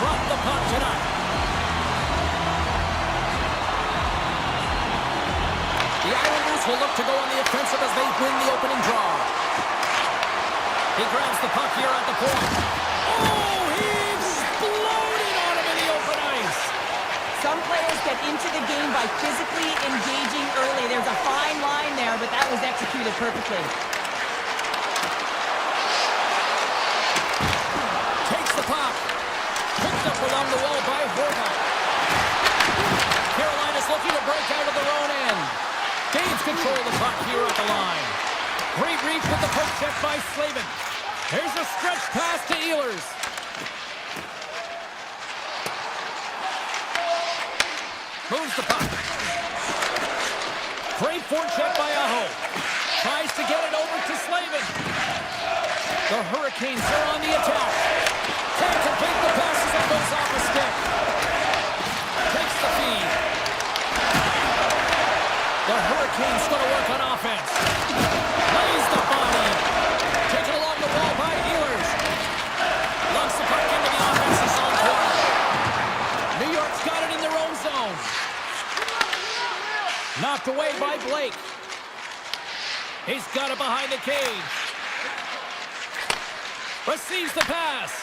drop the puck tonight. The Islanders will look to go on the offensive as they win the opening draw. He grabs the puck here at the point. Oh, he exploded on him in the open ice. Some players get into the game by physically engaging early. There's a fine line there, but that was executed perfectly. Takes the puck. Picked up along the wall by Horvat. Carolina's looking to break out of their own end. Gains control of the puck here at the line. Great reach with the poke check by Slavin. Here's a stretch pass to Ehlers. Moves the puck. Great forecheck by Aho. Tries to get it over to Slavin. The Hurricanes are on the attack. Can't complete the passes and goes off a stick. Takes the feed. The Hurricanes going to work on offense. Lays the body. Taken along the wall by Ehlers. Lunks the puck into the offensive zone corner. New York's got it in their own zone. Knocked away by Blake. He's got it behind the cage. Receives the pass.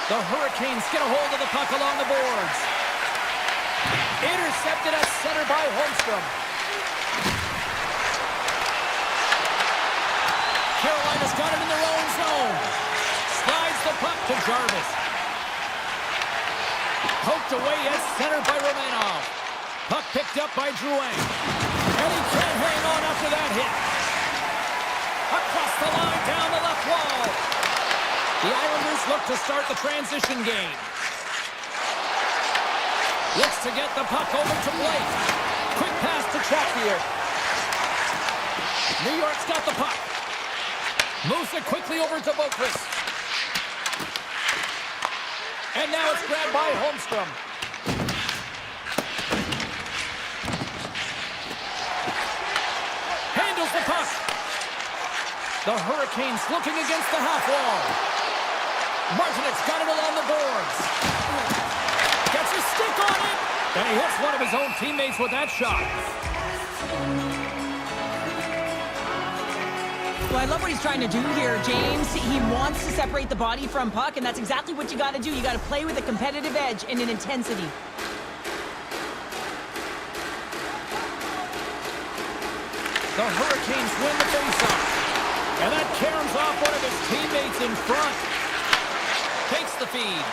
The Hurricanes get a hold of the puck along the boards. Intercepted at center by Holmstrom. Carolina's got it in their own zone. Slides the puck to Jarvis. Poked away at center by Romanov. Puck picked up by Drouin. And he can't hang on after that hit. Across the line, down the left wall. The Islanders look to start the transition game. Looks to get the puck over to Blake. Quick pass to Chatfield. New York's got the puck. Moves it quickly over to Boquist. And now it's grabbed by Holmstrom. Handles the puck. The Hurricanes looking against the half wall. Martinek's got it along the boards. Gets a stick on it. And he hits one of his own teammates with that shot. Well, I love what he's trying to do here, James. He wants to separate the body from puck, and that's exactly what you got to do. You got to play with a competitive edge and an intensity. The Hurricanes win the faceoff. And that caroms off one of his teammates in front. Takes the feed.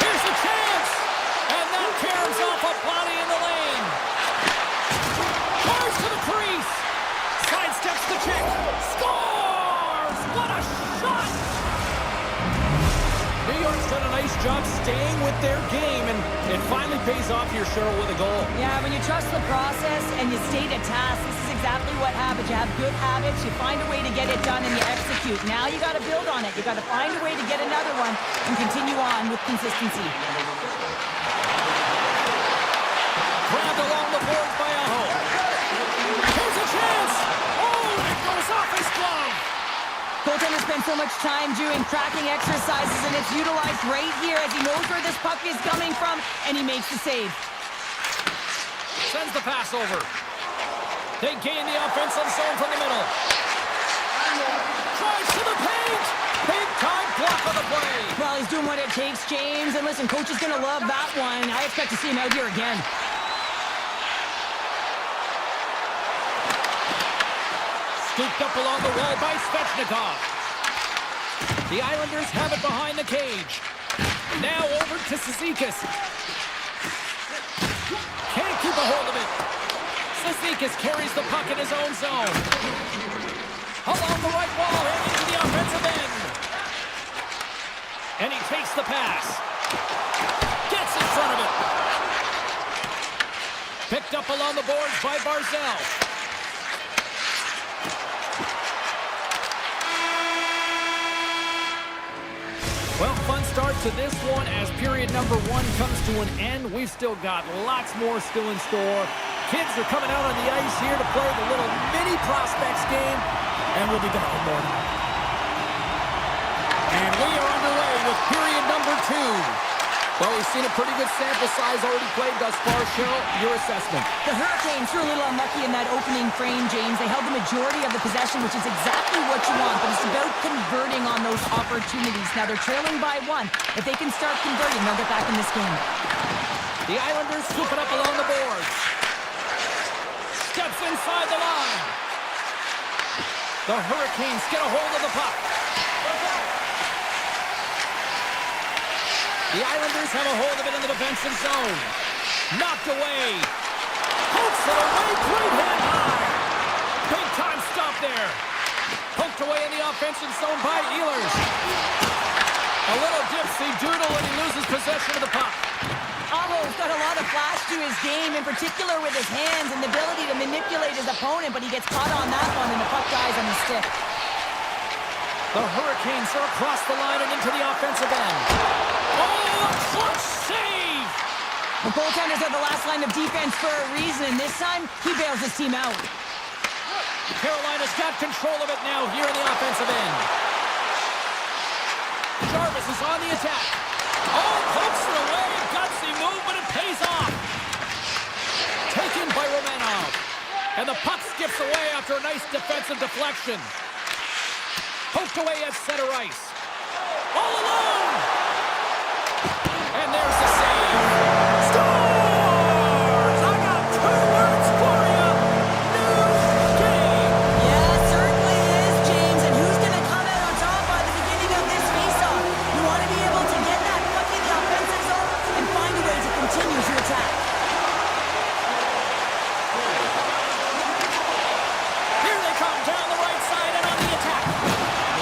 Here's a chance! And that caroms off a body in the lane. Cars to the crease. Sidesteps the check. Scores! What a shot! New York's done a nice job staying with their game, and it finally pays off here, Cheryl, with a goal. Yeah, when you trust the process and you stay to task, this is exactly what happens. You have good habits, you find a way to get it done, and you execute. Now you got to build on it. You got to find a way to get another one and continue on with consistency. Grabbed along the boards by Aho. Here's a chance! Oh, it goes off his glove! Goaltender spends so much time doing tracking exercises, and it's utilized right here as he knows where this puck is coming from, and he makes the save. Sends the pass over. They gain the offensive zone from the middle. Drives to the paint! Big time block on the play! Well, he's doing what it takes, James, and listen, coach is going to love that one. I expect to see him out here again. Scooped up along the wall by Svechnikov. The Islanders have it behind the cage. Now over to Cizikas. Can't keep a hold of it. Cizikas carries the puck in his own zone. Along the right wall, heading to the offensive end. And he takes the pass. Gets in front of it. Picked up along the boards by Barzal. Well, fun start to this one as period number one comes to an end. We've still got lots more still in store. Kids are coming out on the ice here to play the little mini prospects game, and we'll be back in more. And we are underway with period number 2. Well, we've seen a pretty good sample size already played thus far. Cheryl, your assessment. The Hurricanes were a little unlucky in that opening frame, James. They held the majority of the possession, which is exactly what you want, but it's about converting on those opportunities. Now they're trailing by 1. If they can start converting, they'll get back in this game. The Islanders scoop it up along the boards. Steps inside the line. The Hurricanes get a hold of the puck. The Islanders have a hold of it in the defensive zone. Knocked away. Pokes it away, great hand high. Big time stop there. Poked away in the offensive zone by Ehlers. A little dipsy doodle and he loses possession of the puck. Aho's got a lot of flash to his game, in particular with his hands and the ability to manipulate his opponent, but he gets caught on that one and the puck dies on his stick. The Hurricanes are across the line and into the offensive end. Oh, a clutch save! The goaltenders are the last line of defense for a reason. This time, he bails his team out. Carolina's got control of it now here in the offensive end. Jarvis is on the attack. Oh, pokes it away. Gutsy move, but it pays off. Taken by Romanov. And the puck skips away after a nice defensive deflection. Poked away at center ice. All alone! And there's the save. Scores! I got 2 words for you. New game. Yeah, certainly is, James. And who's going to come out on top by the beginning of this faceoff? You want to be able to get that puck in the offensive zone and find a way to continue to attack. Here they come down the right side and on the attack.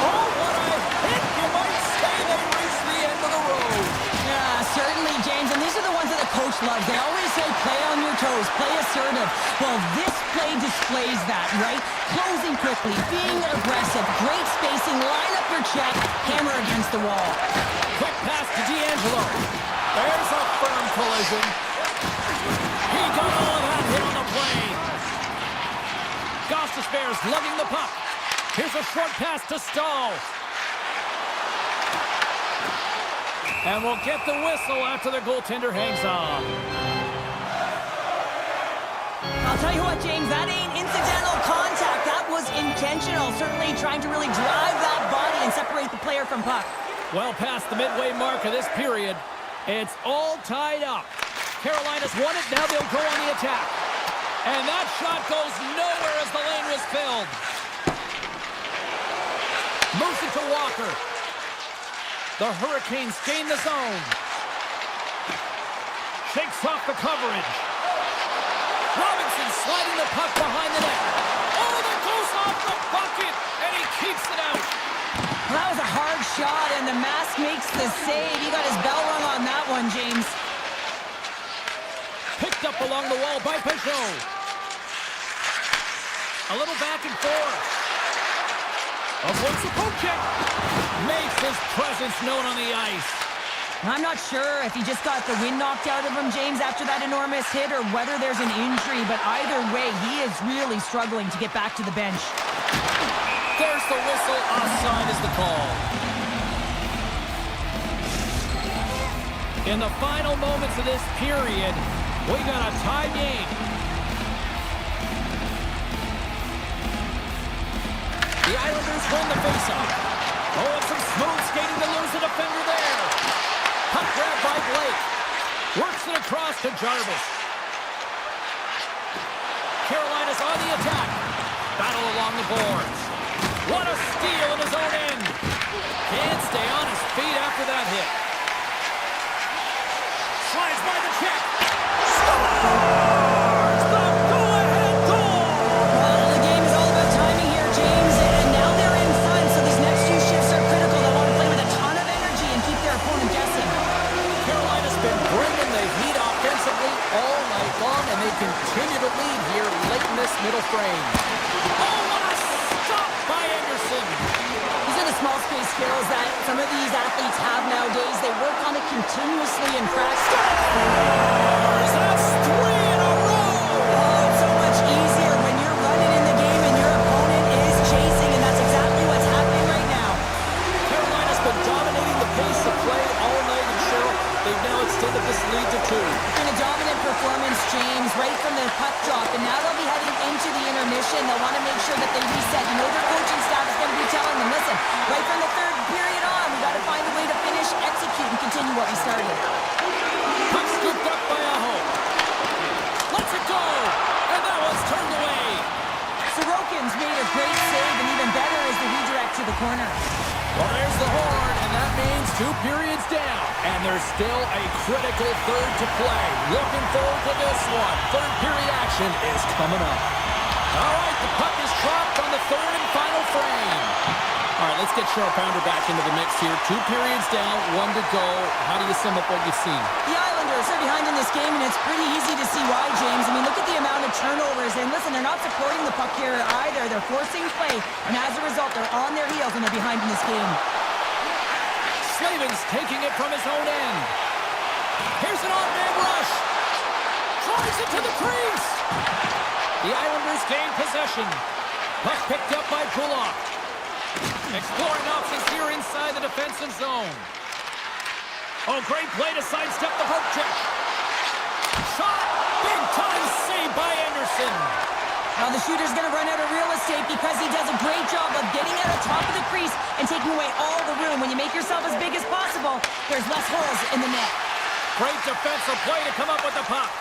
Oh, what a hit! You might say they reached the end of the road. Yeah, certainly, James. And these are the ones that the coach loves. They always say, play on your toes, play assertive. Well, this play displays that, right? Closing quickly, being aggressive, great spacing, line up your check, hammer against the wall. Quick pass to D'Angelo. There's a firm collision. He got all of that hit on the play. Gostis Bears lugging the puck. Here's a short pass to Stahl. And we'll get the whistle after the goaltender hangs on. I'll tell you what, James, that ain't incidental contact. That was intentional. Certainly trying to really drive that body and separate the player from puck. Well past the midway mark of this period. It's all tied up. Carolina's won it. Now they'll go on the attack. And that shot goes nowhere as the lane was filled. Moves it to Walker. The Hurricanes gain the zone. Shakes off the coverage. Robinson sliding the puck behind the net. Oh, that goes off the bucket, and he keeps it out. Well, that was a hard shot, and the mask makes the save. He got his bell rung on that one, James. Picked up along the wall by Peugeot. A little back and forth. Avoids the poke check. Makes his presence known on the ice. I'm not sure if he just got the wind knocked out of him, James, after that enormous hit, or whether there's an injury, but either way, he is really struggling to get back to the bench. There's the whistle. Offside is the call. In the final moments of this period, we got a tie game. The Islanders win the faceoff. Oh, and some smooth skating to lose the defender there. Puck grab by Blake. Works it across to Jarvis. Carolina's on the attack. Battle along the boards. What a steal in his own end. Can't stay on his feet after that hit. Slides by the check. Scores! The go-ahead goal! Well, the game is all about timing here, James, and now they're in front, so these next few shifts are critical. They want to play with a ton of energy and keep their opponent guessing. Carolina's been bringing the heat offensively all night long, and they continue to lead here late in this middle frame. Oh, what a stop by Anderson! These are the small space skills that some of these athletes have nowadays. They work on it continuously in practice. That's 3 in a row! Oh, 2 periods down, and there's still a critical third to play. Looking forward to this one. Third period action is coming up. All right, the puck is dropped on the third and final frame. All right, let's get Sharpounder back into the mix here. 2 periods down, 1 to go. How do you sum up what you've seen? The Islanders are behind in this game, and it's pretty easy to see why, James. I mean, look at the amount of turnovers. And listen, they're not supporting the puck here either. They're forcing play, and as a result, they're on their heels, and they're behind in this game. Slavin's taking it from his own end. Here's an off-man rush. Drives it to the crease. The Islanders gain possession. Puck picked up by Pulak. Exploring options here inside the defensive zone. Oh, great play to sidestep the hook check. Shot! Big time save by Anderson. Now the shooter's going to run out of real estate because he does a great job of getting out of top of the crease and taking away all the room. When you make yourself as big as possible, there's less holes in the net. Great defensive play to come up with the puck.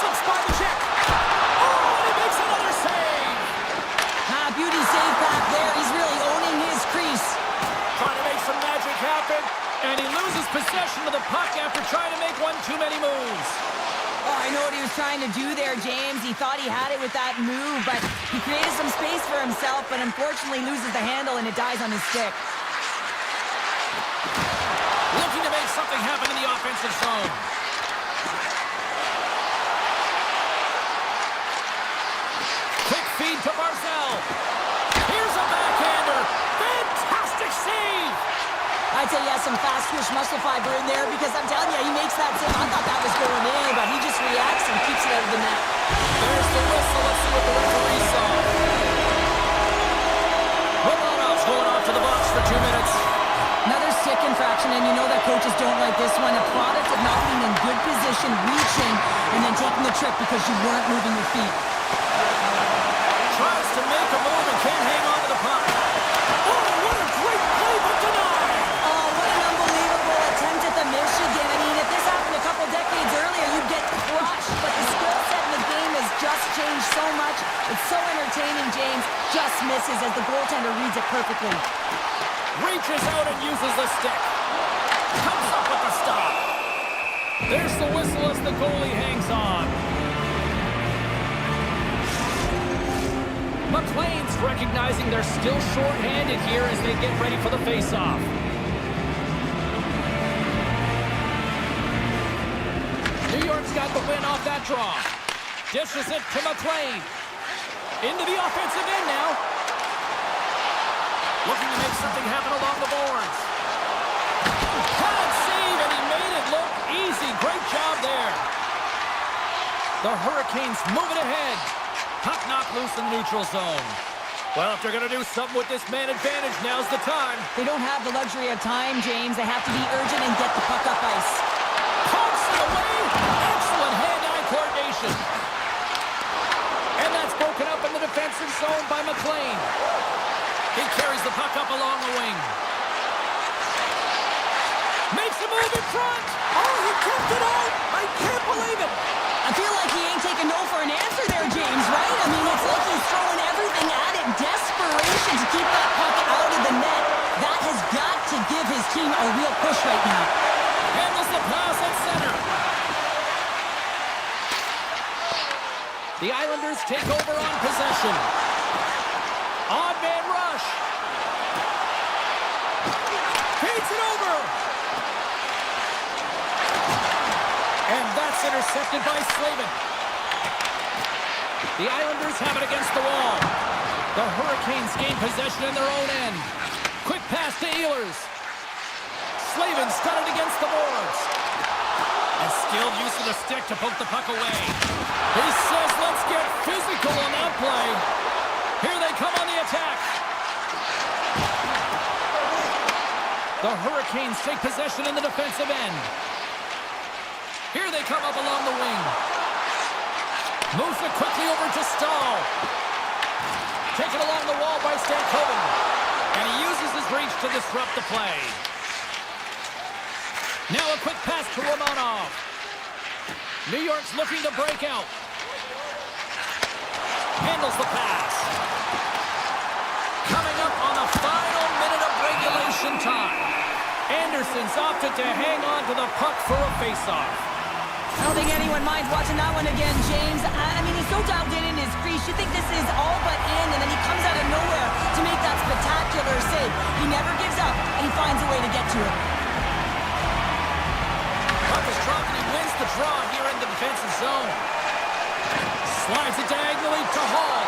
Slips by the check. Oh, and he makes another save. Beauty save back there. He's really owning his crease. Trying to make some magic happen, and he loses possession of the puck after trying to make one too many moves. Oh, I know what he was trying to do there, James. He thought he had it with that move, but he created some space for himself, but unfortunately loses the handle and it dies on his stick. Looking to make something happen in the offensive zone. Quick feed to Barzell. Here's a backhander. Fantastic save. I'd say he has some fast twitch muscle fiber in there because I'm telling you, he makes that save. I thought that was going in, but he just reacts and keeps it out of the net. There's the whistle. Let's see what the referee saw. Romanov's going off to the box for 2 minutes. Another stick infraction, and you know that coaches don't like this one. A product of not being in good position, reaching, and then taking the trick because you weren't moving your feet. Tries to make a move and can't hang on to the puck. Oh, what a great play, but denied. Oh, what an unbelievable attempt at the Michigan. I mean, if this happened a couple decades earlier, you'd get crushed. But the skill set in the game has just changed so much. It's so entertaining, James. Just misses as the goaltender reads it perfectly. Reaches out and uses the stick. Comes up with the stop. There's the whistle as the goalie hangs on. McLean's recognizing they're still short-handed here as they get ready for the face-off. New York's got the win off that draw. Dishes it to McLean. Into the offensive end now. Looking to make something happen along the boards. Can't save, and he made it look easy. Great job there. The Hurricanes moving ahead. Puck knocked loose in the neutral zone. Well, if they're going to do something with this man advantage, now's the time. They don't have the luxury of time, James. They have to be urgent and get the puck up ice. Pumps it away. Excellent hand-eye coordination. And that's broken up in the defensive zone by McLean. He carries the puck up along the wing. Makes a move in front. Oh, he kept it out. I can't believe it. I feel like he ain't taking no for an answer there, James, right? I mean, it's like he's throwing everything at it. Desperation to keep that puck out of the net. That has got to give his team a real push right now. Handles the pass at center. The Islanders take over on possession. Odd man rush. Feeds it over. And that's intercepted by Slavin. The Islanders have it against the wall. The Hurricanes gain possession in their own end. Quick pass to Ehlers. Slavin's got it against the boards. And skilled use of the stick to poke the puck away. He says, let's get physical on that play. Here they come on the attack. The Hurricanes take possession in the defensive end. Here they come up along the wing. Moves it quickly over to Stahl. Taken along the wall by Stankoven. And he uses his reach to disrupt the play. Now a quick pass to Romanov. New York's looking to break out. Handles the pass. Coming up on the final minute of regulation some time. Anderson's opted to hang on to the puck for a face-off. I don't think anyone minds watching that one again, James. I mean, he's so dialed in his crease. You think this is all but in, and then he comes out of nowhere to make that spectacular save. He never gives up, and he finds a way to get to it. Puck is dropped, and he wins the draw here in the defensive zone. Slides it diagonally to Hall.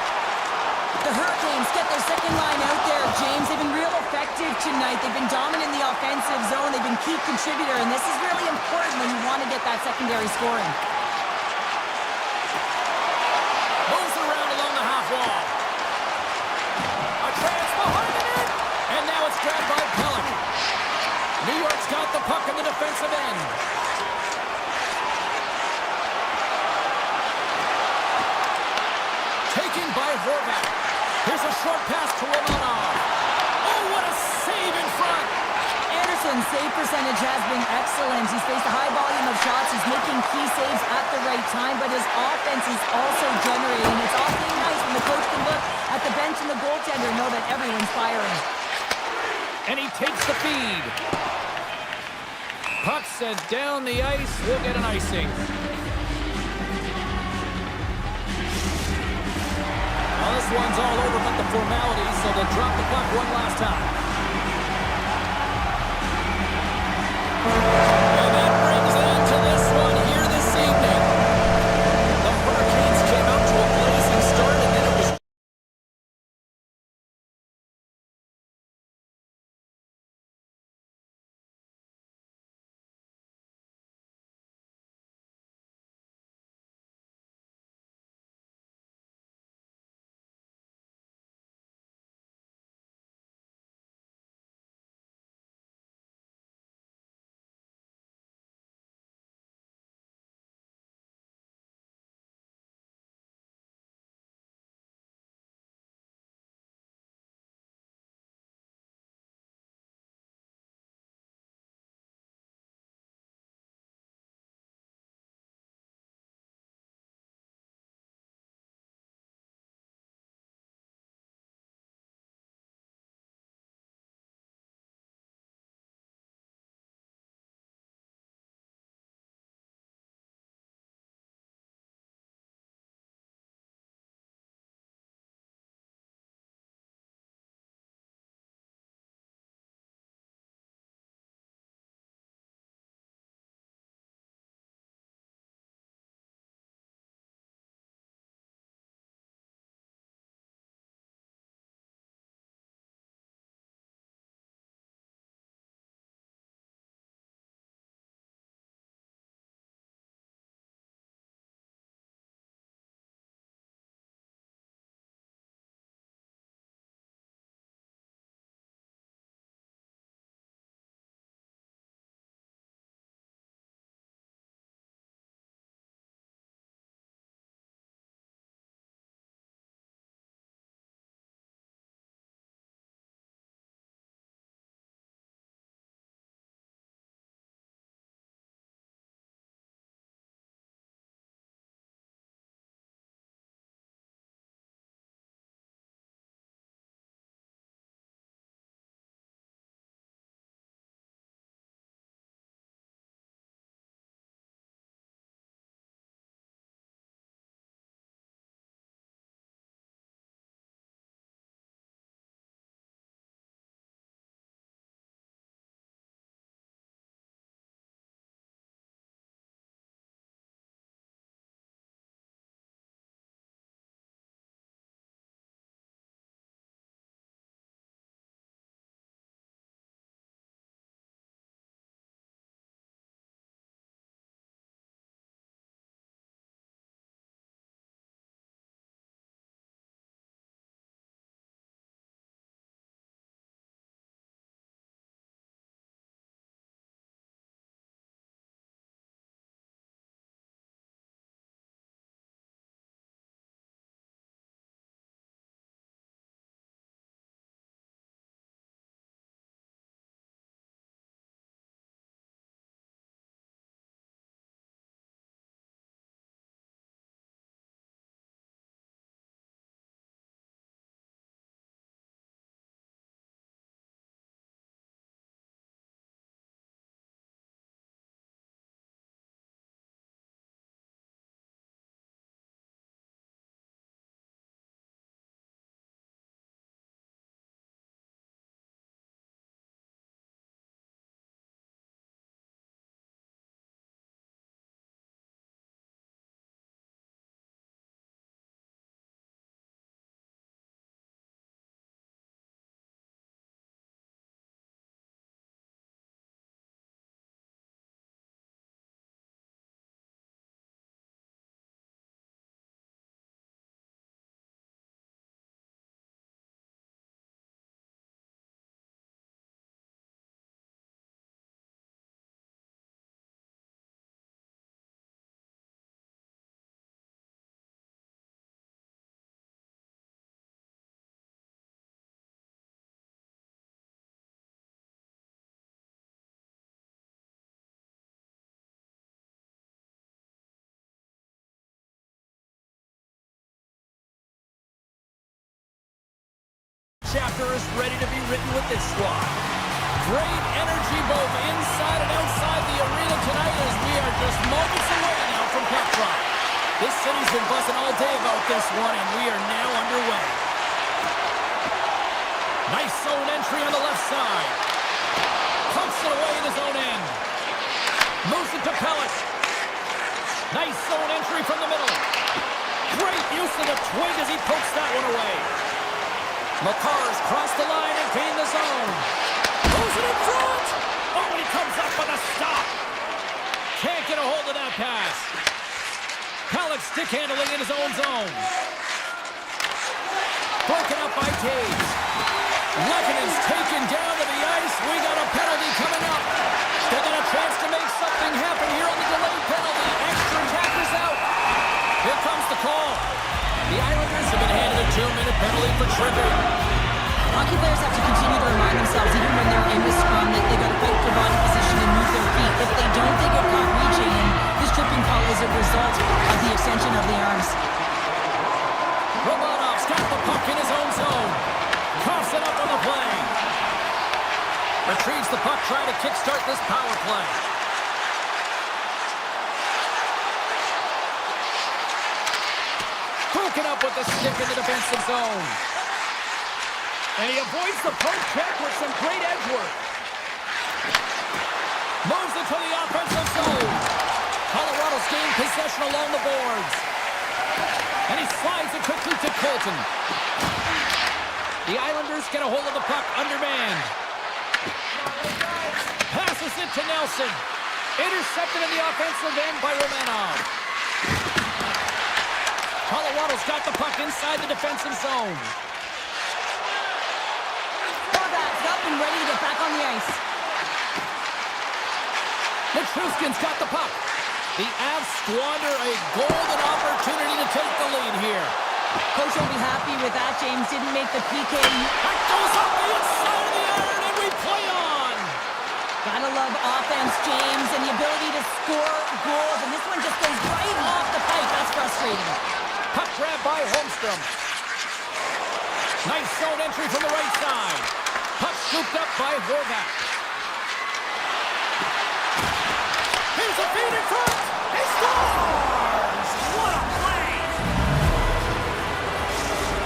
The Hurricanes get their second line out there, James. They've been real effective tonight. They've been dominant in the offensive zone. They've been key contributor, and this is really important when you want to get that secondary scoring. Moves around along the half wall. A chance behind the net, and now it's grabbed by Pellick. New York's got the puck in the defensive end. Taken by Horvath. Here's a short pass to Romanov. Oh, what a save in front! Anderson's save percentage has been excellent. He's faced a high volume of shots. He's making key saves at the right time, but his offense is also generating. It's awfully nice when the coach can look at the bench and the goaltender and know that everyone's firing. And he takes the feed. Puck sent down the ice. We'll get an icing. Well, this one's all over but the formalities, so they'll drop the puck one last time. chapter is ready to be written with this squad. Great energy both inside and outside the arena tonight as we are just moments away now from puck drop. This city's been buzzing all day about this one, and we are now underway. Nice zone entry on the left side. Pumps it away in his own end. Moves it to Pellis. Nice zone entry from the middle. Great use of the twig as he pokes that one away. Makar's crossed the line and gained the zone. Moves it in front. Oh, he comes up with a stop. Can't get a hold of that pass. Pellis stick handling in his own zone. Broken up by Taves. Levinen's taken down to the ice. We got a penalty coming up. They got a chance to make something happen here on the delayed penalty. Extra attackers out. Here comes the call. The Islanders have been handed a 2-minute penalty for tripping. Hockey players have to continue to remind themselves, even when they're in the scrum, that they got to fight for body position and move their feet. If they don't, they get caught reaching, and this tripping call is a result of the extension of the arms. Romanov's got the puck in his own zone. Coughs it up on the play. Retrieves the puck, trying to kickstart this power play. Broken up with the stick in the defensive zone. And he avoids the poke check with some great edge work. Moves it to the offensive zone. Colorado's gained possession along the boards. And he slides it quickly to Colton. The Islanders get a hold of the puck undermanned. Passes it to Nelson. Intercepted in the offensive end by Romanov. Colorado's got the puck inside the defensive zone. Horvat's up and ready to get back on the ice. Nichushkin's got the puck. The Avs squander a golden opportunity to take the lead here. Coach will be happy with that. James didn't make the PK. That goes up the inside of the iron, and we play on. Gotta love offense, James, and the ability to score goals. And this one just goes right off the pipe. That's frustrating. Puck grab by Holmstrom. Nice zone entry from the right side. Puck scooped up by Horvat. Here's a feed in front. He scores! What a play!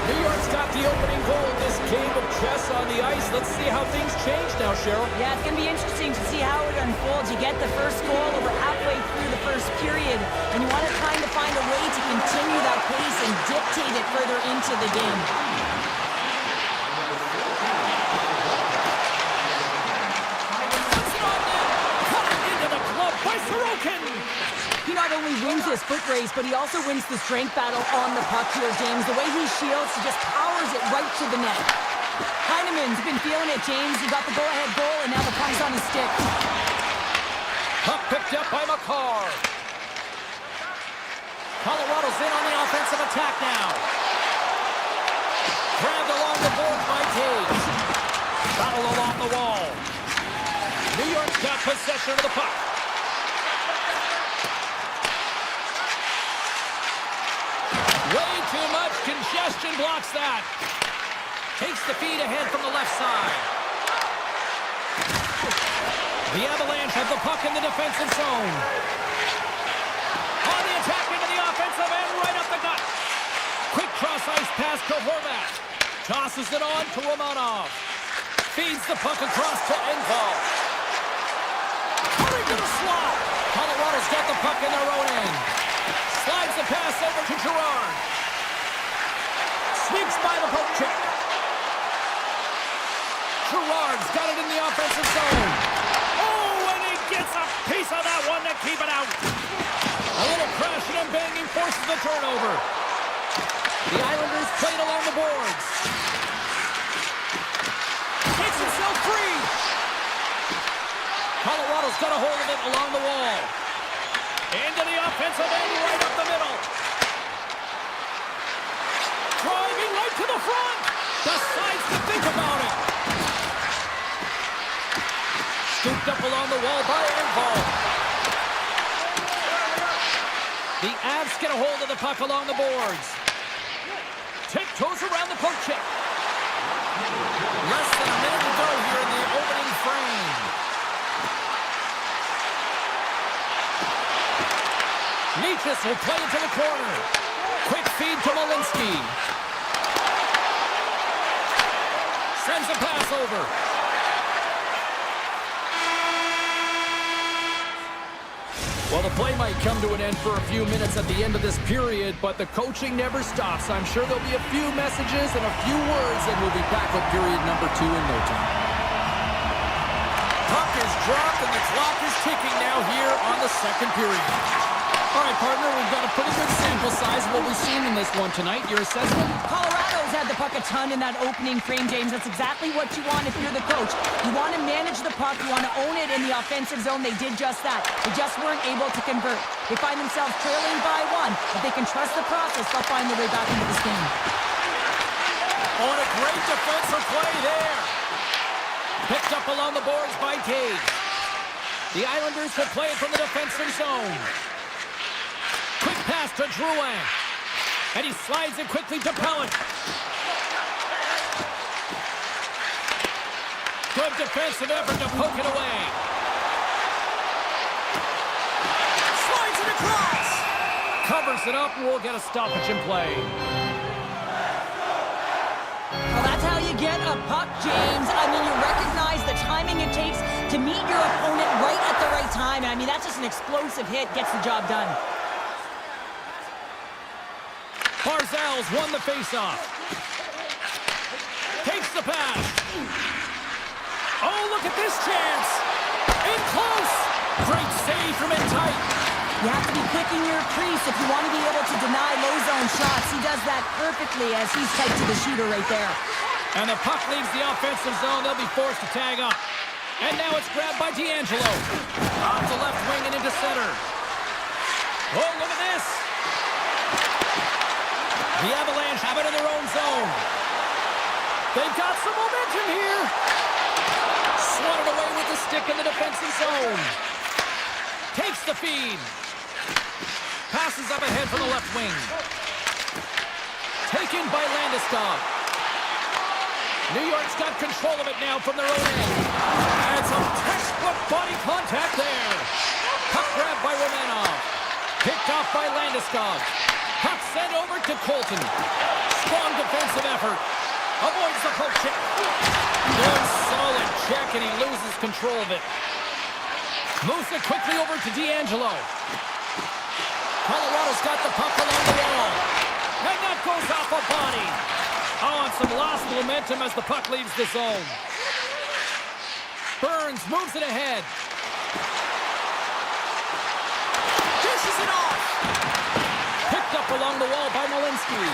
New York's got the opening goal in this game of chess on the ice. Let's see how things change now, Cheryl. Yeah, it's going to be interesting to see how it unfolds. You get the first goal over halfway through the first period, and you want to kind of find a way to continue that pace and dictate it further into the game. He not only wins his foot race, but he also wins the strength battle on the puck here, James. The way he shields, he just powers it right to the net. Heineman's been feeling it, James. He got the go-ahead goal, and now the puck's on his stick. Puck picked up by Makar. Colorado's in on the offensive attack now. Grabbed along the board by Taves. Battle along the wall. New York's got possession of the puck. Way too much congestion blocks that. Takes the feed ahead from the left side. The Avalanche have the puck in the defensive zone. On the attack into the offensive end, right up the gut. Quick cross-ice pass to Horvat. Tosses it on to Romanov. Feeds the puck across to Engvall. Hurry to the slot. Colorado's got the puck in their own end. Slides the pass over to Girard. Sneaks by the poke check. Girard's got it in the offensive zone. Oh, and he gets a piece of that one to keep it out. A little crashing and banging forces the turnover. The Islanders played along the boards. Takes himself free. Colorado's got a hold of it along the wall. Into the offensive end, right up the middle. Driving right to the front. Decides to think about it. Scooped up along the wall by Engvall. The Avs get a hold of the puck along the boards. Tiptoes around the poke check. Less than a minute to go here in the opening frame. Nietzsche will play it to the corner. Quick feed to Malinsky. Sends a pass over. Well, the play might come to an end for a few minutes at the end of this period, but the coaching never stops. I'm sure there'll be a few messages and a few words, and we'll be back with period number 2 in no time. Puck is dropped, and the clock is ticking now here on the second period. All right, partner, we've got a pretty good sample size of what we've seen in this one tonight. Your assessment? Colorado's had the puck a ton in that opening frame, James. That's exactly what you want if you're the coach. You want to manage the puck. You want to own it in the offensive zone. They did just that. They just weren't able to convert. They find themselves trailing by 1. If they can trust the process, they'll find their way back into this game. On a great defensive play there. Picked up along the boards by Cage. The Islanders will play it from the defensive zone. Quick pass to Drouin. And he slides it quickly to Pellet. Good defensive effort to poke it away. Slides it across. Covers it up and we'll get a stoppage in play. Well, that's how you get a puck, James. I mean, you recognize the timing it takes to meet your opponent right at the right time. I mean, that's just an explosive hit. Gets the job done. Barzal's won the faceoff. Takes the pass. Oh, look at this chance. In close. Great save from in tight. You have to be picking your crease if you want to be able to deny low zone shots. He does that perfectly as he's tight to the shooter right there. And the puck leaves the offensive zone. They'll be forced to tag up. And now it's grabbed by D'Angelo. Off the left wing and into center. Oh, look at this. The Avalanche have it in their own zone. They've got some momentum here. Swatted away with the stick in the defensive zone. Takes the feed. Passes up ahead from the left wing. Taken by Landeskog. New York's got control of it now from their own end. And some textbook body contact there. Puck grabbed by Romanov. Picked off by Landeskog. Puck sent over to Colton. Strong defensive effort. Avoids the poke check. Good solid check, and he loses control of it. Moves it quickly over to D'Angelo. Colorado's got the puck along the wall. And that goes off a body. Oh, and some lost momentum as the puck leaves the zone. Burns moves it ahead. Dishes it off. Picked up along the wall by Malinsky.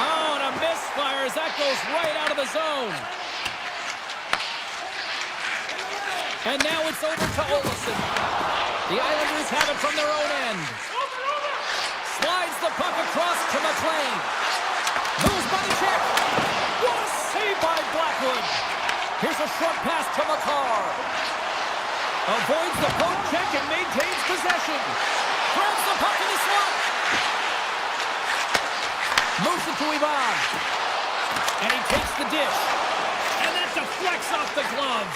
Oh, and a misfire as that goes right out of the zone. And now it's over to Olsen. The Islanders have it from their own end. Slides the puck across to McLean. Moves by the check. What a save by Blackwood. Here's a short pass to McCarr. Avoids the poke check and maintains possession. Grabs the puck in the slot. Moves it to Ivan. And he takes the dish. And that deflects off the glove.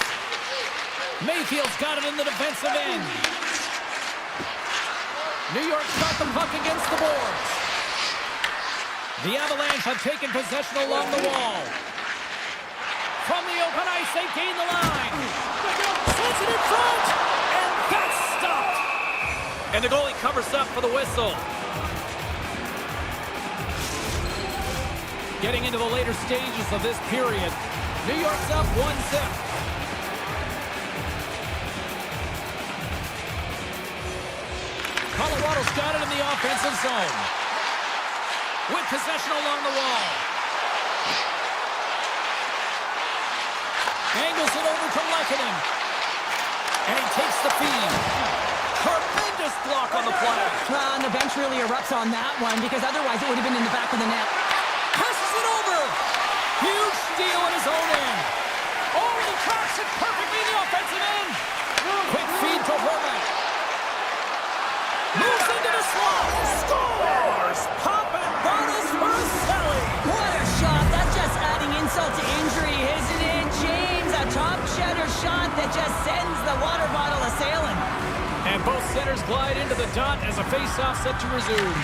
Mayfield's got it in the defensive end. New York's got the puck against the boards. The Avalanche have taken possession along the wall. From the open ice, they gain the line. Sends it in front. And that's stopped. And the goalie covers up for the whistle. Getting into the later stages of this period, New York's up 1-0. Colorado's got it in the offensive zone. With possession along the wall. Angles it over to Lehkonen. And he takes the feed. Tremendous block on the play. And the bench really erupts on that one because otherwise it would have been in the back of the net. Passes it over. Huge steal in his own end. Oh, he tracks it perfectly in the offensive end. Quick feed to Horvath. Moves into the slot. Scores. Pop and bonus for Sally. What a shot. That's just adding insult to injury glide into the dot as a face-off set to resume.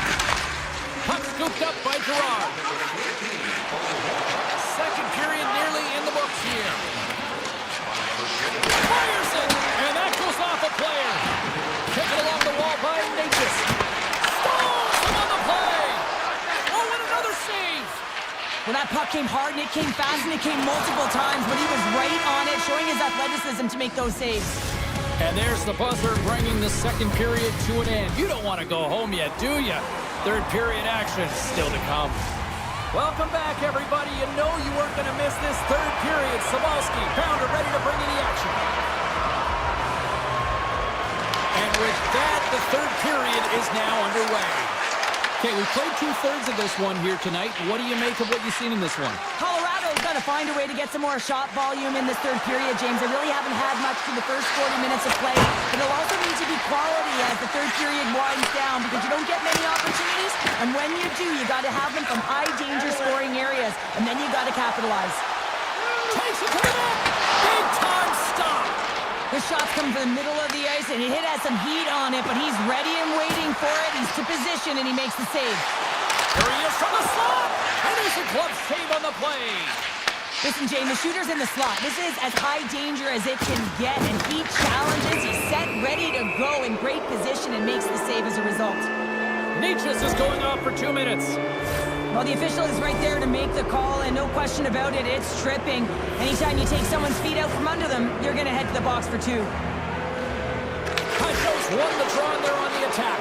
Puck scooped up by Gerard. Second period nearly in the books here. Fires it, and that goes off a player. Taken along the wall by Natchez. Stalls him on the play. Oh, and another save. Well, that puck came hard, and it came fast, and it came multiple times, but he was right on it, showing his athleticism to make those saves. And there's the buzzer bringing the second period to an end. You don't want to go home yet, do you? Third period action still to come. Welcome back, everybody. You know you weren't going to miss this third period. Sabalski, Pounder ready to bring in the action. And with that, the third period is now underway. Okay, we played two-thirds of this one here tonight. What do you make of what you've seen in this one? Colorado's got to find a way to get some more shot volume in this third period, James. They really haven't had much for the first 40 minutes of play, but it'll also need to be quality as the third period winds down because you don't get many opportunities, and when you do, you got to have them from high-danger scoring areas, and then you got to capitalize. Takes it to the net! Big-time stop! The shot's coming from the middle of the ice, and it has some heat on it, but he's ready and waiting for it. He's to position, and he makes the save. Here he is from the slot, and there's a glove save on the play. Listen, Jane, the shooter's in the slot. This is as high danger as it can get, and he challenges. He's set, ready to go, in great position, and makes the save as a result. Natchez is going off for 2 minutes. Well, the official is right there to make the call, and no question about it, it's tripping. Anytime you take someone's feet out from under them, you're going to head to the box for 2. Hashos won the draw there on the attack.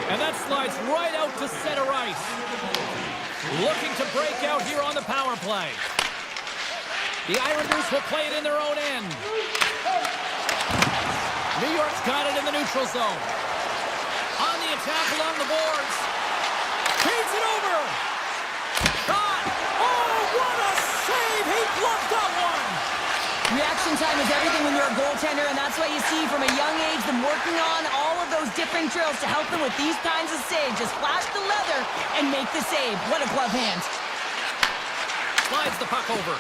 And that slides right out to center ice. Looking to break out here on the power play. The Islanders will play it in their own end. New York's got it in the neutral zone. On the attack along the boards. Feeds it over. Shot. Oh, what a save. He bluffed that one. Reaction time is everything when you're a goaltender, and that's why you see from a young age them working on all of those different drills to help them with these kinds of saves. Just flash the leather and make the save. What a glove hand. Slides the puck over.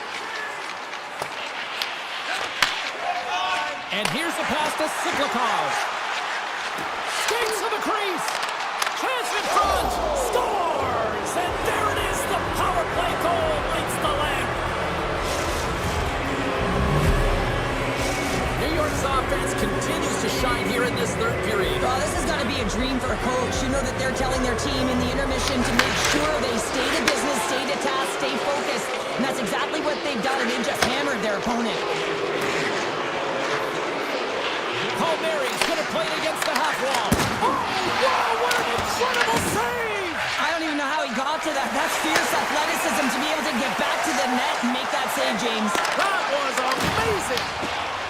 And here's the pass to Siklikov. Skates to the crease. Chance in front. Scores! And there it is. The power play goal lights the lamp. New York's offense continues to shine here in this third period. Well, this has got to be a dream for a coach. You know that they're telling their team in the intermission to make sure they stay to business, stay to task, stay focused. And that's exactly what they've done, and they've just hammered their opponent. Palmieri's going to play it against the half wall. Oh, wow, what an incredible save! I don't even know how he got to that. That's fierce athleticism to be able to get back to the net and make that save, James. That was amazing!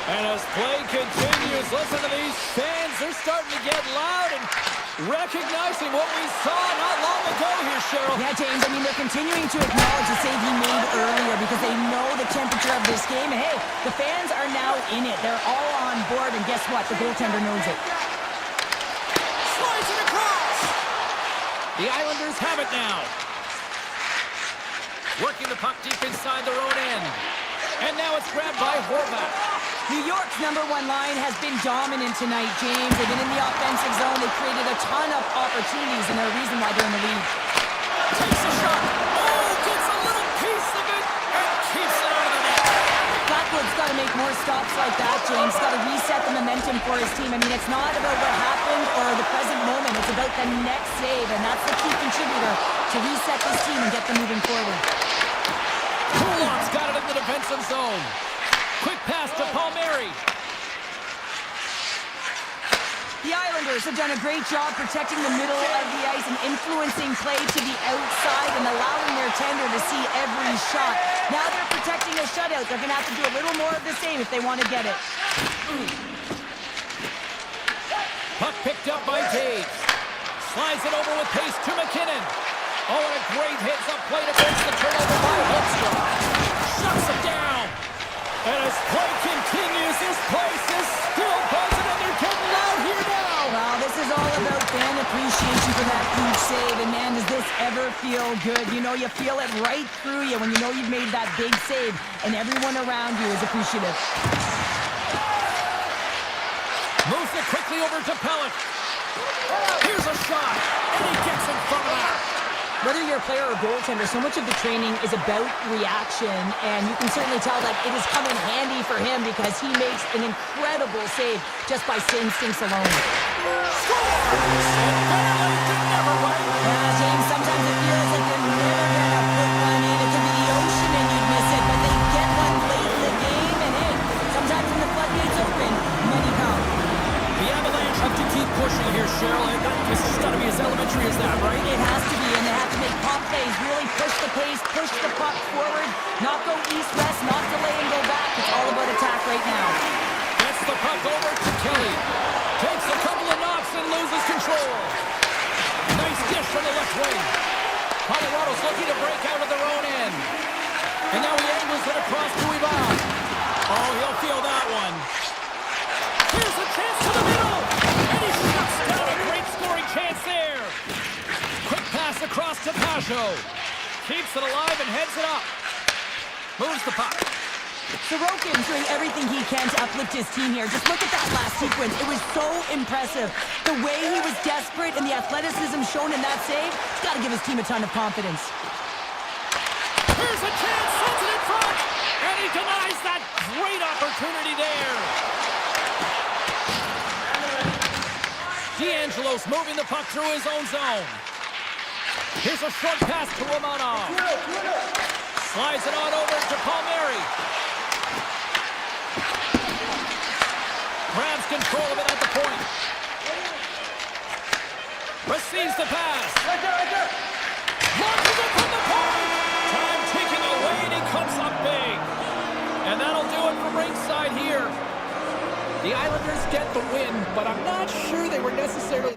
And as play continues, listen to these fans. They're starting to get loud and recognizing what we saw not long ago here, Cheryl. Yeah, James, I mean, they're continuing to acknowledge the save he made earlier because they know the temperature of this game. And hey, the fans are now in it. They're all on board, and guess what? The goaltender knows it. Slides it across! The Islanders have it now. Working the puck deep inside their own end. And now it's grabbed by Horvath. New York's #1 line has been dominant tonight, James. They've been in the offensive zone. They've created a ton of opportunities, and they're a reason why they're in the lead. Takes a shot. Oh, gets a little piece of it and keeps it out of the net. Blackwood's got to make more stops like that, James. Got to reset the momentum for his team. I mean, it's not about what happened or the present moment. It's about the next save, and that's the key contributor to reset this team and get them moving forward. Kulon's got it in the defensive zone. Quick pass to Palmieri. The Islanders have done a great job protecting the middle of the ice and influencing play to the outside and allowing their tender to see every shot. Now they're protecting a shutout. They're going to have to do a little more of the same if they want to get it. Puck picked up by Taves. Slides it over with pace to McKinnon. Oh, and a great hits-up play to finish the turnover by Holmstrom. Shuts it down. And as play continues, this place is still buzzing, and they're getting loud here now. Wow, this is all about fan appreciation for that huge save. And man, does this ever feel good. You know, you feel it right through you when you know you've made that big save, and everyone around you is appreciative. Moves it quickly over to Pellick. Here's a shot, and he gets in front of that. Whether you're a player or goaltender, so much of the training is about reaction, and you can certainly tell that it has come in handy for him because he makes an incredible save just by instincts alone. Scores! And barely did never win. Yeah, James, sometimes it feels like you're never gonna put one in. It could be the ocean and you'd miss it, but they get one late in the game, and hey, sometimes when the floodgates open, many come. The Avalanche have to keep pushing here, Cheryl. And this has got to be as elementary as that, right? It has to be, and they have to make pop plays, really push the pace, push the puck forward, not go east-west, not delay and go back. It's all about attack right now. Gets the puck over to Kelly. Takes a couple of knocks and loses control. Nice dish from the left wing. Colorado's looking to break out of their own end. And now he angles it across to Ivan. Oh, he'll feel that one. Here's a chance to the middle. And he shuts down a great scoring chance there. Quick pass across to Pajot. Keeps it alive and heads it up. Moves the puck. Sorokin's doing everything he can to uplift his team here. Just look at that last sequence. It was so impressive. The way he was desperate and the athleticism shown in that save, it's got to give his team a ton of confidence. Here's a chance, sends it in front, and he denies that great opportunity there. D'Angelo's moving the puck through his own zone. Here's a short pass to Romanov. Slides it on over to Palmieri. Grabs control of it at the point. Receives the pass. Right there. Launches it from the point. Time ticking away, and he comes up big. And that'll do it from ringside here. The Islanders get the win, but I'm not sure they were necessarily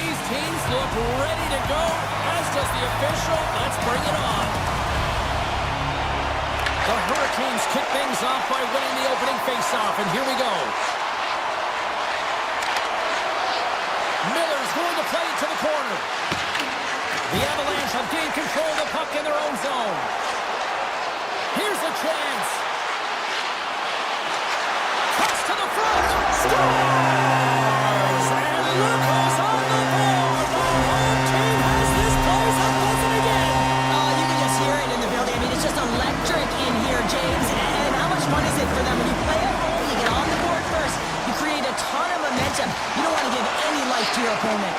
these teams look ready to go, as does the official. Let's bring it on. The Hurricanes kick things off by winning the opening faceoff, and here we go. Miller's going to play to the corner. The Avalanche have gained control of the puck in their own zone. Here's a chance. Cuts to the front. Scores! And look who's on the board. The home team has this place up buzzing again. Oh, you can just hear it in the building. I mean, it's just electric in here, James. And how much fun is it for them when you play at home, you get on the board first, you create a ton of momentum. You don't want to give any life to your opponent.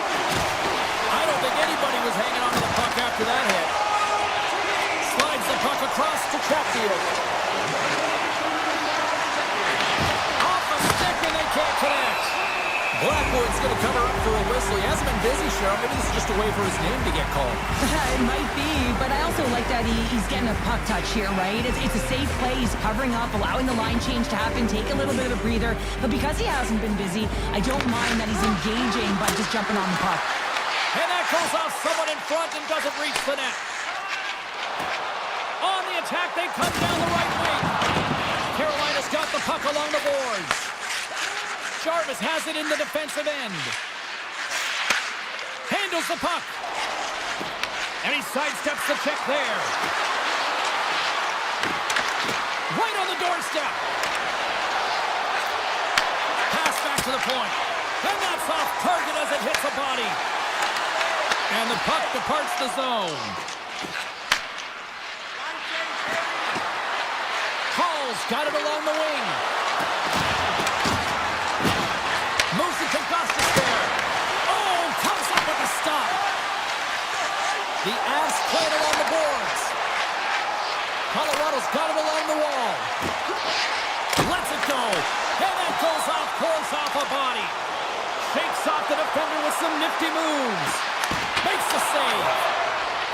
I don't think anybody was hanging on to the puck after that hit. Slides the puck across to Chatfield. Off a stick and they can't connect. Blackwood's going to cover up for a whistle. He hasn't been busy, Cheryl. Maybe this is just a way for his name to get called. It might be, but I also like that he's getting a puck touch here, right? It's a safe play. He's covering up, allowing the line change to happen, take a little bit of a breather. But because he hasn't been busy, I don't mind that he's engaging by just jumping on the puck. And that goes off someone in front and doesn't reach the net. On the attack, they come down the right wing. Carolina's got the puck along the boards. Jarvis has it in the defensive end. Handles the puck. And he sidesteps the check there. Right on the doorstep. Pass back to the point. And that's off target as it hits a body. And the puck departs the zone. Hall's got it along the wing. Moves it to Gustus there. Oh, comes up with a stop. The Avs play it along the boards. Colorado's got it along the wall. Lets it go. And that goes off, pulls off a body. Shakes off the defender with some nifty moves. Makes the save.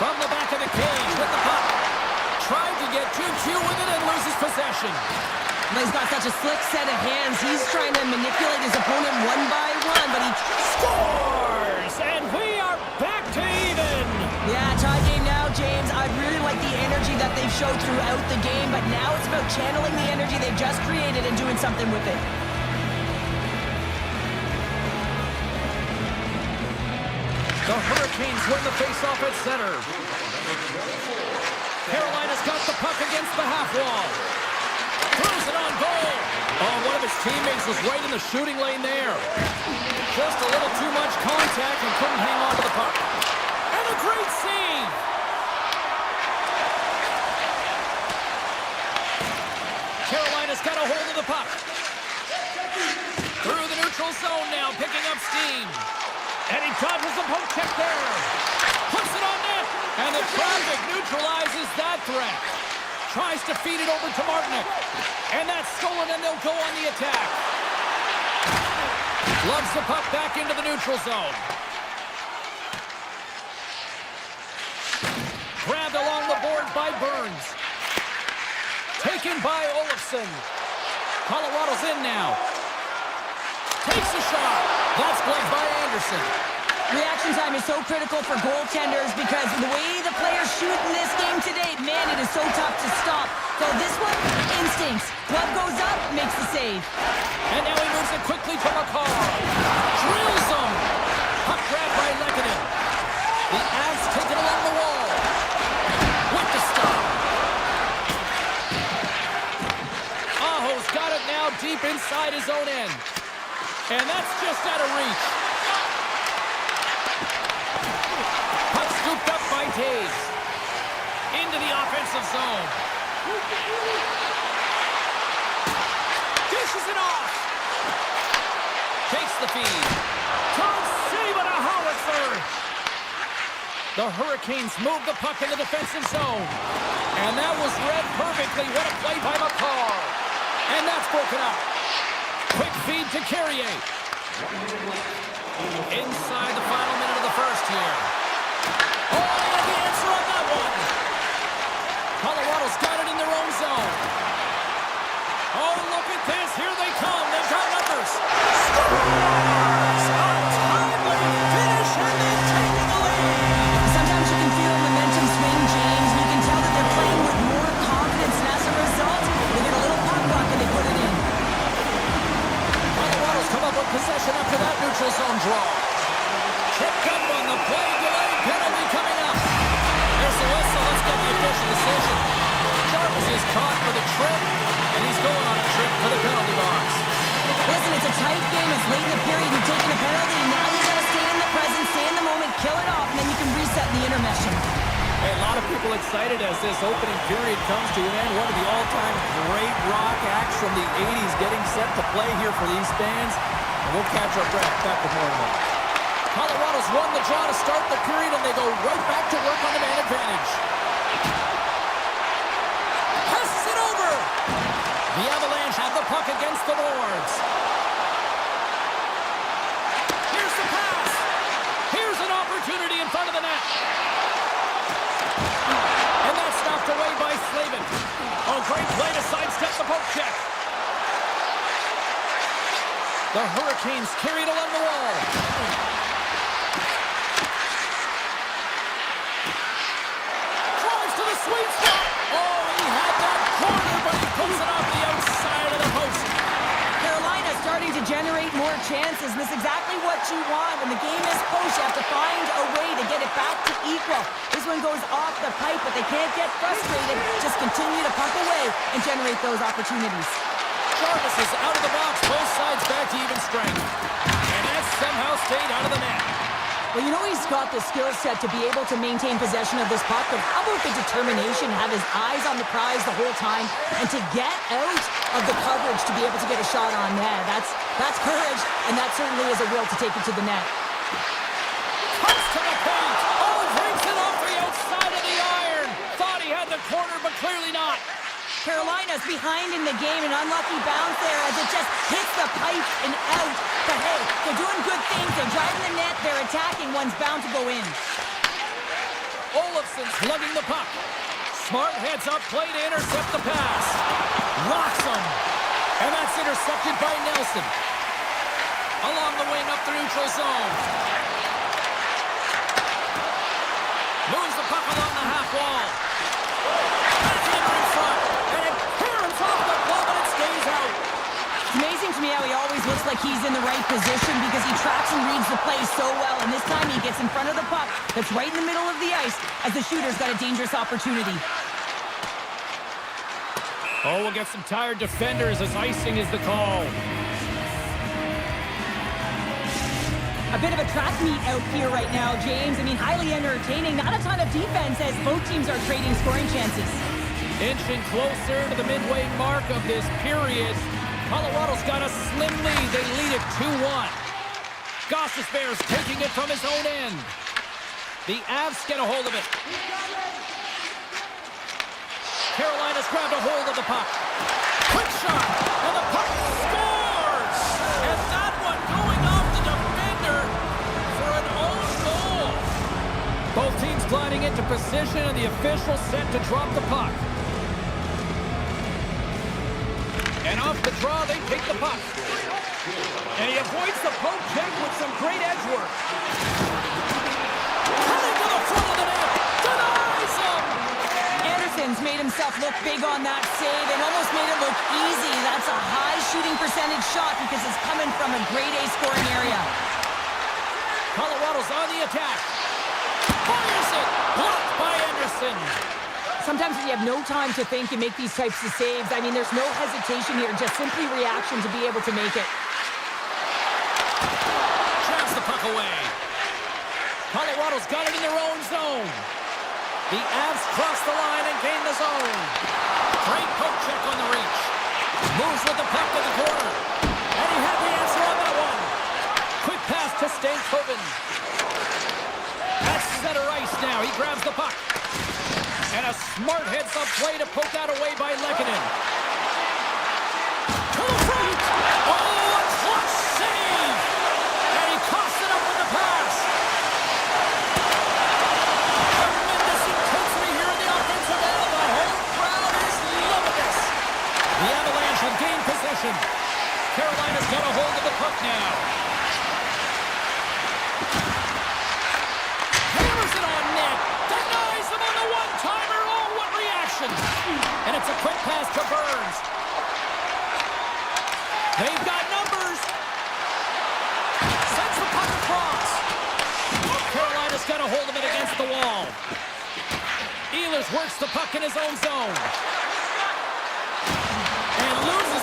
From the back of the cage with the puck. Tried to get too cute with it and loses possession. But he's got such a slick set of hands. He's trying to manipulate his opponent one by one, but he scores! And we are back to even. Yeah, tie game now, James. I really like the energy that they've showed throughout the game, but now it's about channeling the energy they've just created and doing something with it. The Hurricanes win the faceoff at center. Carolina's got the puck against the half wall. Throws it on goal. Oh, one of his teammates was right in the shooting lane there. Just a little too much contact and couldn't hang on to the puck. And a great save. Carolina's got a hold of the puck. Through the neutral zone now, picking up steam. And he dodges the poke check there. Puts it on net. And the traffic neutralizes that threat. Tries to feed it over to Martinick. And that's stolen, and they'll go on the attack. Lugs the puck back into the neutral zone. Grabbed along the board by Burns. Taken by Olofsson. Colorado's in now. Takes a shot. That's blocked by Anderson. Reaction time is so critical for goaltenders because the way the players shoot in this game today, man, it is so tough to stop. So this one, instincts. Glove goes up, makes the save. And now he moves it quickly to McCall. Drills him. Puck grab by Lehkonen. The Avs take it along the wall. With the stop. Aho's got it now deep inside his own end. And that's just out of reach. Puck scooped up by Taves. Into the offensive zone. Dishes it off. Takes the feed. Turns save on a howitzer. The Hurricanes move the puck in the defensive zone. And that was read perfectly. What a play by McCall. And that's broken up. Quick feed to Carrier. Inside the final minute of the first here. Oh, they got the answer on that one. Colorado's got it in their own zone. Oh, look at this. Here they come. They've got numbers. Scores! A timely finish trip, and he's going on a trip to the penalty box. Listen, it's a tight game. It's late in the period. You've taken a penalty. Now you got to stay in the present, stay in the moment, kill it off, and then you can reset in the intermission. Hey, a lot of people excited as this opening period comes to an end. One of the all-time great rock acts from the 80s getting set to play here for these fans. And we'll catch our breath. Back with more in a moment. Colorado's won the draw to start the period, and they go right back to work on the man advantage. Passes it over. The Avalanche have the puck against the boards. Here's the pass. Here's an opportunity in front of the net. And that's knocked away by Slavin. Oh, great play to sidestep the poke check. The Hurricanes carried along the wall. Drives to the sweet spot. Oh, he had that corner, but he puts it off the outside of the post. Carolina starting to generate more chances, and this is exactly what you want. When the game is close, you have to find a way to get it back to equal. This one goes off the pipe, but they can't get frustrated. Just continue to pump away and generate those opportunities. Jarvis is out of the box, both sides back to even strength. And that somehow stayed out of the net. Well, you know he's got the skill set to be able to maintain possession of this puck, but how about the determination, have his eyes on the prize the whole time, and to get out of the coverage to be able to get a shot on net. That's courage, and that certainly is a will to take it to the net. Comes to the paint. Oh, brings it off the outside of the iron. Thought he had the corner, but clearly not. Carolina's behind in the game, an unlucky bounce there as it just hits the pipe and out. But hey, they're doing good things. They're driving the net. They're attacking. One's bound to go in. Olofsson's lugging the puck. Smart heads up play to intercept the pass. Rocks him. And that's intercepted by Nelson. Along the wing up the neutral zone. Moves the puck along the half wall. Backhand in front. And it caroms off the glove and it stays out. It's amazing to me how he always looks like he's in the right position because he tracks and reads the play so well. And this time he gets in front of the puck that's right in the middle of the ice as the shooter's got a dangerous opportunity. Oh, we'll get some tired defenders as icing is the call. A bit of a track meet out here right now, James. I mean, highly entertaining. Not a ton of defense as both teams are trading scoring chances. Inching closer to the midway mark of this period. Colorado's got a slim lead. They lead it 2-1. Gostisbehere's taking it from his own end. The Avs get a hold of it. Carolina's grabbed a hold of the puck. Quick shot, and the puck scores! And that one going off the defender for an own goal. Both teams gliding into position, and the official set to drop the puck. And off the draw, they take the puck. And he avoids the poke check with some great edge work. Coming to the front of the net, denies him! Anderson's made himself look big on that save and almost made it look easy. That's a high shooting percentage shot because it's coming from a grade A scoring area. Colorado's on the attack. Fires it! Blocked by Anderson. Sometimes when you have no time to think, you make these types of saves. I mean, there's no hesitation here, just simply reaction to be able to make it. Drives the puck away. Colorado's got it in their own zone. The Avs cross the line and gain the zone. Great poke check on the reach. Moves with the puck to the corner. And he had the answer on that one. Quick pass to Stankoven. That's center ice now. He grabs the puck. And a smart heads-up play to poke that away by Lehkonen. To the front! Oh, a clutch save! And he coughs it up with the pass. Tremendous intensity here in the offensive end. The whole crowd is loving this. The Avalanche have gained possession. Carolina's got a hold of the puck now. Hammers it on net. Denies him on the one-timer. Oh, what reaction. And it's a quick pass to Burns. They've got numbers. Sends the puck across. Carolina's got a hold of it against the wall. Ehlers works the puck in his own zone.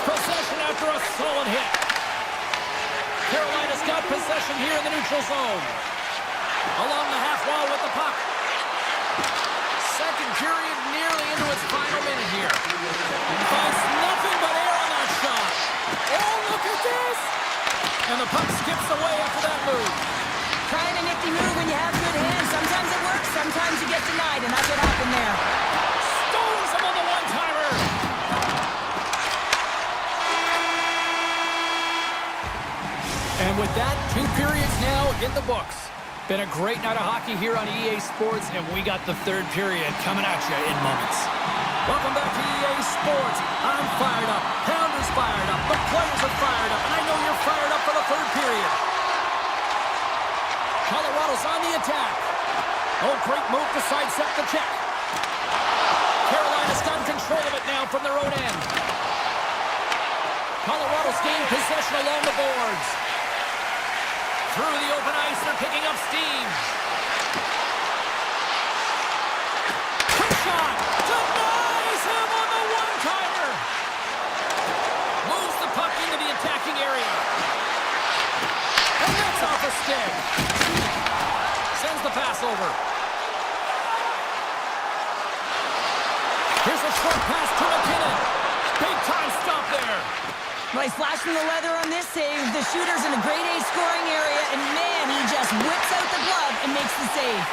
possession after a solid hit. Carolina's got possession here in the neutral zone. Along the half wall with the puck. Second period nearly into its final minute here. Finds nothing but air on that shot. Oh, look at this! And the puck skips away after that move. Trying a nifty move when you have good hands. Sometimes it works, sometimes you get denied, and that's what happened there. Stones him on the one-timer. And with that, 2 periods now in the books. Been a great night of hockey here on EA Sports, and we got the third period coming at you in moments. Welcome back to EA Sports. I'm fired up. Pounder's fired up. The players are fired up, and I know you're fired up for the third period. Colorado's on the attack. Oh, great move to sidestep the check. Carolina's got control of it now from their own end. Colorado's gained possession along the boards. Through the open ice, they're picking up steam. Quick shot! Denies him on the one-timer! Moves the puck into the attacking area. And that's off a stick. Sends the pass over. Here's a short pass to McKinnon. Big time stop there. Well, he's flashing the leather on this save. The shooter's in a grade A scoring area, and man, he just whips out the glove and makes the save.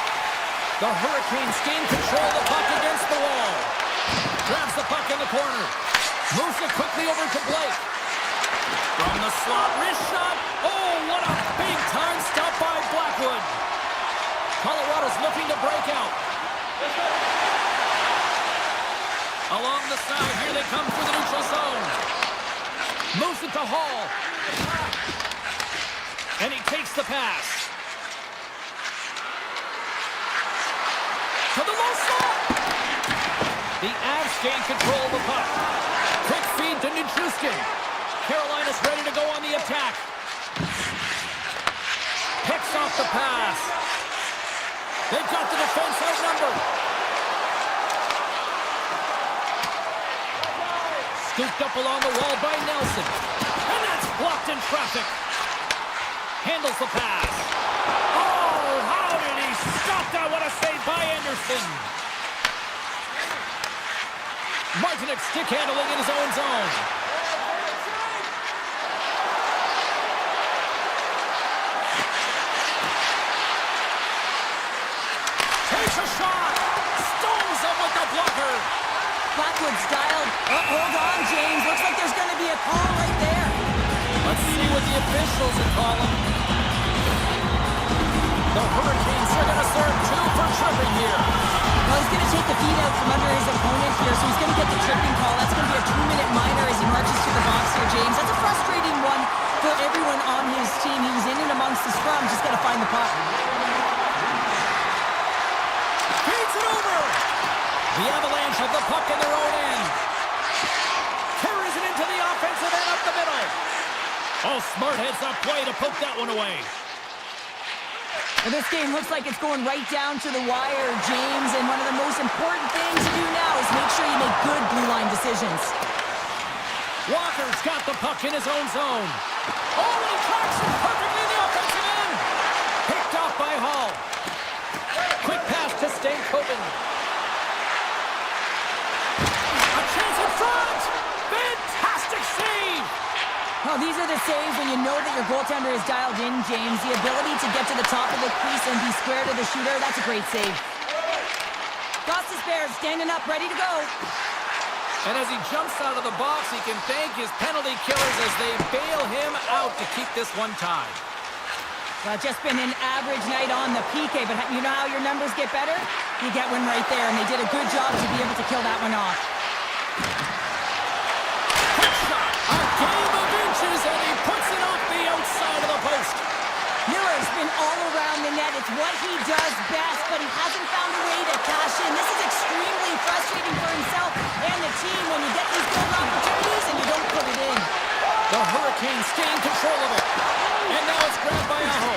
The Hurricanes gain control of the puck against the wall. Grabs the puck in the corner. Moves it quickly over to Blake. From the slot, wrist shot. Oh, what a big time stop by Blackwood. Colorado's looking to break out. Along the side, here they come through the neutral zone. Moves it to Hall. And he takes the pass. To the low slot. The Avs gain control of the puck. Quick feed to Nichushkin. Carolina's ready to go on the attack. Picks off the pass. They've got the defense outnumbered. Scooped up along the wall by Nelson. And that's blocked in traffic. Handles the pass. Oh, how did he stop that? What a save by Anderson. Martinek stick handling in his own zone. Takes a shot. Stones him with the blocker. Blackwood's dialed. Hold on, James. Looks like there's going to be a call right there. Let's see what the officials are calling. The Hurricanes are going to serve 2 for tripping here. Well, he's going to take the feed out from under his opponent here, so he's going to get the tripping call. That's going to be a 2-minute minor as he marches to the box here, James. That's a frustrating one for everyone on his team. He was in and amongst the scrum, just got to find the puck. Feeds it over. The Avalanche have the puck in their own end. Carries it into the offensive end up the middle. Oh, smart heads up play to poke that one away. And this game looks like it's going right down to the wire, James. And one of the most important things to do now is make sure you make good blue line decisions. Walker's got the puck in his own zone. Oh, and he tracks it perfectly in the offensive end. Picked off by Hall. Quick pass to Stankoven. A chance in front. Fantastic save. Well, these are the saves when you know that your goaltender is dialed in, James. The ability to get to the top of the crease and be square to the shooter, that's a great save. Costas Bears standing up, ready to go. And as he jumps out of the box, he can thank his penalty killers as they bail him out to keep this one tied. Well, just been an average night on the PK, but you know how your numbers get better? You get one right there, and they did a good job to be able to kill that one off. A game of inches, and he puts it off the outside of the post. Miller's been all around the net. It's what he does best, but he hasn't found a way to cash in. This is extremely frustrating for himself and the team when you get these goal opportunities and you don't put it in. The Hurricanes stay in control of it. And now it's grabbed by Aho.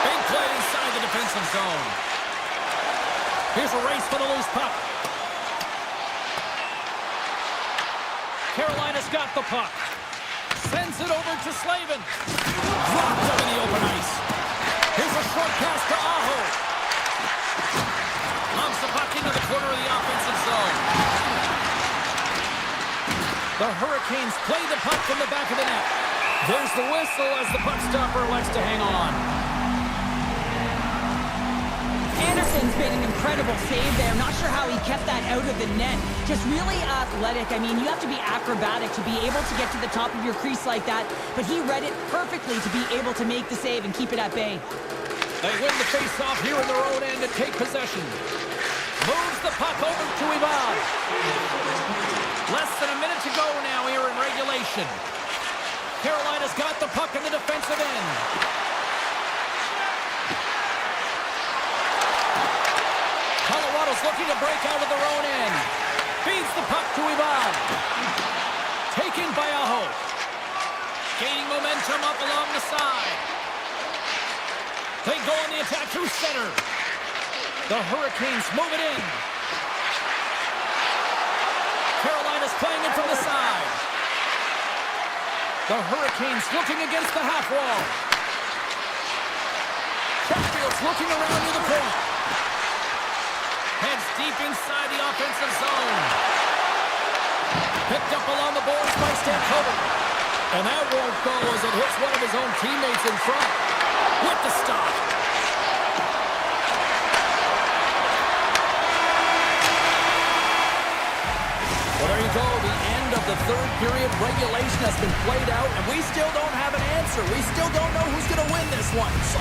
Big play inside the defensive zone. Here's a race for the loose puck. Carolina's got the puck. Sends it over to Slavin. Dropped up in the open ice. Here's a short pass to Aho. Lumps the puck into the corner of the offensive zone. The Hurricanes play the puck from the back of the net. There's the whistle as the puck stopper elects to hang on. Anderson's made an incredible save there. I'm not sure how he kept that out of the net. Just really athletic. I mean, you have to be acrobatic to be able to get to the top of your crease like that. But he read it perfectly to be able to make the save and keep it at bay. They win the face-off here in their own end and take possession. Moves the puck over to Ivan. Less than a minute to go now here in regulation. Carolina's got the puck in the defensive end. Colorado's looking to break out of their own end. Feeds the puck to Ivan. Taken by Aho. Gaining momentum up along the side. They go on the attack through center. The Hurricanes move it in. Carolina's playing it from the side. The Hurricanes looking against the half wall. Chatfield's looking around to the corner. Heads deep inside the offensive zone. Picked up along the boards by Stankoven. And that won't go as it hits one of his own teammates in front. With the stop. Well, there you go. The end of the third period. Regulation has been played out, and we still don't have an answer. We still don't know who's going to win this one. So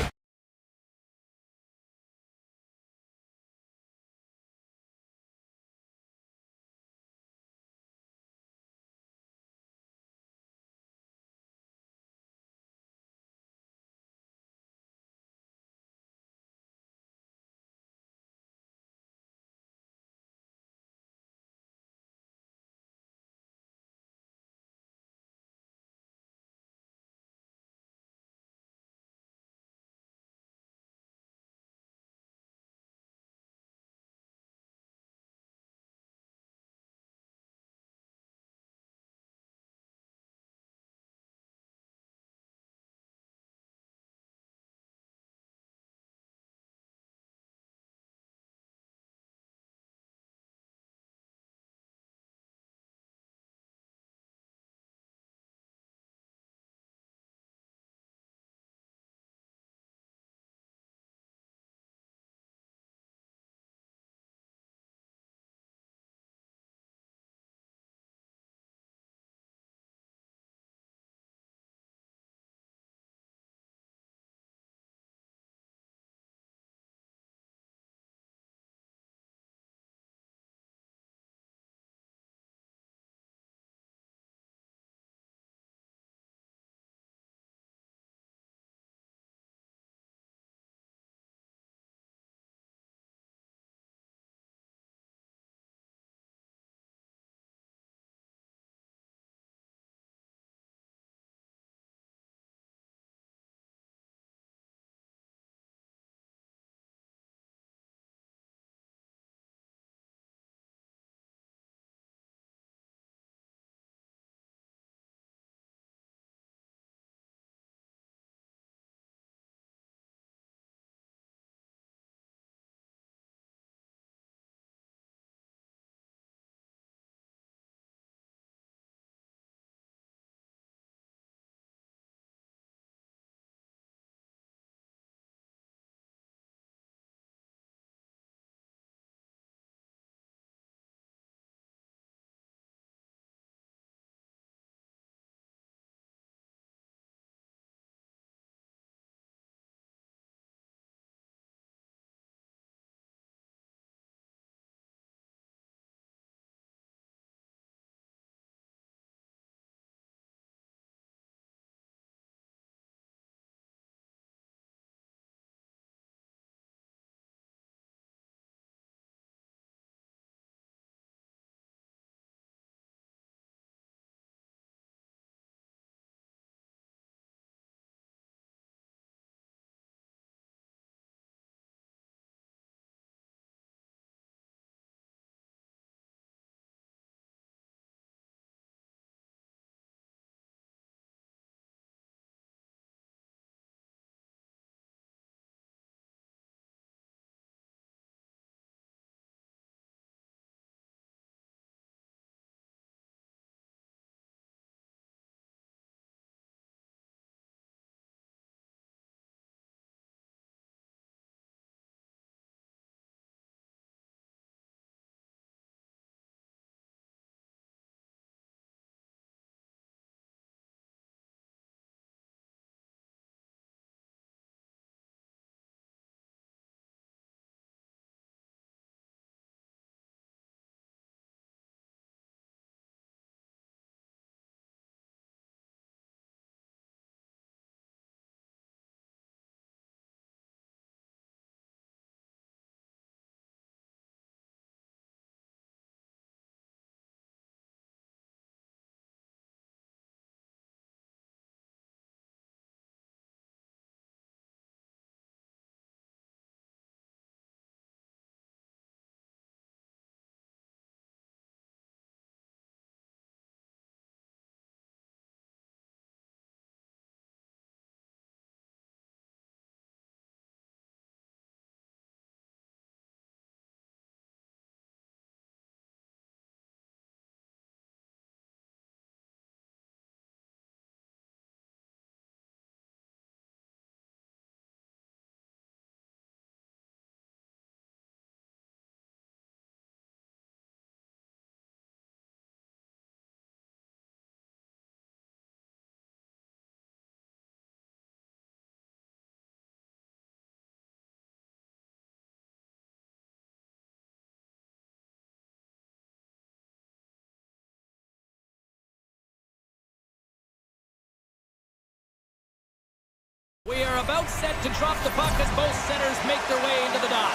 are about set to drop the puck as both centers make their way into the dot.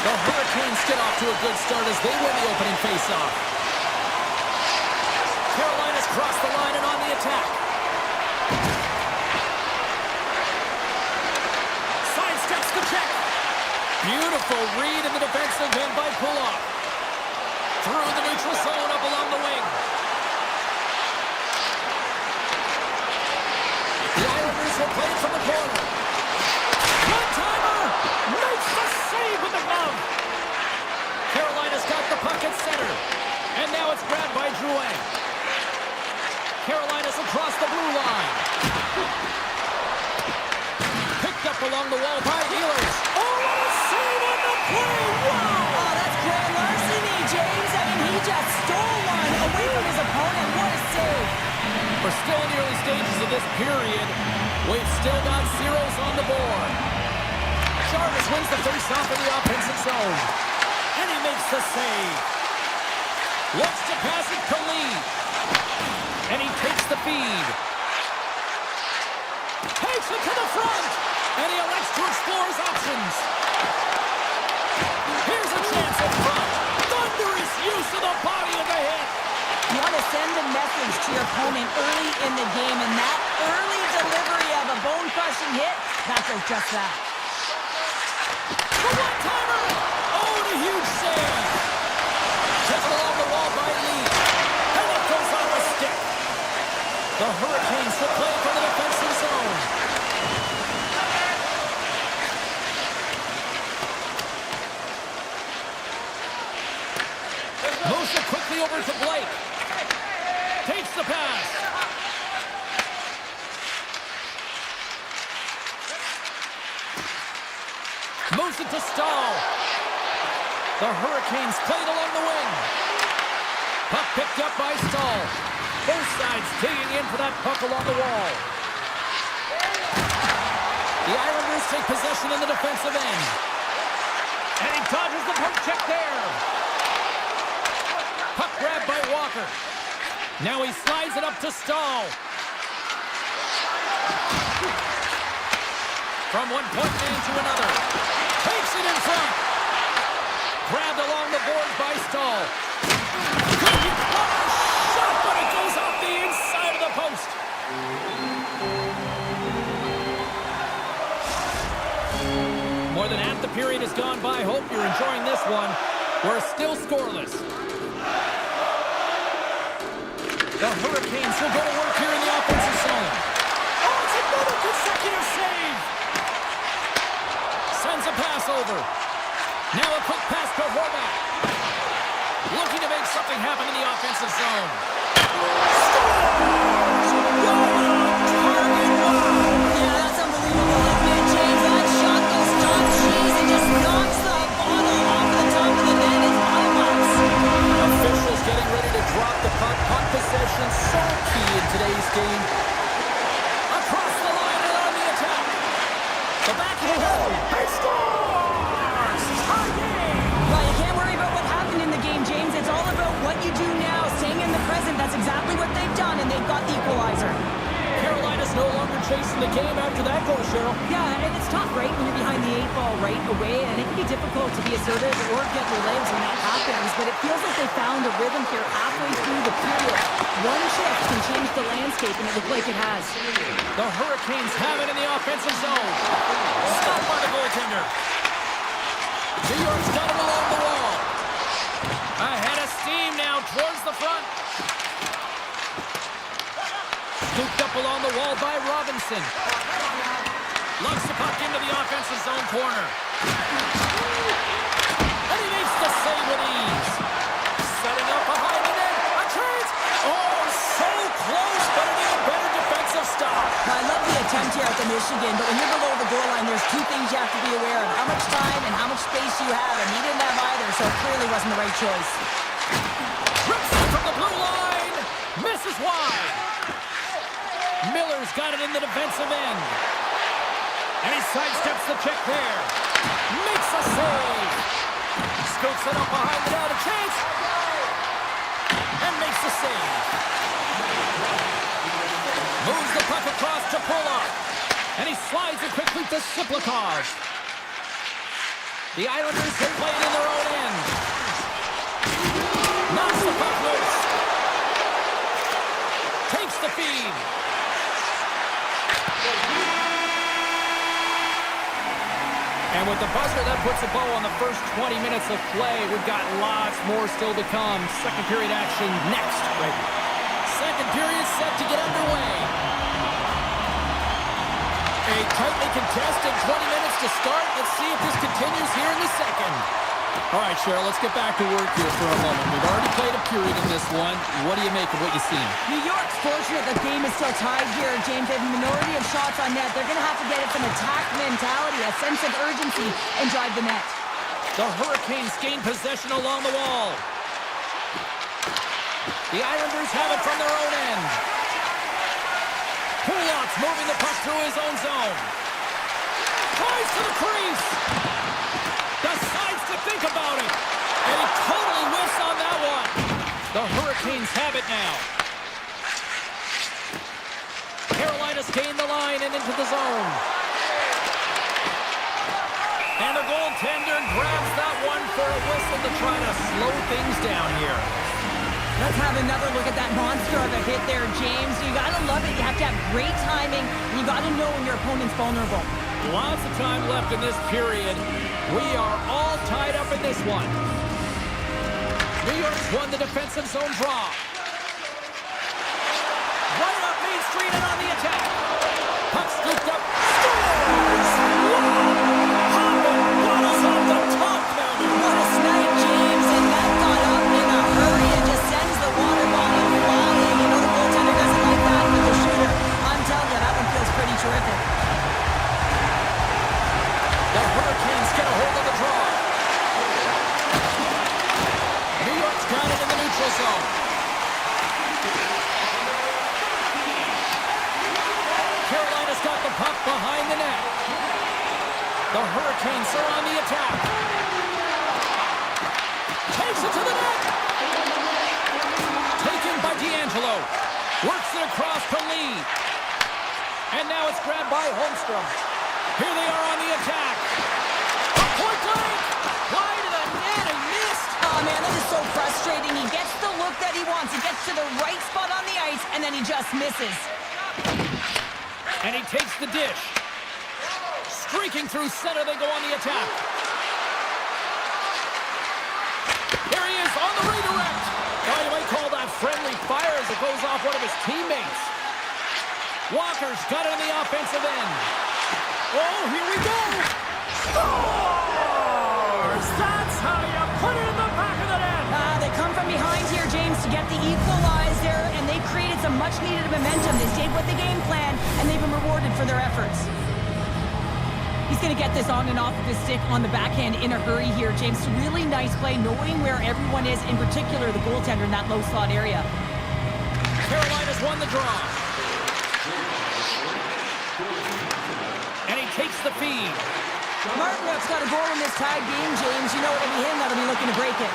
The Hurricanes get off to a good start as they win the opening faceoff. Carolina's crossed the line and on the attack. Sidesteps the check. Beautiful read in the defensive end by Puloff. Through the neutral zone up along the wing. The Islanders will play it from the corner. One-timer! Makes the save with the glove. Carolina's got the puck at center. And now it's grabbed by Drouin. Carolina's across the blue line. Picked up along the wall by Ehlers. Oh, what a save on the play! Wow! Oh, that's grand larceny, James. I mean, he just stole one away from his opponent. What a save. We're still in the early stages of this period. We've still got zeros on the board. Jarvis wins the face-off in the offensive zone. And he makes the save. Looks to pass it to Lee. And he takes the feed. Takes it to the front. And he elects to explore his options. Here's a chance up front. Thunderous use of the body of the hit. You want to send a message to your opponent early in the game, and that early delivery of a bone-crushing hit, that does just that. The one-timer! Oh, and a huge save! Taken along the wall by Lee. And it goes off a stick. The Hurricanes will play from the defensive zone. Moves it quickly over to Blake. Takes the pass. Moves it to Stahl. The Hurricanes played along the wing. Puck picked up by Stahl. Both sides digging in for that puck along the wall. The Islanders take possession in the defensive end. And he dodges the poke check there. Puck grabbed by Walker. Now he slides it up to Stahl. From one point man to another. Takes it in front. Grabbed along the boards by Stahl. Could be caught a shot, but it goes off the inside of the post. More than half the period has gone by. Hope you're enjoying this one. We're still scoreless. The Hurricanes will go to work here in the offensive zone. Oh, it's another consecutive save. Sends a pass over. Now a quick pass to Horvat. Looking to make something happen in the offensive zone. Scores! Yeah, that's unbelievable, isn't it, James? That shot goes top cheese and just knocks the bottle off the top of the net. It's bottom box. Officials getting ready to drop the puck. Puck possession so key in today's game. Across the line and on the attack. The backhand. He scores! Tie game! Well, you can't worry about what happened in the game, James. It's all about what you do now, staying in the present. That's exactly what they've done, and they've got the equalizer. Carolina's no longer chasing the game after that goal, Cheryl. Yeah, and it's tough, right, when you're behind the 8 ball right away, and it can be difficult to be assertive or get your legs when that happens, but it feels like they found a rhythm here halfway through the period. One shift can change the landscape, and it looks like it has. The Hurricanes have it in the offensive zone. Stopped by the goaltender. New York's got it along the wall. Ahead of steam now towards the front. Scooped up along the wall by Robinson. Lugs the puck into the offensive zone corner. And he makes the save with ease. Setting up behind the net. A chance. Oh, so close, but an even better defensive stop. Now, I love the attempt here at the Michigan, but when you're below the goal line, there's two things you have to be aware of. How much time and how much space you have, and he didn't have either, so it clearly wasn't the right choice. Rips it from the blue line. Misses wide. Miller's got it in the defensive end. And he sidesteps the check there. Makes a save. Scoots it up behind the net. A chance. And makes the save. Moves the puck across to Polak. And he slides it quickly to Siplikov. The Islanders have played in their own end. Knocks the puck loose. Takes the feed. And with the buzzer, that puts a bow on the first 20 minutes of play. We've got lots more still to come. Second period action next. Right. Second period set to get underway. A tightly contested 20 minutes to start. Let's see if this continues here in the second. All right, Cheryl, let's get back to work here for a moment. We've already played a period in this one. What do you make of what you've seen? New York's fortunate the game is still tied here, James. They have a minority of shots on net. They're going to have to get it some attack mentality, a sense of urgency, and drive the net. The Hurricanes gain possession along the wall. The Islanders have it from their own end. Polak's moving the puck through his own zone. Tries to the crease. Decides to think about it. And he totally whiffs on that one. The Hurricanes have it now. Carolina's gained the line and into the zone. And the goaltender grabs that one for a whistle to try to slow things down here. Let's have another look at that monster of a hit there, James. You gotta love it. You have to have great timing, and you gotta know when your opponent's vulnerable. Lots of time left in this period. We are all tied up in this one. New York's won the defensive zone draw. Right up Main Street and on the attack. Puck scooped up. Scores! Bottles off the top now. What a snipe, James, and that got up in a hurry and just sends the water bottle flying. You know the goaltender doesn't like that with the shooter. I'm telling you, that one feels pretty terrific. The Hurricanes get a hold of the draw. New York's got it in the neutral zone. Carolina's got the puck behind the net. The Hurricanes are on the attack. Takes it to the net. Taken by D'Angelo. Works it across to Lee. And now it's grabbed by Holmstrom. Here they are on the attack. Point blank. Wide to the net and missed. Oh, man, that is so frustrating. He gets the look that he wants. He gets to the right spot on the ice, and then he just misses. And he takes the dish. Streaking through center, they go on the attack. Here he is on the redirect. Oh, you might call that friendly fire as it goes off one of his teammates. Walker's got it on the offensive end. Oh, here we go. Scores! That's how you put it in the back of the net. They come from behind here, James, to get the equalizer, and they've created some much-needed momentum. They stayed with the game plan, and they've been rewarded for their efforts. He's going to get this on and off of his stick on the backhand in a hurry here, James. Really nice play, knowing where everyone is, in particular the goaltender in that low slot area. Carolina's won the draw. And he takes the feed. Martinuk's got a goal in this tied game, James. You know it'll be him that'll be looking to break it.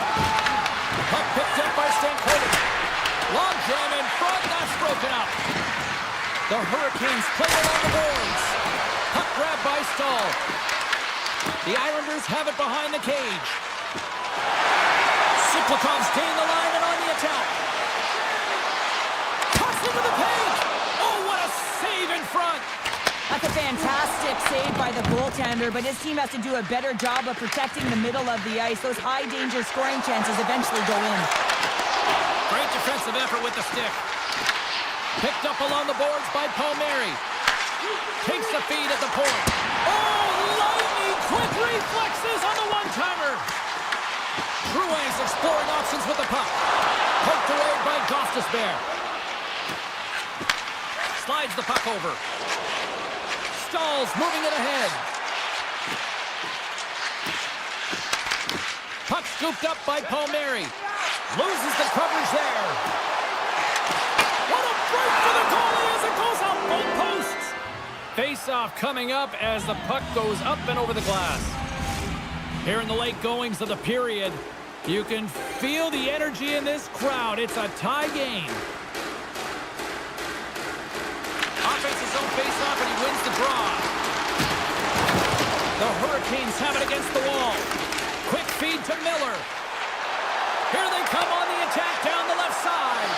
Puck picked up by Stankovic. Long jam in front, that's broken up. The Hurricanes play it on the boards. Puck grab by Stahl. The Islanders have it behind the cage. Siplikov's gained the line and on the attack. Toss into the paint. Oh, what a save in front. That's a fantastic save by the goaltender, but his team has to do a better job of protecting the middle of the ice. Those high-danger scoring chances eventually go in. Great defensive effort with the stick. Picked up along the boards by Palmieri. Takes the feed at the point. Oh, lightning quick reflexes on the one-timer. Drouin's exploring options with the puck. Poked away by Gostisbehere. Slides the puck over. Stahl's moving it ahead. Puck scooped up by Palmieri. Loses the coverage there. What a break for the goalie as it goes out both posts. Face-off coming up as the puck goes up and over the glass. Here in the late goings of the period, you can feel the energy in this crowd. It's a tie game. zone face-off, and he wins the draw. The Hurricanes have it against the wall. Quick feed to Miller. Here they come on the attack down the left side.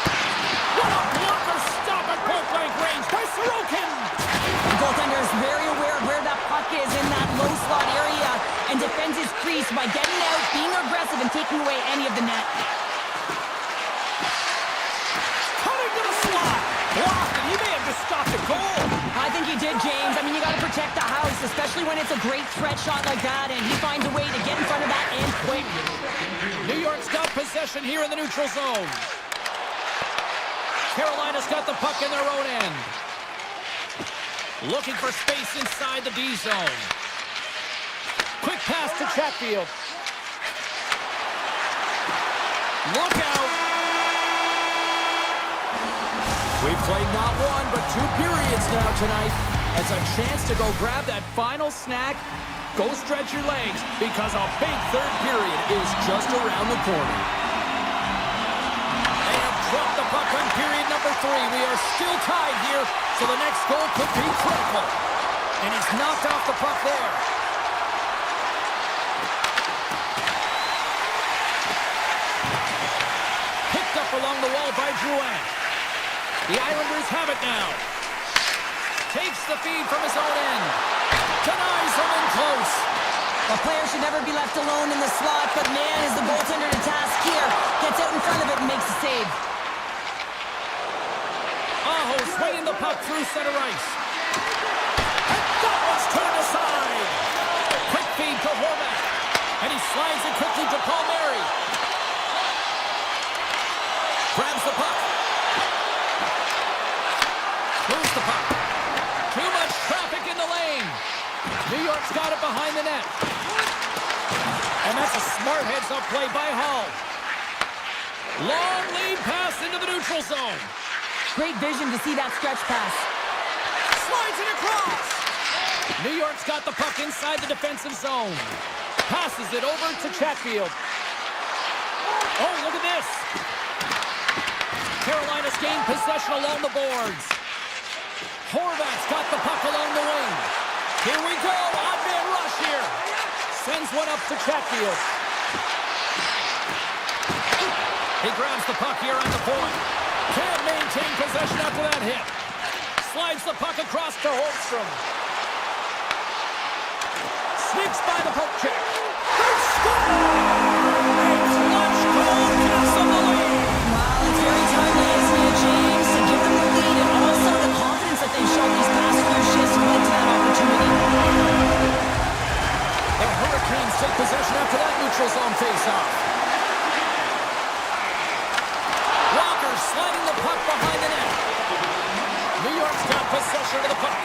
What a blocker stop at point-blank range by Sorokin. The goaltender is very aware of where that puck is in that low slot area and defends his crease by getting out, being aggressive, and taking away any of the net. Cutting to the slot. Blocked, and he may have just stopped a goal. I think he did, James. I mean, you got to protect the house, especially when it's a great threat shot like that, and he finds a way to get in front of that and quick. New York's got possession here in the neutral zone. Carolina's got the puck in their own end. Looking for space inside the D zone. Quick pass to Chatfield. Look out! We've played not one, but 2 periods now tonight. It's a chance to go grab that final snack. Go stretch your legs, because a big third period is just around the corner. They have dropped the puck on period number 3. We are still tied here, so the next goal could be critical. And he's knocked off the puck there. Picked up along the wall by Drouin. The Islanders have it now. Takes the feed from his own end. Denies him in close. A player should never be left alone in the slot, but man, is the goaltender to task here. Gets out in front of it and makes the save. Aho swinging the puck through center ice. And that was turned aside. Quick feed to Horvath. And he slides it quickly to Palmieri. Grabs the puck. Moves the puck. Too much traffic in the lane. New York's got it behind the net. And that's a smart heads-up play by Hull. Long lead pass into the neutral zone. Great vision to see that stretch pass. Slides it across. New York's got the puck inside the defensive zone. Passes it over to Chatfield. Oh, look at this. Carolina's gained possession along the boards. Horvath's got the puck along the wing. Here we go. Odd man rush here. Sends one up to Chatfield. He grabs the puck here on the point. Can't maintain possession after that hit. Slides the puck across to Holmstrom. Sneaks by the poke check. They score! A clutch goal gives them the lead. Wow, it's very timely, isn't it, James? To give them the lead and also the confidence that they've shown these past few shifts led to that opportunity. The Hurricanes take possession after that neutral zone face-off. Sliding the puck behind the net. New York's got possession of the puck.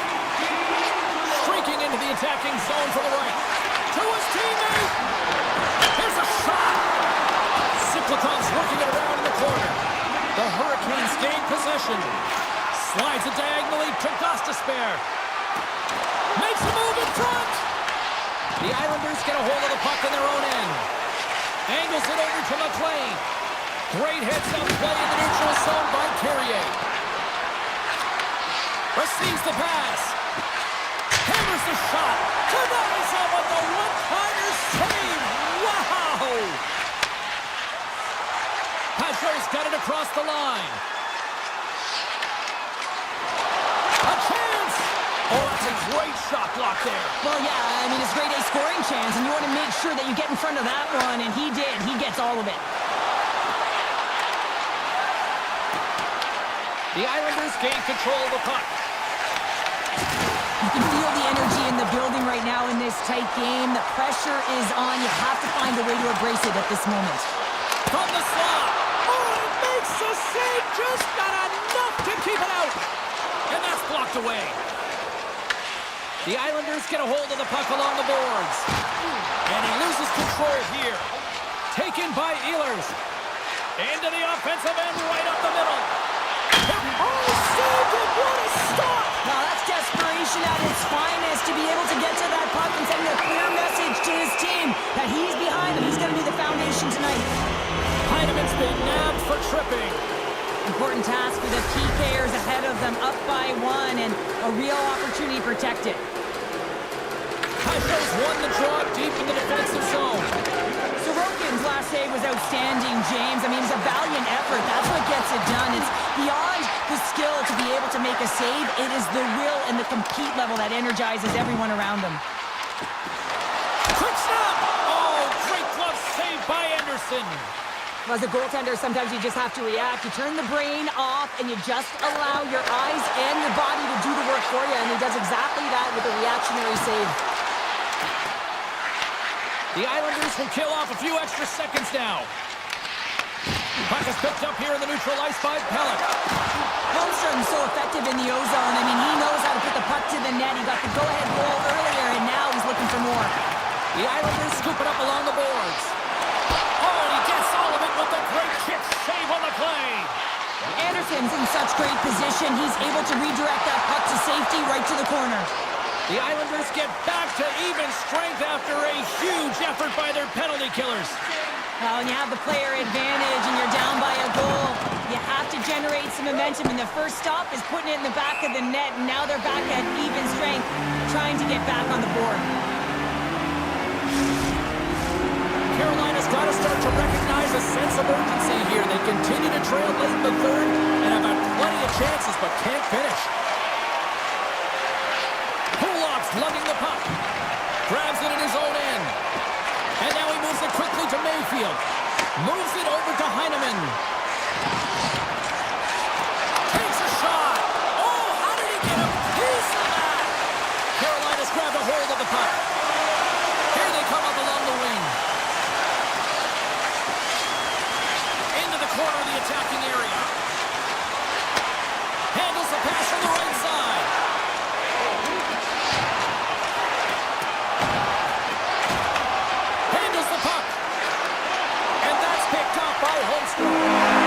Streaking into the attacking zone for the right. To his teammate. Here's a shot. Siklikov's working it around in the corner. The Hurricanes gain possession. Slides it diagonally to Gostisbehere. Makes a move in front. The Islanders get a hold of the puck in their own end. Angles it over to McLean. Great heads-up play in the neutral zone by Carrier. Receives the pass. Hammers the shot. Denies him with the one-timer save. Wow! Pageau's got it across the line. A chance! Oh, that's a great shot block there. Well, yeah, I mean, it's grade A scoring chance, and you want to make sure that you get in front of that one, and he did. He gets all of it. The Islanders gain control of the puck. You can feel the energy in the building right now in this tight game. The pressure is on. You have to find a way to embrace it at this moment. From the slot. Oh, it makes the save. Just not enough to keep it out. And that's blocked away. The Islanders get a hold of the puck along the boards. And he loses control here. Taken by Ehlers. Into the offensive end right up the middle. Oh, saved it! What a stop! Now that's desperation at its finest to be able to get to that puck and send a clear message to his team that he's behind him. He's going to be the foundation tonight. Heineman's been nabbed for tripping. Important task for the PKers ahead of them, up by 1, and a real opportunity to protect it. Kaiser's won the draw deep in the defensive zone. Sorokin's last save was outstanding, James. I mean, it's a valiant effort. That's what gets it done. It's beyond the skill to be able to make a save. It is the will and the compete level that energizes everyone around them. Quick snap! Oh, great glove save by Anderson. As a goaltender, sometimes you just have to react. You turn the brain off and you just allow your eyes and your body to do the work for you, and he does exactly that with a reactionary save. The Islanders will kill off a few extra seconds now. Puck is picked up here in the neutral ice by Pellick. Holmstrom's so effective in the O-zone. I mean, he knows how to put the puck to the net. He got the go-ahead goal earlier, and now he's looking for more. The Islanders scoop it up along the boards. Oh, and he gets all of it with a great kick save on the play. Anderson's in such great position. He's able to redirect that puck to safety right to the corner. The Islanders get back to even strength after a huge effort by their penalty killers. Well, when you have the player advantage and you're down by a goal, you have to generate some momentum, and the first stop is putting it in the back of the net, and now they're back at even strength, trying to get back on the board. Carolina's got to start to recognize a sense of urgency here. They continue to trail late in the third and have had plenty of chances, but can't finish. Pulov's lugging the puck. Grabs it at his own end. And now he moves it quickly to Mayfield. Moves it over to Heineman. Takes a shot. Oh, how did he get a piece of that? Carolina's grabbed a hold of the puck. Here they come up along the wing. Into the corner of the attacking area. Handles the pass from the right side. Handles the puck. And that's picked up by Holmstrom.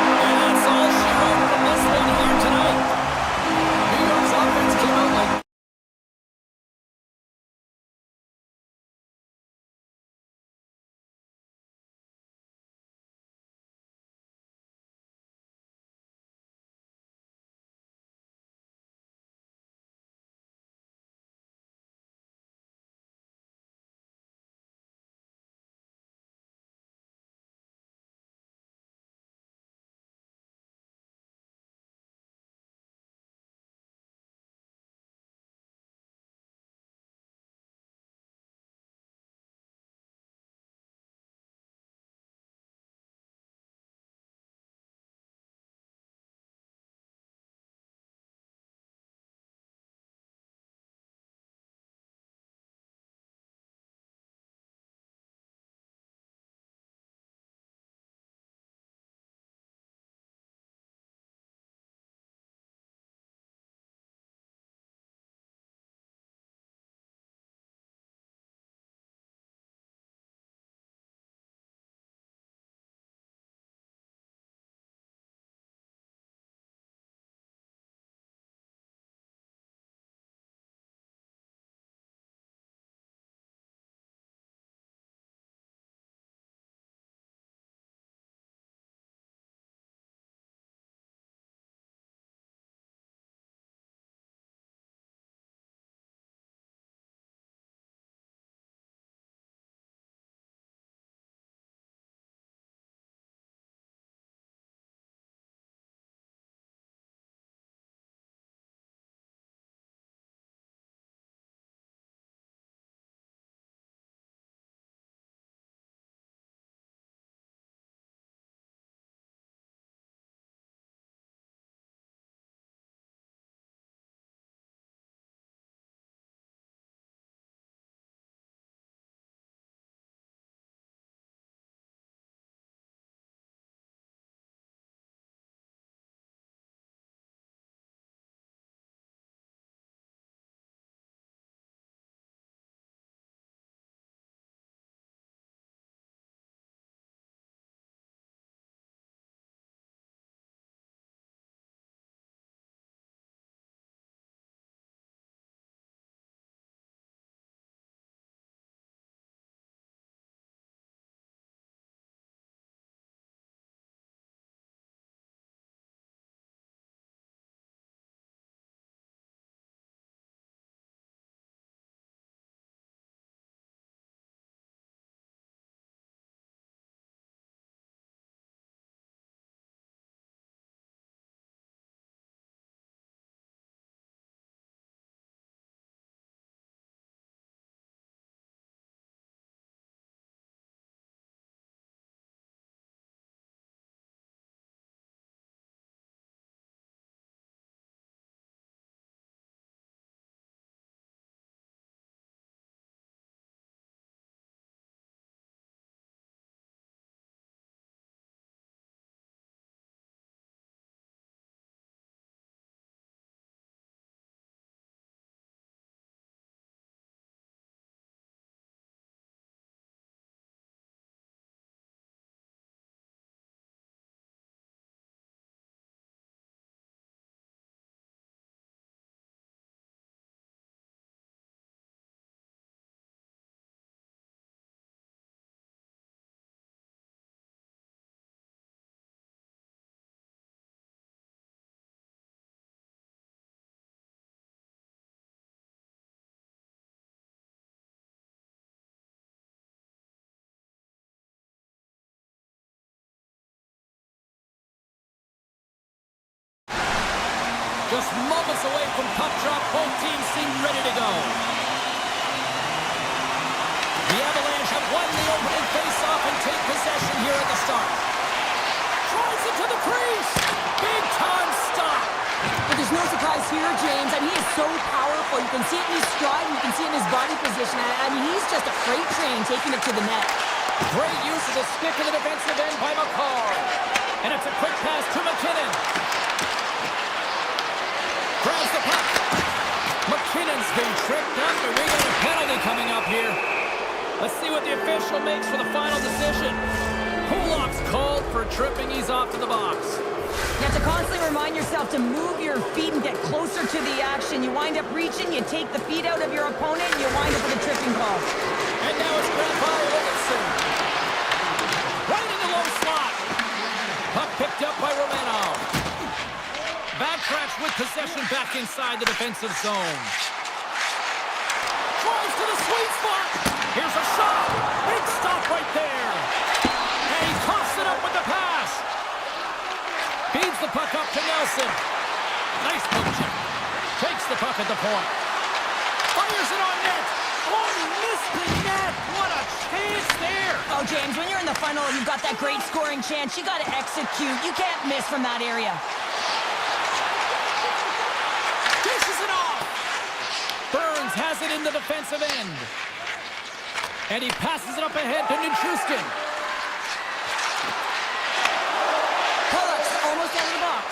Just moments away from puck drop, both teams seem ready to go. The Avalanche have won the opening face-off and take possession here at the start. Tries it to the crease. Big time stop. But there's no surprise here, James. I mean, he is so powerful. You can see it in his stride, and you can see it in his body position. I mean, he's just a freight train taking it to the net. Great use of the stick in the defensive end by McCarr. And it's a quick pass to McKinnon. Grabs the puck. McKinnon's been tripped up, and we got a penalty coming up here. Let's see what the official makes for the final decision. Kulak's called for tripping. He's off to the box. You have to constantly remind yourself to move your feet and get closer to the action. You wind up reaching, you take the feet out of your opponent, and you wind up with a tripping call. And now it's grabbed by Olsen. Right in the low slot. Puck picked up by Romanov. Backtracks with possession back inside the defensive zone. Drives to the sweet spot. Here's a shot. Big stop right there. And he coughs it up with the pass. Feeds the puck up to Nelson. Nice poke check. Takes the puck at the point. Fires it on net. Oh, he missed the net. What a chance there. Oh, James, when you're in the final, you've got that great scoring chance. You got to execute. You can't miss from that area. Dishes it off. Burns has it in the defensive end. And he passes it up ahead to Nichushkin. Almost out of the box.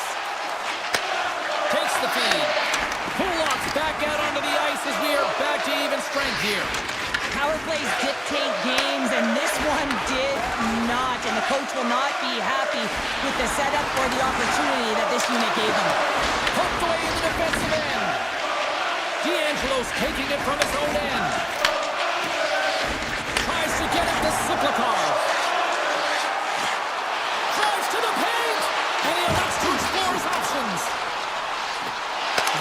Takes the feed. Kulak's back out onto the ice as we are back to even strength here. Power plays dictate games, and this one did not. And the coach will not be happy with the setup or the opportunity that this unit gave him. Poked away in the defensive end. D'Angelo's taking it from his own end. Tries to get it to Siplikov. Drives to the paint. And he elects to explore his options.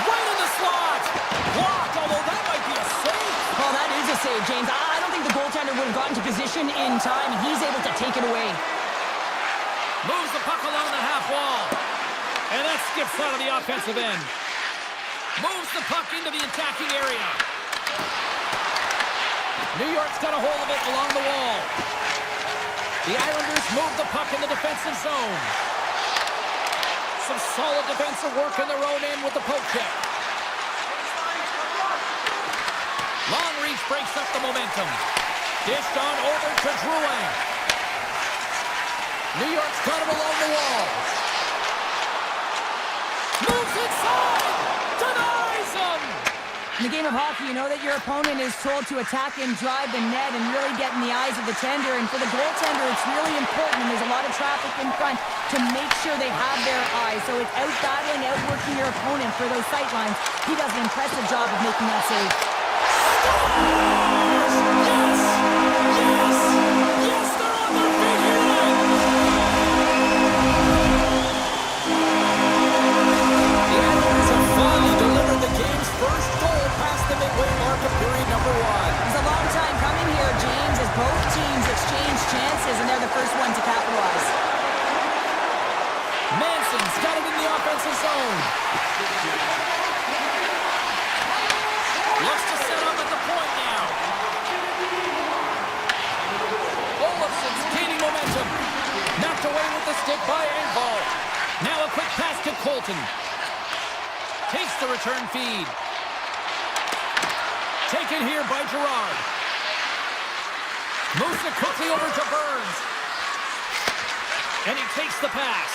Right in the slot. Blocked, although that might be a save. Well, that is a save, James. I don't think the goaltender would have gotten to position in time, and he's able to take it away. Moves the puck along the half wall. And that skips out of the offensive end. Moves the puck into the attacking area. New York's got a hold of it along the wall. The Islanders move the puck in the defensive zone. Some solid defensive work in their own end with the poke check. Long reach breaks up the momentum. Dished on over to Drouin. New York's got him along the wall. Moves inside. Denies him. In the game of hockey, you know that your opponent is told to attack and drive the net and really get in the eyes of the tender. And for the goaltender, it's really important, and there's a lot of traffic in front, to make sure they have their eyes. So it's out-battling, outworking your opponent for those sight lines. He does an impressive job of making that save. Yes! Yes! Yes, they're on their feet here tonight! The Islanders have finally delivered the game's first goal past the midway mark of period number 1. It's a long time coming here, James, as both teams exchange chances, and they're the first one to capitalize. Manson's got it in the offensive zone. Looks to set up at the point now. Olofsson's gaining momentum. Knocked away with the stick by Engvall. Now a quick pass to Colton. Takes the return feed. Taken here by Gerard. Moves it quickly over to Burns. And he takes the pass.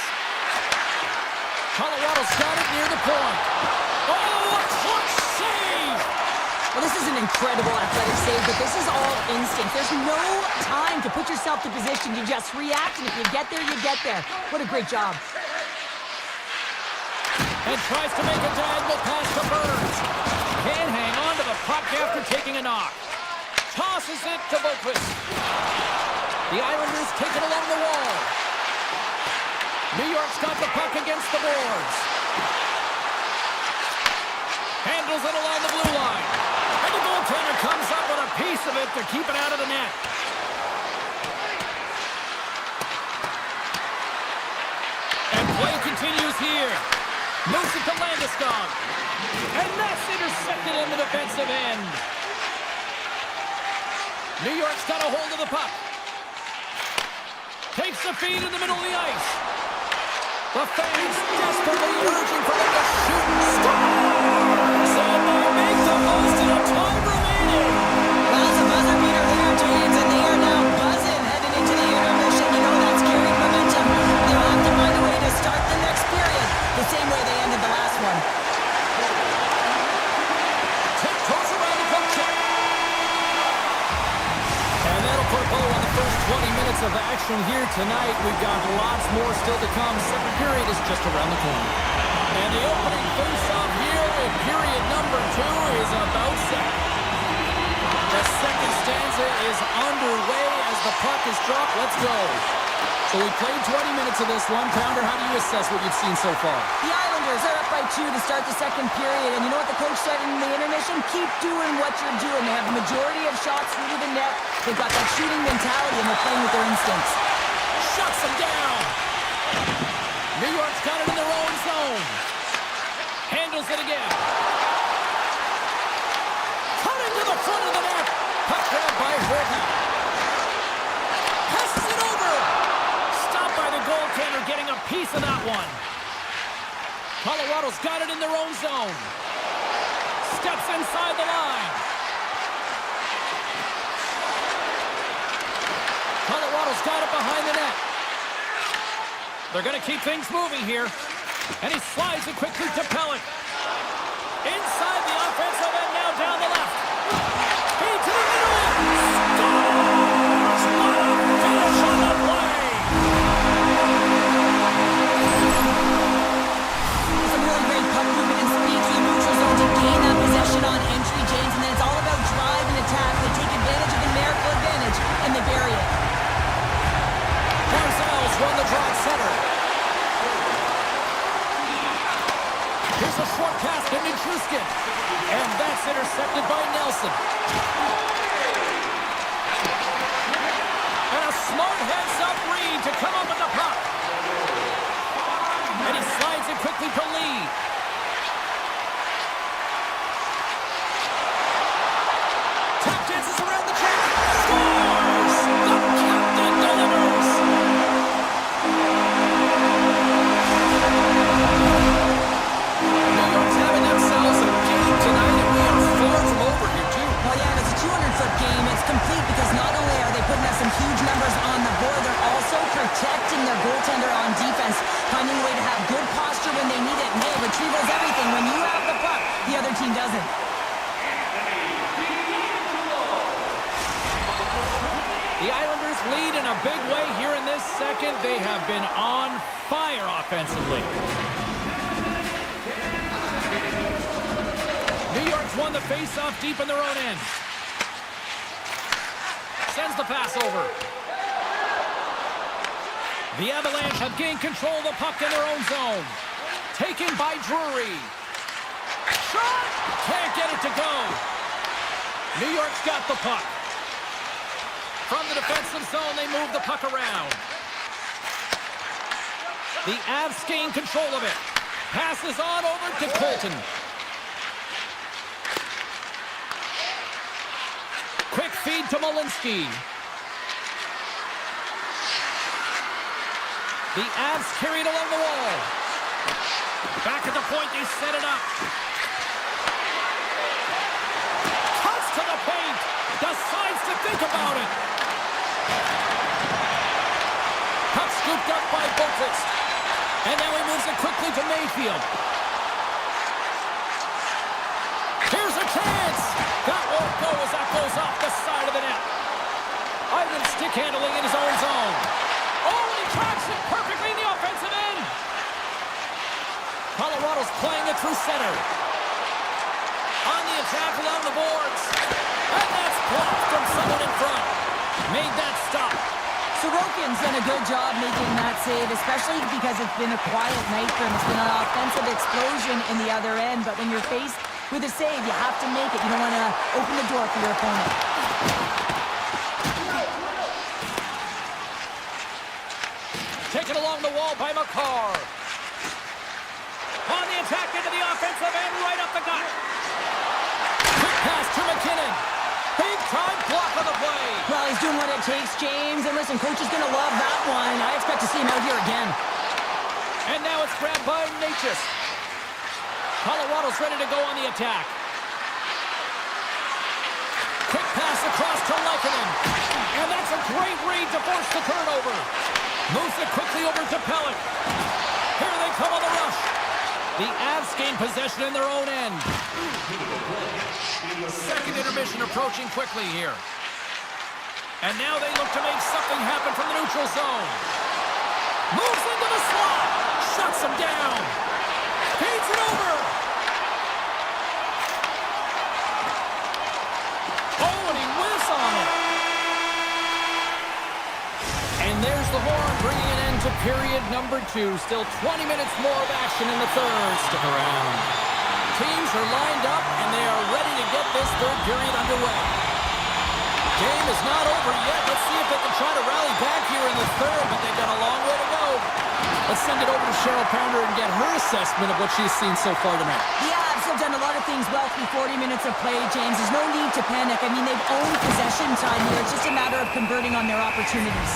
Colorado's got it near the point. Oh, a clutch save! Well, this is an incredible athletic save, but this is all instinct. There's no time to put yourself to position. You just react, and if you get there, you get there. What a great job. And tries to make a diagonal pass to Burns. Can't hang on to the puck after taking a knock. Tosses it to Boquist. The Islanders take it along the wall. New York's got the puck against the boards. Handles it along the blue line. And the goaltender comes up with a piece of it to keep it out of the net. And play continues here. Moves it to Landeskog. And that's intercepted in the defensive end. New York's got a hold of the puck. Takes the feed in the middle of the ice. The fans desperately urging for them to shoot. Scores! And they make the most in a time remaining. Well, it's a buzzer beater here, James, and they are now buzzing heading into the intermission. You know that's carrying momentum. They'll have to find a way to start the next period the same way they ended the last one. Tiptoes around the puck check. And that'll put a bow on the first 20 minutes of action here tonight. We've got lots more still to come. Second period is just around the corner. And the opening face-off here in period number 2 is about set. The second stanza is underway as the puck is dropped. Let's go. So we played 20 minutes of this one. Pounder, how do you assess what you've seen so far? The Islanders are up by 2 to start the second period. And you know what the coach said in the intermission? Keep doing what you're doing. They have the majority of shots through to the net. They've got that shooting mentality, and they're playing with their instincts. Shuts them down. New York's got it in their own zone. Handles it again. Cut into the front of the net. Puck grabbed by Horton. Passes it over. Stopped by the goaltender, getting a piece of that one. Colorado's got it in their own zone. Steps inside the line. Colorado's got it behind the net. They're going to keep things moving here. And he slides it quickly to Pellick. Inside the offensive end, now down the left. Feed to the middle. Scores! What a finish on the play! Some really great puck movement and speed through the neutral zone to gain that possession on entry, James. And then it's all about drive and attack. They take advantage of the numerical advantage, and they bury it. Barzell's run the draw at center. Here's a short pass to Nichushkin. And that's intercepted by Nelson. And a smart heads-up read to come up with the puck. And he slides it quickly to Lee. Tap dances around the track. Scores! The captain delivers! New York's having themselves a game tonight, and we are far from over here, too. Well, yeah, it's a 200-foot game. It's complete because not only are they putting up some huge numbers on the board, they're also protecting their goaltender on defense, finding a way to have good posture when they need it. And hey, retrieval's everything. When you have the puck, the other team doesn't. The Islanders lead in a big way here in this second. They have been on fire offensively. New York's won the face-off deep in their own end. Sends the pass over. The Avalanche have gained control of the puck in their own zone. Taken by Drury. Shot! Can't get it to go. New York's got the puck. From the defensive zone, they move the puck around. The Avs gain control of it. Passes on over to Colton. Quick feed to Malinsky. The Avs carried along the wall. Back at the point, they set it up. Cuts to the paint. Decides to think about it. Puck scooped up by Boqvist. And now he moves it quickly to Mayfield. Here's a chance. That won't go as that goes off the side of the net. Ivan stick handling in his own zone. Oh, and he tracks it perfectly in the offensive end. Colorado's playing it through center. On the attack along the boards. And that's blocked from someone in front. Made that stop. Sorokin's done a good job making that save, especially because it's been a quiet night for him. It's been an offensive explosion in the other end, but when you're faced with a save, you have to make it. You don't want to open the door for your opponent. Taken along the wall by McCarr. On the attack into the offensive end, right up the gut. Quick pass to McKinnon. Big time block on the play. Well, he's doing what it takes, James. And listen, coach is going to love that one. I expect to see him out here again. And now it's grabbed by Natchez. Colorado's ready to go on the attack. Quick pass across to Leikonen. And that's a great read to force the turnover. Moves it quickly over to Pellick. Here they come on the rush. The Avs gain possession in their own end. Second intermission approaching quickly here. And now they look to make something happen from the neutral zone. Moves into the slot. Shuts him down. Feeds it over. Oh, and he whiffs on it. And there's the horn, bringing an end to period number 2. Still 20 minutes more of action in the third. Stick around. Teams are lined up, and they are ready to get this third period underway. Game is not over yet. Let's see if they can try to rally back here in the third, but they've got a long way to go. Let's send it over to Cheryl Pounder and get her assessment of what she's seen so far tonight. The Avs have done a lot of things well through 40 minutes of play, James. There's no need to panic. I mean, they've owned possession time here. It's just a matter of converting on their opportunities.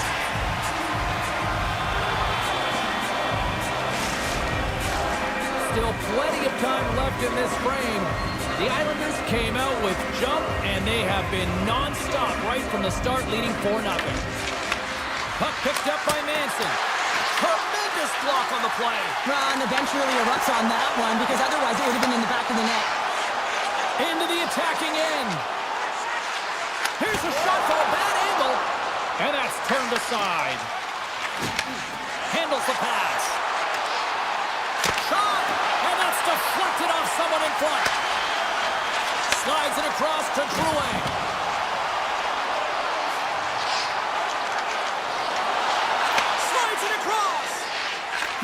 Still plenty of time left in this frame. The Islanders came out with jump, and they have been non-stop right from the start, leading 4-0. Puck picked up by Manson. Tremendous block on the play. Well, and the bench really erupts on that one, because otherwise it would have been in the back of the net. Into the attacking end. Here's a shot from a bad angle, and that's turned aside. Handles the pass. Shot, and that's deflected off someone in front. Slides it across to Drouin. Slides it across.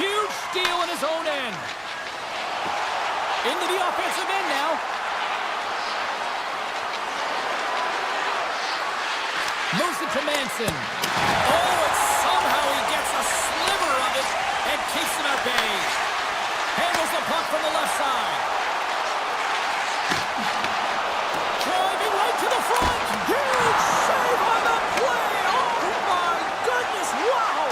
Huge steal in his own end. Into the offensive end now. Moves it to Manson. Oh, and somehow he gets a sliver of it and keeps him at bay. Handles the puck from the left side. Driving right to the front. Huge save on the play. Oh, my goodness. Wow.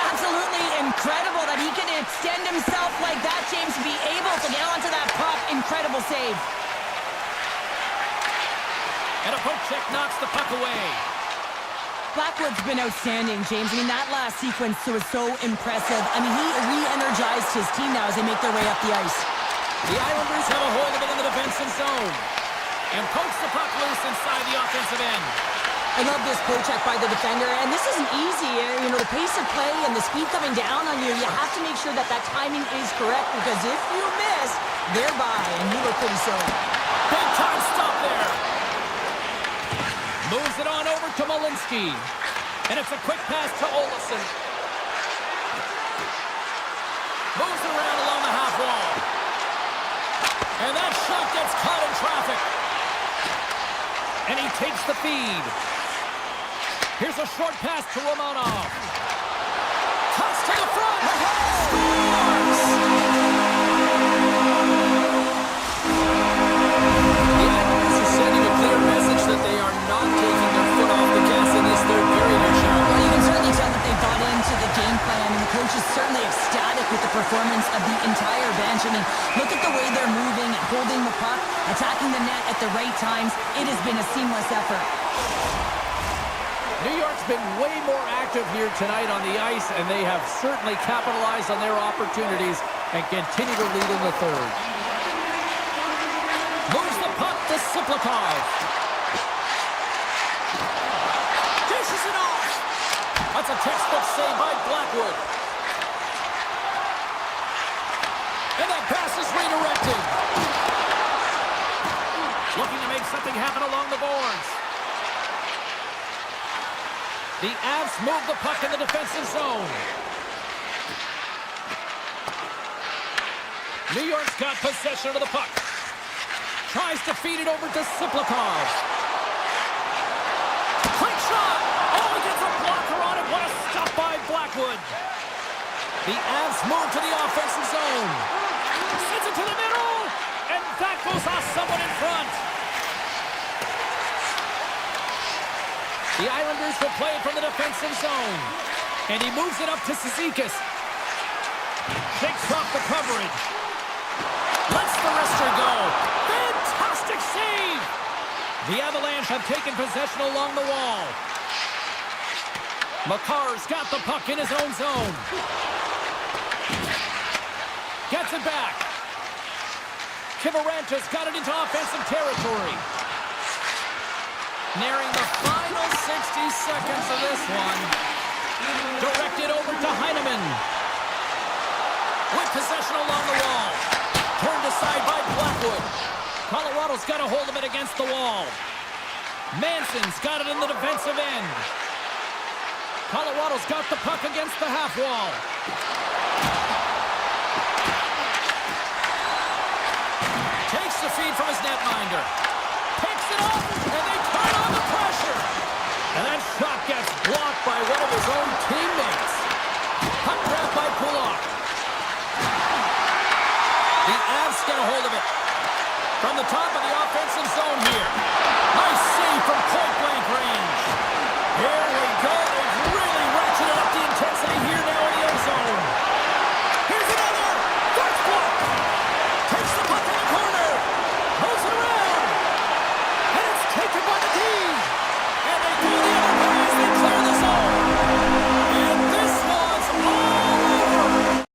Absolutely incredible that he can extend himself like that, James, to be able to get onto that puck. Incredible save. And a poke check knocks the puck away. Blackwood's been outstanding, James. I mean, that last sequence was so impressive. I mean, he re-energized his team now as they make their way up the ice. The Islanders have a hold of it in the defensive zone. And pokes the puck loose inside the offensive end. I love this poke check by the defender, and this isn't easy. You know, the pace of play and the speed coming down on you, you have to make sure that that timing is correct, because if you miss, they're by, and you look pretty silly. Big time stop there. Moves it on over to Malinsky. And it's a quick pass to Olofsson. Moves it around along the half wall. And that shot gets caught in traffic. And he takes the feed. Here's a short pass to Romanov. Toss to the front. Scores! The Islanders are sending a clear message that they are not taking their foot off the gas in this third period here, Cheryl. Well, you can certainly tell that they bought into the game plan, and the coach is certainly ecstatic with the performance of the entire bench. I mean, look at the way they're moving and holding the puck, attacking the net at the right times. It has been a seamless effort. New York's been way more active here tonight on the ice, and they have certainly capitalized on their opportunities and continue to lead in the third. Moves the puck to Siplikov. Dishes it off. That's a textbook save by Blackwood. And that pass is redirected. Looking to make something happen along the boards. The Avs move the puck in the defensive zone. New York's got possession of the puck. Tries to feed it over to Siplikov. Quick shot! Oh, he gets a blocker on it. What a stop by Blackwood. The Avs move to the offensive zone. Sends it to the Throws off someone in front. The Islanders will play it from the defensive zone. And he moves it up to Cizikas. Shakes off the coverage. Lets the wrister go. Fantastic save! The Avalanche have taken possession along the wall. Makar's got the puck in his own zone. Gets it back. Kivaranta's got it into offensive territory. Nearing the final 60 seconds of this one. Directed over to Heineman. With possession along the wall. Turned aside by Blackwood. Colorado's got a hold of it against the wall. Manson's got it in the defensive end. Colorado's got the puck against the half wall. Takes the feed from his netminder. Picks it up, and they turn on the pressure. And that shot gets blocked by one of his own teammates. Puck grab by Pulak. The Avs get a hold of it. From the top of the offensive zone here. Nice save from point-blank range. Here we go. They've really ratcheted up the intensity here now in the O zone. Here's another. First block. Takes the puck in the corner. Throws it around. And it's taken by the team. And they do the other way as they clear the zone. And this one's all over.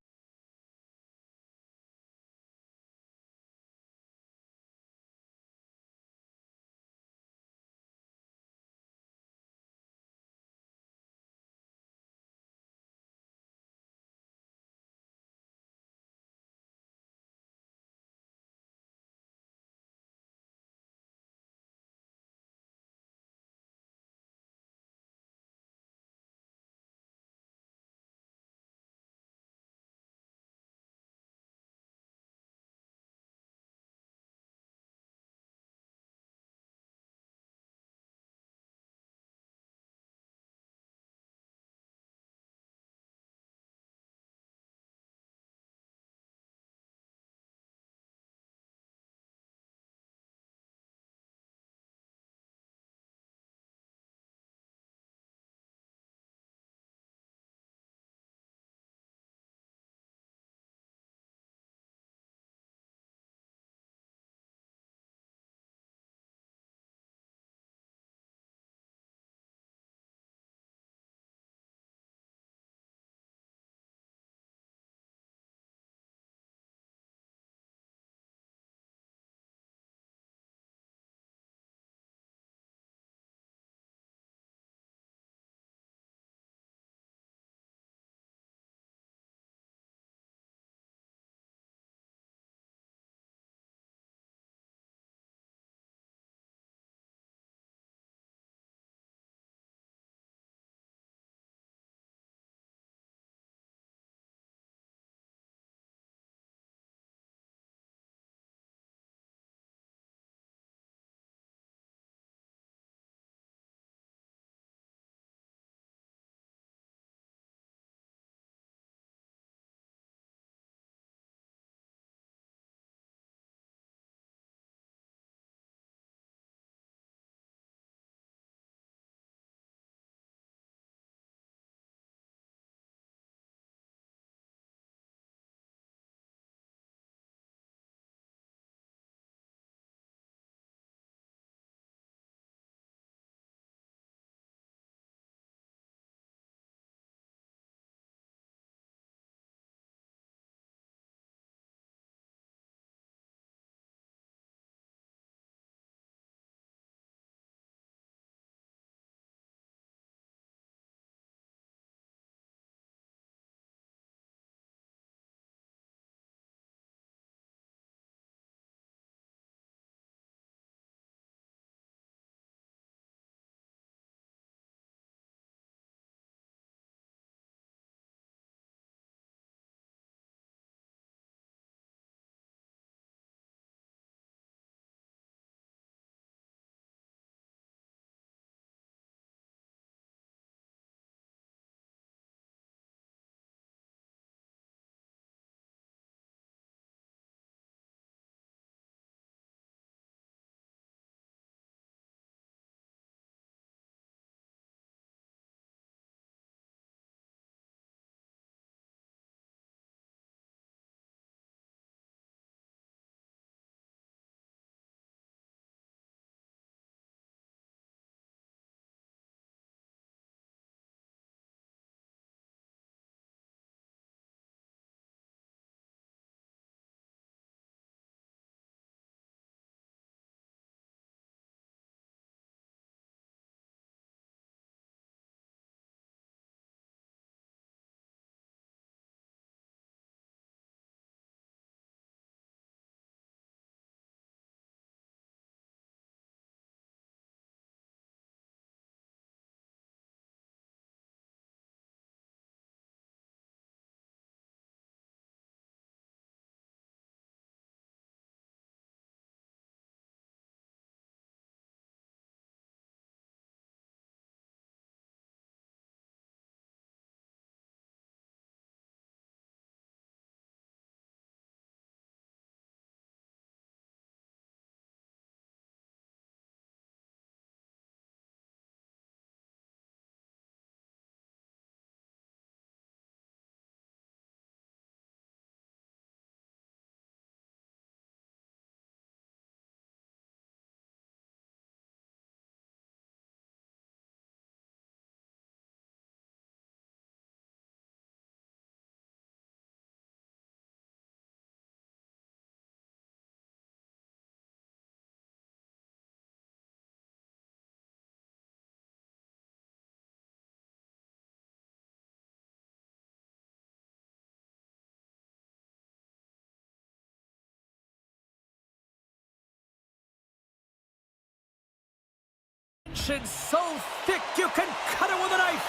tension so thick you can cut it with a knife.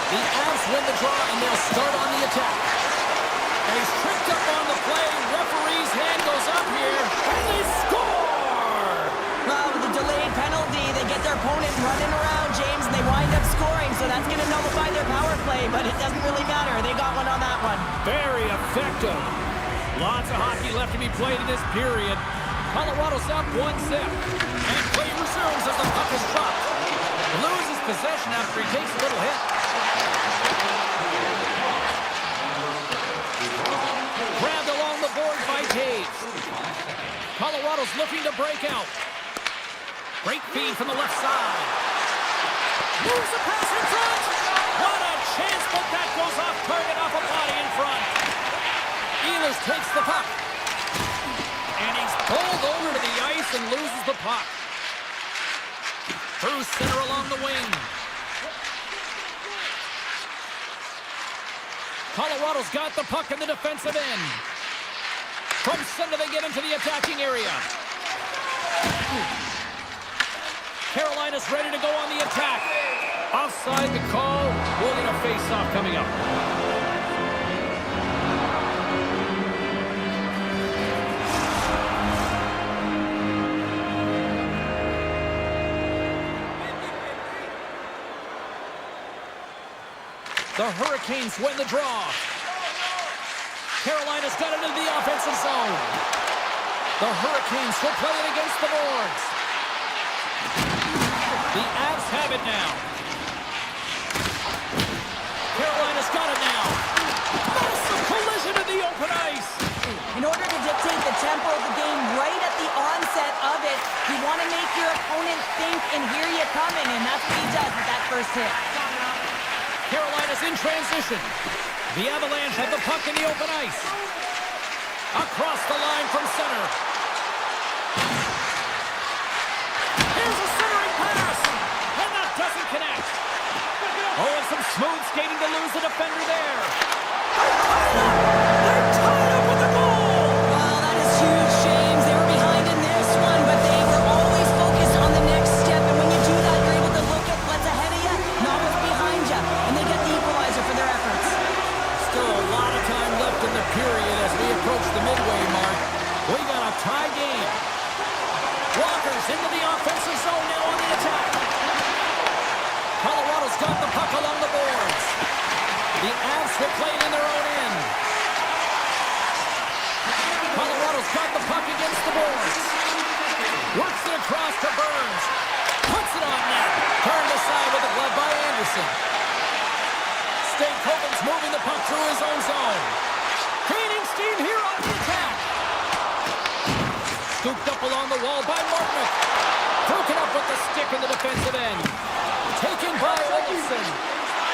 The Avs win the draw, and they'll start on the attack. And he's tripped up on the play. Referee's hand goes up here, and they score! Well, with the delayed penalty, they get their opponent running around, James, and they wind up scoring, so that's going to nullify their power play, but it doesn't really matter. They got one on that one. Very effective. Lots of hockey left to be played in this period. Colorado's up 1-0. And play resumes as the puck is dropped. Loses possession after he takes a little hit. Grabbed along the board by Taves. Colorado's looking to break out. Great feed from the left side. Moves the pass in front. What a chance, but that goes off target off a body in front. Ehlers takes the puck. And he's pulled over to the ice and loses the puck. Through center along the wing. Colorado's got the puck in the defensive end. From center they get into the attacking area. Carolina's ready to go on the attack. Offside the call. We'll get a face-off coming up. The Hurricanes win the draw. Carolina's got it into the offensive zone. The Hurricanes will play it against the boards. The Avs have it now. Carolina's got it now. Massive collision in the open ice. In order to dictate the tempo of the game right at the onset of it, you want to make your opponent think and hear you coming, and that's what he does with that first hit. Carolina's in transition. The Avalanche have the puck in the open ice. Across the line from center. Here's a centering pass. And that doesn't connect. Oh, and some smooth skating to lose the defender there. They're tied up with the goal. Well, that is huge, James. They were behind in this one, but they were always focused on the next step. And when you do that, you're able to look at what's ahead of you, not what's behind you. And they get the equalizer for their efforts. Still a lot of time left in the period as we approach the midway mark. We got a tie game. Walker's into the offensive zone now on the attack. Colorado's got the puck along the boards. The Avs will play it in their own end. Colorado's got the puck against the boards. Works it across to Burns. Puts it on net. Turned aside with a glove by Anderson. Stankoven's moving the puck through his own zone. Gaining steam here on the attack. Scooped up along the wall by Martinick. Broken up with the stick in the defensive end. Taken by Olsen.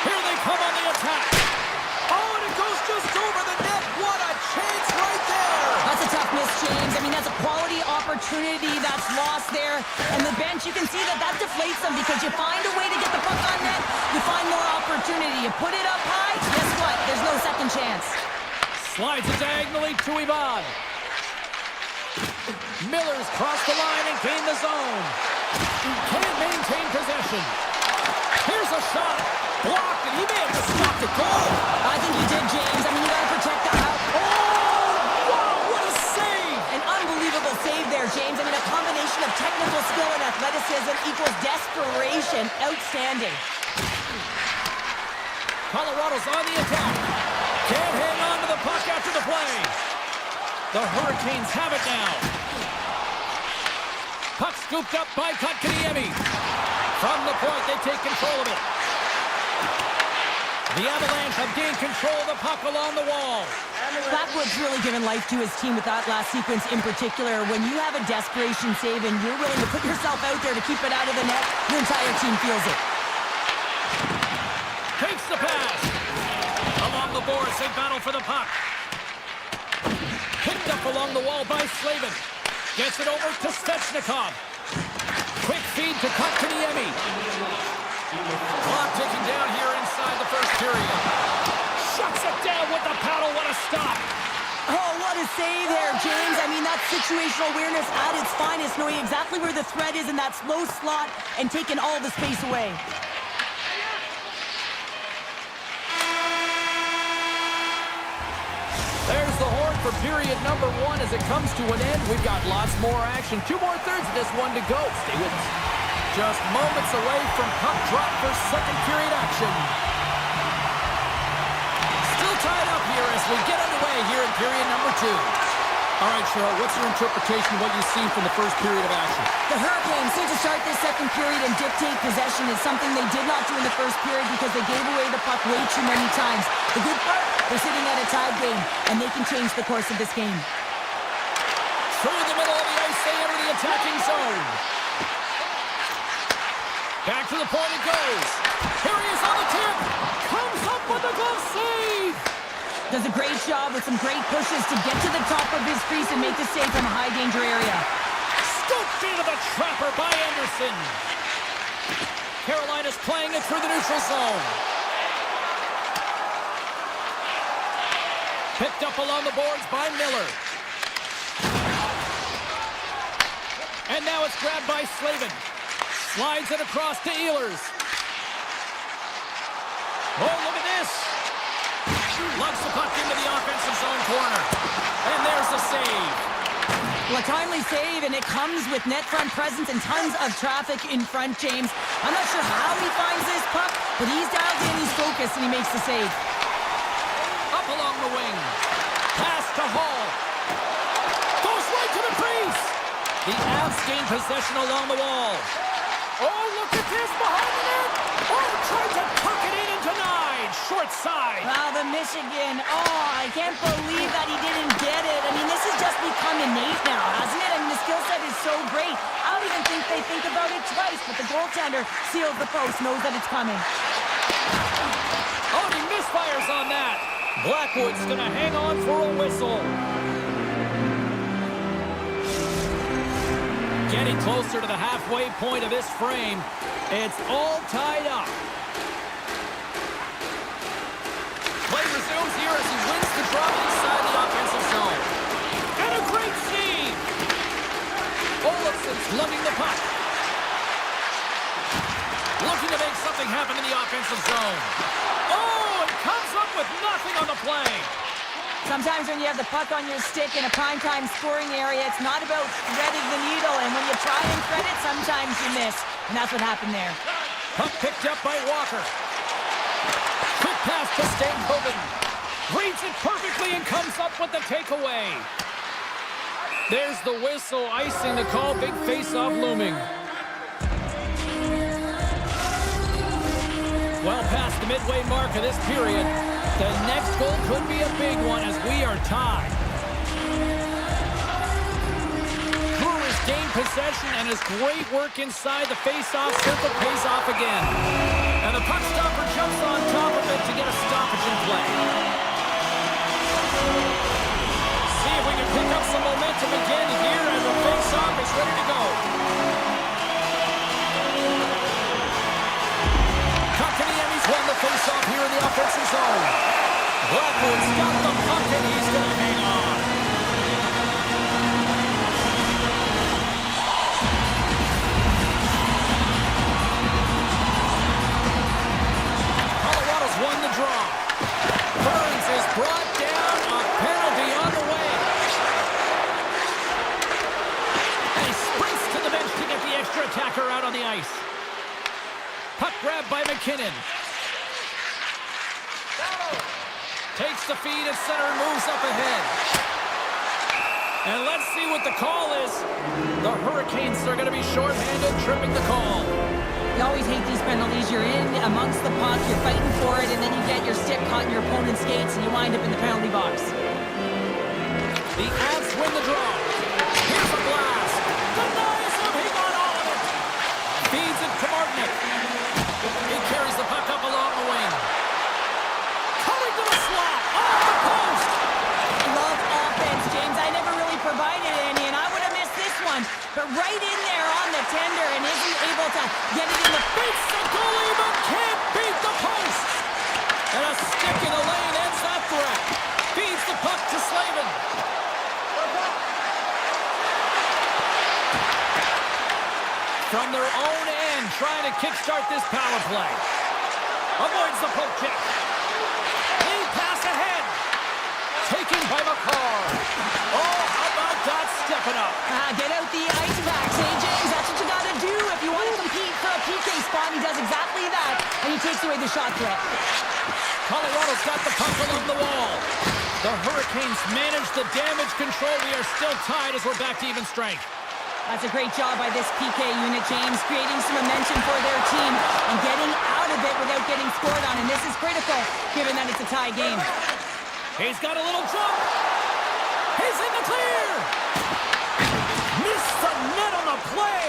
Here they come on the attack. Oh, and it goes just over the net. What a chance right there. That's a tough miss, James. I mean, that's a quality opportunity that's lost there. And the bench, you can see that deflates them because you find a way to get the puck on net, you find more opportunity. You put it up high, guess what? There's no second chance. Slides it diagonally to Ivan. Miller's crossed the line and gained the zone. Can't maintain possession. Here's a shot. Blocked, and he may have just stopped the goal. I think he did, James. I mean, you got to protect the house. Oh, wow, what a save. An unbelievable save there, James. I mean, a combination of technical skill and athleticism equals desperation. Outstanding. Colorado's on the attack. Can't hang on to the puck after the play. The Hurricanes have it now. Puck scooped up by Kotkaniemi. From the point, they take control of it. The Avalanche have gained control of the puck along the wall. Blackwood's really given life to his team with that last sequence in particular. When you have a desperation save and you're willing to put yourself out there to keep it out of the net, your entire team feels it. Takes the pass. Along the boards, they battle for the puck. Picked up along the wall by Slavin. Gets it over to Svechnikov. Quick feed to Kotkaniemi. Clock ticking down here inside the first period. Shuts it down with the paddle. What a stop. Oh, what a save there, James. I mean, that's situational awareness at its finest, knowing exactly where the threat is in that slow slot and taking all the space away. There's the horn for period number 1 as it comes to an end. We've got lots more action. 2 more thirds of this one to go. Stay with us. Just moments away from puck drop for second period action. Still tied up here as we get underway here in period number 2. All right, Cheryl, what's your interpretation of what you've seen from the first period of action? The Hurricanes seem to start this second period and dictate possession is something they did not do in the first period because they gave away the puck way too many times. The good part, they're sitting at a tied game, and they can change the course of this game. Through the middle of the ice, they enter the attacking zone. Back to the point it goes. Here he is on the tip. Comes up with a glove save. Does a great job with some great pushes to get to the top of his crease and make the save from a high-danger area. Scooped into the trapper by Anderson. Carolina's playing it through the neutral zone. Picked up along the boards by Miller. And now it's grabbed by Slavin. Slides it across to Ehlers. Oh, look at this. Lugs the puck into the offensive zone corner. And there's the save. Well, a timely save, and it comes with net front presence and tons of traffic in front, James. I'm not sure how he finds this puck, but he's dialed in, he's focused, and he makes the save. Up along the wing. Pass to Hall. Goes right to the crease. The Avs gain possession along the wall. Oh, look at this behind the net. Oh, tried to tuck it in and denied. Short side. Wow, the Michigan. Oh, I can't believe that he didn't get it. I mean, this has just become innate now, hasn't it? I mean, the skill set is so great. I don't even think they think about it twice, but the goaltender seals the post, knows that it's coming. Oh, and he misfires on that. Blackwood's going to hang on for a whistle. Getting closer to the halfway point of this frame. It's all tied up. Play resumes here as he wins the draw inside the offensive zone. And a great save. Olafson's lugging the puck. Looking to make something happen in the offensive zone. Oh, and comes up with nothing on the play. Sometimes when you have the puck on your stick in a primetime scoring area, it's not about threading the needle, and when you try and thread it, sometimes you miss. And that's what happened there. Puck picked up by Walker. Quick pass to Stankoven. Reads it perfectly and comes up with the takeaway. There's the whistle, icing the call. Big face-off looming. Well past the midway mark of this period. The next goal could be a big one as we are tied. Brewers gain possession and his great work inside the face-off circle pays off again. And the puck stopper jumps on top of it to get a stoppage in play. See if we can pick up some momentum again here as the face-off is ready to go. Kotkaniemi's won the face-off here in the offensive zone. Blackwood's got the puck and he's going to hang on. Colorado's won the draw. Burns is brought down. A penalty on the way. And he sprints to the bench to get the extra attacker out on the ice. Puck grabbed by McKinnon. Takes the feed at center and moves up ahead. And let's see what the call is. The Hurricanes are going to be shorthanded, tripping the call. You always hate these penalties. You're in amongst the puck, you're fighting for it, and then you get your stick caught in your opponent's skates, and you wind up in the penalty box. The Avs win the draw. Here's a blast. Denies him. He got all of it. Feeds it to Martinick. He carries the puck up along the wing. Coming to the slot. Off the post. Love offense, James. I never really provided any, and I would have missed this one. But right in there on the tender and isn't able to get it in the face. Beats the goalie, but can't beat the post. And a stick in the lane ends that threat. Feeds the puck to Slavin. from their own end, trying to kickstart this power play. Avoids the poke check. Lead pass ahead. Taken by McCarr. Oh, how about that stepping up? Get out the ice packs, hey, James. That's what you got to do if you want to compete for a PK spot. He does exactly that, and he takes away the shot threat. Colorado's got the puck along the wall. The Hurricanes manage the damage control. We are still tied as we're back to even strength. That's a great job by this PK unit, James, creating some momentum for their team and getting out of it without getting scored on. And this is critical, given that it's a tie game. He's got a little jump. He's in the clear. Missed the net on the play.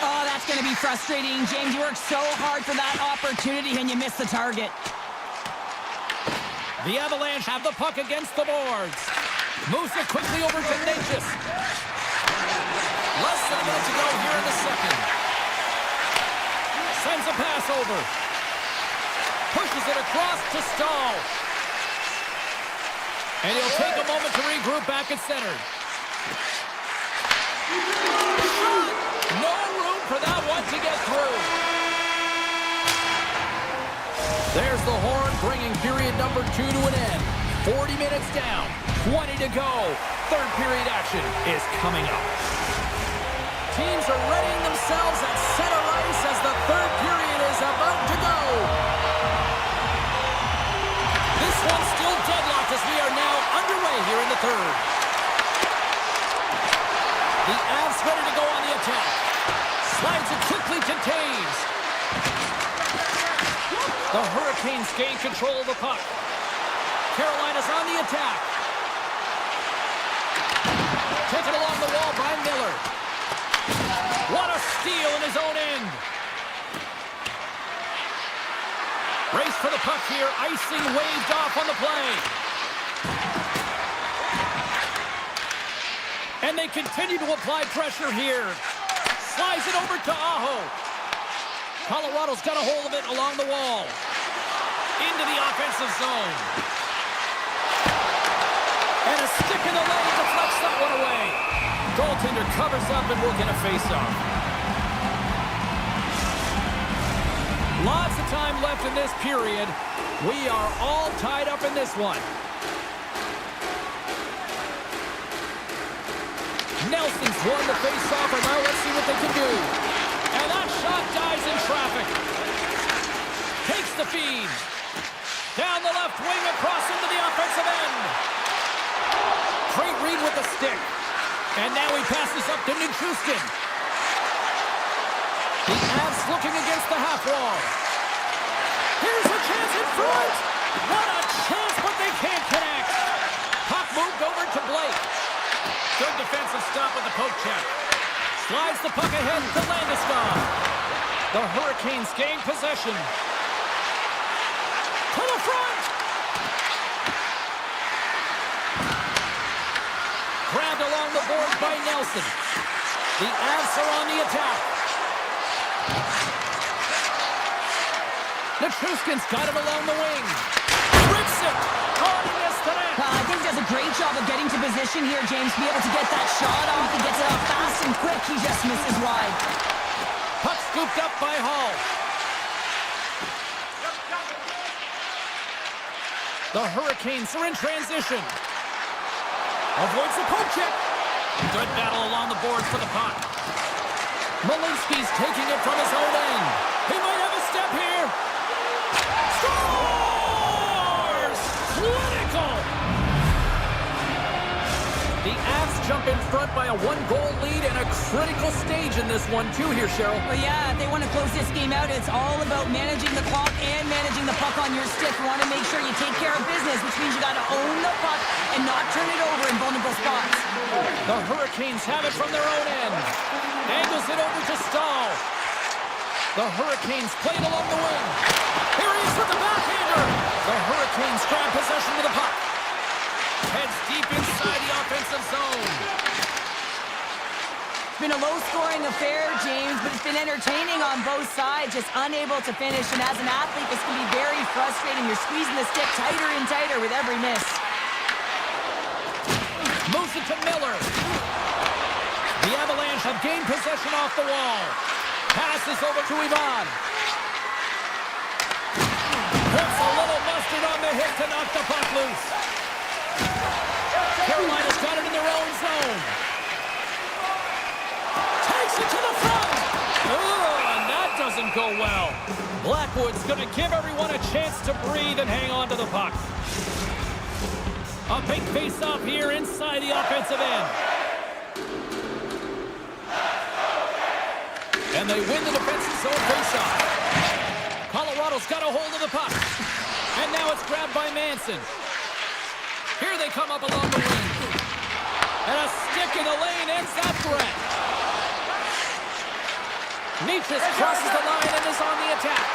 Oh, that's going to be frustrating, James. You worked so hard for that opportunity, and you missed the target. The Avalanche have the puck against the boards. Moves it quickly over to Natchez. Less than a minute to go here in the second. Sends a pass over. Pushes it across to Stahl. And he'll take a moment to regroup back at center. No room for that one to get through. There's the horn, bringing period number 2 to an end. 40 minutes down, 20 to go. Third period action is coming up. Teams are readying themselves at center ice as the third period is about to go. This one's still deadlocked as we are now underway here in the third. The Avs ready to go on the attack. Slides it quickly to Taves. The Hurricanes gain control of the puck. Carolina's on the attack. Taken along the wall by Miller. What a steal in his own end. Race for the puck here. Icing waved off on the play. And they continue to apply pressure here. Slides it over to Aho. Colorado's got a hold of it along the wall. Into the offensive zone. And a stick in the leg deflects that one away. Goaltender covers up and we'll get a face-off. Lots of time left in this period. We are all tied up in this one. Nelson's won the face-off, and now let's see what they can do. And that shot dies in traffic. Takes the feed. Down the left wing, across into the offensive end. Great read with the stick. And now he passes up to Nichushkin. The Avs looking against the half wall. Here's a chance in front. What a chance, but they can't connect. Puck moved over to Blake. Good defensive stop with the poke check. Slides the puck ahead to Landeskog. The Hurricanes gain possession. To the front. Grabbed along the boards by Nelson. The Avs are on the attack. Nichushkin's got him along the wing. Rips it. Oh, he missed the net. I think he does a great job of getting to position here, James, to be able to get that shot off. He gets it off fast and quick. He just misses wide. Puck scooped up by Hall. The Hurricanes are in transition. Avoids the poke check. Good battle along the boards for the puck. Malinsky's taking it from his own end. He might have a step here. Scores! Clinical! The Avs jump in front by a one-goal lead and a critical stage in this one, too, here, Cheryl. Well, yeah, if they want to close this game out, it's all about managing the clock and managing the puck on your stick. You want to make sure you take care of business, which means you got to own the puck and not turn it over in vulnerable spots. The Hurricanes have it from their own end. Angles it over to Stahl. The Hurricanes played along the wing. Here he is with the backhander. The Hurricanes grab possession of the puck. Heads deep inside the offensive zone. It's been a low-scoring affair, James, but it's been entertaining on both sides, just unable to finish. And as an athlete, this can be very frustrating. You're squeezing the stick tighter and tighter with every miss. Moves it to Miller. The Avalanche have have gained possession off the wall. Passes over to Ivan. Puts a little mustard on the hit to knock the puck loose. Carolina's got it in their own zone. Takes it to the front. Oh, and that doesn't go well. Blackwood's going to give everyone a chance to breathe and hang on to the puck. A big face-off here inside the offensive end. And they win the defensive zone face-off. Colorado's got a hold of the puck. And now it's grabbed by Manson. Here they come up along the wing. And a stick in the lane ends that threat. Nietzsche crosses the line and is on the attack.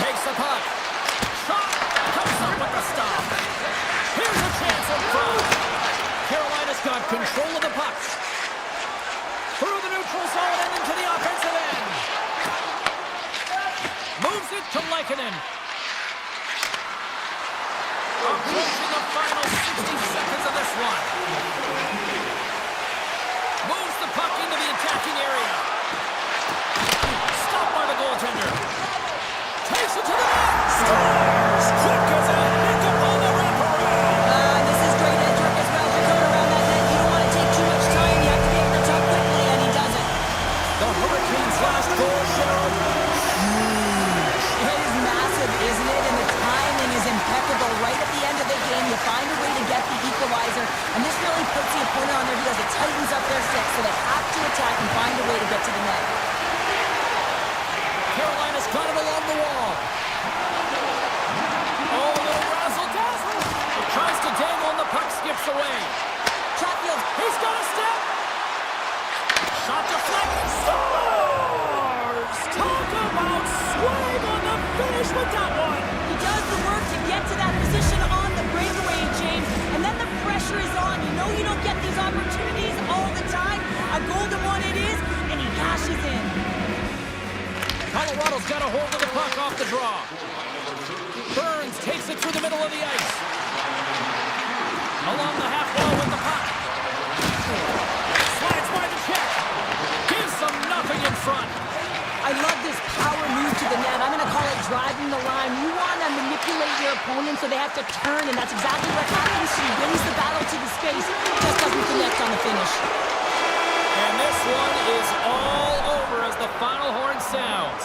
Takes the puck. Shot. Comes up with the stop. Here's a chance in front. Carolina's got control of the puck. Through the neutral zone and into the offensive end. Moves it to Lehkonen. Approaching the final 60 seconds of this one. Moves the puck into the attacking area. Stopped by the goaltender. Takes it to the net. Scores! Quick as a hiccup on the wraparound. This is great edge work as well to go around that net. You don't want to take too much time. You have to be able to talk quickly, and he does it. The Hurricanes' last goal, Cheryl. It is massive, isn't it? And the timing is impeccable. Right at the end of the game, you find a way to get the equalizer, and this really puts the opponent on their heels. It tightens up their sticks, so they have to attack and find a way to get to the net. Carolina's got it along the wall. Oh, a little razzle-dazzle. Tries to dangle and the puck skips away. Chatfield, He's got a step. Shot deflected. Scores! Talk about swag on the finish with that one. he does the work to get to that position on the breakaway, James, and then the pressure is on. You know you don't get these opportunities all the time. A golden one it is, and he cashes in. Colorado's got a hold of the puck off the draw. Burns takes it through the middle of the ice. Along the half wall with the puck. Slides by the check. Gives them nothing in front. I love this power move to the net. I'm going to call it driving the line. You want to manipulate your opponent so they have to turn, and that's exactly what happens. He wins the battle to the space, just doesn't connect on the finish. And this one is all over as the final horn sounds.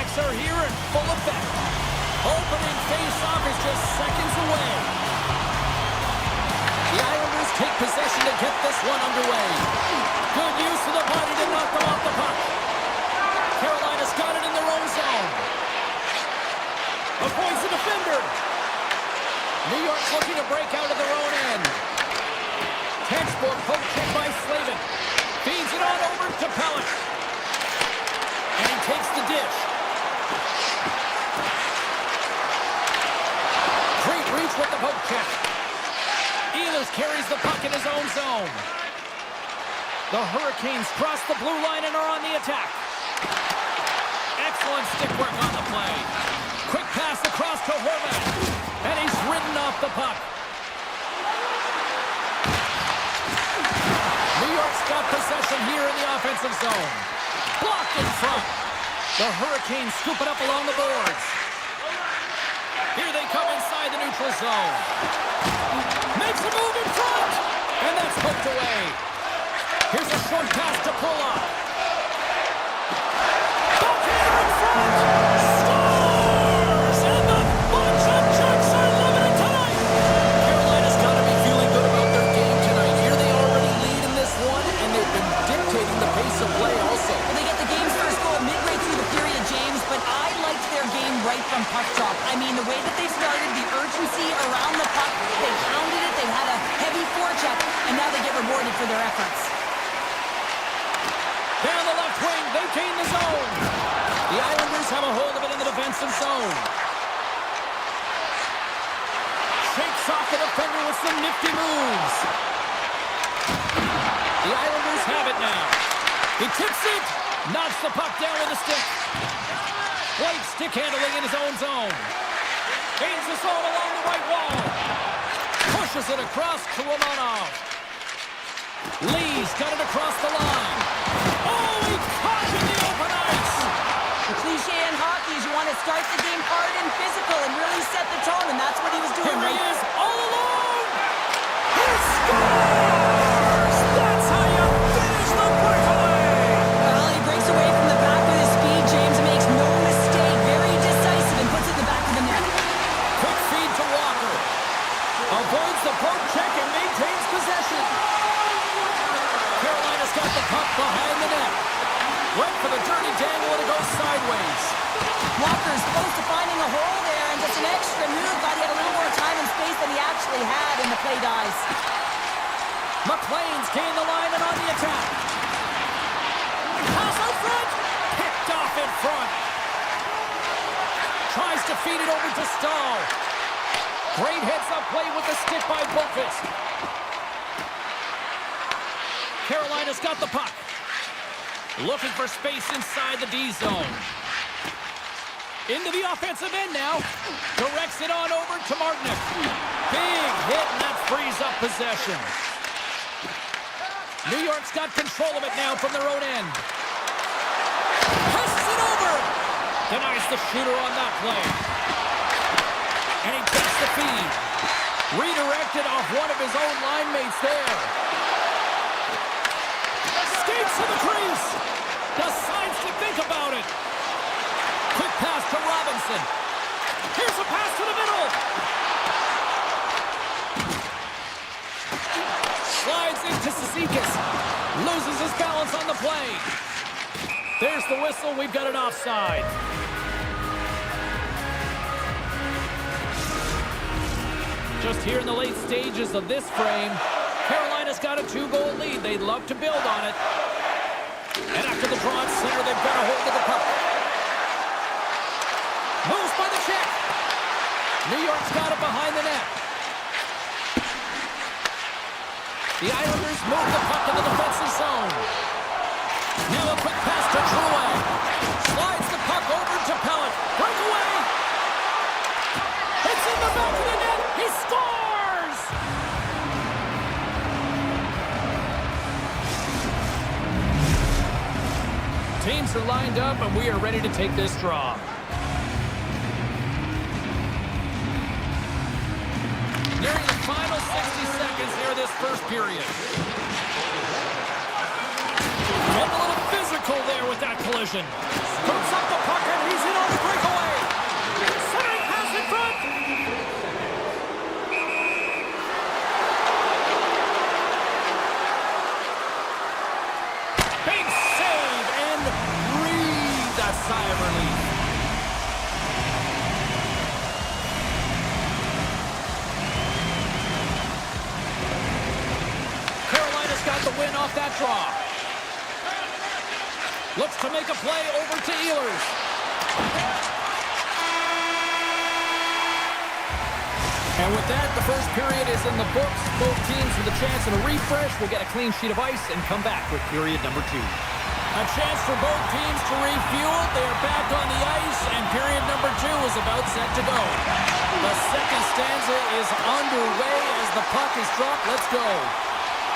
stakes are here in full effect. Opening face-off is just seconds away. The Islanders take possession to get this one underway. Good use of the body to knock them off the puck. Carolina's got it in their own zone. Avoids the defender. New York's looking to break out of their own end. Textbook poke check by Slavin. Feeds it on over to Pellet. And he takes the dish. Great reach with the poke check. Ehlers carries the puck in his own zone. The Hurricanes cross the blue line and are on the attack. Excellent stick work on the play. Quick pass across to Horvat. And he's ridden off the puck. New York's got possession here in the offensive zone. Blocked in front. The Hurricanes scoop it up along the boards. Here they come inside the neutral zone. Makes a move in front. And that's poked away. Here's a short pass to Pulock. Backhander in front. Scores! And the bunch of Jets are limited tonight. Carolina's got to be feeling good about their game tonight. Here they already lead in this one, and they've been dictating the pace of play also. Well, they get the game's first goal midway through the period, James, but I liked their game right from puck drop. I mean, the way that they started, the urgency around the puck, they pounded it, they had a heavy forecheck, and now they get rewarded for their efforts. Down the left wing, they gain the zone. The Islanders have a hold of it in the defensive zone. Shakes off the defender with some nifty moves. The Islanders have it now. He tips it, knocks the puck down with a stick. White stick handling in his own zone. Gains the zone along the right wall. Pushes it across to Romanov. Lee's got it across the line. Oh, he caught in the open ice. The cliche in hockey is you want to start the game hard and physical and really set the tone, and that's what he was doing. Here he is, all alone. He scores! That's how you finish the breakaway. Well, he breaks away from the back with his speed, James, and makes no mistake. Very decisive and puts it in the back of the net. Quick feed to Walker. Avoids the poke check and maintains possession. Carolina's got the puck behind the net. Went for the dirty dangle and it goes sideways. Walker's close to finding a hole there, and just an extra move. Thought he had a little more time and space than he actually had, and the play dies. McLean's gained the line and on the attack. Pass out front. Picked off in front. Tries to feed it over to Stahl. Great heads-up play with the stick by Boqvist. Carolina's got the puck. Looking for space inside the D zone. Into the offensive end now. Directs it on over to Martinic. Big hit, and that frees up possession. New York's got control of it now from their own end. Passes it over. Denies the shooter on that play. And he takes the feed. Redirected off one of his own line mates there. Skates to the crease. Decides to think about it. Quick pass to Robinson. Here's a pass to the middle. Slides into Cizikas. Loses his balance on the play. There's the whistle. We've got an offside. Just here in the late stages of this frame, Carolina's got a 2-goal lead. They'd love to build on it. And after the draw at center, they've got a hold of the puck. Moves by the check. New York's got it behind the net. The Islanders move the puck to the defensive zone. Now a quick pass to Drouin. Slides the puck over to Pellet. Breakaway. It's in the back of the net. He scores! Teams are lined up, and we are ready to take this draw. Nearing the final 60 seconds here this first period. Getting a little physical there. there with that collision. Hooks up the puck and he's in on the breakaway. Centering pass in front. Big save and breathe a sigh of relief. Carolina's got the win off that draw. Looks to make a play over to Ehlers. And with that, the first period is in the books. Both teams with a chance at a refresh will get a clean sheet of ice and come back with period number 2. A chance for both teams to refuel. They are back on the ice, and period number 2 is about set to go. The second stanza is underway as the puck is dropped. Let's go.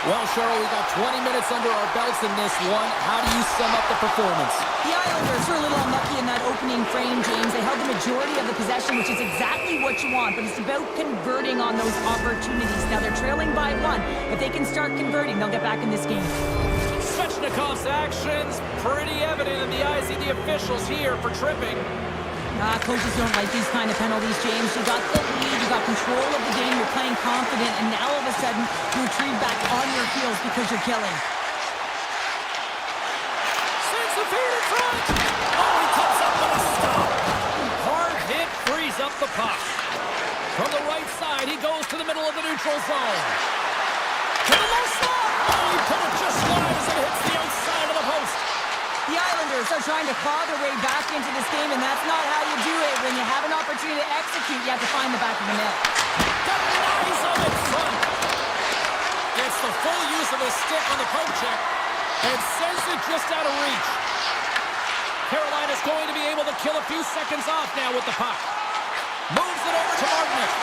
Well, Cheryl, we got 20 minutes under our belts in this one. How do you sum up the performance? The Islanders were a little unlucky in that opening frame, James. They held the majority of the possession, which is exactly what you want, but it's about converting on those opportunities. Now they're trailing by 1. If they can start converting, they'll get back in this game. Svechnikov's actions pretty evident in the eyes of the officials here for tripping. Coaches don't like these kind of penalties, James. You got the lead, you got control of the game, you're playing confident, and now all of a sudden, you retrieve back on your heels because you're killing. Sends the feed in front! Oh, he comes up with a stop! Hard hit frees up the puck. From the right side, he goes to the middle of the neutral zone. To the low slot! Oh, he put it just wide as it hits the outside of the post. The Islanders are trying to claw their way back into this game, and that's not how you do it. When you have an opportunity to execute, you have to find the back of the net. Denies him in front. Gets the full use of his stick on the poke check and sends it just out of reach. Carolina's going to be able to kill a few seconds off now with the puck. Moves it over to Martinick.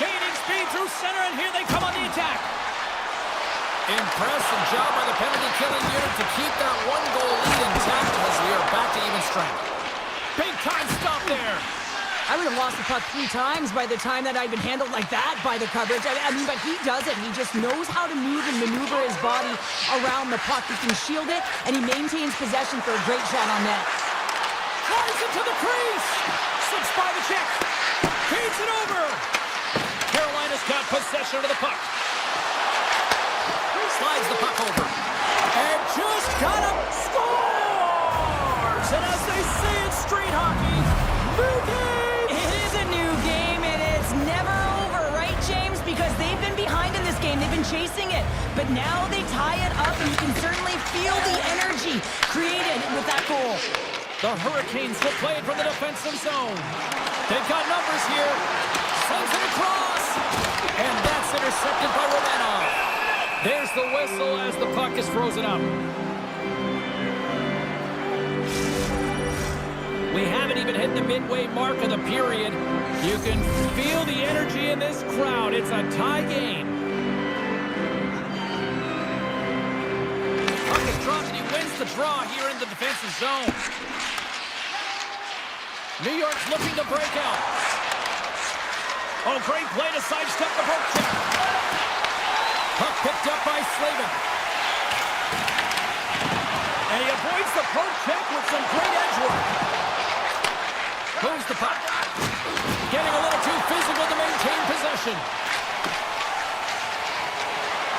Gaining speed through center, and here they come on the attack. Impressive job by the penalty-killing unit to keep that one-goal lead intact as we are back to even strength. Big-time stop there. I would have lost the puck 3 times by the time that I'd been handled like that by the coverage. I mean, but he does it. He just knows how to move and maneuver his body around the puck. He can shield it, and he maintains possession for a great shot on net. Drives it to the crease. Slips by the check. Feeds it over. Carolina's got possession of the puck. Slides the puck over. And just got him. Scores! And as they say in street hockey, new game! It is a new game, and it's never over, right, James? Because they've been behind in this game. They've been chasing it. But now they tie it up, and you can certainly feel the energy created with that goal. The Hurricanes will play it from the defensive zone. They've got numbers here. Sends it across. And that's intercepted by Romanov. There's the whistle as the puck is frozen up. We haven't even hit the midway mark of the period. You can feel the energy in this crowd. It's a tie game. Puck is dropped and he wins the draw here in the defensive zone. New York's looking to break out. Oh, great play to sidestep the poke check. Puck picked up by Slavin. And he avoids the poke check with some great edge work. Moves the puck. Getting a little too physical to maintain possession.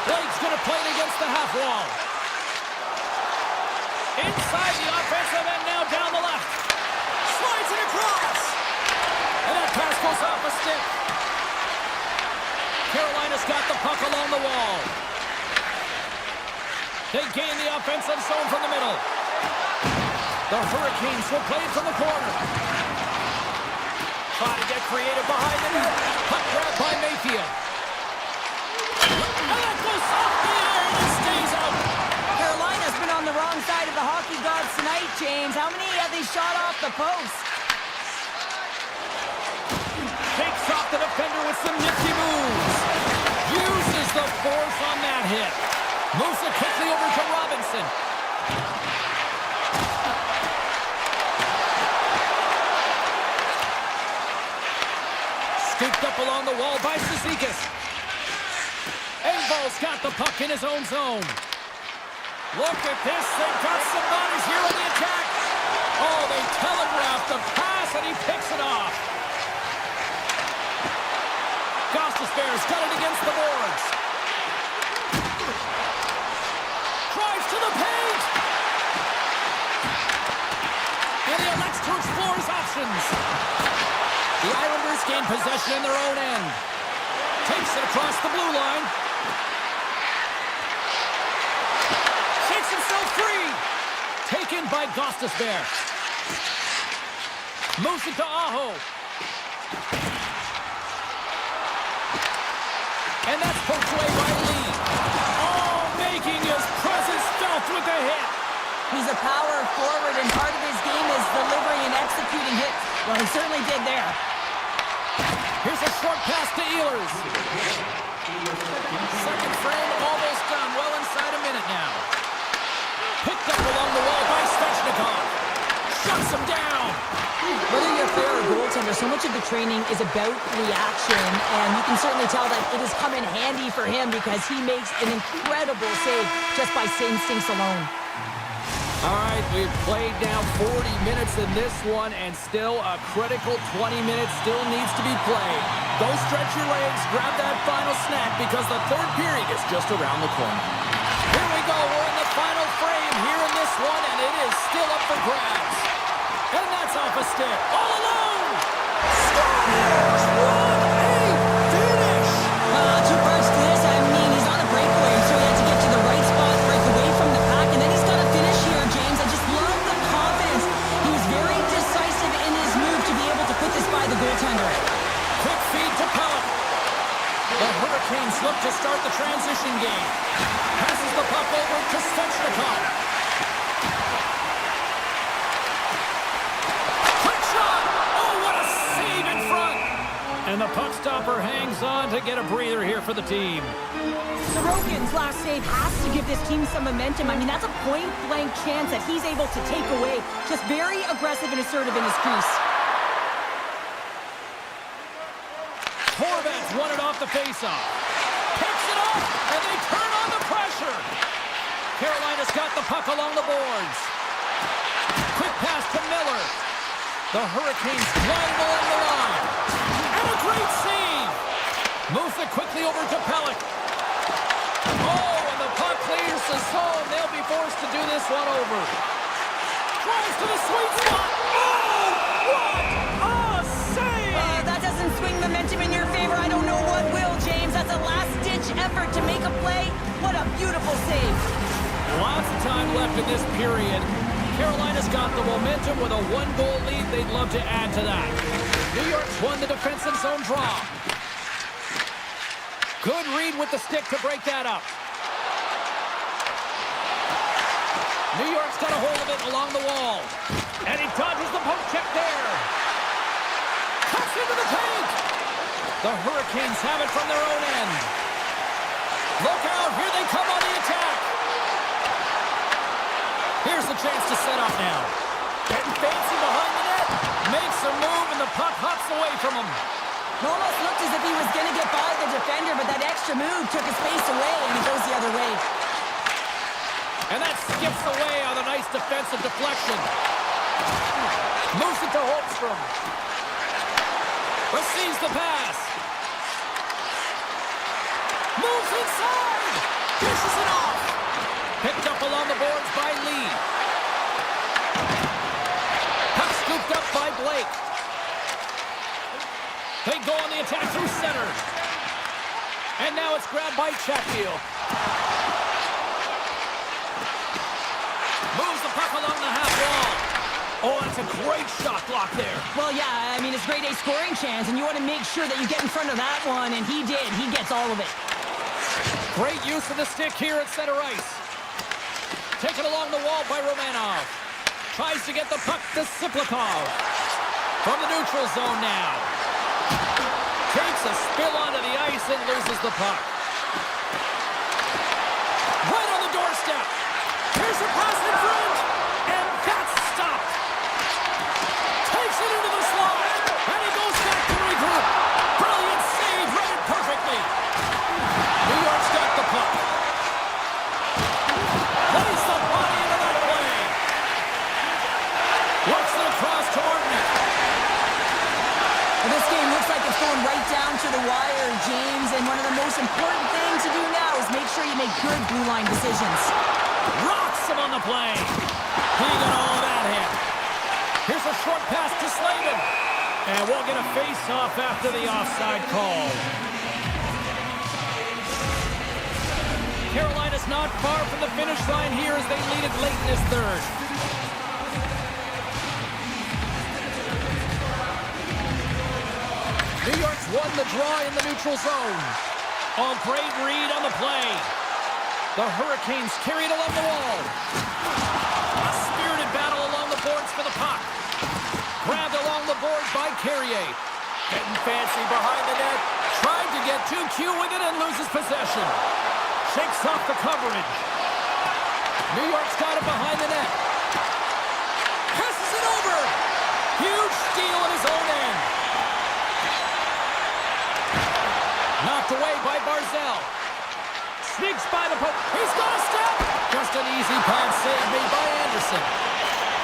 Blake's going to play it against the half wall. Inside the offensive end now down the left. Slides it across. And that pass goes off a stick. Carolina's got the puck along the wall. They gain the offensive zone from the middle. The Hurricanes will play it from the corner. Try to get creative behind the net. Puck grabbed by Mayfield. And that goes off the iron and stays out. Carolina's been on the wrong side of the hockey gods tonight, James. How many have they shot off the post? Takes off the defender with some nifty moves. Uses the force on that hit. Moves it quickly over to Robinson. Scooped up along the wall by Cizikas. And Koval's got the puck in his own zone. Look at this. They've got some bodies here on the attack. Oh, they telegraphed the pass, and he picks it off. Bears got it against the boards. Drives to the paint. And he elects to explore his options. The Islanders gain possession in their own end. Takes it across the blue line. Shakes himself free. Taken by Bear. Moves it to Aho. And that's poked away by Lee. Oh, making his presence felt with the hit. He's a power forward, and part of his game is delivering and executing hits. Well, he certainly did there. Here's a short pass to Ehlers. Second frame almost done. Well inside a minute now. Picked up along the wall by Svechnikov. Shuts him down. Whether you're a player or goaltender, so much of the training is about reaction, and you can certainly tell that it has come in handy for him because he makes an incredible save just by instincts alone. All right, we've played now 40 minutes in this one, and still a critical 20 minutes still needs to be played. Go stretch your legs, grab that final snack, because the third period is just around the corner. Here we go, we're in the final frame here in this one, and it is still up for grabs. And that's off a stick, all alone! Scores! What a finish! Two parts to this. I mean, he's on a breakaway, so he had to get to the right spot, break away from the pack, and then he's got to finish here, James. I just love the confidence. He was very decisive in his move to be able to put this by the goaltender. Quick feed to Pellick. The Hurricanes look to start the transition game. Passes the puck over to Svechnikov. Quick shot! Oh, what a save in front! And the puck stopper hangs on to get a breather here for the team. Sorokin's last save has to give this team some momentum. I mean, that's a point-blank chance that he's able to take away. Just very aggressive and assertive in his crease. Horvat's won it off the faceoff. Picks it up, and they turn on the pressure. Carolina's got the puck along the boards. Quick pass to Miller. The Hurricanes glide along the line. And a great save. Moves it quickly over to Pellick. Oh, and the puck clears the zone. They'll be forced to do this one over. Drives to the sweet spot. Oh, what a save! That doesn't swing momentum in your favor. I don't know what will, James. That's a last-ditch effort to make a play. What a beautiful save. Lots of time left in this period. Carolina's got the momentum with a one-goal lead. They'd love to add to that. New York's won the defensive zone draw. Good read with the stick to break that up. New York's got a hold of it along the wall. And he dodges the poke check there. Cuts into the paint. The Hurricanes have it from their own end. Look out, here they come on the attack. Here's the chance to set up now. Getting fancy behind the net. Makes a move, and the puck hops away from him. It almost looked as if he was going to get by the defender, but that extra move took his face away, and he goes the other way. And that skips away on a nice defensive deflection. Moves it to Holmstrom. Receives the pass. Moves inside. Dishes it off. Picked up along the boards by Lee. Puck scooped up by Blake. They go on the attack through center. And now it's grabbed by Chatfield. Moves the puck along the half wall. Oh, that's a great shot block there. Well, yeah, I mean, it's grade A scoring chance, and you want to make sure that you get in front of that one, and he did. He gets all of it. Great use of the stick here at center ice. Taken along the wall by Romanov. Tries to get the puck to Siplikov. From the neutral zone now. Takes a spill onto the ice and loses the puck. Right on the doorstep. Here's a pass in front. And that's stopped. Takes it into the slot. And he goes back to regroup. Brilliant save, read it perfectly. New York's got the It's going right down to the wire, James, and one of the most important things to do now is make sure you make good blue line decisions. Rocks him on the play. He got all of that hit. Here's a short pass to Slavin. And we'll get a face-off after the offside call. Carolina's not far from the finish line here as they lead it late in this third. New York's won the draw in the neutral zone. Oh, great read on the play. The Hurricanes carry it along the wall. A spirited battle along the boards for the puck. Grabbed along the boards by Carrier. Getting fancy behind the net. Trying to get too cute with it and loses possession. Shakes off the coverage. New York's got it behind the net. Passes it over. Huge steal at his own end. Knocked away by Barzell. Sneaks by the post. He's got a step. Just an easy pad save made by Anderson.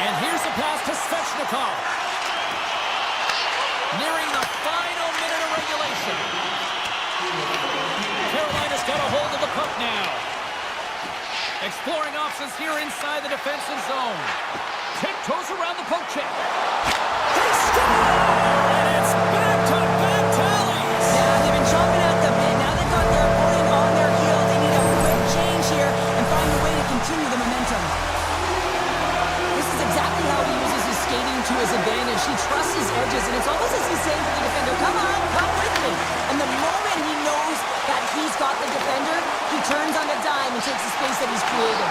And here's a pass to Svechnikov. Nearing the final minute of regulation. Carolina's got a hold of the puck now. Exploring options here inside the defensive zone. Tiptoes around the poke check. They score! And it's back-to-back tallies. Yeah, they've been chomping at the bit. Now they've got their opponent on their heels. They need a quick change here and find a way to continue the momentum. This is exactly how he uses his skating to his advantage. He trusts his edges, and it's almost as he's saying to the defender, come on, come with me. And the moment he knows that he's got the defender, he turns on a dime and takes the space that he's created.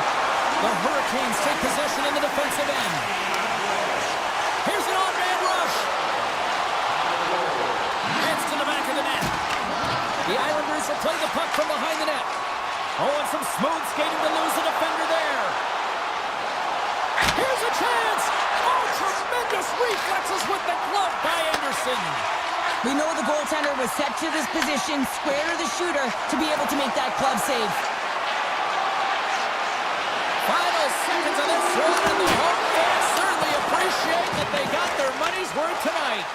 The Hurricanes take possession in the defensive end. Here's an on-man rush. Heads to the back of the net. The Islanders will play the puck from behind the net. Oh, and some smooth skating to lose the defender there. Here's a chance. Oh, tremendous reflexes with the glove by Anderson. We know the goaltender was set to this position, square to the shooter, to be able to make that glove save. Final seconds of this one, and the home fans certainly appreciate that they got their money's worth tonight.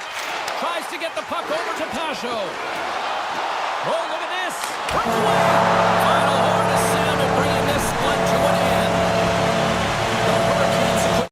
Tries to get the puck over to Pasho. Oh, look at this. Final horn is sounded, bringing this one to an end. The Hurricanes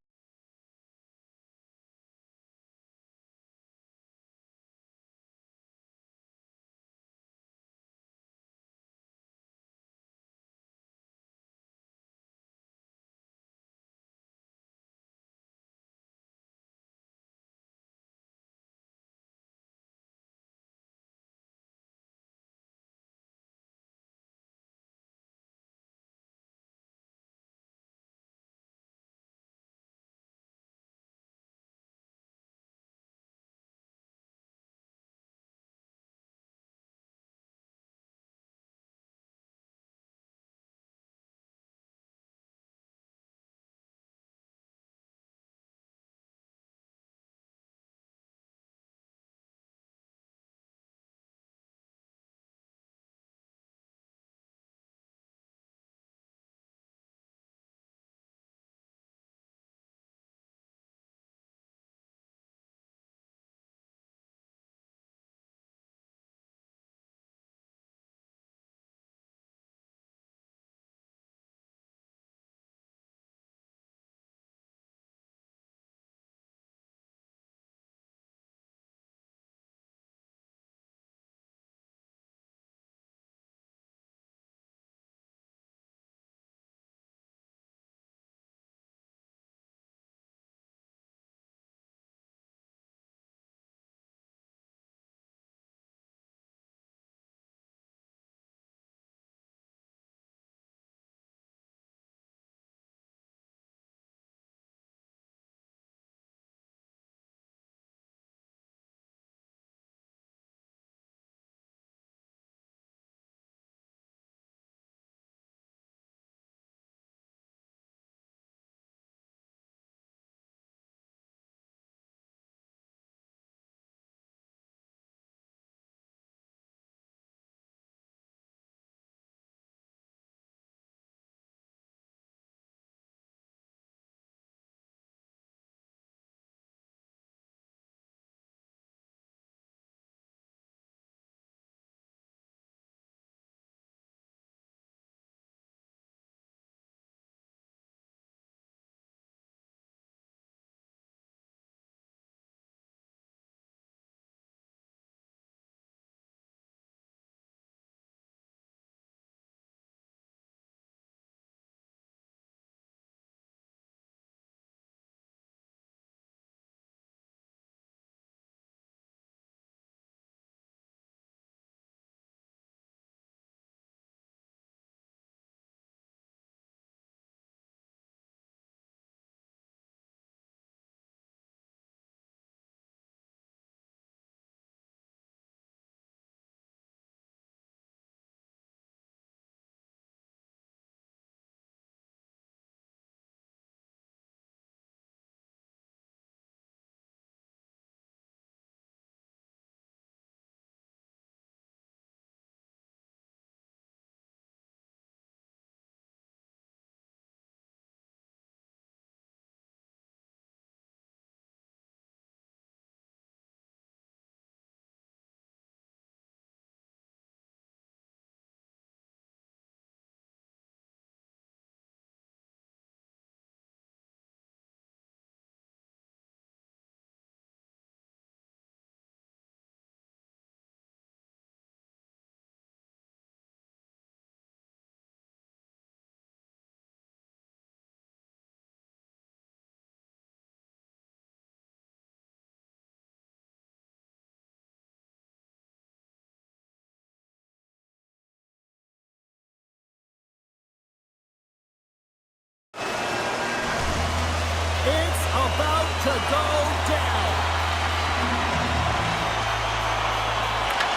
to go down.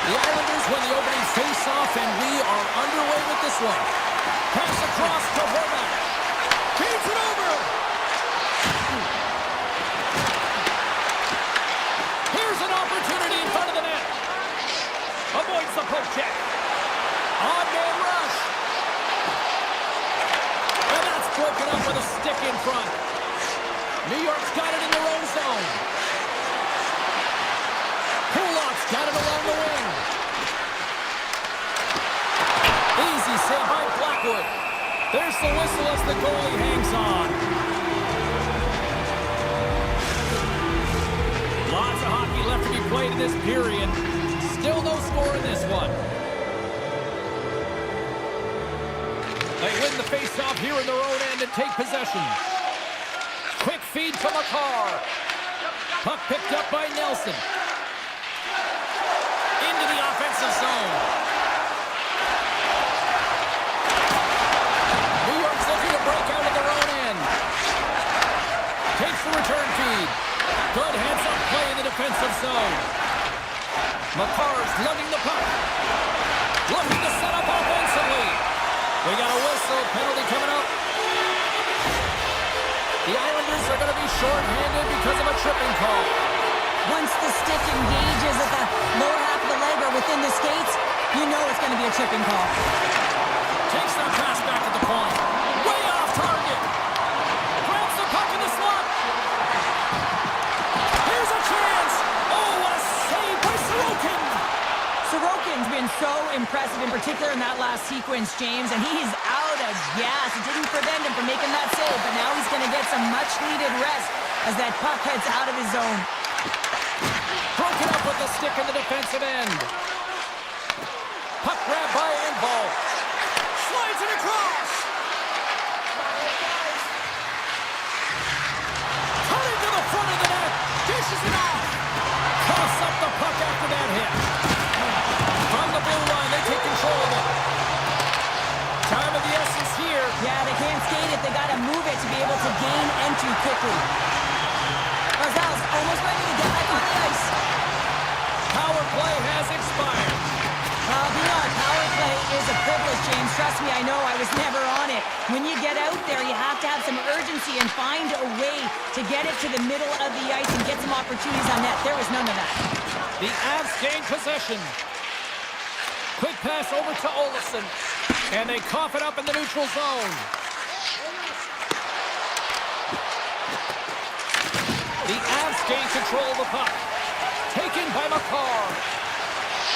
The Islanders win the opening face-off, and we are underway with this one. Pass across to Horvath. Feeds it over. Here's an opportunity in front of the net. Avoids the poke check. On-man rush. And that's broken up with a stick in front. New York's got it in their own zone. Kulak's got it along the wing. Easy save by Blackwood. There's the whistle as the goalie hangs on. Lots of hockey left to be played in this period. Still no score in this one. They win the face-off here in their own end and take possession. Quick feed to McCarr. Puck picked up by Nelson. Into the offensive zone. New York's looking to break out of their own end. Takes the return feed. Good heads-up play in the defensive zone. McCarr's lugging the puck. Looking to set up offensively. We got a whistle. Penalty coming up. The Islanders are going to be short-handed because of a tripping call. Once the stick engages at the lower half of the leg or within the skates, you know it's going to be a tripping call. Takes that pass back at the point. Way off target. Grabs the puck in the slot. Here's a chance. Oh, what a save by Sorokin. Sorokin's been so impressive, in particular in that last sequence, James, and he's out of gas. It didn't prevent him from making that save, but now he's going to get some much-needed rest as that puck heads out of his zone. Broken up with the stick in the defensive end. Puck grab by Engvall. Slides it across. Cutting to the front of the net. Dishes it off. Coughs up the puck after that hit. From the blue line, they take control of it. Time of the essence here. Yeah, they can't skate it. They got to move it to be able to gain entry quickly. Barzal's almost ready to get back on the ice. Power play has expired. Being on power play is a privilege, James. Trust me, I know. I was never on it. When you get out there, you have to have some urgency and find a way to get it to the middle of the ice and get some opportunities on net. There was none of that. The Avs gain possession. Quick pass over to Olofsson. And they cough it up in the neutral zone. The Avs gain control of the puck. Taken by McCarr.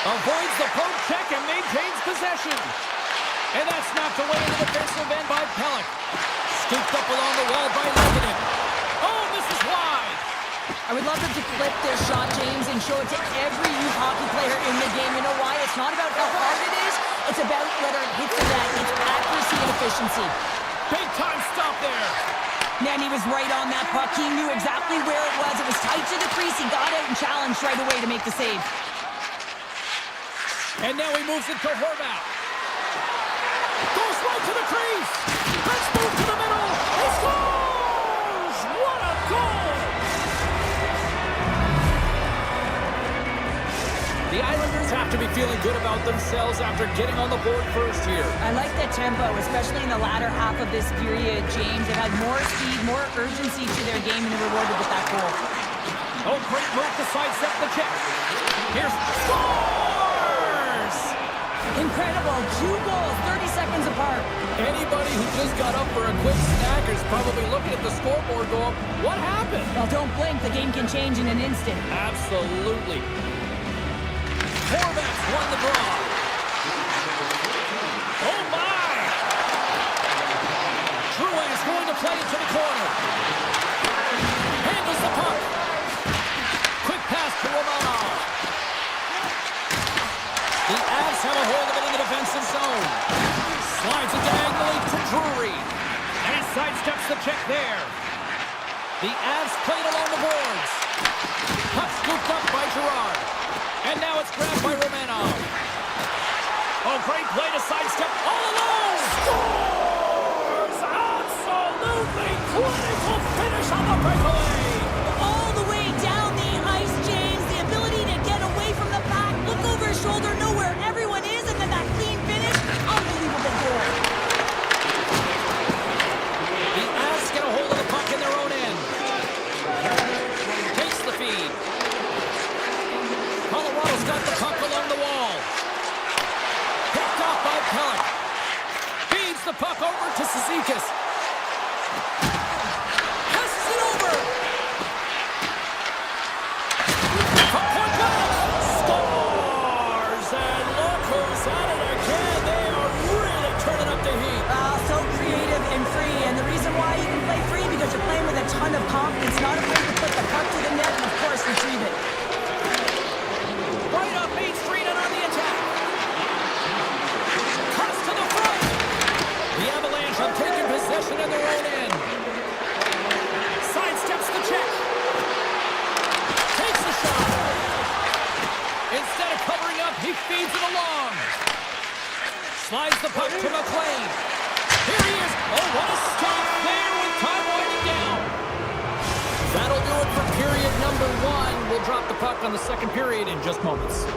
Avoids the poke check and maintains possession. And that's knocked away in the defensive end by Pellick. Scooped up along the wall by Lebanon. Oh, this is wide. I would love them to clip their shot, James, and show it to every youth hockey player in the game. You know why? It's not about how hard it is. It's about whether it hits the net. It's accuracy and efficiency. Big time stop there. Man, he was right on that puck. He knew exactly where it was. It was tight to the crease. He got out and challenged right away to make the save. And now he moves it to Horvath. Goes right to the crease. Let's move to the middle. He scores! What a goal! The Islanders have to be feeling good about themselves after getting on the board first here. I like the tempo, especially in the latter half of this period, James. They've had more speed, more urgency to their game, and they're rewarded with that goal. Oh, great move to sidestep the check. Here's scores! Incredible. 2 goals, 30 seconds apart. Anybody who just got up for a quick snack is probably looking at the scoreboard going, what happened? Well, don't blink. The game can change in an instant. Absolutely. Horvath's won the draw. Oh, my! Drouin is going to play it to the corner. Handles the puck. Quick pass to Romanov. The Avs have a hold of it in the defensive zone. Slides it diagonally to Drury. And he sidesteps the check there. The Avs played along the boards. Puck scooped up by Girard. And now it's grabbed by Romanov. Oh, great play to sidestep all alone. Scores! Absolutely critical finish on the breakaway. Oh, shoulder, nowhere everyone is, and then that clean finish. Unbelievable goal. The Avs get a hold of the puck in their own end. Takes the feed. Colorado's got the puck along the wall. Picked off by Pellick. Feeds the puck over to Cizikas. Passes it over. From point blank. Scores! And look who's at it again. They are really turning up the heat. So creative and free, and the reason why you can play free because you're playing with a ton of confidence, not afraid to put the puck to the net and of course retrieve it. Right up Main Street and on the attack. Cuts to the front. The Avalanche have taken possession in their own end. Sidesteps the check. Takes the shot. Instead of covering up, he feeds it along. Slides the puck to McLean. Here he is. Oh, what a stop there with time winding down. That'll do it for period number 1. We'll drop the puck on the second period in just moments.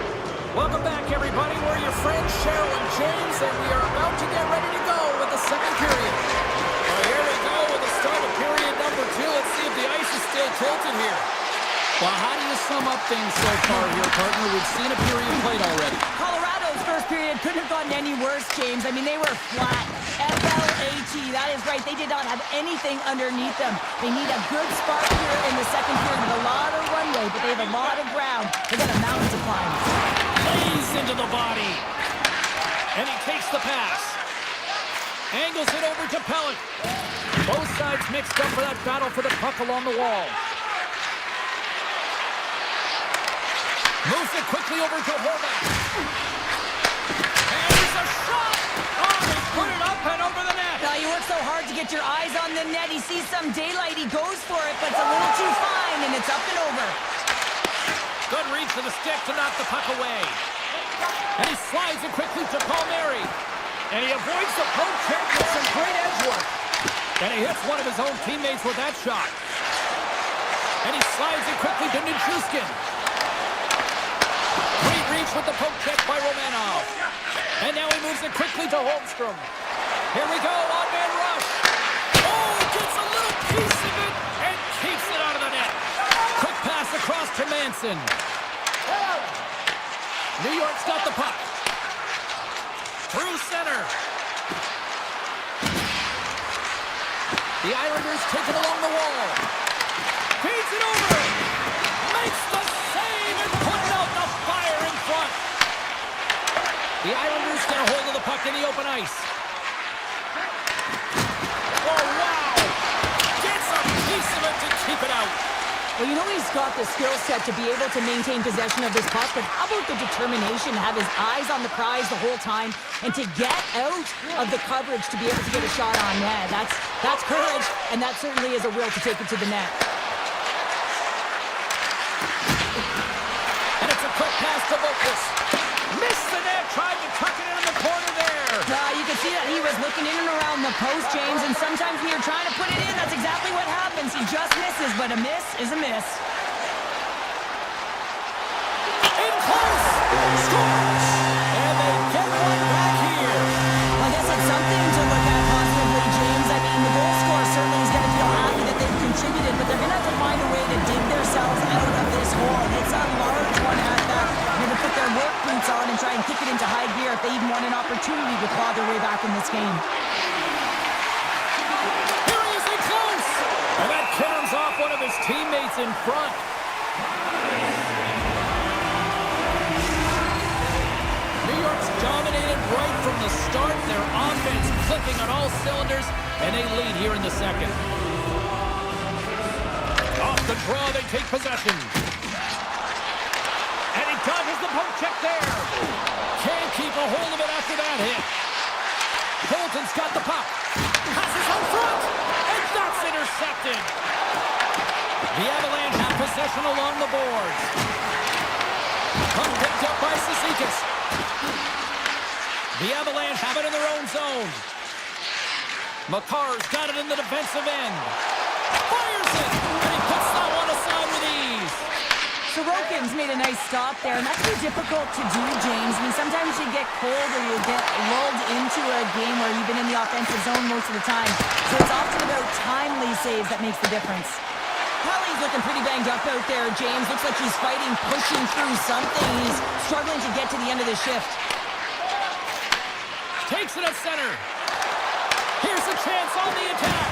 Welcome back, everybody. We're your friends, Cheryl and James, and we are about to get ready to go with the second period. Well, here we go with the start of period number 2. Let's see if the ice is still tilted here. Well, how do you sum up things so far here, partner? We've seen a period played already. Colorado's first period couldn't have gotten any worse, James. I mean, they were flat. F-L-A-T. That is right. They did not have anything underneath them. They need a good spark here in the second period with a lot of runway, but they have a lot of ground. They got a mountain to climb. Plays into the body. And he takes the pass. Angles it over to Pellick. Both sides mixed up for that battle for the puck along the wall. Moves it quickly over to Horvath. And there's a shot! Oh, they put it up and over the net. Now, you work so hard to get your eyes on the net. He sees some daylight. He goes for it, but it's a little too fine, and it's up and over. Good reach to the stick to knock the puck away. And he slides it quickly to Palmieri. And he avoids the poke check with some great edge work. And he hits one of his own teammates with that shot. And he slides it quickly to Nichushkin. Great reach with the poke check by Romanov. And now he moves it quickly to Holmstrom. Here we go, on-man rush. Oh, gets a little piece of it and keeps it out of the net. Quick pass across to Manson. New York's got the puck. Through center. The Islanders take it along the wall. Feeds it over. Makes the save and puts out the fire in front. The Islanders get a hold of the puck in the open ice. Oh, wow. Gets a piece of it to keep it out. Well, you know he's got the skill set to be able to maintain possession of this puck, but how about the determination to have his eyes on the prize the whole time and to get out of the coverage to be able to get a shot on net? That's courage, and that certainly is a will to take it to the net. And it's a quick pass to Vokas. Missed the net, tried to tuck it in the corner there. You can see that he was looking in and around the post, James, and sometimes when you're trying to put it in, that's exactly what happens. He just misses, but a miss is a miss. In close! Scores! And they get one back here. I guess it's something to look at positively, James. I mean, the goal scorer certainly is going to feel happy that they've contributed, but they're going to have to find a way to dig themselves out of this hole. And it's a large one at that. They're going to put their work boots on and try and kick it into high gear if they even want an opportunity to claw their way back in this game. Here he is in close! And that caroms off one of his teammates in front. New York's dominated right from the start. Their offense clicking on all cylinders, and they lead here in the second. Off the draw, they take possession. And he dodges the poke check there. Can't keep a hold of it after that hit. Bolton's got the puck. Passes out front. And that's intercepted. The Avalanche have possession along the boards. Puck picked up by Cizikas. The Avalanche have it in their own zone. Makar's got it in the defensive end. Fires it. And he puts that one aside with ease. Sorokin's made a nice stop there, and that's very difficult to do, James. I mean, sometimes you get cold or you get lulled into a game where you've been in the offensive zone most of the time. So it's often about timely saves that makes the difference. Kelly's looking pretty banged up out there, James. Looks like he's fighting, pushing through something. He's struggling to get to the end of the shift. Takes it at center. Here's a chance on the attack.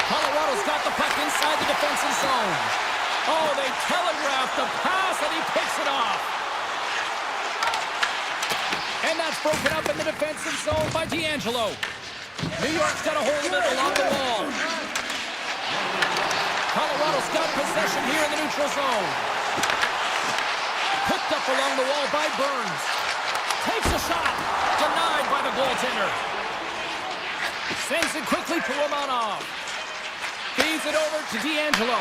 Colorado's got the puck inside the defensive zone. Oh, they telegraphed the pass, and he picks it off. And that's broken up in the defensive zone by D'Angelo. New York's got a hold of it along the wall. Colorado's got possession here in the neutral zone. Picked up along the wall by Burns. Takes a shot. Denied by the goaltender. Sends it quickly to Romanov. Feeds it over to D'Angelo.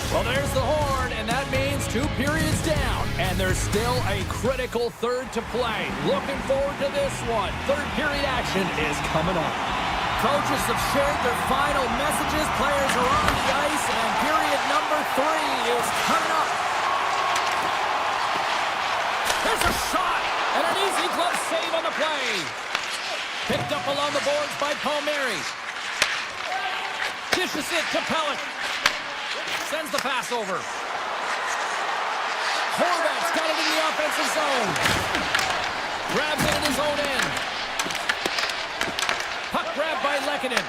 Well, there's the horn, and that means 2 periods down. And there's still a critical third to play. Looking forward to this one. Third period action is coming up. Coaches have shared their final messages. Players are on the ice, and period number 3 is coming up. There's a shot, and an easy glove save on the play. Picked up along the boards by Palmieri. Dishes it to Pellick. Sends the pass over. Horvat's got it in the offensive zone. Grabs it in his own end. Puck grabbed by Lehkonen.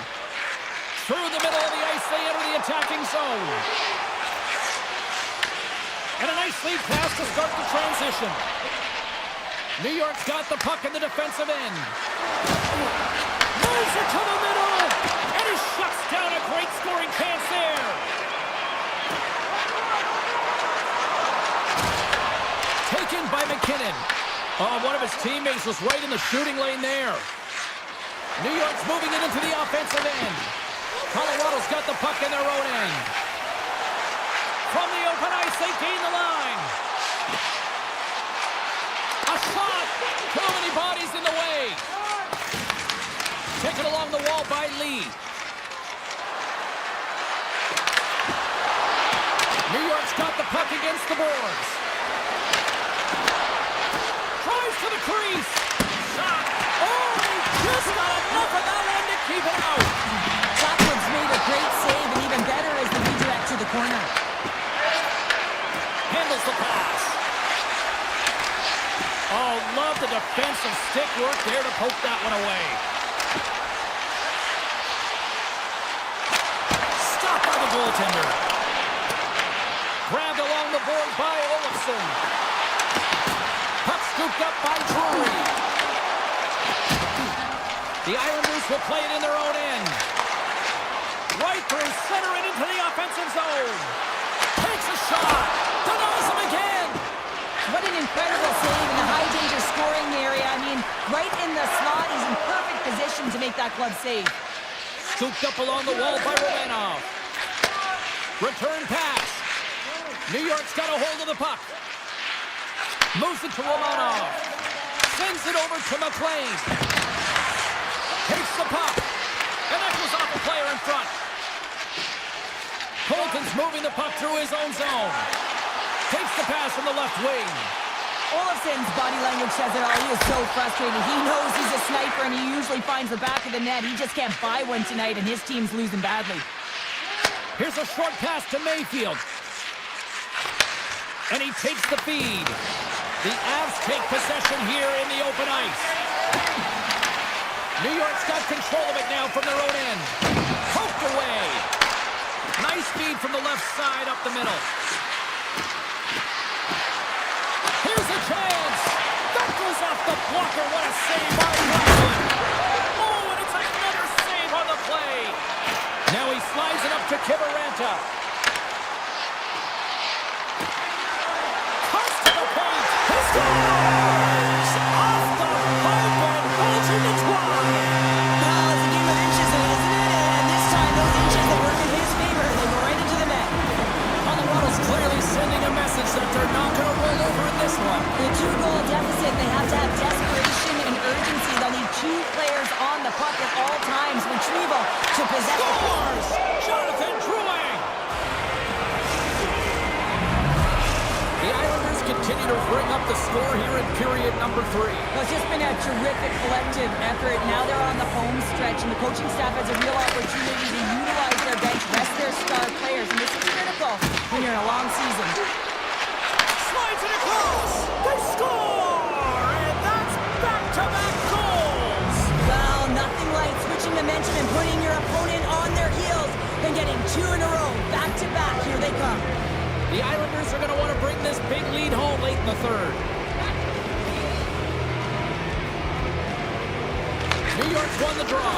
Through the middle of the ice, they enter the attacking zone. And a nice lead pass to start the transition. New York's got the puck in the defensive end. Moves it to the middle. And he shuts down a great scoring chance there. Taken by McKinnon. Oh, one of his teammates was right in the shooting lane there. New York's moving it into the offensive end. Colorado's got the puck in their own end. From the open ice, they gain the line. A shot. Too many bodies in the way. Taken along the wall by Lee. New York's got the puck against the boards. Tries to the crease. Shot. Oh, he just got enough of that one to keep it out. Blackwood's made a great save, and even better is the redirect to the corner. Handles the pass. Oh, love the defensive stick work there to poke that one away. Stopped by the goaltender. Grabbed along the board by Olofsson. Puck scooped up by Drury. The Islanders will play it in their own end. Right through center and into the offensive zone. Takes a shot. Denies him again. What an incredible save in the high-danger scoring area. I mean, right in the slot. He's in perfect position to make that glove save. Scooped up along the wall by Romanov. Return pass. New York's got a hold of the puck. Moves it to Romanov. Sends it over to McLean. Takes the puck. And that goes off the player in front. Colton's moving the puck through his own zone. Takes the pass from the left wing. Olofsson's body language says it all. He is so frustrated. He knows he's a sniper, and he usually finds the back of the net. He just can't buy one tonight, and his team's losing badly. Here's a short pass to Mayfield. And he takes the feed. The Avs take possession here in the open ice. New York's got control of it now from their own end. Poked away. Nice feed from the left side up the middle. Here's a chance. That goes off the blocker. What a save by Blackwood. Oh, and it's another save on the play. Now he slides it up to Kiberanta. Cuts to the paint. He scores! Off the pipe and holds it to twine. Well, it's a game of inches, isn't it? And this time, those inches that work in his favor, they go right into the net. Colorado's clearly sending a message that they're not going to roll over in this one. The 2-goal deficit, they have to have desperation and urgency. They'll need 2 players on the puck at all times. Retrieval to possess the puck. Scores! Jonathan Drouin! The Islanders continue to bring up the score here in period number 3. Well, it's just been a terrific collective effort. Now they're on the home stretch, and the coaching staff has a real opportunity to utilize their bench, rest their star players, and this is critical when you're in a long season. Slides it across! They score! And that's back-to-back goals! Well, nothing like switching momentum and putting your opponent on their heels and getting 2 in a row, back-to-back. Here they come. The Islanders are going to want to bring this big lead home late in the third. New York's won the draw.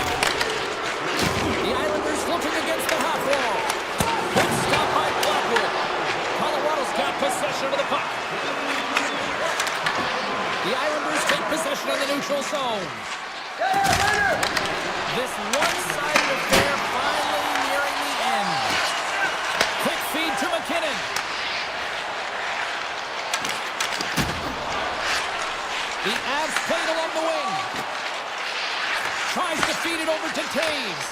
The Islanders looking against the half wall. Good stop by Blackwood. Colorado's got possession of the puck. The Islanders take possession of the neutral zone. This one-sided affair finally nearing the end. Quick feed to McKinnon. The Avs played along the wing. Tries to feed it over to Taves.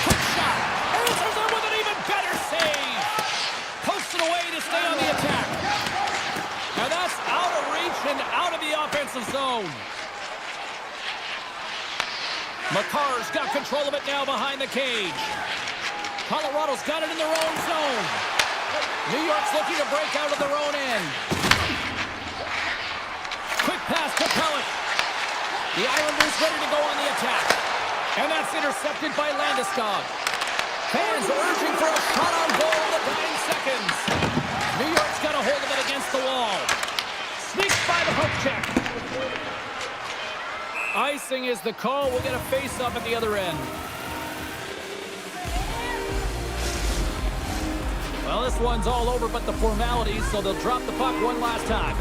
Quick shot. Answers it with an even better save. Posted away to stay on the attack. Now that's out of reach and out of the offensive zone. Makar's got control of it now behind the cage. Colorado's got it in their own zone. New York's looking to break out of their own end. Quick pass to Pellet. The Islanders ready to go on the attack. And that's intercepted by Landeskog. Fans urging for a shot on goal in the dying seconds. New York's got a hold of it against the wall. Sneaks by the hook check. Icing is the call. We'll get a face-up at the other end. Well, this one's all over but the formalities, so they'll drop the puck one last time.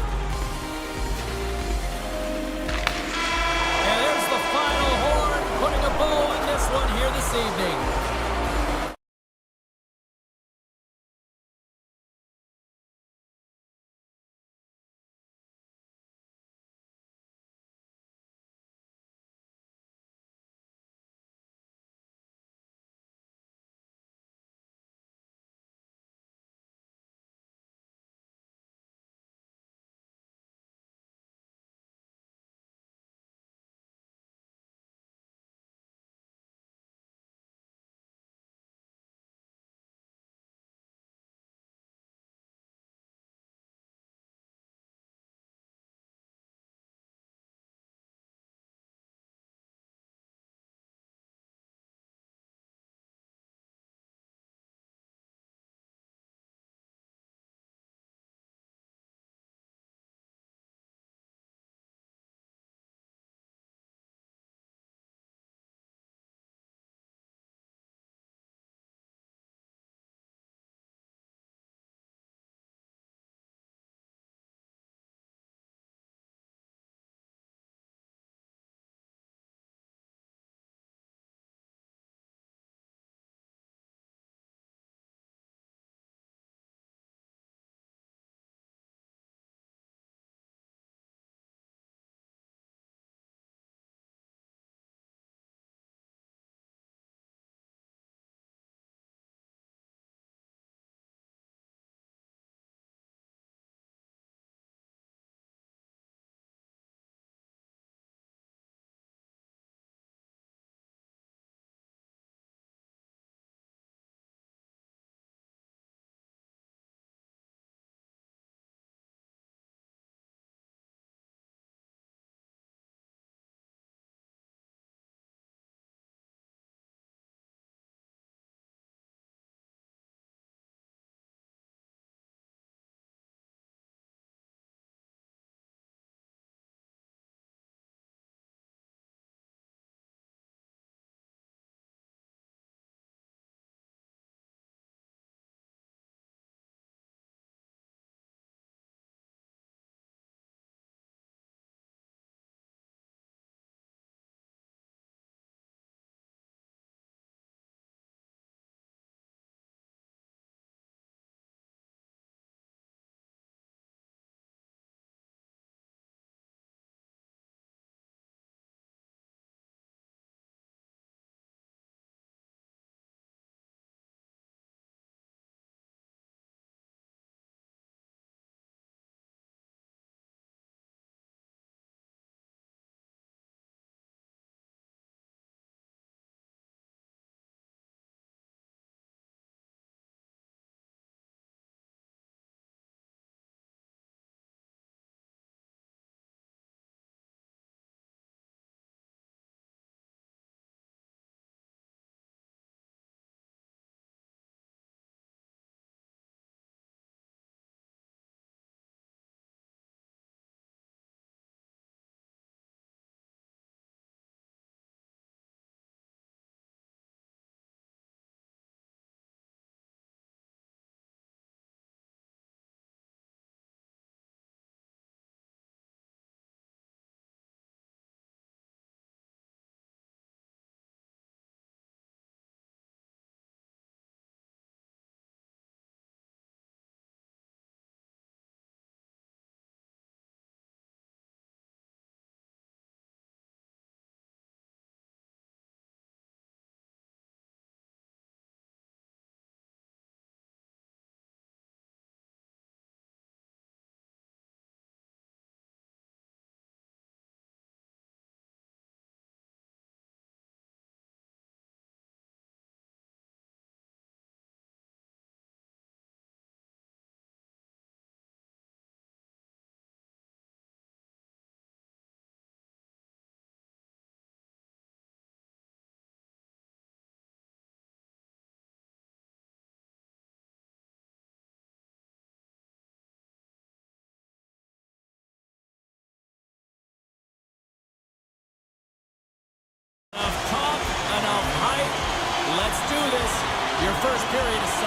And there's the final horn, putting a bow on this one here this evening.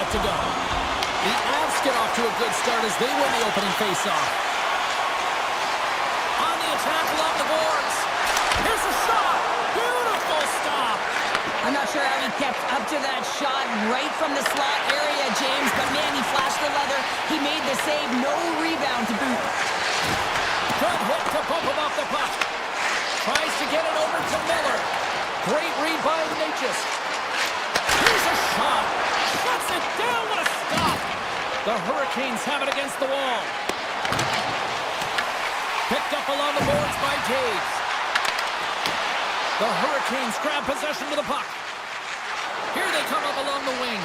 left to go. The Avs get off to a good start as they win the opening faceoff. On the attack along the boards. Here's a shot. Beautiful stop. I'm not sure how he kept up to that shot right from the slot area, James, but man, he flashed the leather. He made the save. No rebound to boot. Good hit to bump him off the puck. Tries to get it over to Miller. Great read by Ignatius. Here's a shot. Shuts it down. What a stop. The Hurricanes have it against the wall. Picked up along the boards by Taves. The Hurricanes grab possession with the puck. Here they come up along the wing.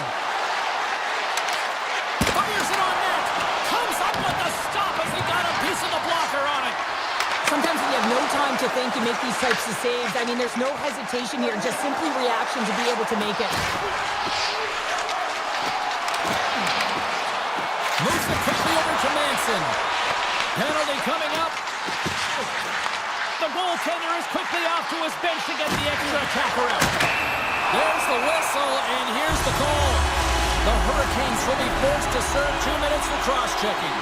Fires it on net. Comes up with the stop as he got a piece of the blocker on it. Sometimes when you have no time to think, you make these types of saves. I mean, there's no hesitation here, just simply reaction to be able to make it. Moves it quickly over to Manson. Penalty coming up. The goaltender is quickly off to his bench to get the extra attacker out. There's the whistle, and here's the call. The Hurricanes will be forced to serve 2 minutes for cross-checking.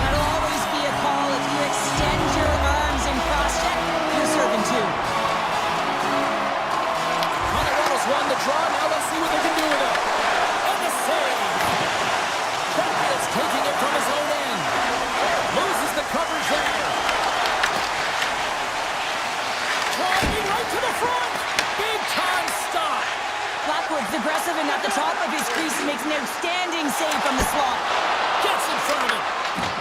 That'll always be a call. If you extend your arms and cross-check, you're serving two. Colorado's won the draw. Now let's see what they can do with it. And the save. Benfield's taking it from his own end. Loses the coverage there. Driving right to the front. Big time stop. Blackwood's aggressive and at the top of his crease. He makes an outstanding save from the slot. Gets in front of it.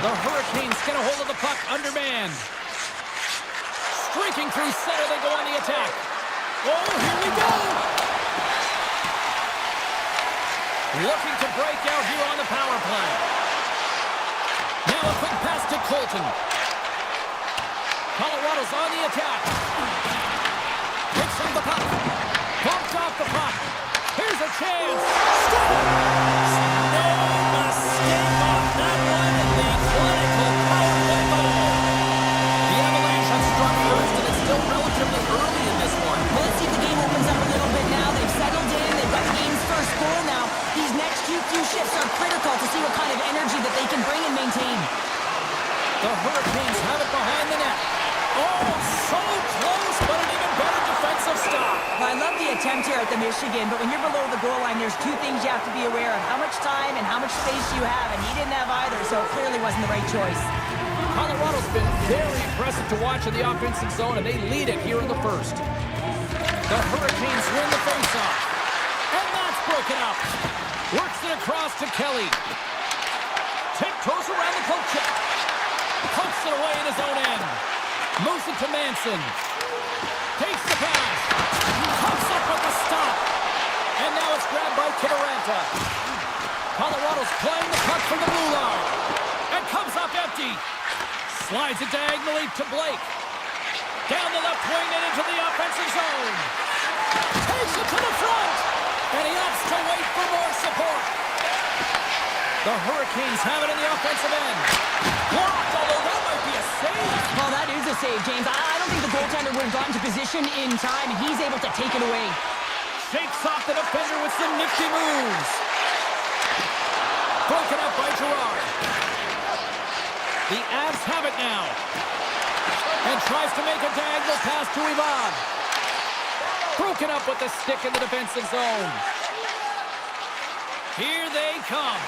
The Hurricanes get a hold of the puck undermanned. Streaking through center, they go on the attack. Oh, here we go. Looking to break out here on the power play. Now a quick pass to Colton. Colorado's on the attack. Picks up the puck. Bumped off the puck. Here's a chance. Scores! No mistake on that one. And the clinical power play goal. The Avalanche have struck first, and it's still relatively early in this one. Well, let's see if the game opens up a little bit now. They've settled in. They've got the game's first goal now. These next few shifts are critical to see what kind of energy that they can bring and maintain. The Hurricanes have it behind the net. Oh, so close, but an even better defensive stop. Well, I love the attempt here at the Michigan, but when you're below the goal line, there's two things you have to be aware of. How much time and how much space you have, and he didn't have either, so it clearly wasn't the right choice. Colorado's been very impressive to watch in the offensive zone, and they lead it here in the first. The Hurricanes win the faceoff. And that's broken up. Works it across to Kelly. Tiptoes around the poke check. Pokes it away in his own end. Moves it to Manson. Takes the pass. Comes up with the stop. And now it's grabbed by Kitaranta. Colorado's playing the puck from the blue line. And comes up empty. Slides it diagonally to Blake. Down the left wing and into the offensive zone. Takes it to the front. And he opts to wait for more support. The Hurricanes have it in the offensive end. Blocked, although that might be a save. Well, that is a save, James. I don't think the goaltender would have gotten to position in time, and he's able to take it away. Shakes off the defender with some nifty moves. Broken up by Gerard. The Avs have it now. And tries to make a diagonal pass to Ivan. Broken up with the stick in the defensive zone. Here they come.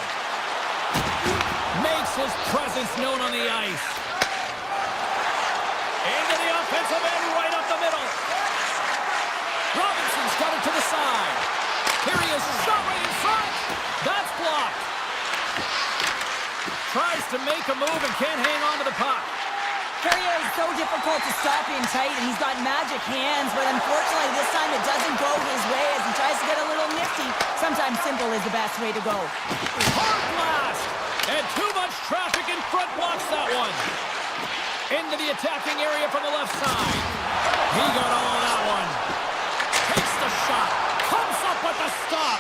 Makes his presence known on the ice. Into the offensive end, right up the middle. Robinson's got it to the side. Here he is, shot right in front. That's blocked. Tries to make a move and can't hang on to the puck. Carrier is so difficult to stop in tight, and he's got magic hands, but unfortunately this time it doesn't go his way as he tries to get a little nifty. Sometimes simple is the best way to go. Hard blast! And too much traffic in front blocks that one. Into the attacking area from the left side. He got all of that one. Takes the shot. Comes up with the stop.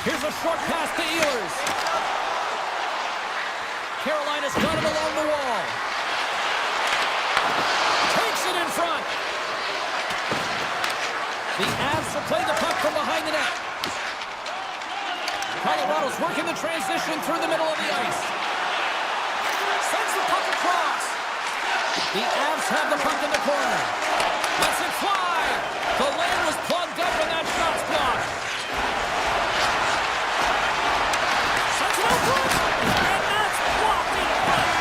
Here's a short pass to Ehlers. Carolina's got him along the wall. Takes it in front. The Avs will play the puck from behind the net. Colorado's working the transition through the middle of the ice. Sends the puck across. The Avs have the puck in the corner. Lets it fly. The lane was plugged up and that shot's blocked. Sends it out front. And that's blocked in front.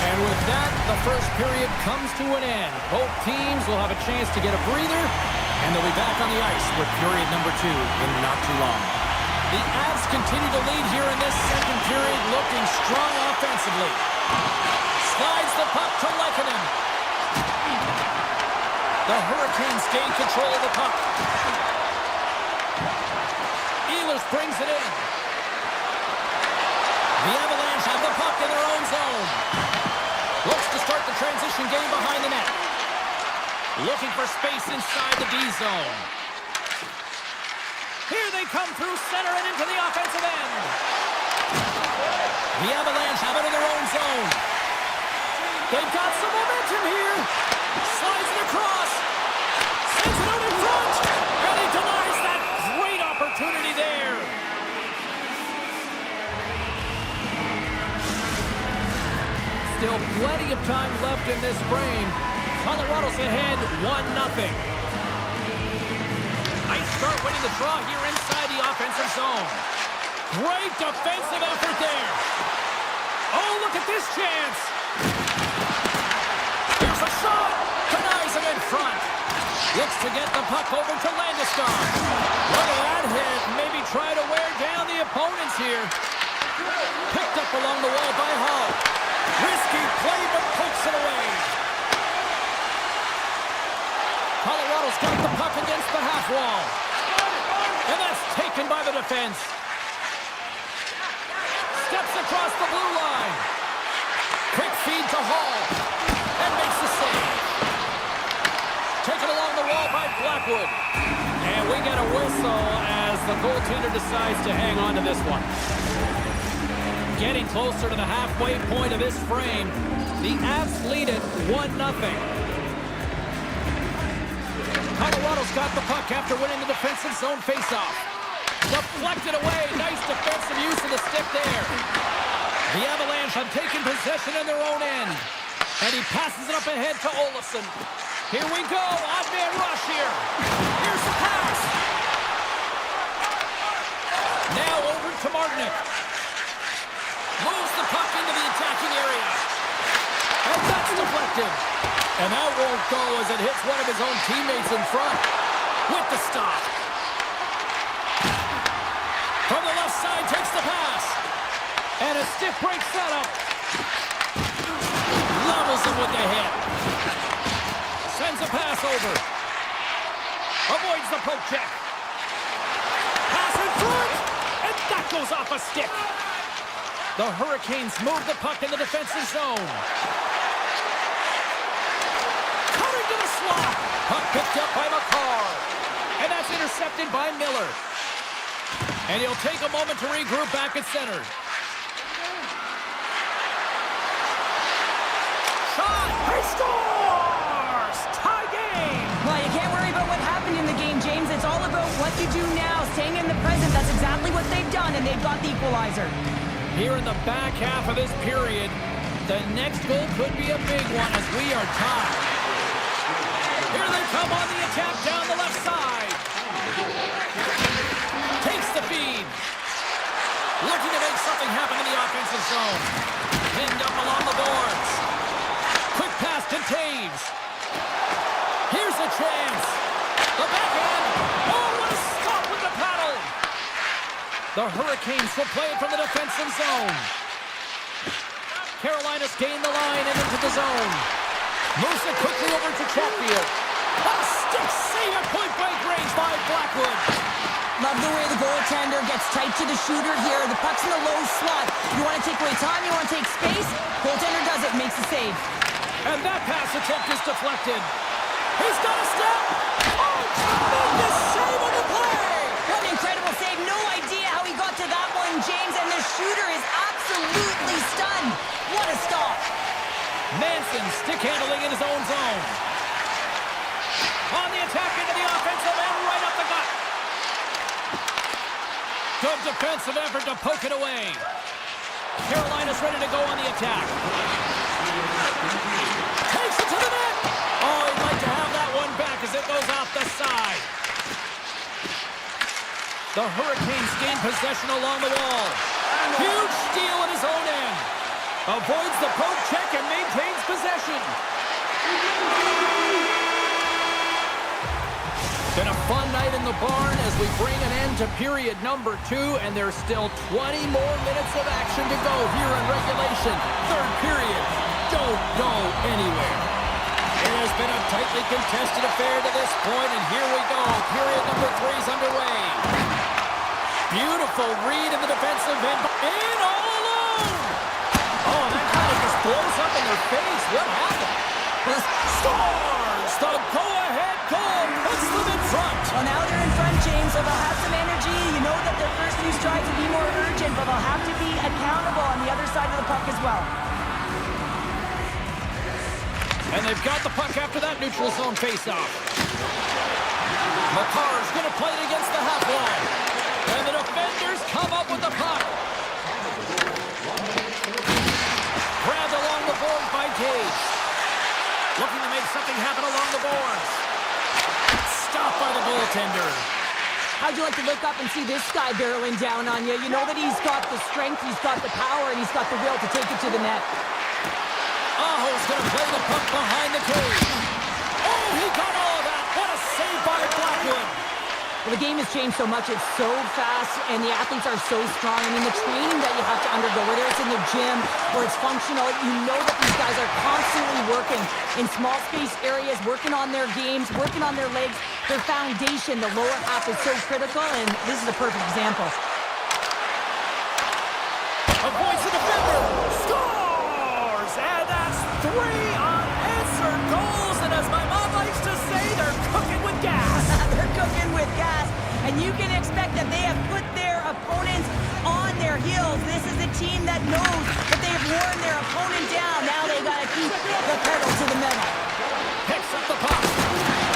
And with that, the first period comes to an end. Both teams will have a chance to get a breather, and they'll be back on the ice with period number 2 in not too long. The Avs continue to lead here in this second period, looking strong offensively. Slides the puck to Lehkonen. The Hurricanes gain control of the puck. Ehlers brings it in. The Avalanche have the puck in their own zone. Looks to start the transition game behind the net. Looking for space inside the D zone. Here they come through center and into the offensive end. The Avalanche have it in their own zone. They've got some momentum here. Slides it across. Sends it out in front. And he denies that great opportunity there. Still plenty of time left in this frame. Colorado's ahead 1-0. Nice start winning the draw here inside the offensive zone. Great defensive effort there. Oh, look at this chance. Here's a shot. Denies him in front. Looks to get the puck over to Landeskog. Look at that hit. Maybe try to wear down the opponents here. Picked up along the wall by Hall. Risky play, but pokes it away. Colorado's got the puck against the half wall. And that's taken by the defense. Steps across the blue line. Quick feed to Hall. And makes the save. Taken along the wall by Blackwood. And we get a whistle as the goaltender decides to hang on to this one. Getting closer to the halfway point of this frame. The Avs lead it 1-0. Colorado's got the puck after winning the defensive zone faceoff. Deflected away. Nice defensive use of the stick there. The Avalanche have taken possession in their own end. And he passes it up ahead to Olofsson. Here we go. Odd man rush here. Here's the pass. Now over to Martinic. Moves the puck into the attacking area. And that's deflected. And that won't go as it hits one of his own teammates in front. With the stop. From the left side, takes the pass. And a stiff break setup. Levels him with the hit. Sends a pass over. Avoids the poke check. Pass in front. And that goes off a stick. The Hurricanes move the puck in the defensive zone. Cutting to the slot. Puck picked up by McCarr. And that's intercepted by Miller. And he'll take a moment to regroup back at center. Shot! He scores! Tie game! Well, you can't worry about what happened in the game, James. It's all about what you do now, staying in the present. That's exactly what they've done, and they've got the equalizer. Here in the back half of this period, the next goal could be a big one as we are tied. Here they come on the attack down the left side. Takes the feed. Looking to make something happen in the offensive zone. Pinned up along the boards. Quick pass to Taves. Here's a chance. The backhand. Oh, what a stop with the paddle. The Hurricanes will play it from the defensive zone. Carolina's gained the line and into the zone. Moves it quickly over to Chatfield. A stick save at point-blank range by Blackwood. Love the way the goaltender gets tight to the shooter here. The puck's in the low slot. You want to take away time, you want to take space. Goaltender does it, makes the save. And that pass attempt is deflected. He's got a step. Oh, tremendous save on the play. What an incredible save. No idea how he got to that one, James. And the shooter is absolutely stunned. What a stop. Manson stick handling in his own zone. On the attack into the offensive end, right up the gut. Good defensive effort to poke it away. Carolina's ready to go on the attack. Takes it to the net. Oh, he'd like to have that one back as it goes off the side. The Hurricanes gain possession along the wall. Huge steal at his own end. Avoids the poke check and maintains possession. Been a fun night in the barn as we bring an end to period number 2, and there's still 20 more minutes of action to go here in regulation. Third period. Don't go anywhere. It has been a tightly contested affair to this point, and here we go. Period number 3 is underway. Beautiful read in the defensive end. In all alone! Oh, that kind of just blows up in their face. What happened? Scores! The go-ahead goal puts them in front. Well, now they're in front, James, so they'll have some energy. You know that their first few strides will be more urgent, but they'll have to be accountable on the other side of the puck as well. And they've got the puck after that neutral zone face-off. McCarr's going to play it against the half wall. And the defenders come up with the puck. Grabbed along the boards by Gage. Looking to make something happen along the boards. Stopped by the goaltender. How'd you like to look up and see this guy barreling down on you? You know that he's got the strength, he's got the power, and he's got the will to take it to the net. Aho's going to play the puck behind the cage. Oh, he got all of that. What a save by Blackwood. Well, the game has changed so much. It's so fast, and the athletes are so strong. I mean, the training that you have to undergo, whether it's in the gym or it's functional, you know that these guys are constantly working in small space areas, working on their games, working on their legs. Their foundation, the lower half, is so critical, and this is a perfect example. Avoids the defender. Scores! And that's 3 unanswered goals. And as my mom likes to say, they're cooking with gas. They're cooking with gas, and you can expect that they have put their opponents on their heels. This is a team that knows that they have worn their opponent down. Now they got to keep the pedal to the metal. Picks up the puck.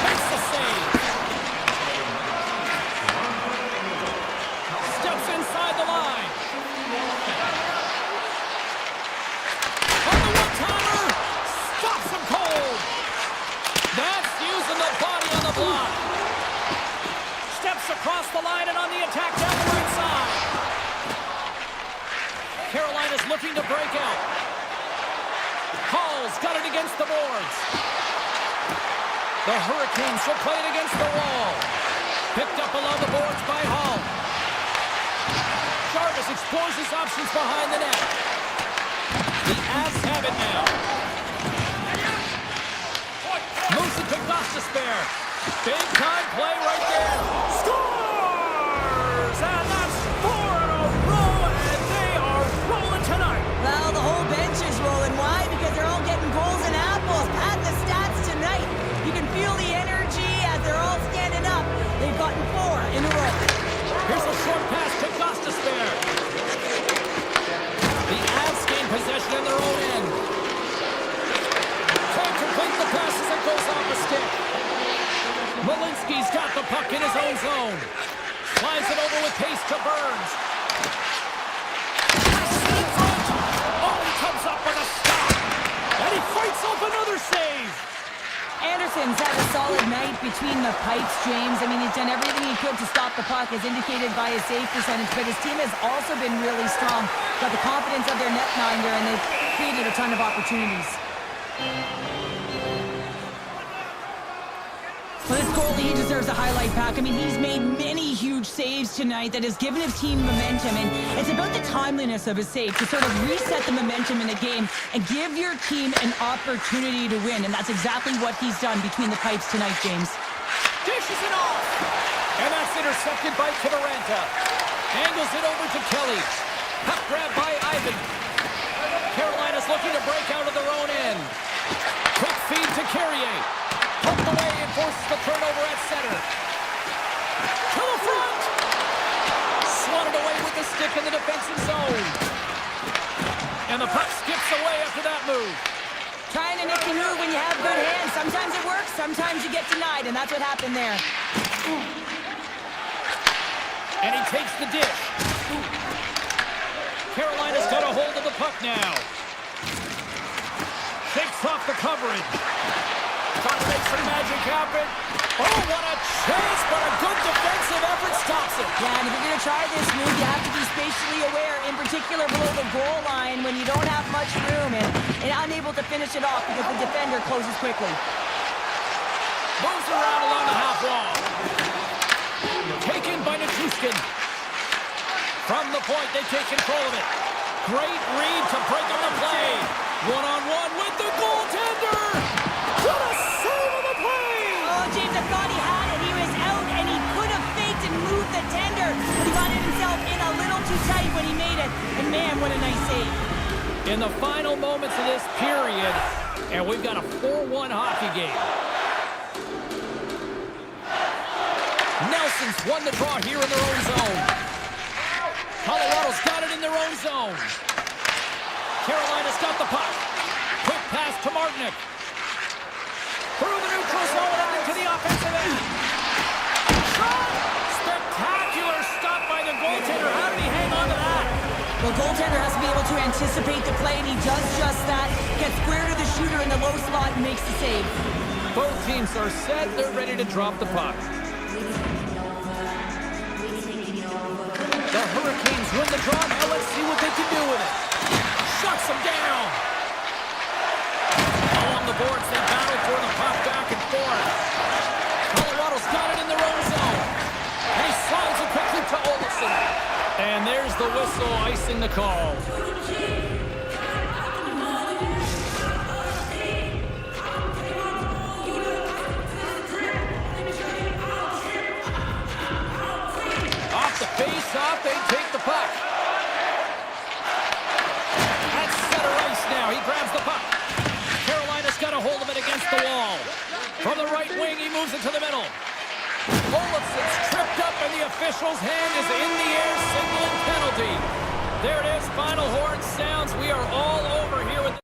Makes the save. Steps inside the line. On the one-timer. Stops him cold. That's using the body on the block. Steps across the line and on the attack down the right side. Carolina's looking to break out. Hall's got it against the boards. The Hurricanes will play it against the wall. Picked up along the boards by Hall. Jarvis explores his options behind the net. The Avs have it now. Moves it to Gostisbehere. Big time play right there. Scores! And that's 4 in a row, and they are rolling tonight. Well, the whole bench is rolling. Why? Because they're all getting goals and apples. At the stats tonight, you can feel the energy as they're all standing up. They've gotten 4 in a row. Here's a short pass to Gostisbehere. The Avs gain possession in their own end. Can't complete the pass as it goes off the stick. Malinsky's got the puck in his own zone. Slides it over with pace to Burns. In front. Oh, he comes up with a stop. And he fights off another save. Anderson's had a solid night between the pipes, James. I mean, he's done everything he could to stop the puck, as indicated by his save percentage, but his team has also been really strong. Got the confidence of their netminder, and they've created a ton of opportunities. Well, this goalie, he deserves a highlight pack. I mean, he's made many huge saves tonight that has given his team momentum, and it's about the timeliness of his save to sort of reset the momentum in the game and give your team an opportunity to win, and that's exactly what he's done between the pipes tonight, James. Dishes it off, and that's intercepted by Kivaranta. Angles it over to Kelly. Puck grab by Ivan. Carolina's looking to break out of their own end. Quick feed to Carrier. Poked away and forces the turnover at center. To the front! Swatted away with the stick in the defensive zone. And the puck skips away after that move. Trying to nick the move when you have good hands. Sometimes it works, sometimes you get denied, and that's what happened there. And he takes the dish. Carolina's got a hold of the puck now. Shakes off the coverage. Trying to make some magic happen. Oh, what a chase, but a good defensive effort stops it. Yeah, and if you're going to try this move, you have to be spatially aware, in particular below the goal line when you don't have much room and unable to finish it off because the defender closes quickly. Moves around along the half wall. Taken by Nichushkin. From the point, they take control of it. Great read to break on the play. One-on-one with the goaltender. What a save on the play! Oh, James, I thought he had it. He was out, and he could have faked and moved the tender, but he got it himself in a little too tight when he made it. And man, what a nice save. In the final moments of this period, and we've got a 4-1 hockey game. Nelson's won the draw here in their own zone. Colorado's got it in their own zone. Carolina's got the puck. Quick pass to Martinic. Through the neutral zone and into the offensive end. Shot! Spectacular stop by the goaltender. How did he hang on to that? The goaltender has to be able to anticipate the play, and he does just that. Gets square to the shooter in the low slot and makes the save. Both teams are set. They're ready to drop the puck. The Hurricanes win the draw. Now let's see what they can do with it. Shuts them down. Along the boards, they battle for the puck back and forth. Colorado's got it in their own zone. And he slides it quickly to Olsen. And there's the whistle icing the call. Off the face-off, they take the puck. At center ice now, he grabs the puck. Carolina's got a hold of it against the wall. From the right wing, he moves it to the middle. Olafson's tripped up, and the official's hand is in the air, signaling penalty. There it is, final horn sounds. We are all over here with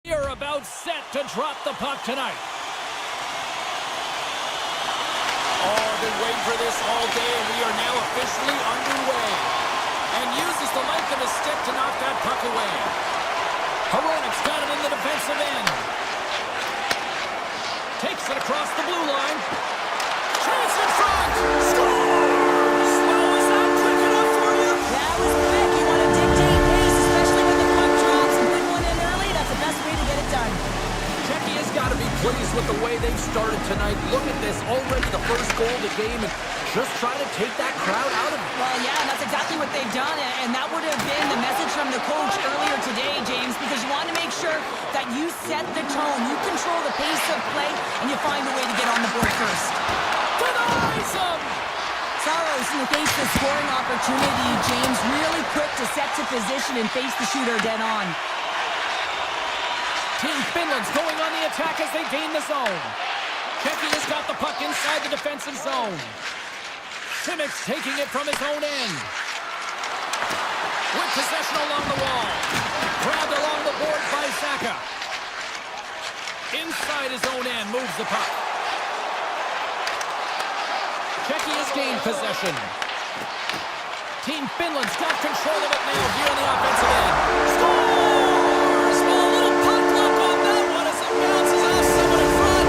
You're about set to drop the puck tonight. Oh, I've been waiting for this all day, and we are now officially underway. And uses the length of his stick to knock that puck away. Hronik's got it in the defensive end. Takes it across the blue line. Chance in front! Scores! Well, was that quick enough for you? That was quick. You want to dictate pace, especially when the puck drops and put one in early. That's the best way to get it done. Czechia has got to be pleased with the way they've started tonight. Look at this, already the first goal of the game, and just trying to take that crowd out of it. Well, yeah, and that's exactly what they've done, and that would have been the message from the coach earlier today, James, because you want to make sure that you set the tone, you control the pace of play, and you find a way to get on the board first. Denies him! Saros, in the face of scoring opportunity, James, really quick to set to position and face the shooter dead on. Team Finland's going on the attack as they gain the zone. Czechia's got the puck inside the defensive zone. Simic's taking it from his own end. With possession along the wall. Grabbed along the board by Saka. Inside his own end, moves the puck. Czechia's gained possession. Team Finland's got control of it now here in the offensive end. Scores! Well, a little puck luck on that one as it bounces off someone in front.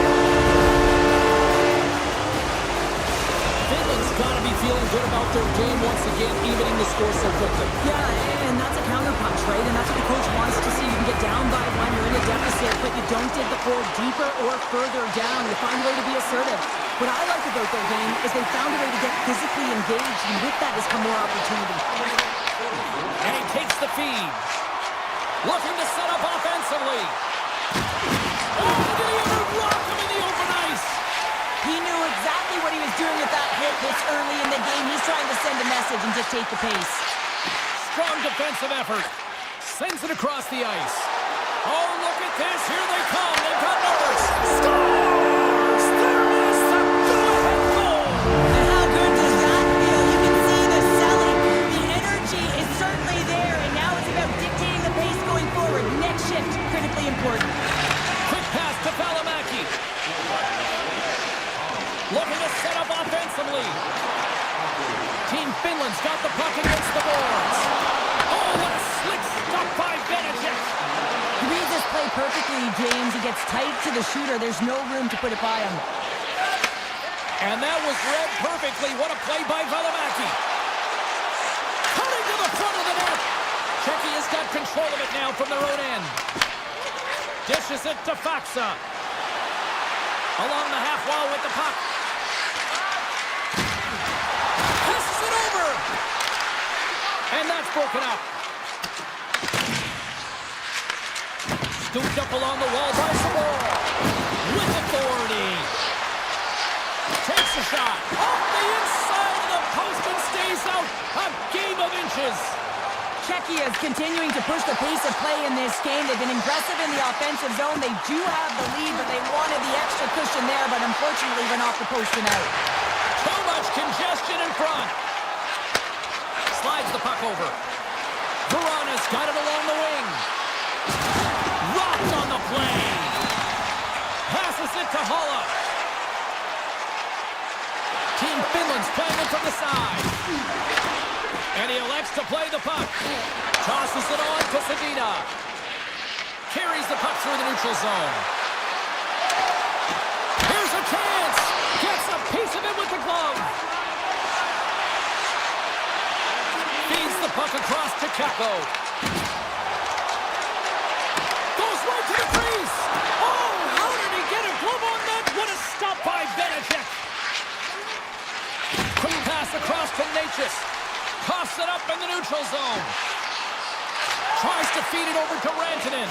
Finland's got to be feeling good about their game once again, evening the score so quickly. Yeah, and that's a counterpunch, right? And that's what the coach wants to see. You can get down by one, you're in a deficit, but you don't dig the ball deeper or further down. You find a way to be assertive. What I like about their game is they found a way to get physically engaged, and with that has come more opportunity. And he takes the feed. Looking to set up offensively. Oh, did he ever rock him in the open ice? He knew exactly what he was doing with that hit this early in the game. He's trying to send a message and dictate the pace. Strong defensive effort. Sends it across the ice. Oh, look at this. Here they come. They've got numbers. Scores! There is the go-ahead goal. And how good does that feel? You can see the selling. The energy is certainly there, and now it's about dictating the pace going forward. Next shift, critically important. Quick pass to Valimaki. Looking to set up offensively. Team Finland's got the puck against the boards. Oh, what a slick stop by Benedict. He reads this play perfectly, James. He gets tight to the shooter. There's no room to put it by him. And that was read perfectly. What a play by Valimaki. Cutting to the front of the net. Czechia's got control of it now from their own end. Dishes it to Faksa. Along the half wall with the puck. Passes it over. And that's broken up. Scooped up along the wall by Sabor. With authority. Takes a shot. Off the inside of the post and stays out. A game of inches. Czechia is continuing to push the pace of play in this game. They've been aggressive in the offensive zone. They do have the lead, but they wanted the extra cushion there, but unfortunately went off the post and out. Too much congestion in front. Slides the puck over. Verana's got it along the wing. Rocked on the play. Passes it to Holla. Team Finland's playing it from the side. And he elects to play the puck. Tosses it on to Sedina. Carries the puck through the neutral zone. Here's a chance. Gets a piece of it with the glove. Feeds the puck across to Kepko. Goes right to the crease. Oh, how did he get a glove on that? What a stop by Benedict. Quick pass across to Natchez. Coughs it up in the neutral zone. Tries to feed it over to Rantanen.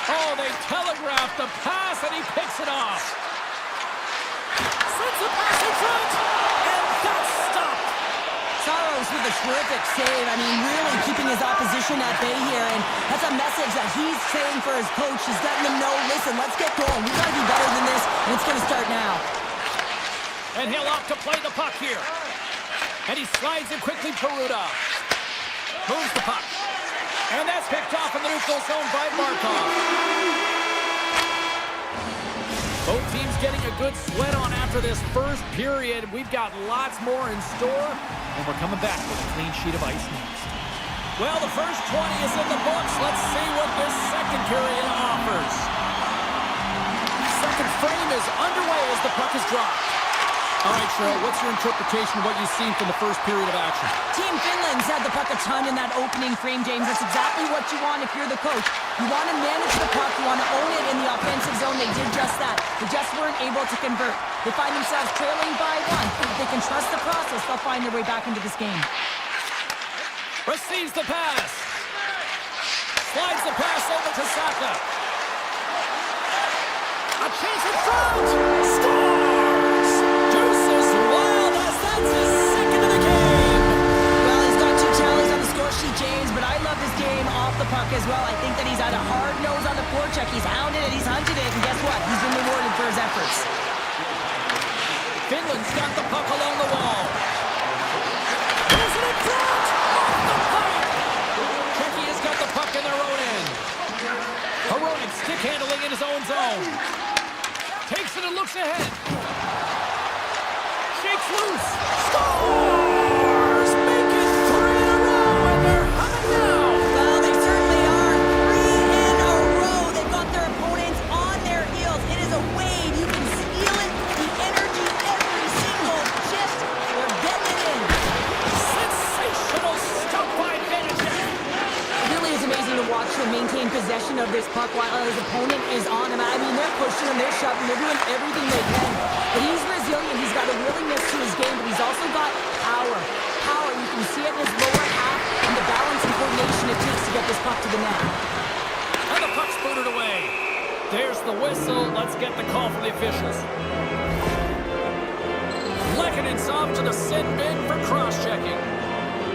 Oh, they telegraphed the pass, and he picks it off. Sends the pass in front, and that's stopped. Saros with a terrific save. I mean, really keeping his opposition at bay here, and that's a message that he's saying for his coach. He's letting them know, listen, let's get going. We've got to be better than this, and it's going to start now. And he'll opt to play the puck here. And he slides it quickly to Ruda. Moves the puck. And that's picked off in the neutral zone by Markov. Both teams getting a good sweat on after this first period. We've got lots more in store, and we're coming back with a clean sheet of ice next. Well, the first 20 is in the books. Let's see what this second period offers. Second frame is underway as the puck is dropped. All right, Cheryl, what's your interpretation of what you've seen from the first period of action? Team Finland's had the puck a ton in that opening frame, James. That's exactly what you want if you're the coach. You want to manage the puck. You want to own it in the offensive zone. They did just that. They just weren't able to convert. They find themselves trailing by one. If they can trust the process, they'll find their way back into this game. Receives the pass. Slides the pass over to Saka. A chance in front. Scores! Deuces wild as that's his second of the game. Well, he's got 2 tallies on the score sheet, James, but I love his game off the puck as well. I think that he's had a hard nose on the forecheck. He's hounded it, he's hunted it, and guess what? He's been rewarded for his efforts. Finland's got the puck along the wall. Here's it in front! Off the pipe! Czechia has got the puck in their own end. Hronek stick handling in his own zone. Takes it and looks ahead. Shakes loose. Scores! Make it 3 in a row, and they're humming now. Well, they certainly are. 3 in a row. They've got their opponents on their heels. It is a wave. You can feel it. The energy every single shift. They're getting it in. Sensational stuff by Vanacek. It really is amazing to watch him maintain possession of this puck while his opponent is on him. I mean, they're pushing him, they're shoving, they're doing everything they can. But he's resilient, he's got a willingness to his game, but he's also got power. Power, you can see it in his lower half and the balance and coordination it takes to get this puck to the net. And the puck's booted away. There's the whistle. Let's get the call from the officials. Lekkonen's off to the sin bin for cross-checking.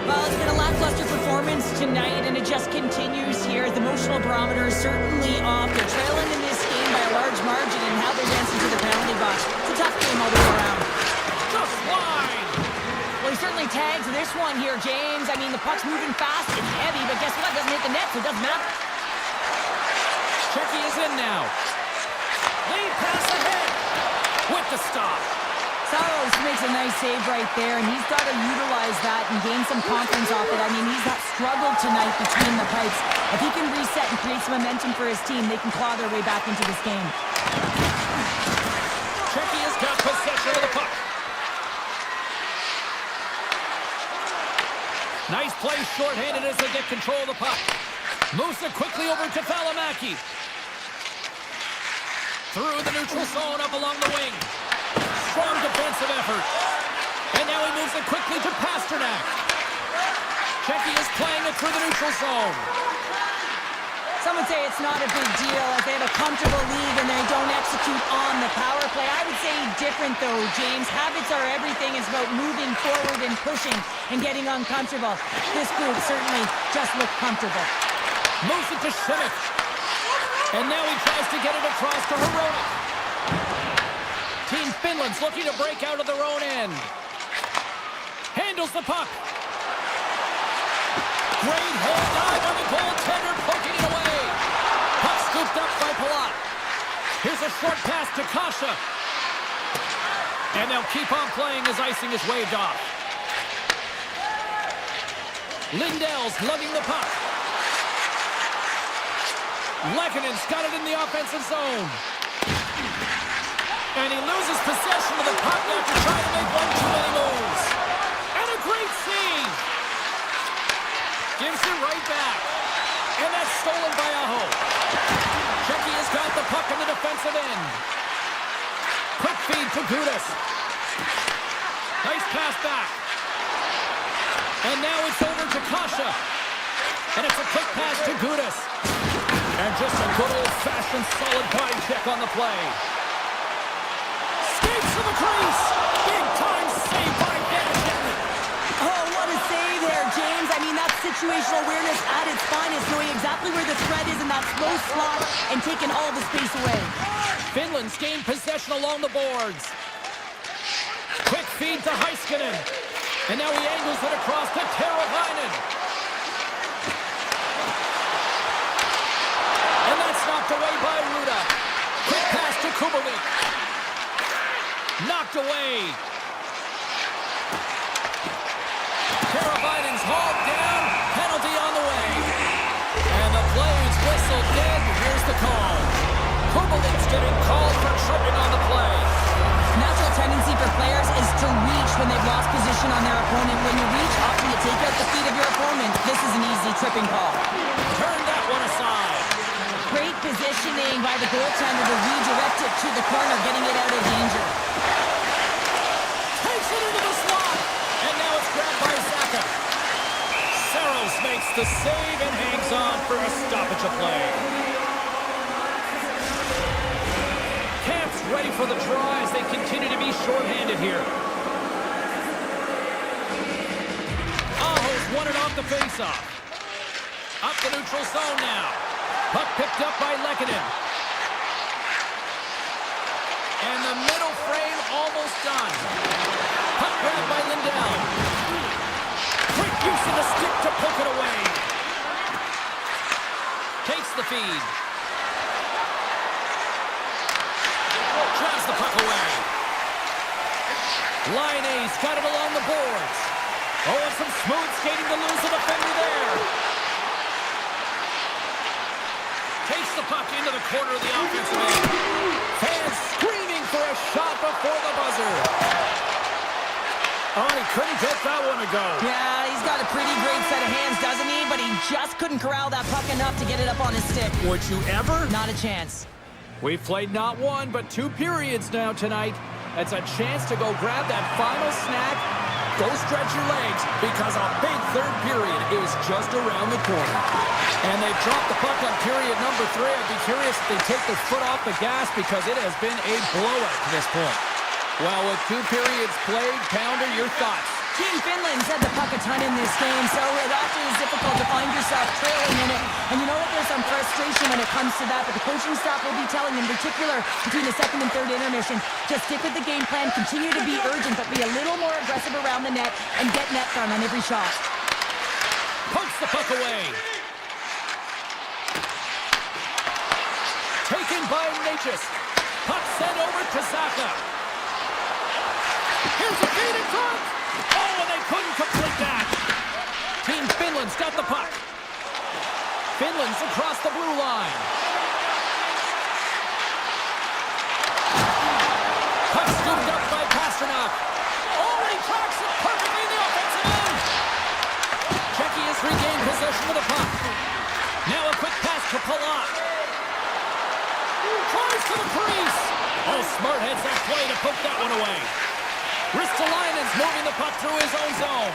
Well, it's been a lackluster performance tonight, and it just continues here. The emotional barometer is certainly off. They're trailing in this game by a large margin, and how they're dancing to the penalty box. It's a tough game all the way around. Just wide. Well, he certainly tags this one here, James. I mean, the puck's moving fast, it's heavy, but guess what? It doesn't hit the net, so it doesn't matter. Czechia is in now. Lead pass ahead. With the stop. Saros makes a nice save right there, and he's got to utilize that and gain some confidence off it. I mean, he's struggled tonight between the pipes. If he can reset and create some momentum for his team, they can claw their way back into this game. Czechia's got possession of the puck. Nice play shorthanded as they get control of the puck. Moves it quickly over to Valimaki. Through the neutral zone up along the wing. Strong defensive effort. And now he moves it quickly to Pasternak. Czechia is playing it through the neutral zone. Some would say it's not a big deal if they have a comfortable lead and they don't execute on the power play. I would say different though, James. Habits are everything. It's about moving forward and pushing and getting uncomfortable. This group certainly just looked comfortable. Moves it to Schmidt. And now he tries to get it across to Hronek. Team Finland's looking to break out of their own end. Handles the puck. Great hold dive on the goaltender, poking it away. Puck scooped up by Palat. Here's a short pass to Kasha. And they'll keep on playing as icing is waved off. Lindell's lugging the puck. Lekkonen's got it in the offensive zone. And he loses possession of the puck after trying to make one too many moves. And a great save. Gives it right back. And that's stolen by Aho. Czechia's got the puck in the defensive end. Quick feed to Gudas. Nice pass back. And now it's over to Kasha. And it's a quick pass to Gudas. And just a good old-fashioned solid body check on the play. Skates to the crease. Big-time save by Vanacek. Oh, what a save there, James. I mean, that's situational awareness at its finest, knowing exactly where the threat is in that slow slot and taking all the space away. Finland's gained possession along the boards. Quick feed to Heiskanen. And now he angles it across to Teravainen. And that's knocked away by Ruda. Quick pass to Kubalik. Knocked away. Karabainen's hauled down. Penalty on the way. And the play's whistled dead. Here's the call. Kubalik's getting called for tripping on the play. Natural tendency for players is to reach when they've lost position on their opponent. When you reach, often you take out the feet of your opponent. This is an easy tripping call. Turn that one aside. Great positioning by the goaltender to redirect it to the corner, getting it out of danger. Takes it into the slot. And now it's grabbed by Zaka. Saros makes the save and hangs on for a stoppage of play. Camp's ready for the draw as they continue to be shorthanded here. Aho's won it off the faceoff. Up the neutral zone now. Puck picked up by Lehkonen. And the middle frame almost done. Puck grabbed by Lindell. Quick use of the stick to poke it away. Takes the feed. Drives the puck away. Line A's got it along the boards. Oh, and some smooth skating to lose the defender there. Takes the puck into the corner of the offensive end. Fans screaming for a shot before the buzzer. Oh, he couldn't get that one to go. Yeah, he's got a pretty great set of hands, doesn't he? But he just couldn't corral that puck enough to get it up on his stick. Would you ever? Not a chance. We've played not one, but 2 periods now tonight. It's a chance to go grab that final snack. Go stretch your legs, because a big third period is just around the corner. And they've dropped the puck on period number 3. I'd be curious if they take their foot off the gas, because it has been a blowout to this point. Well, with 2 periods played, Pounder, your thoughts? Team Finland's had the puck a ton in this game, so it often is difficult to find yourself trailing in it. And you know what? There's some frustration when it comes to that, but the coaching staff will be telling, in particular, between the second and third intermission, just stick with the game plan, continue to be urgent, but be a little more aggressive around the net, and get net front on every shot. Pokes the puck away. Taken by Natchez. Puck sent over to Zaka. Here's a feed in front. Oh, and they couldn't complete that. Team Finland's got the puck. Finland's across the blue line. Puck scooped up by Pasternak. Oh, and he tracks it perfectly in the offensive end. Czechia has regained possession of the puck. Now a quick pass to Palat. Tries to the crease. Oh, Smart heads that play to put that one away. Ristolainen's moving the puck through his own zone.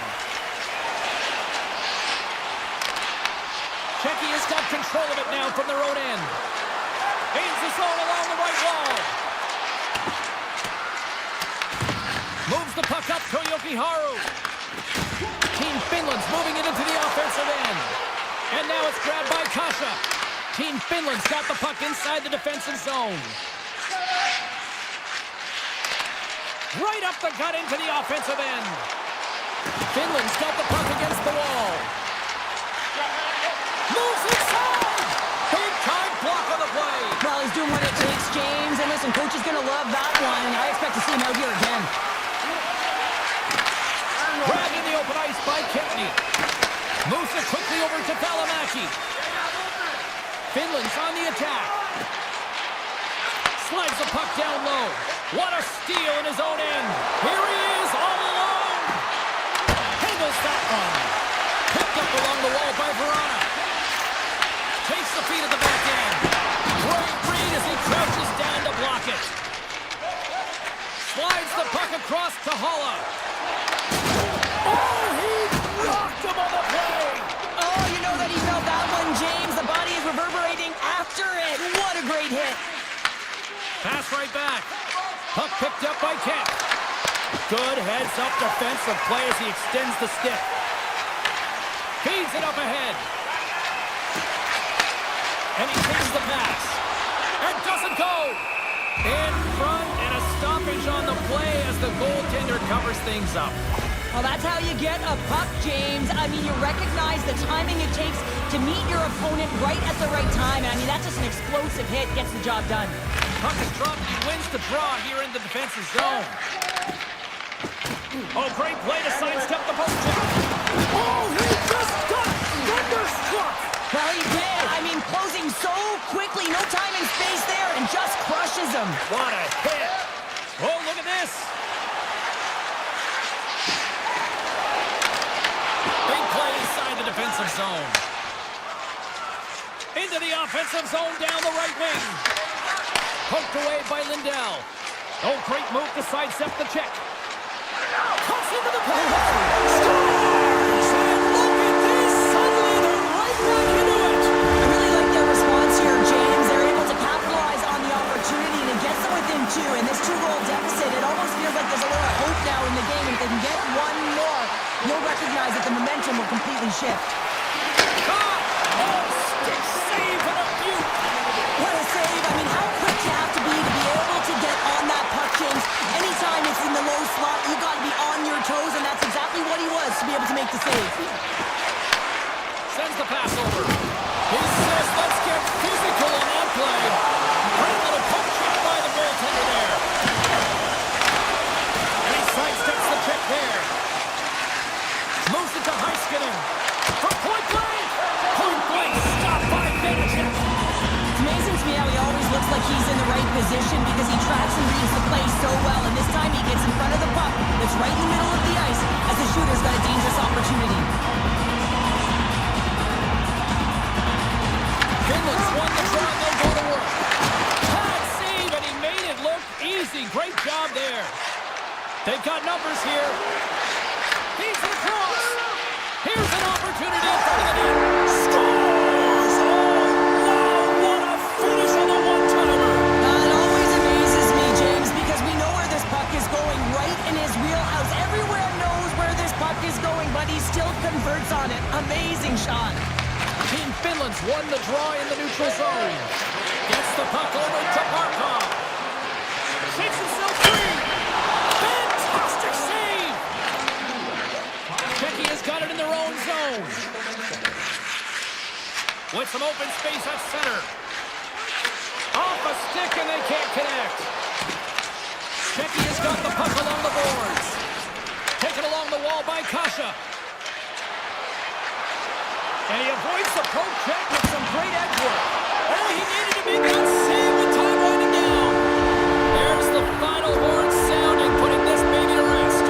Czechia's got control of it now from their own end. Gains the zone along the right wall. Moves the puck up to Jokiharju. Team Finland's moving it into the offensive end. And now it's grabbed by Kasha. Team Finland's got the puck inside the defensive zone. Right up the gut into the offensive end. Finland's got the puck against the wall. Moves inside. Big time block on the play. Well, he's doing what it takes, James. And listen, coach is going to love that one. I expect to see him out here again. Grabbed in the open ice by Kempney. Moves it quickly over to Valimaki. Finland's on the attack. Slides the puck down low. What a steal in his own end. Here he is, all alone. Handles that one. Picked up along the wall by Verana. Takes the feed at the back end. Great read as he crouches down to block it. Slides the puck across to Holla. Oh, he rocked him on the play. Oh, you know that he felt that one, James. The body is reverberating after it. What a great hit. Pass right back. Puck picked up by Kemp. Good heads-up defensive play as he extends the stick. Feeds it up ahead. And he takes the pass. And doesn't go. In front, and a stoppage on the play as the goaltender covers things up. Well, that's how you get a puck, James. I mean, you recognize the timing it takes to meet your opponent right at the right time. I mean, that's just an explosive hit. Gets the job done. Puck is dropped and he wins the draw here in the defensive zone. Oh, great play to sidestep the post check. Oh, he just got thunderstruck. Well, he did. I mean, closing so quickly, no time and space there, and just crushes him. What a hit. Oh, look at this. Big play inside the defensive zone. Into the offensive zone down the right wing. Poked away by Lindell. Oh, great move to sidestep the check. Cuts into the play. Scores! And look at this. Suddenly they're right back into it. I really like their response here, James. They're able to capitalize on the opportunity, and it gets them within two. In this two-goal deficit, it almost feels like there's a little hope now in the game. And if they can get one more, you'll recognize that the momentum will completely shift. Oh, stick save and a beaut. What a save. I mean, how quick you have to be able to get on that puck, James. Anytime it's in the low slot, you got to be on your toes, and that's exactly what he was to be able to make the save. Sends the pass over. He says, let's get physical on that play. Great little poke check by the goaltender there. And he sidesteps the check there. Moves it to Heiskanen. From point blank. Point blank stopped by Benedict. It's amazing to me how he always looks like he's in the right position because he tracks and reads the play so well. And this time he gets in front of the puck that's right in the middle of the ice as the shooter's got a dangerous opportunity. Finland's won the draw. They'll go to work. Bad save, and he made it look easy. Great job there. They've got numbers here. He's across. Here's an opportunity in front of the net. Scores! Oh, wow, what a finish on the one-timer. It always amazes me, James, because we know where this puck is going, right in his wheelhouse. Everywhere knows where this puck is going, but he still converts on it. Amazing shot. Team Finland's won the draw in the neutral zone. Gets the puck over to Barkov. Shakes himself free. Fantastic save. Czechia has got it in their own zone. With some open space at center. Off a stick and they can't connect. Czechia's got the puck along the boards. Taken along the wall by Kasha. And he avoids the poke check with some great edge work. All he needed to make that save with time winding down. There's the final horn sounding, putting this baby to rest.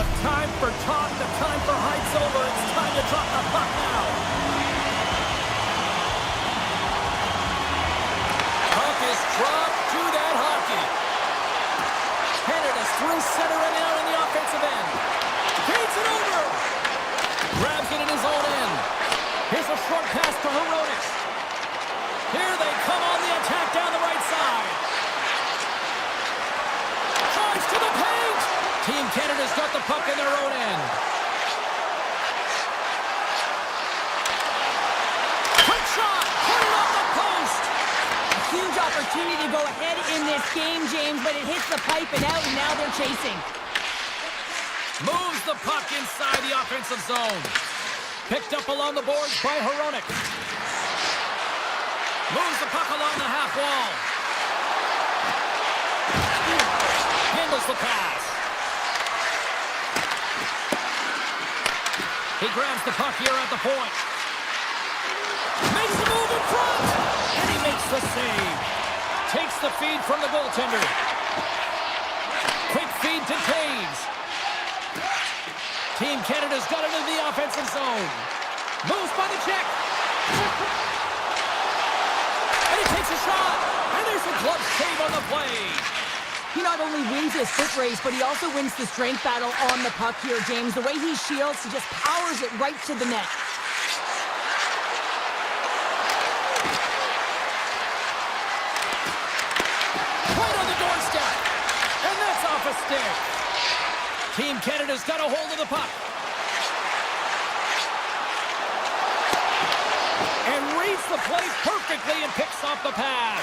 The time for talk, the time for hype's over. It's time to drop the puck now. Puck is dropped to that hockey. Canada's through center and out in the offensive end. Feeds it over. Grabs it in his own end. Here's a short pass to Heroics. Here they come on the attack down the right side. Charge to the paint. Team Canada's got the puck in their own end. Quick shot. Put it on the post. A huge opportunity to go ahead in this game, James, but it hits the pipe and out, and now they're chasing. Moves the puck inside the offensive zone. Picked up along the boards by Heronic. Moves the puck along the half wall. Handles the pass. He grabs the puck here at the point. Makes the move in front. And he makes the save. Takes the feed from the goaltender. Quick feed to Taves. Team Canada's got it in the offensive zone. Moves by the check. And he takes a shot. And there's a glove save on the play. He not only wins his foot race, but he also wins the strength battle on the puck here, James. The way he shields, he just powers it right to the net. Right on the doorstep. And that's off a stick. Team Canada's got a hold of the puck. And reads the play perfectly and picks off the pass.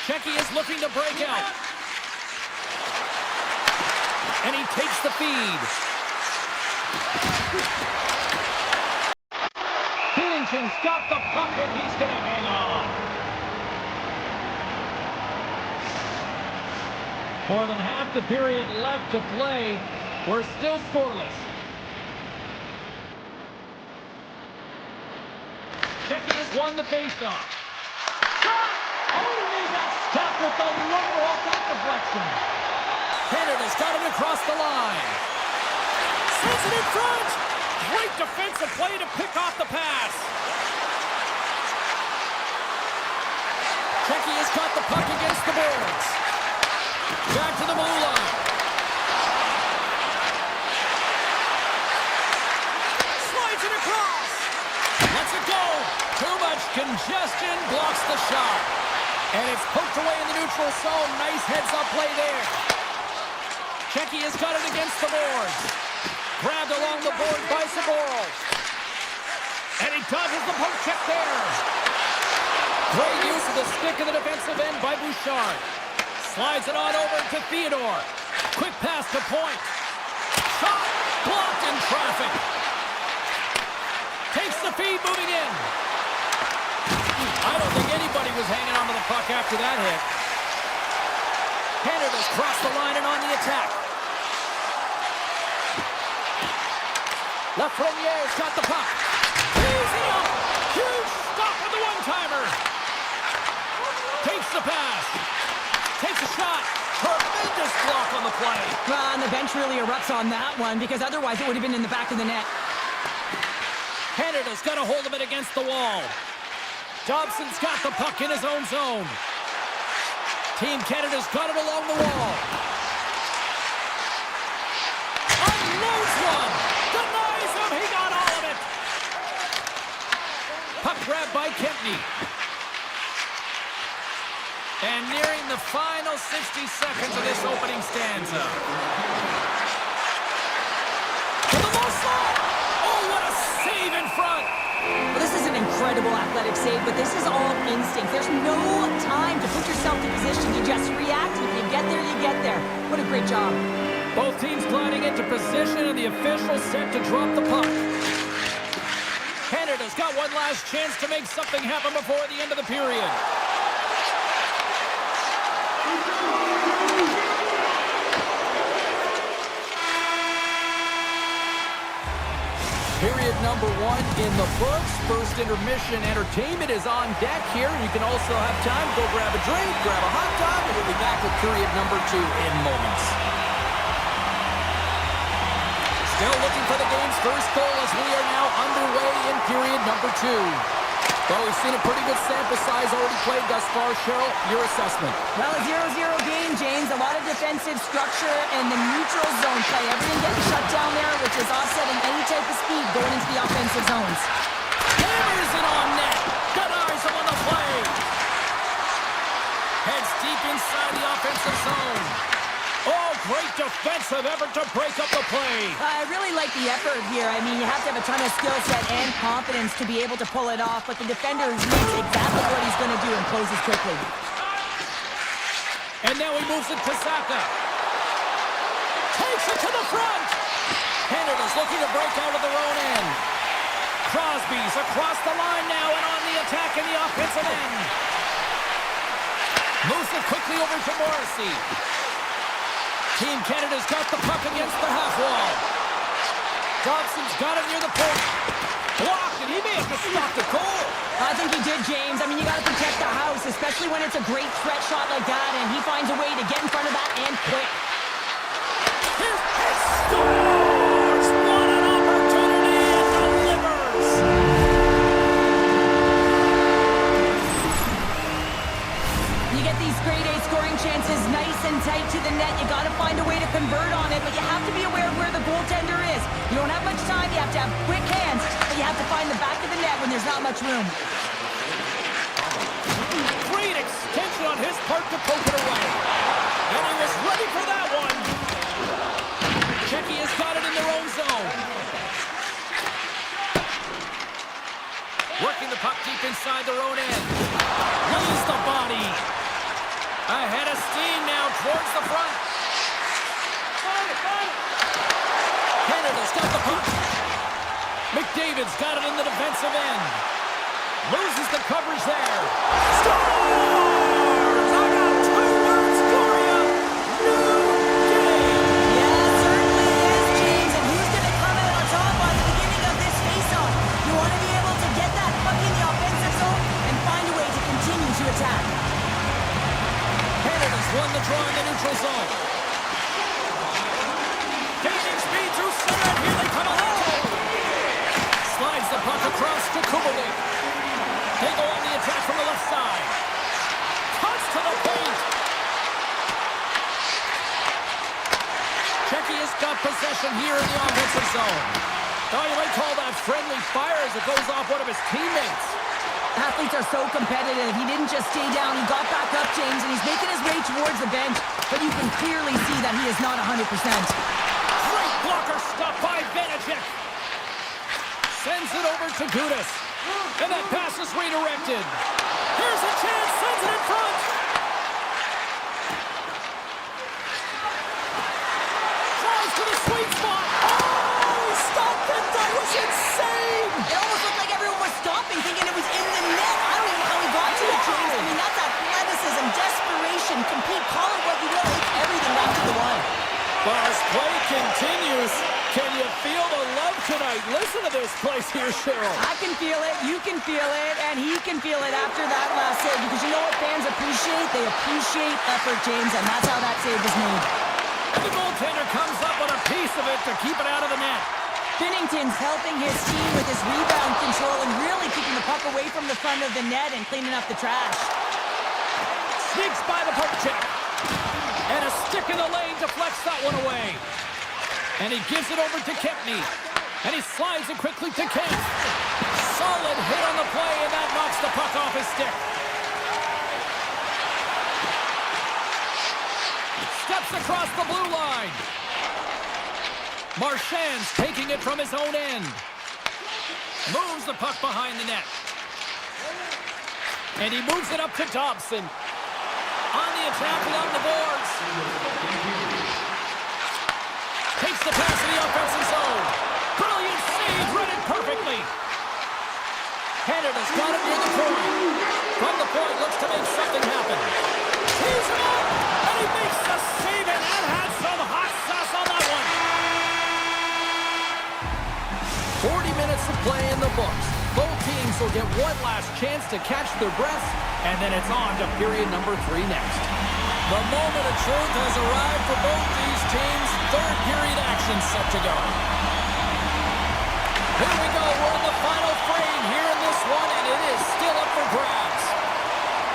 Shecky is looking to break out. And he takes the feed. Billington's got the puck and he's going to hang on. More than half the period left to play. We're still scoreless. Shecky has won the faceoff. Oh, he got stopped with the lumber puck deflection. Canada's got it across the line. Sends it in front. Great defensive play to pick off the pass. Shecky has got the puck against the boards. Back to the blue line. Slides it across. Lets it go. Too much congestion blocks the shot. And it's poked away in the neutral zone. Nice heads-up play there. Shecky has got it against the boards. Grabbed along the board by Saboro. And he dodges the poke check there. Great use of the stick in the defensive end by Bouchard. Slides it on over to Theodore. Quick pass to point. Shot blocked in traffic. Takes the feed moving in. I don't think anybody was hanging on to the puck after that hit. Canada's crossed the line and on the attack. Lafreniere's got the puck. Easy up. Huge stop with the one-timer. Takes the pass. Takes a shot. Tremendous block on the play. And the bench really erupts on that one because otherwise it would have been in the back of the net. Canada's got a hold of it against the wall. Dobson's got the puck in his own zone. Team Canada's got it along the wall. Unloads one. Denies him. He got all of it. Puck grab by Kempney. And nearing the final 60 seconds of this opening stanza. To the low slot. Oh, what a save in front. Well, this is an incredible athletic save, but this is all instinct. There's no time to put yourself in position to just react. If you get there, you get there. What a great job. Both teams gliding into position and the official set to drop the puck. Canada's got one last chance to make something happen before the end of the period. Period number one in the books. First intermission entertainment is on deck here. You can also have time to go grab a drink, grab a hot dog, and we'll be back with period number two in moments. team's first goal as we are now underway in period number 2. Well, we've seen a pretty good sample size already played thus far. Cheryl, your assessment? Well, a 0-0 game, James. A lot of defensive structure and the neutral zone play. Everything getting shut down there, which is offsetting any type of speed going into the offensive zones. Hammers it on net. Got eyes on the play. Heads deep inside the offensive zone. Oh, great defensive effort to break up the play. I really like the effort here. I mean, you have to have a ton of skill set and confidence to be able to pull it off, but the defender knows exactly what he's going to do and closes quickly. And now he moves it to Saka. Takes it to the front. Canada's looking to break out of their own end. Crosby's across the line now and on the attack in the offensive end. Moves it quickly over to Morrissey. Team Canada's got the puck against the half wall. Dobson's got it near the point. Blocked, and he may have just stopped the goal. I think he did, James. I mean, you got to protect the house, especially when it's a great threat shot like that, and he finds a way to get in front of that and quick. Here's scores! What an opportunity and delivers! You get these grade A scoring chances nice and tight to the net. You got to find a way to convert on it, but you have to be aware of where the goaltender is. You don't have much time. You have to have quick hands, but you have to find the back of the net when there's not much room. Great extension on his part to poke it away. And he was ready for that one. Czechia has got it in their own zone. Working the puck deep inside their own end. Lays the body. Ahead of steam now towards the front. Canada's got the puck. McDavid's got it in the defensive end. Loses the coverage there. Scores! I got 2 words for you. New game. Yeah, it certainly is, James. And who's going to come out on top by the beginning of this face-off? You want to be able to get that puck in the offensive zone and find a way to continue to attack. Canada's won the draw in the neutral zone. Gaining speed through center, and here they come along. Slides the puck across to Kubalik. They go on the attack from the left side. Cuts to the paint. Czechia's got possession here in the offensive zone. Oh, you might call that friendly fire as it goes off one of his teammates. Athletes are so competitive. He didn't just stay down. He got back up, James, and he's making his way towards the bench, but you can clearly see that he is not 100%. Great blocker stop by Vanacek. Sends it over to Gudas. And that pass is redirected. Here's a chance. Sends it in front. Tries to the sweet spot. Oh, he stopped it. That was insane. It almost looked like everyone was stopping, thinking it was in the net. I don't even know how he got to it, James. I mean, that's athleticism, desperation, compete, call it what you will. It's everything down to the one. Well, as play continues, can you feel the love tonight? Listen to this place here, Cheryl. I can feel it, you can feel it, and he can feel it after that last save. Because you know what fans appreciate? They appreciate effort, James, and that's how that save is made. And the goaltender comes up with a piece of it to keep it out of the net. Binnington's helping his team with his rebound control and really keeping the puck away from the front of the net and cleaning up the trash. Sneaks by the poke check. And a stick in the lane deflects that one away. And he gives it over to Kempney. And he slides it quickly to Kemp. Solid hit on the play, and that knocks the puck off his stick. Steps across the blue line. Marchand's taking it from his own end. Moves the puck behind the net. And he moves it up to Dobson. On the attack along the boards. Takes the pass in the offensive zone. Brilliant save, read it perfectly. Canada's got it near the point. From the point, looks to make something happen. Tees him up, and he makes the save, and that had some hot sauce on that one. 40 minutes of play in the books. Both teams will get one last chance to catch their breaths, and then it's on to period number 3 next. The moment of truth has arrived for both these teams. Third period action set to go. for grabs.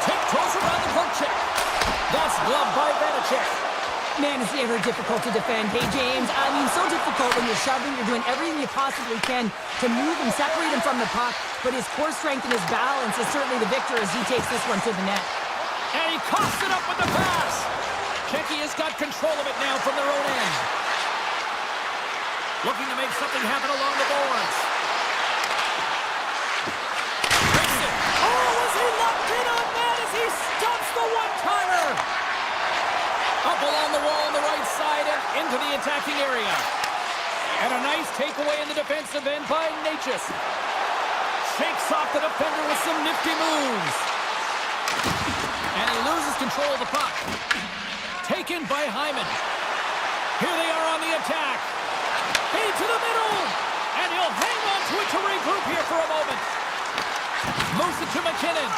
Tiptoes around the poke check. That's gloved by Vanacek. Man, is he ever difficult to defend. Hey, James, I mean, so difficult when you're shoving, you're doing everything you possibly can to move and separate him from the puck, but his core strength and his balance is certainly the victor as he takes this one to the net. And he coughs it up with the pass. Czechia has got control of it now from their own end. Looking to make something happen along the boards. Takes it. Oh, is he locked in on that as he stumps the one-timer? Up along the wall on the right side and into the attacking area. And a nice takeaway in the defensive end by Natchez. Shakes off the defender with some nifty moves. And he loses control of the puck. Taken by Hyman. Here they are on the attack. Into the middle. And he'll hang on to it to regroup here for a moment. Moves it to McKinnon.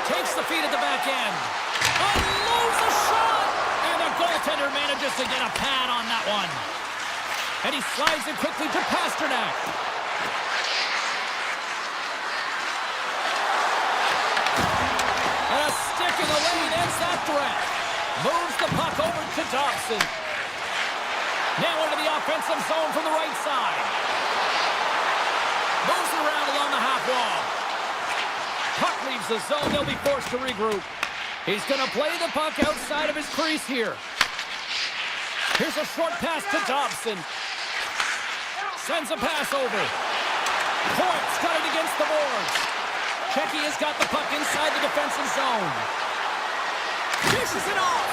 Takes the feed at the back end. Unloads a shot! And the goaltender manages to get a pad on that one. And he slides it quickly to Pasternak. And a stick in the lane ends that threat. Moves the puck over to Dobson. Now into the offensive zone from the right side. Moves it around along the half wall. Puck leaves the zone. They'll be forced to regroup. He's going to play the puck outside of his crease here. Here's a short pass to Dobson. Sends a pass over. Points got it against the boards. Czechia has got the puck inside the defensive zone. Dishes it off.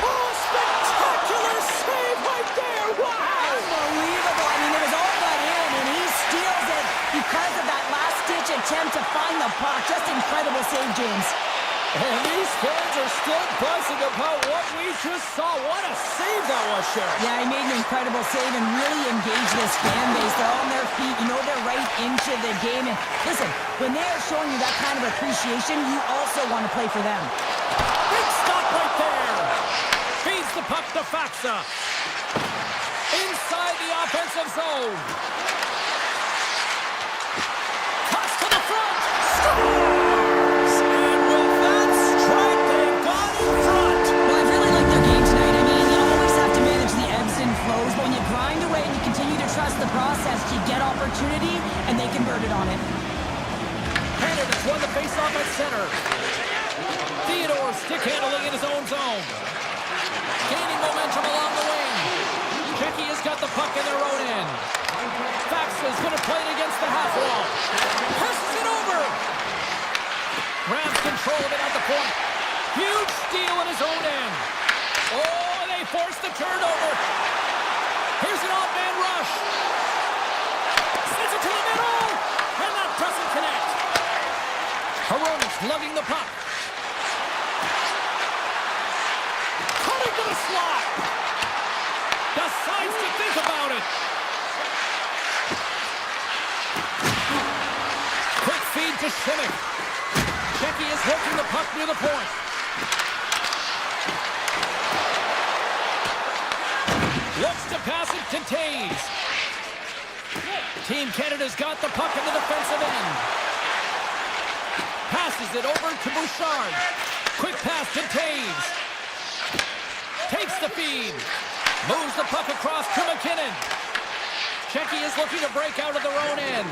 Oh, spectacular save right there. Wow. Unbelievable. I mean, it was all but in, and he steals it because of that last-ditch attempt to find the puck. Just incredible save, James. And these fans are still buzzing about what we just saw. What a save that was, Sheriff. Yeah, he made an incredible save and really engaged this fan base. They're on their feet. You know they're right into the game. And listen, when they are showing you that kind of appreciation, you also want to play for them. Big stop right there. Feeds the puck to Faxa. Inside the offensive zone. Toss to the front. Scores! And with that strike, they got in front. Well, I've really liked their game tonight. I mean, you always have to manage the ebbs and flows. But when you grind away and you continue to trust the process, you get opportunity, and they convert it on it. Canada's won the faceoff at center. Theodore stick handling in his own zone. Gaining momentum along the wing. Czechia's got the puck in their own end. Faxa's going to play it against the half wall. Passes it over. Grabs control of it at the point. Huge steal in his own end. Oh, they force the turnover. Here's an off-man rush. Sends it to the middle. And that doesn't connect. Hronek lugging the puck. Coming to the slot. Decides to think about it. Quick feed to Simic. Czechia is working the puck near the point. Looks to pass it to Taves. Team Canada's got the puck in the defensive end. Passes it over to Bouchard. Quick pass to Taves. Takes the feed. Moves the puck across to McKinnon. Czechia is looking to break out of their own end.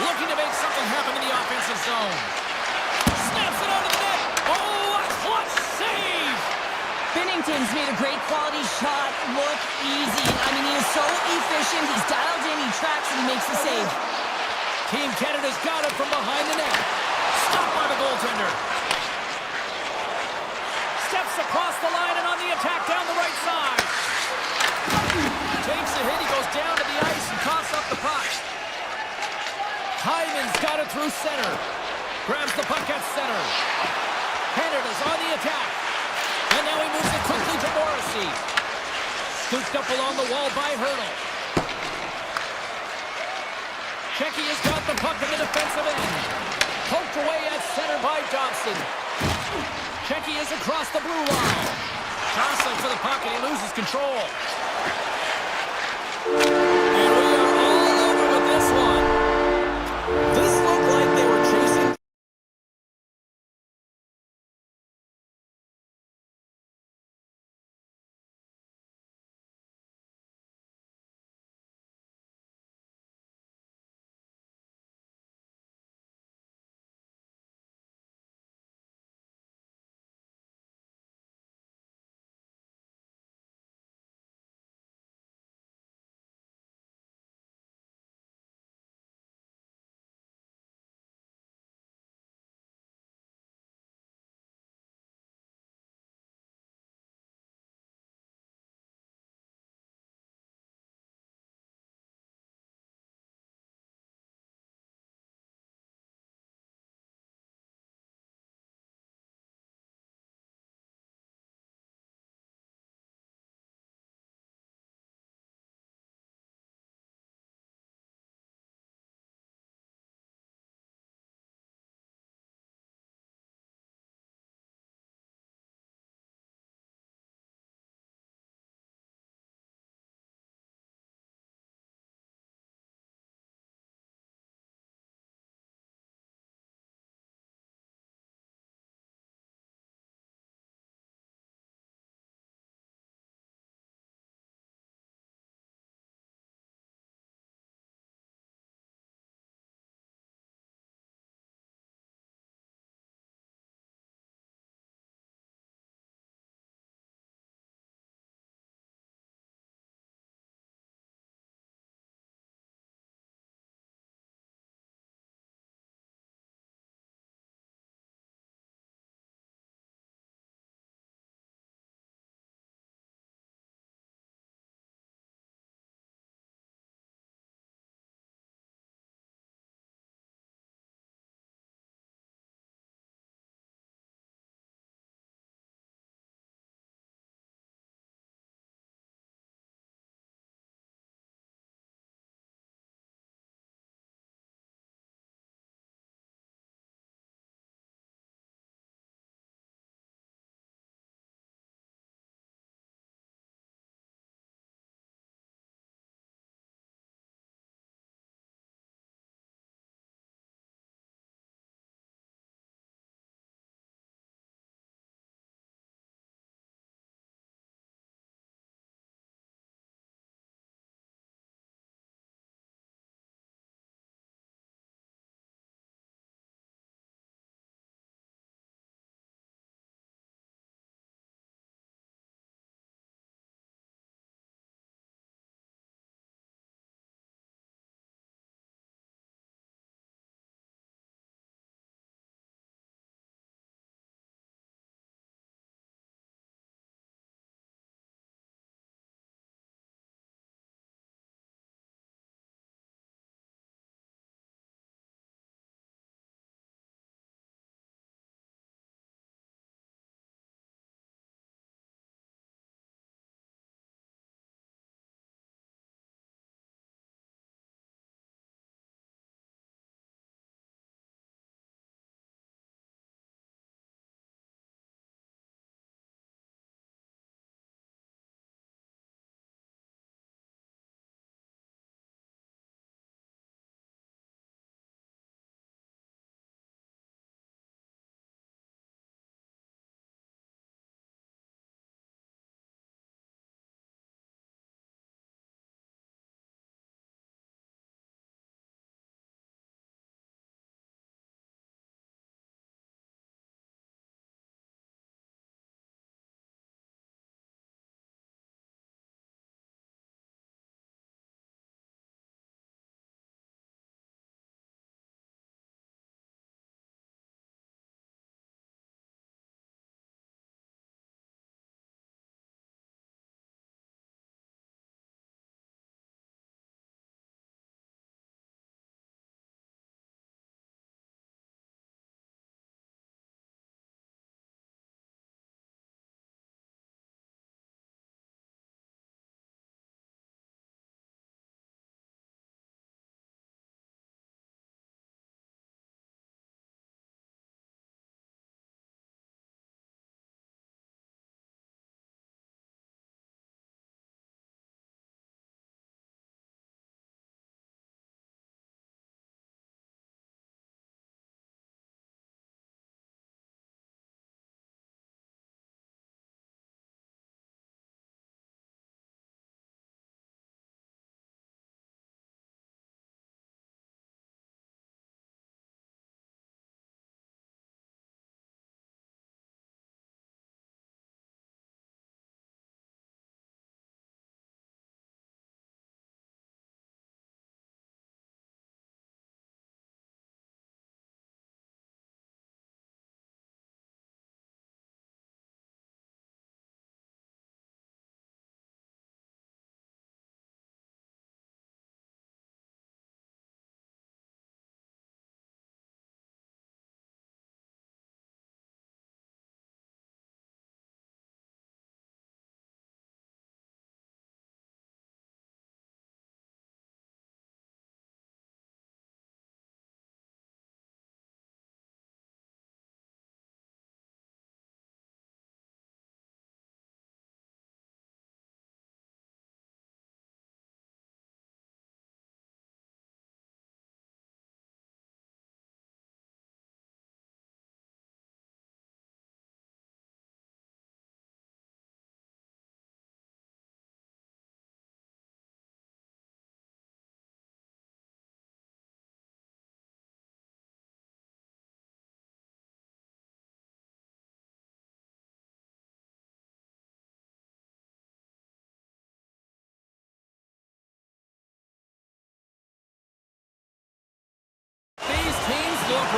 Looking to make something happen in the offensive zone. Snaps it out of the net. Oh, a clutch save! Binnington's made a great quality shot look easy. I mean, he is so efficient. He's dialed in, he tracks, and he makes the save. Team Canada's got it from behind the net. Stopped by the goaltender. Steps across the line and on the attack down the right side. Takes a hit, he goes down to the ice and coughs up the puck. Hyman's got it through center. Grabs the puck at center. Canada's on the attack. And now he moves it quickly to Morrissey. Scooped up along the wall by Hurdle. Czechia's got the puck in the defensive end. Poked away at center by Dobson. Czechia's across the blue line. Jostling for the puck and he loses control. And we are all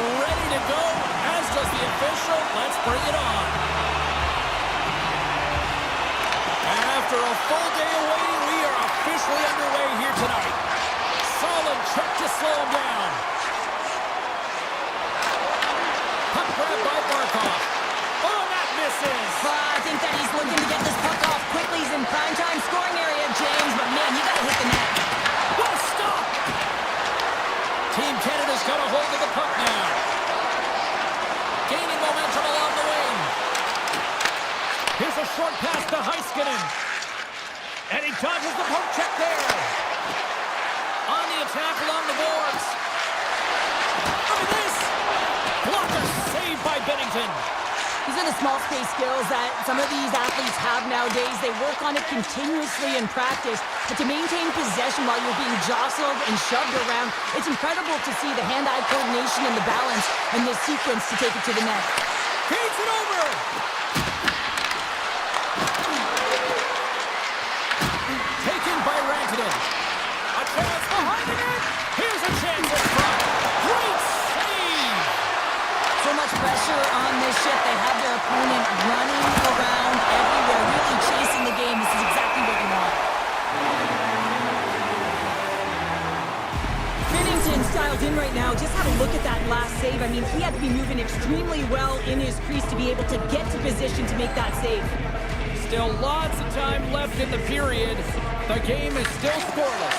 ready to go, as does the official. Let's bring it on. And after a full day of waiting, we are officially underway here tonight. Solid check to slow him down. Puck grab by Barkov. Oh, that misses. I think that he's looking to get this puck off quickly. He's in prime-time scoring area, James, but man, you gotta hit the net. What a stop! Team Canada's got a hold of the puck now. Gaining momentum along the wing. Here's a short pass to Heiskanen. And he dodges the poke check there. On the attack along the boards. Look at this! Blocker saved by Bennington. These are the small space skills that some of these athletes have nowadays. They work on it continuously in practice. But to maintain possession while you're being jostled and shoved around, it's incredible to see the hand-eye coordination and the balance in this sequence to take it to the net. Feeds it over! Taken by Rantanen. A chance behind the net. Here's a chance in front. Great save! So much pressure on this shift. They have their opponent running around everywhere, really chasing the game. This is exactly what you want. Bennington's dialed in right now. Just have a look at that last save. I mean, he had to be moving extremely well in his crease to be able to get to position to make that save. Still lots of time left in the period. The game is still scoreless.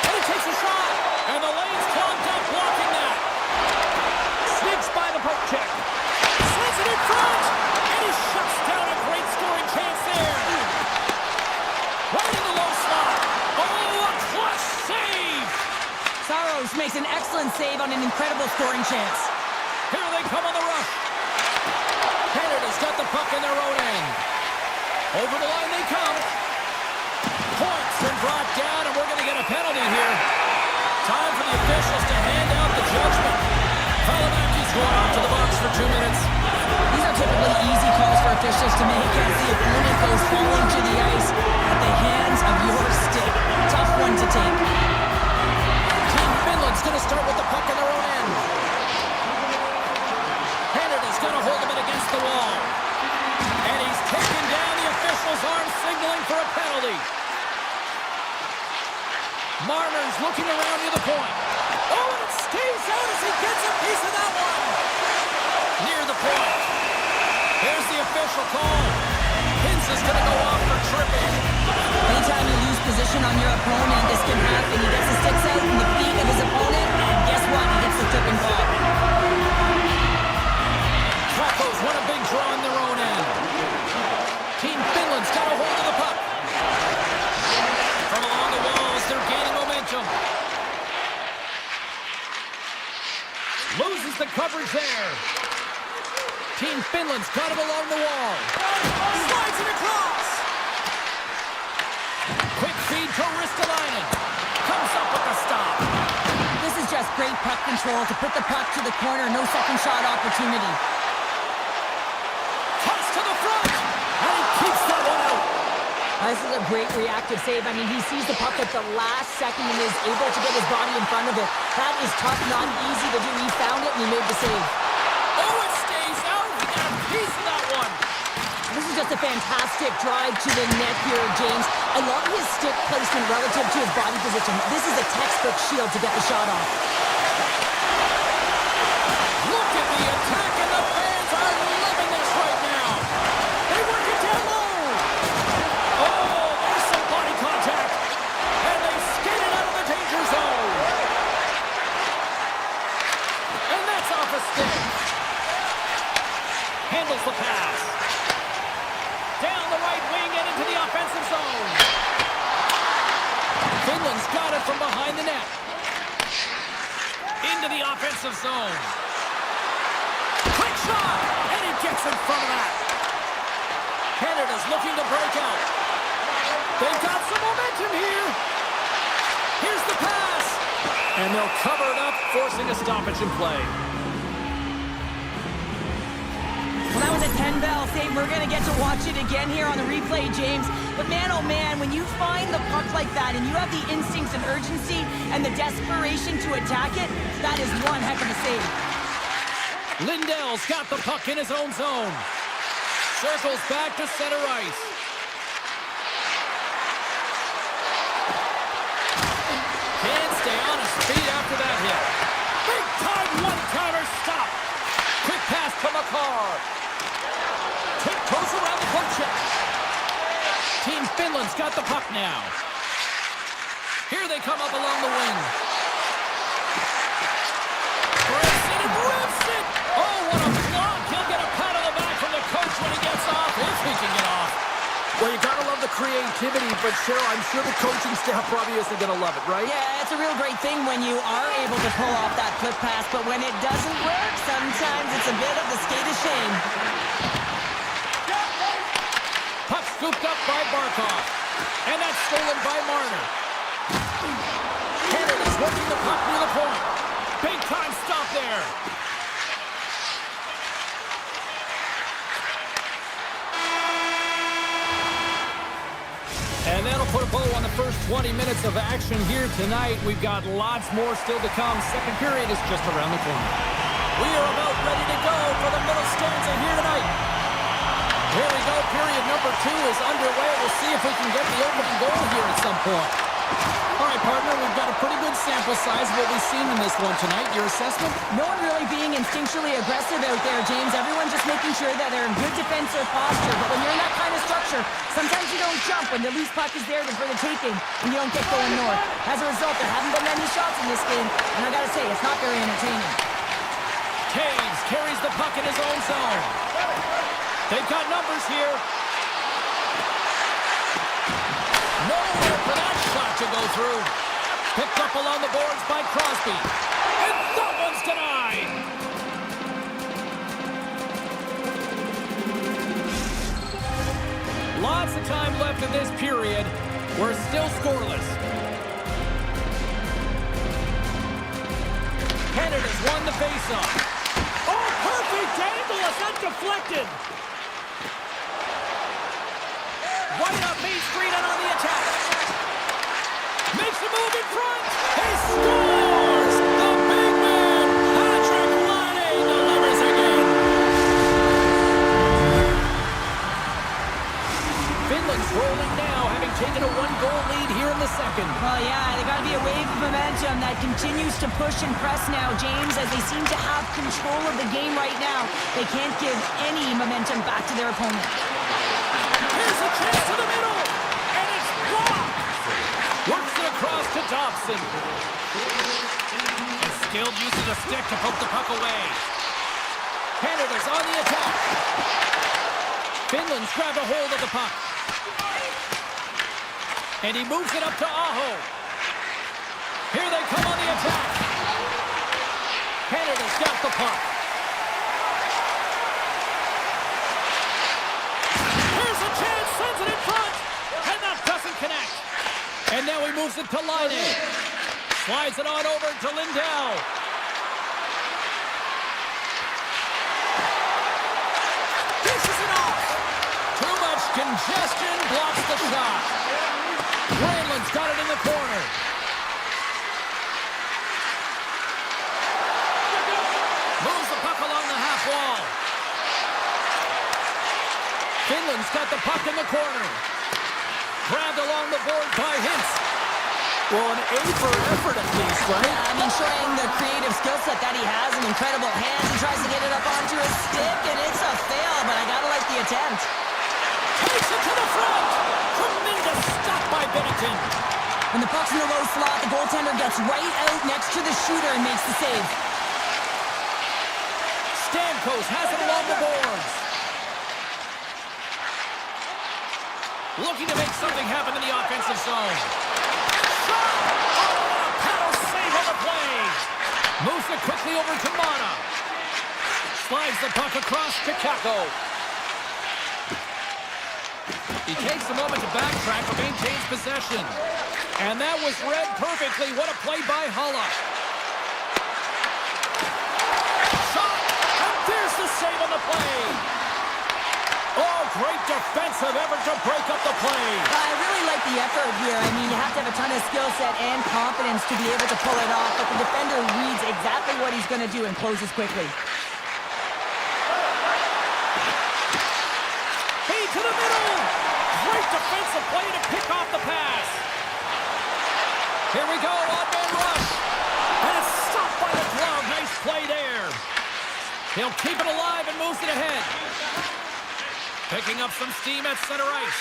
And he takes a shot. And the lane's clogged up blocking that. Sneaks by the poke check. Slings it in front. And he shuts down a great scoring chance there. Right in the low slot. Oh, a clutch save. Saros makes an excellent save on an incredible scoring chance. Here they come on the rush. Canada's got the puck in their own end. Over the line they come. Points been brought down, and we're going to get a penalty here. Time for the officials to hand out the judgment. Kalamaki's going off to the box for 2 minutes. These are typically easy calls for officials to make as the opponent goes falling to the ice at the hands of your stick. Tough one to take. Team Finland's going to start with the puck in their own end. Canada's going to hold him against the wall. And he's taken down the official's arm, signaling for a penalty. Marner's looking around near the point. Oh, and it stays out as he gets a piece of that one. Near the point. Here's the official call. Hintz is going to go off for tripping. Anytime you lose position on your opponent, this can happen. He gets the sticks out in the feet of his opponent, and guess what? He gets the tripping call. Krakows won a big draw on their own end. Team Finland's got a hold of the puck. From along the walls, they're gaining momentum. Loses the coverage there. Team Finland's got him along the wall. Slides it across. Quick feed to Ristolainen. Comes up with the stop. This is just great puck control to put the puck to the corner. No second shot opportunity. Toss to the front. And he keeps that one out. This is a great reactive save. I mean, he sees the puck at the last second and is able to get his body in front of it. That is tough, not easy to do. He found it and he made the save. Oh, it stays out. He got a piece of that one. This is just a fantastic drive to the net here, James. I love his stick placement relative to his body position. This is a textbook shield to get the shot off. Look at the attack, and the fans are loving this right now. They work it down low. Oh, there's some body contact. And they skated out of the danger zone. And that's off a stick. Handles the pass. Down the right wing and into the offensive zone. Finland's got it from behind the net. Into the offensive zone. Quick shot! And he gets in front of that. Canada's looking to break out. They've got some momentum here. Here's the pass. And they'll cover it up, forcing a stoppage in play. Well, that was a 10-bell thing. We're going to get to watch it again here on the replay, James. But man, oh man, when you find the puck like that and you have the instincts and urgency and the desperation to attack it, that is one heck of a save. Lindell's got the puck in his own zone. Circles back to center ice. Can't stay on his feet after that hit. Big time one-timer stop. Quick pass to McCarr. Tiptoes around the poke check. Team Finland's got the puck now. Here they come up along the wing. Breaks it and rips it. Oh, what a block. He'll get a pat on the back from the coach when he gets off, if he can get off. Well, you gotta love the creativity, but Cheryl, I'm sure the coaching staff probably isn't gonna love it, right? Yeah, it's a real great thing when you are able to pull off that flip pass, but when it doesn't work, sometimes it's a bit of the skate of shame. Puck scooped up by Barkov. And that's stolen by Marner. Canada's working the puck near the point. Big time stop there. And that'll put a bow on the first 20 minutes of action here tonight. We've got lots more still to come. Second period is just around the corner. We are about ready to go for the middle stanza here tonight. Here we go. Period number 2 is underway. We'll see if we can get the opening goal here at some point. All right, partner, we've got a pretty good sample size of what we've seen in this one tonight. Your assessment? No one really being instinctually aggressive out there, James. Everyone just making sure that they're in good defensive posture. But when you're in that kind of structure, sometimes you don't jump when the loose puck is there for the taking and you don't get going north. As a result, there haven't been many shots in this game. And I got to say, it's not very entertaining. Taves carries the puck in his own zone. They've got numbers here. Nowhere for that shot to go through. Picked up along the boards by Crosby. And that one's denied. Lots of time left in this period. We're still scoreless. Canada's won the faceoff. Oh, perfect angle as that deflected. Right up Main Street and on the attack. Makes a move in front. He scores! The big man, Patrick Laine, delivers again. Finland's rolling now, having taken a 1-goal lead here in the second. Well, yeah, there's got to be a wave of momentum that continues to push and press now, James, as they seem to have control of the game right now. They can't give any momentum back to their opponent. Here's a chance to the middle, and it's blocked. Works it across to Dobson. A skilled use of the stick to poke the puck away. Canada's on the attack. Finland's grabbed a hold of the puck. And he moves it up to Aho. Here they come on the attack. Canada's got the puck. Chance sends it in front, and that doesn't connect. And now he moves it to Laine. Slides it on over to Lindell. Dishes it off. Too much congestion blocks the shot. Granlund's got it in the corner. Moves the puck along the half wall. Finland's got the puck in the corner. Grabbed along the board by Hintz. Well, an A for effort at least, right? I mean, showing the creative skill set that he has and incredible hands. He tries to get it up onto his stick, and it's a fail, but I gotta like the attempt. Takes it to the front. Tremendous stop by Binnington. When the puck's in the low slot, the goaltender gets right out next to the shooter and makes the save. Stamkos has it along the boards. Looking to make something happen in the offensive zone. Shot! Oh, a paddle save on the play. Moves it quickly over to Mana. Slides the puck across to Kako. He takes a moment to backtrack but maintains possession. And that was read perfectly. What a play by Hulla. Shot! And there's the save on the play. Oh, great defensive effort to break up the play. I really like the effort here. I mean, you have to have a ton of skill set and confidence to be able to pull it off, but the defender reads exactly what he's going to do and closes quickly. Feed to the middle. Great defensive play to pick off the pass. Here we go, odd-man rush. And it's stopped by the glove. Nice play there. He'll keep it alive and moves it ahead. Picking up some steam at center ice.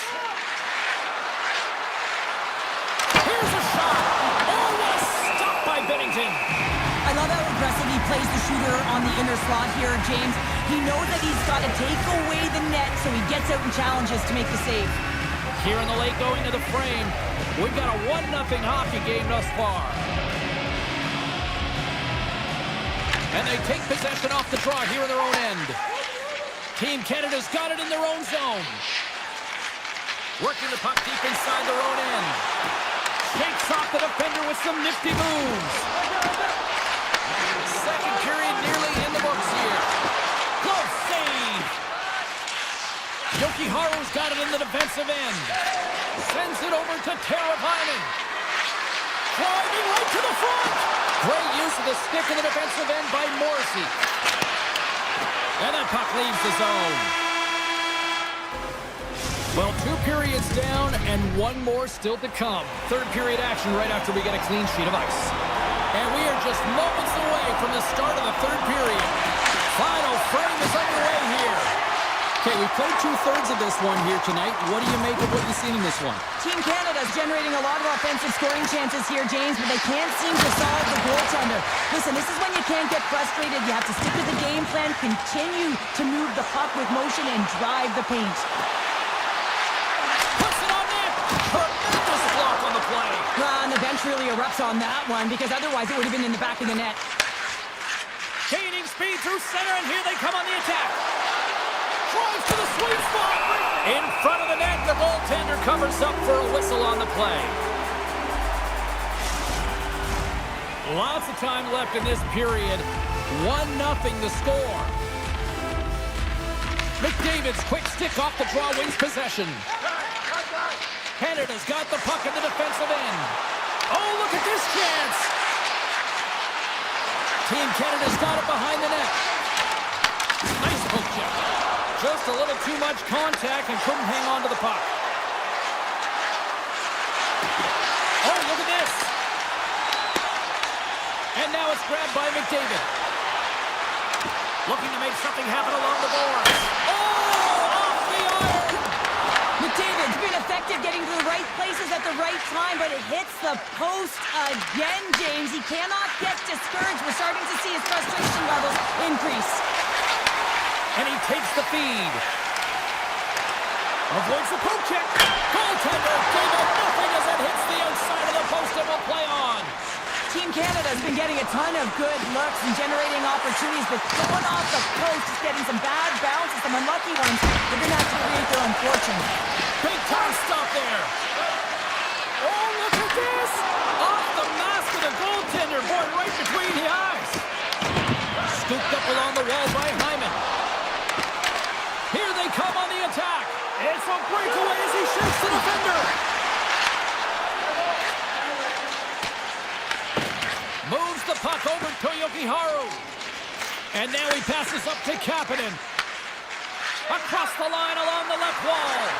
Here's a shot. Oh, what a stop by Bennington. I love how aggressive he plays the shooter on the inner slot here, James. He knows that he's got to take away the net, so he gets out and challenges to make the save. Here in the late going to the frame, we've got a 1-0 hockey game thus far. And they take possession off the draw here in their own end. Team Canada's got it in their own zone. Working the puck deep inside their own end. Shakes off the defender with some nifty moves. Second period nearly in the books here. Close save. Jokiharu's got it in the defensive end. Sends it over to Teravainen. Driving right to the front. Great use of the stick in the defensive end by Morrissey. And that puck leaves the zone. Well, 2 periods down and 1 more still to come. Third period action right after we get a clean sheet of ice. And we are just moments away from the start of the third period. Final frame is underway here. Okay, we played 2/3 of this one here tonight. What do you make of what you've seen in this one? Team Canada's generating a lot of offensive scoring chances here, James, but they can't seem to solve the goaltender. Listen, this is when you can't get frustrated. You have to stick with the game plan, continue to move the puck with motion, and drive the paint. Puts it on net. Tremendous block on the play. And the bench really erupts on that one, because otherwise it would have been in the back of the net. Gaining speed through center, and here they come on the attack. Drives to the sweet spot. In front of the net, the goaltender covers up for a whistle on the play. Lots of time left in this period. 1-0 the score. McDavid's quick stick off the draw wins possession. Canada's got the puck in the defensive end. Oh, look at this chance. Team Canada's got it behind the net. Nice poke check. Just a little too much contact and couldn't hang on to the puck. Oh, look at this. And now it's grabbed by McDavid. Looking to make something happen along the boards. Oh, off the iron. McDavid's been effective getting to the right places at the right time, but it hits the post again, James. He cannot get discouraged. We're starting to see his frustration levels increase. And he takes the feed. Avoids the poke check. Goaltender gave it nothing as it hits the outside of the post and will play on. Team Canada's been getting a ton of good looks and generating opportunities, but going off the post, just getting some bad bounces, some unlucky ones. They're going to have to create their own fortune. Big time stop there. Oh, look at this. Off the mask of the goaltender. Boy, right between the eyes. Scooped up along the wall by Hyman. Here they come on the attack. It's a breakaway as he shakes the defender. Moves the puck over to Jokiharu. And now he passes up to Kapanen. Across the line along the left wall.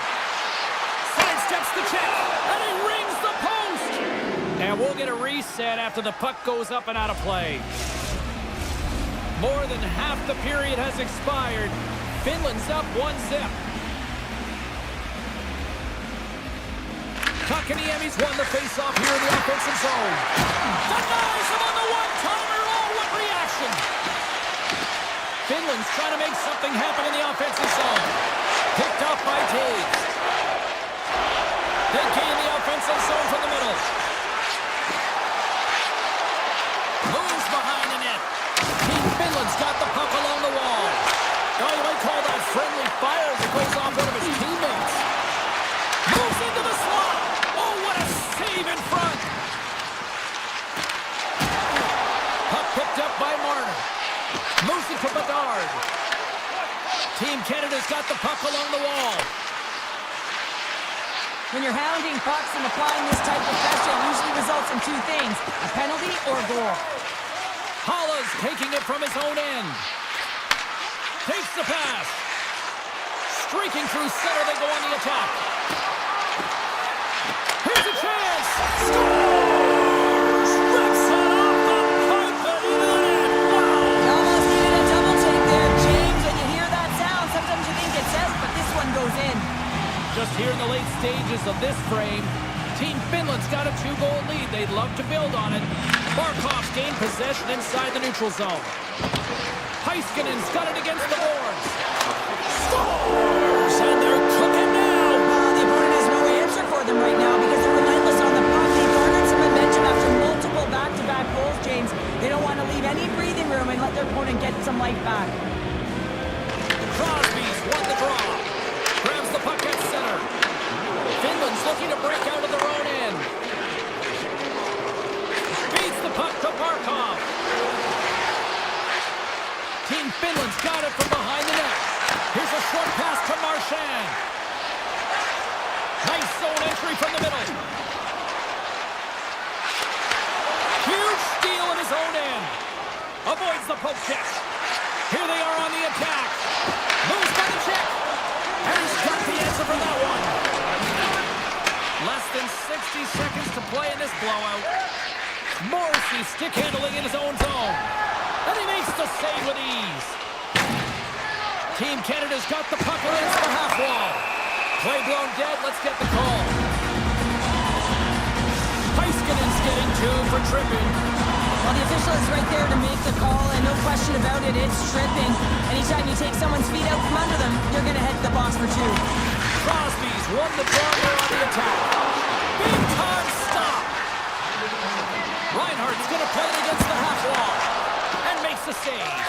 Sidesteps the check. And he rings the post. And we'll get a reset after the puck goes up and out of play. More than half the period has expired. Finland's up 1-0. Kakaniemi's won the face-off here in the offensive zone. Denies him on the one-timer. Oh, what reaction! Finland's trying to make something happen in the offensive zone. Picked off by Taves. They gain the offensive zone from the middle. Moves behind the net. Team Finland's got the puck along the wall. Oh, you might call that friendly fire as it goes off one of his teammates. Moves into the slot. Oh, what a save in front. Puck picked up by Marner. Moves it to Bedard. Team Canada's Canada's got the puck along the wall. When you're hounding pucks and applying this type of pressure, it usually results in two things, a penalty or a goal. Holla's taking it from his own end. Takes the pass. Streaking through center, they go on the attack. Here's a chance. Scores! Rips it off the pipe and into the net. Wow! You almost needed a double take there, James. When you hear that sound, sometimes you think it's out, but this one goes in. Just here in the late stages of this frame, Team Finland's got a 2-goal lead. They'd love to build on it. Barkov's gained possession inside the neutral zone. Heiskanen's got it against the boards. Scores! And they're cooking now! The opponent has no answer for them right now because they're relentless on the puck. They garnered some momentum after multiple back-to-back goals, James. They don't want to leave any breathing room and let their opponent get some life back. Crosby's won the draw. Grabs the puck at center. Finland's looking to break out of their own end. Beats the puck to Barkov. Team Finland's got it from behind the net. Here's a short pass to Marchand. Nice zone entry from the middle. Huge steal in his own end. Avoids the poke check. Here they are on the attack. Moves by the check. And he's got the answer for that one. Less than 60 seconds to play in this blowout. Morrissey stick handling in his own zone. And he makes the save with ease. Team Canada's got the puck against the half wall. Play blown dead, let's get the call. Heiskanen's getting 2 for tripping. Well, the official is right there to make the call, and no question about it, it's tripping. Anytime you take someone's feet out from under them, you're going to head to the box for 2. Crosby's won the draw here on the attack. Big time stop. Reinhardt's going to play it against the half wall. And makes the save.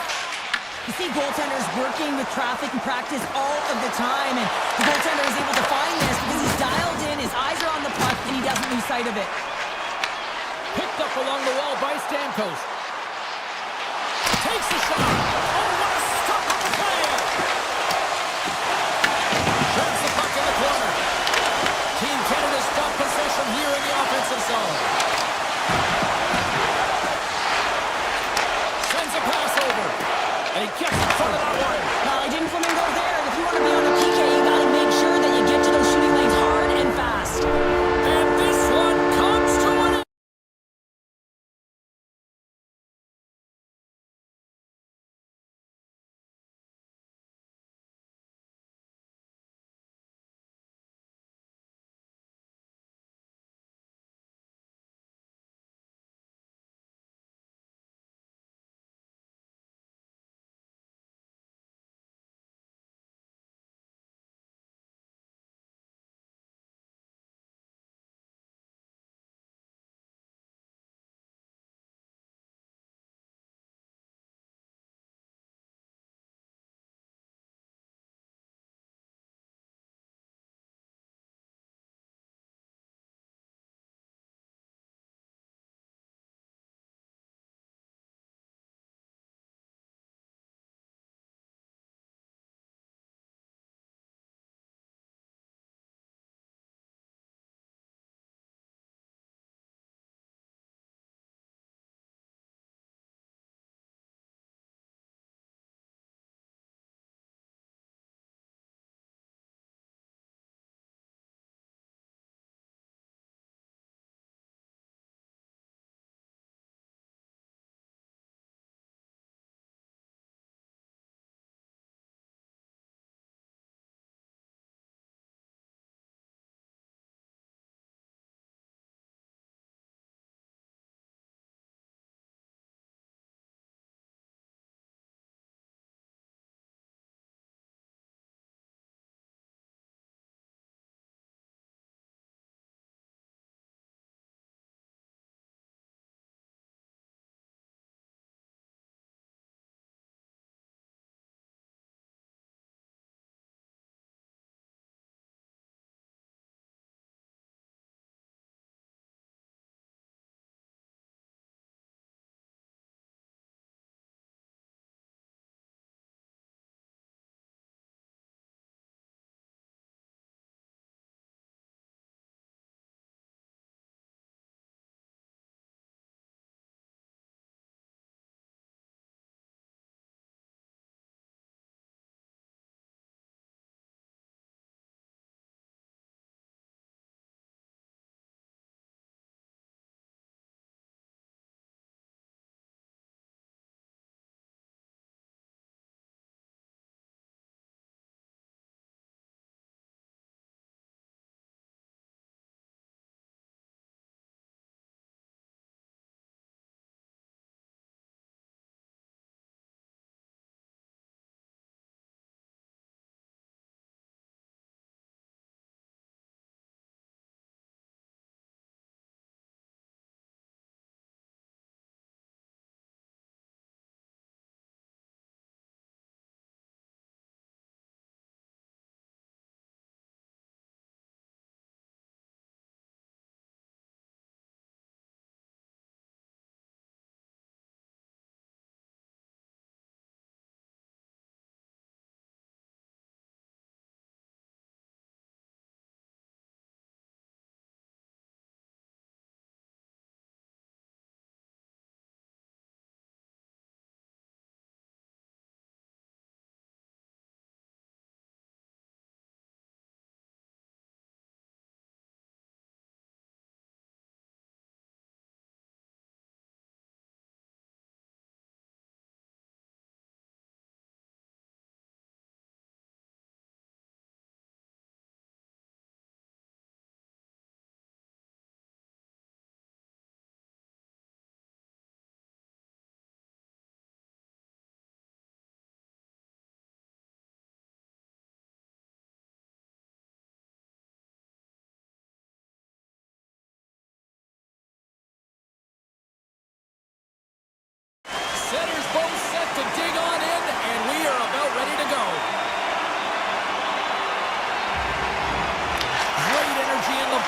You see goaltenders working with traffic and practice all of the time, and the goaltender is able to find this because he's dialed in, his eyes are on the puck, and he doesn't lose sight of it. Picked up along the wall by Stamkos. Takes the shot. Oh, what a stop on the play. Turns the puck in the corner. Team Canada's got possession here in the offensive zone. Sends a pass over. And he gets in front of that one. Well, he didn't flamingo there, and if you want to be on a PK, you got to make sure that you get to those shooting lanes hard and fast.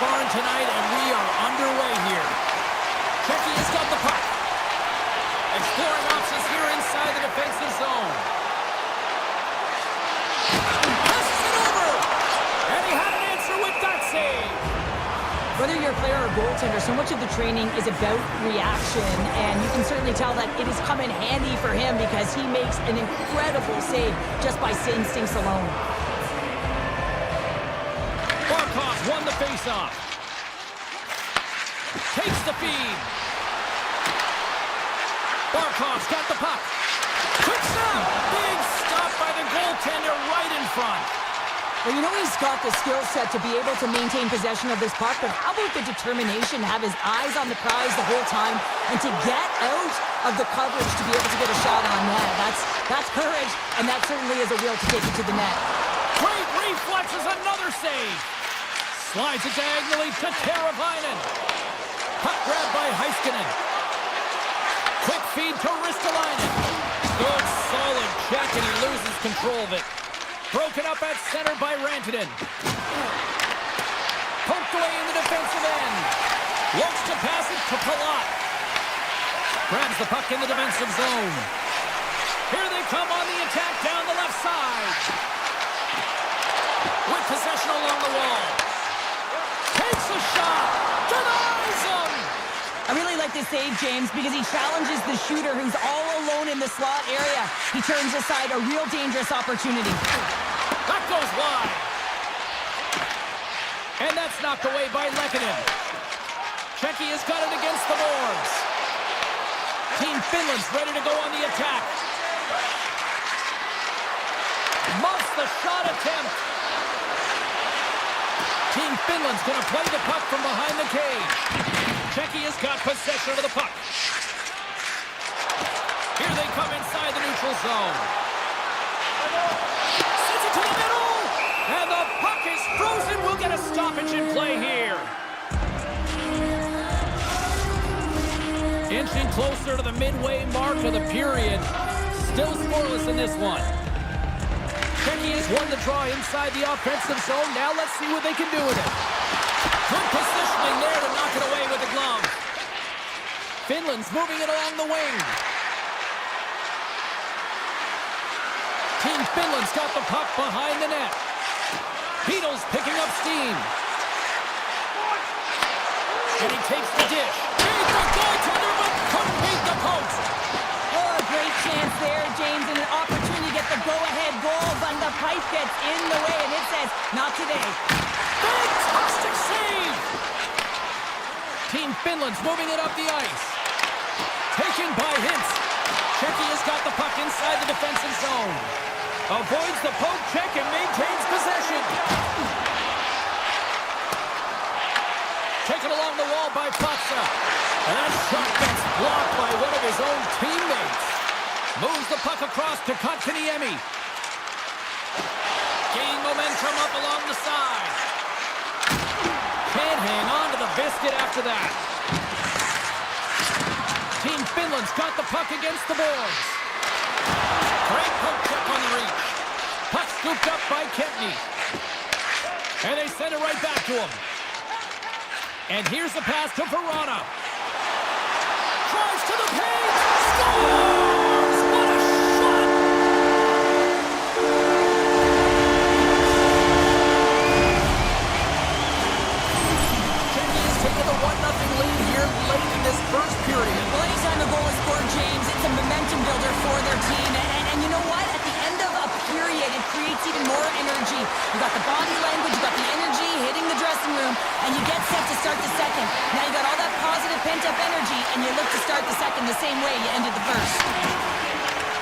barn tonight, and we are underway here. Checky has got the puck. Exploring options here inside the defensive zone. Passes it over! And he had an answer with that save. Whether you're a player or goaltender, so much of the training is about reaction, and you can certainly tell that it has come in handy for him because he makes an incredible save just by instincts alone. Barkov won the faceoff. Takes the feed. Barkov's got the puck. Quick stop! Big stop by the goaltender right in front. Well, you know he's got the skill set to be able to maintain possession of this puck, but how about the determination to have his eyes on the prize the whole time and to get out of the coverage to be able to get a shot on net? That's courage, and that certainly is a will to take it to the net. Great reflexes, another save. Slides it diagonally to Teravainen. Puck grabbed by Heiskanen. Quick feed to Ristolainen. Good, solid check, and he loses control of it. Broken up at center by Rantanen. Poked away in the defensive end. Looks to pass it to Palat. Grabs the puck in the defensive zone. Here they come on the attack down the left side. With possession along the wall. Takes a shot. Denies him. I really like this save, James, because he challenges the shooter who's all alone in the slot area. He turns aside a real dangerous opportunity. That goes wide. And that's knocked away by Lehkonen. Checky has got it against the boards. Team Finland's ready to go on the attack. Muffs the shot attempt. Team Finland's going to play the puck from behind the cage. Checky has got possession of the puck. Here they come inside the neutral zone. Sends it to the middle! And the puck is frozen. We'll get a stoppage in play here. Inching closer to the midway mark of the period. Still scoreless in this one. Checky has won the draw inside the offensive zone. Now let's see what they can do with it. Good positioning there to knock it away with the glove. Finland's moving it along the wing. Team Finland's got the puck behind the net. Beatles picking up steam. And he takes the dish. Beat the goaltender, but couldn't beat the post. Oh, a great chance there, James, and an opportunity to get the go-ahead goal, but the pipe gets in the way, and it says, not today. Fantastic save! Team Finland's moving it up the ice. Taken by Hintz. Checky has got the puck inside the defensive zone. Avoids the poke check and maintains possession. Taken along the wall by Patsa. And that shot gets blocked by one of his own teammates. Moves the puck across to Kotkaniemi. Gain momentum up along the side. Can't hang on to the biscuit after that. Team Finland's got the puck against the boards. Great poke check on the reach. Puck scooped up by Kempney. And they send it right back to him. And here's the pass to Verona. Drives to the paint. Scores! What a shot! Checky has taken a 1-0 lead here late in this first period. Well, anytime a goal is scored, James, it's a momentum builder for their team. And you know what? At the end of a period, it creates even more energy. You got the body language, you got the energy hitting the dressing room, and you get set to start the second. Now you got all that positive pent-up energy, and you look to start the second the same way you ended the first.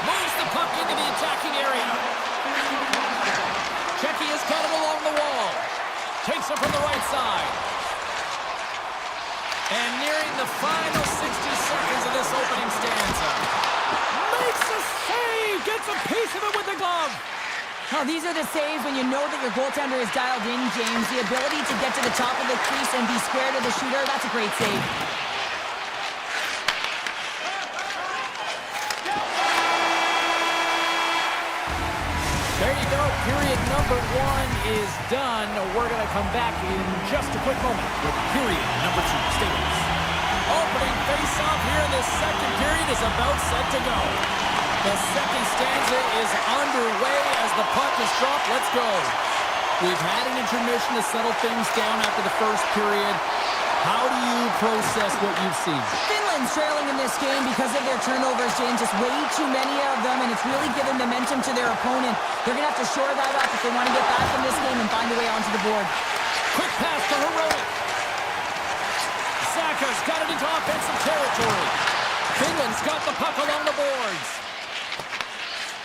Moves the puck into the attacking area. Checky has got it along the wall. Takes it from the right side. And nearing the final 60 seconds of this opening stanza. Makes a save! Gets a piece of it with the glove! Oh, these are the saves when you know that your goaltender is dialed in, James. The ability to get to the top of the crease and be square to the shooter, that's a great save. There you go. period number 1 is done. We're going to come back in just a quick moment with period number 2. Stay with us. Opening face-off here in this second period is about set to go. The second stanza is underway as the puck is dropped. Let's go. We've had an intermission to settle things down after the first period. How do you process what you've seen? Finland's trailing in this game because of their turnovers, James. Just way too many of them, and it's really given momentum to their opponent. They're going to have to shore that up if they want to get back in this game and find a way onto the board. Quick pass to Heroic. Saka's got it into offensive territory. Finland's got the puck along the boards.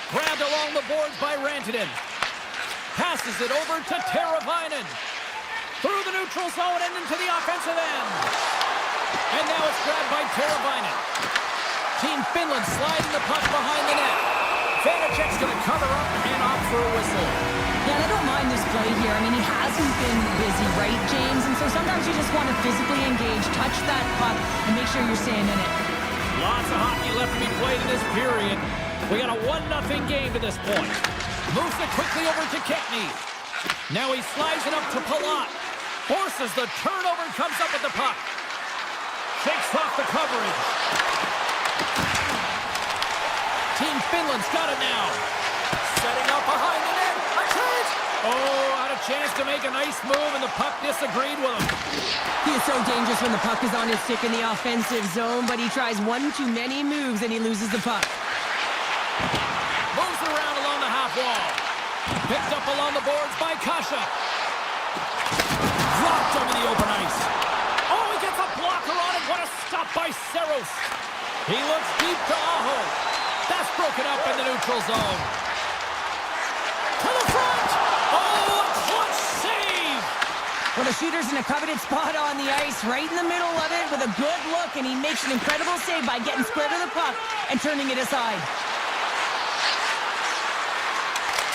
Grabbed along the boards by Rantanen. Passes it over to Teravainen. Through the neutral zone and into the offensive end. And now it's grabbed by Teravainen. Team Finland sliding the puck behind the net. Vanacek's going to cover up and opt for a whistle. Yeah, and I don't mind this play here. I mean, he hasn't been busy, right, James? And so sometimes you just want to physically engage, touch that puck, and make sure you're staying in it. Lots of hockey left to be played in this period. We got a 1-0 game to this point. Moves it quickly over to Kekny. Now he slides it up to Palat. Forces the turnover and comes up with the puck. Shakes off the coverage. Team Finland's got it now. Setting up behind the net. A chance! Oh, had a chance to make a nice move, and the puck disagreed with him. He is so dangerous when the puck is on his stick in the offensive zone, but he tries one too many moves and he loses the puck. Moves around along the half wall. Picked up along the boards by Kasha. Dropped over the open ice. Oh, he gets a blocker on it. What a stop by Saros. He looks deep to Aho. That's broken up in the neutral zone. To the front. Oh, a clutch save. Well, the shooter's in a coveted spot on the ice, right in the middle of it with a good look, and he makes an incredible save by getting square to the puck and turning it aside.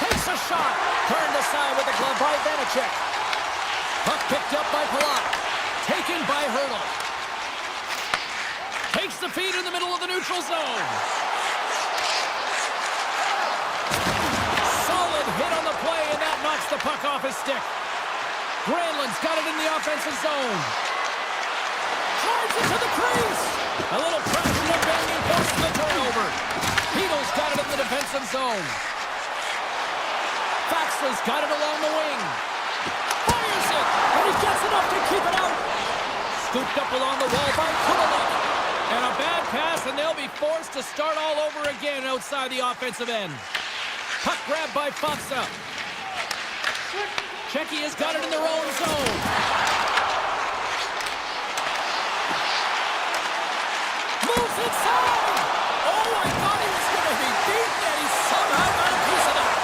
Takes a shot. Turned aside with the glove by Vanacek. Puck picked up by Palat. Taken by Hurdle. Takes the feed in the middle of the neutral zone. Solid hit on the play, and that knocks the puck off his stick. Granlund's got it in the offensive zone. Drives it to the crease. A little crash in the banging post to the turnover. Heedle's got it in the defensive zone. Faxler's got it along the wing. Fires it, and he gets enough to keep it out. Scooped up along the wall by Kubalek. And a bad pass, and they'll be forced to start all over again outside the offensive end. Puck grabbed by Faksa. Czechia has got it in their own zone. Moves inside. Oh, I thought he was going to be beaten, and he somehow got a piece of that.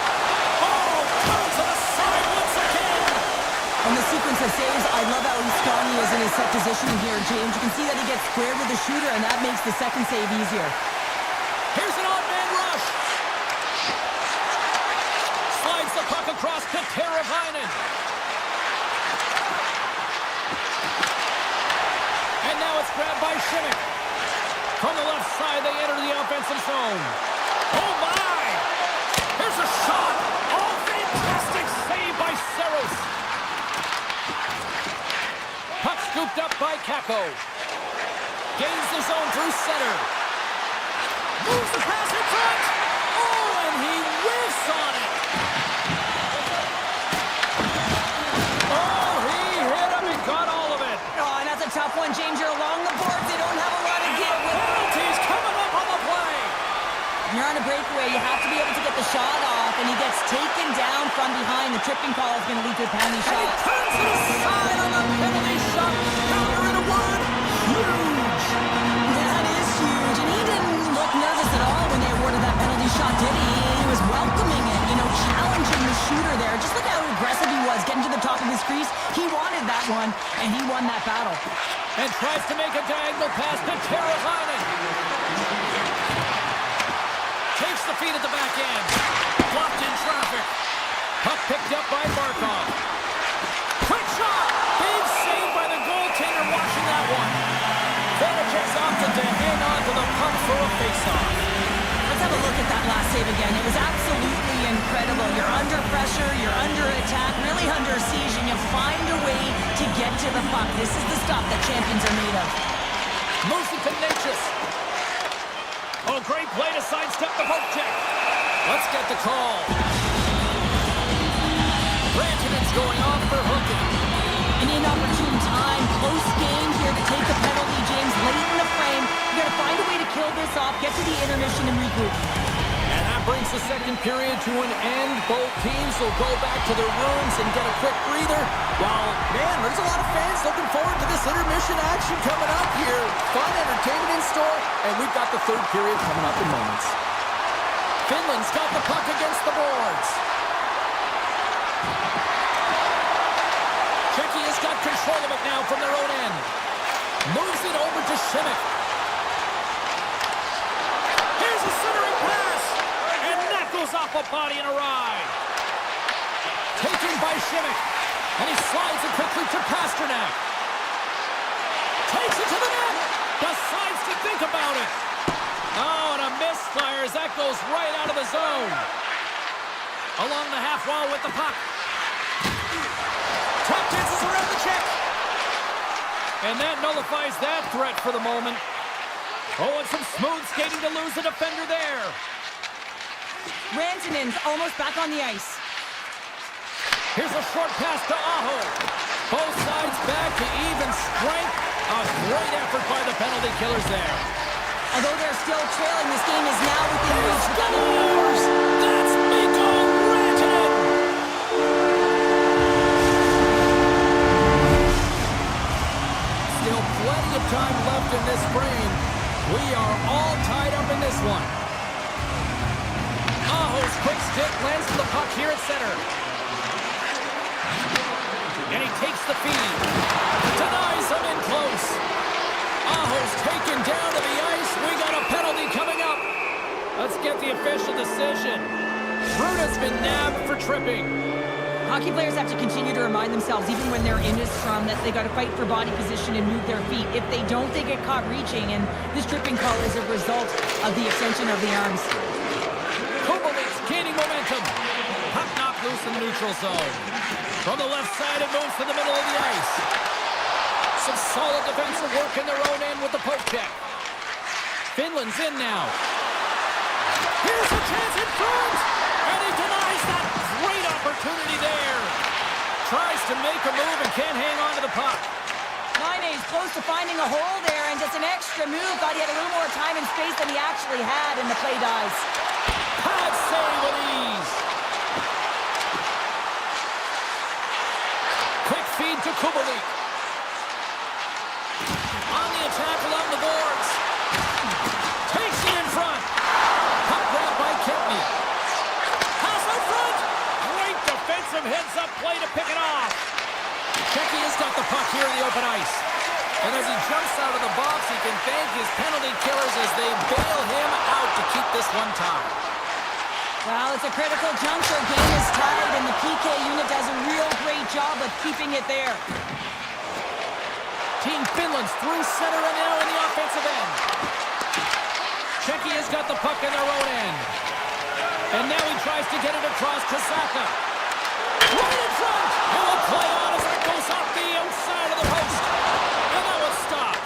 Oh, comes to the side once again. On the sequence of saves, I love how Iskani is in his set position here, James. You can see that he gets squared with the shooter, and that makes the second save easier. Here's an odd-man rush. Slides the puck across to Teravainen. And now it's grabbed by Shimmick. From the left side, they enter the offensive zone. Oh, my! Here's a shot. Oh, fantastic save by Saros. Puck scooped up by Kako. Gains the zone through center. Moves the pass in front. Oh, and he whiffs on it. Oh, he hit him and got all of it. Oh, and that's a tough one, James. You're along the boards. They don't have a lot of give. Penalties coming up on the play. When you're on a breakaway, you have to be able to get the shot off, and he gets taken down from behind. The tripping call is going to lead to a penalty And he shot. turns it aside on the penalty shot. Counter in a one. Huge. That is huge, and he didn't look nervous at all when they awarded that penalty shot, did he? He was welcoming it, challenging the shooter there. Just look how aggressive he was, getting to the top of his crease. He wanted that one, and he won that battle. And tries to make a diagonal pass to Teravainen. Takes the feed at the back end. Blocked in traffic. Puck picked up by Barkov. Quick shot! Big save by the goaltender watching that one. Vanacek's opted to hang on to the puck for a faceoff. Let's have a look at that last save again. It was absolutely incredible. You're under pressure, you're under attack, really under siege, and you find a way to get to the puck. This is the stuff that champions are made of. Moves it to Natchez. Oh, great play to sidestep the poke check. Let's get the call. Rantanen's going off for hooking. An inopportune time, close game here to take the penalty, James, late in the frame. You gotta find a way to kill this off, get to the intermission and regroup. And that brings the second period to an end. Both teams will go back to their rooms and get a quick breather. Well, man, there's a lot of fans looking forward to this intermission action coming up here. Fun entertainment in store, and we've got the third period coming up in moments. Finland's got the puck against the boards. Czechia has got control of it now from their own end. Moves it over to Šimik. Here's a centering pass. And that goes off a body and a ride. Taken by Šimik. And he slides it quickly to Pasternak. Takes it to the net. Decides to think about it. Oh, and a misfire as that goes right out of the zone. Along the half wall with the puck. Tap dances around the check. And that nullifies that threat for the moment. Oh, and some smooth skating to lose the defender there. Rantanen's almost back on the ice. Here's a short pass to Aho. Both sides back to even strength. A great effort by the penalty killers there. Although they're still trailing, this game is now within reach. Scores! That's Mikko Rantanen! Still plenty of time left in this frame. We are all tied up in this one. Aho's quick stick lands to the puck here at center. And he takes the feed. Denies him in close. Aho's taken down to the ice. We got a penalty coming up. Let's get the official decision. Bruna's been nabbed for tripping. Hockey players have to continue to remind themselves, even when they're in a scrum, that they got to fight for body position and move their feet. If they don't, they get caught reaching, and this tripping call is a result of the extension of the arms. Kubelik's gaining momentum. Puck knocked loose in the neutral zone. From the left side, it moves to the middle of the ice. Some solid defensive work in their own end with the poke check. Finland's in now. Here's a chance in front! And he denies that great opportunity there. Tries to make a move and can't hang on to the puck. Laine's close to finding a hole there, and just an extra move. Thought he had a little more time and space than he actually had, and the play dies. Pad save with ease. Quick feed to Kubelik. On the attack along the boards. Takes it in front. Puck grabbed by Kempney. Pass out front. Great defensive heads-up play to pick it off. Czechia's got the puck here in the open ice. And as he jumps out of the box, he can thank his penalty killers as they bail him out to keep this one tied. Well, it's a critical juncture. Game is tied, and the PK unit does a real great job of keeping it there. Team Finland's through center and now in the offensive end. Czechia's got the puck in their own end. And now he tries to get it across to Saka. Right in front! And will play on as that goes off the outside of the post. And that was stopped.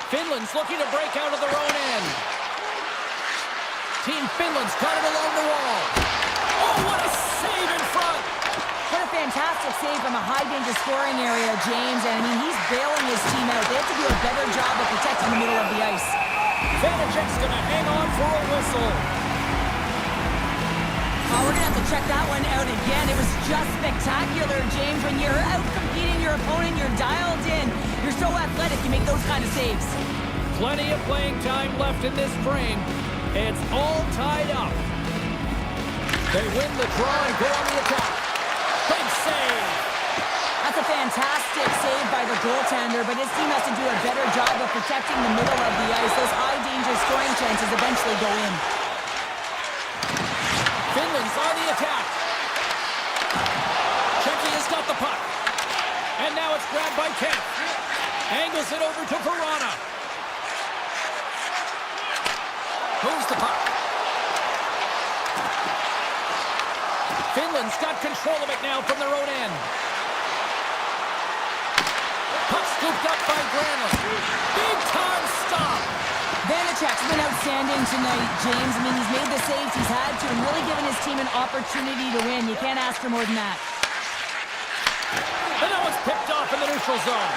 Finland's looking to break out of their own end. Team Finland's got it along the wall. Oh, what a save in front! What a fantastic save from a high-danger scoring area, James. And I mean, he's bailing his team out. They have to do a better job of protecting the middle of the ice. Vanacek's going to hang on for a whistle. Oh, we're going to have to check that one out again. It was just spectacular, James. When you're out competing your opponent, you're dialed in. You're so athletic, you make those kind of saves. Plenty of playing time left in this frame. It's all tied up. They win the draw and go on the attack. Big save. That's a fantastic save by the goaltender, but his team has to do a better job of protecting the middle of the ice. Those high-danger scoring chances eventually go in. Finland's on the attack. Czechia's got the puck. And now it's grabbed by Kemp. Angles it over to Verana. Moves the puck. Finland's got control of it now from their own end. Puck scooped up by Granlund. Big time stop. Vanacek's been outstanding tonight, James. I mean, he's made the saves he's had to and really given his team an opportunity to win. You can't ask for more than that. And that one's picked off in the neutral zone.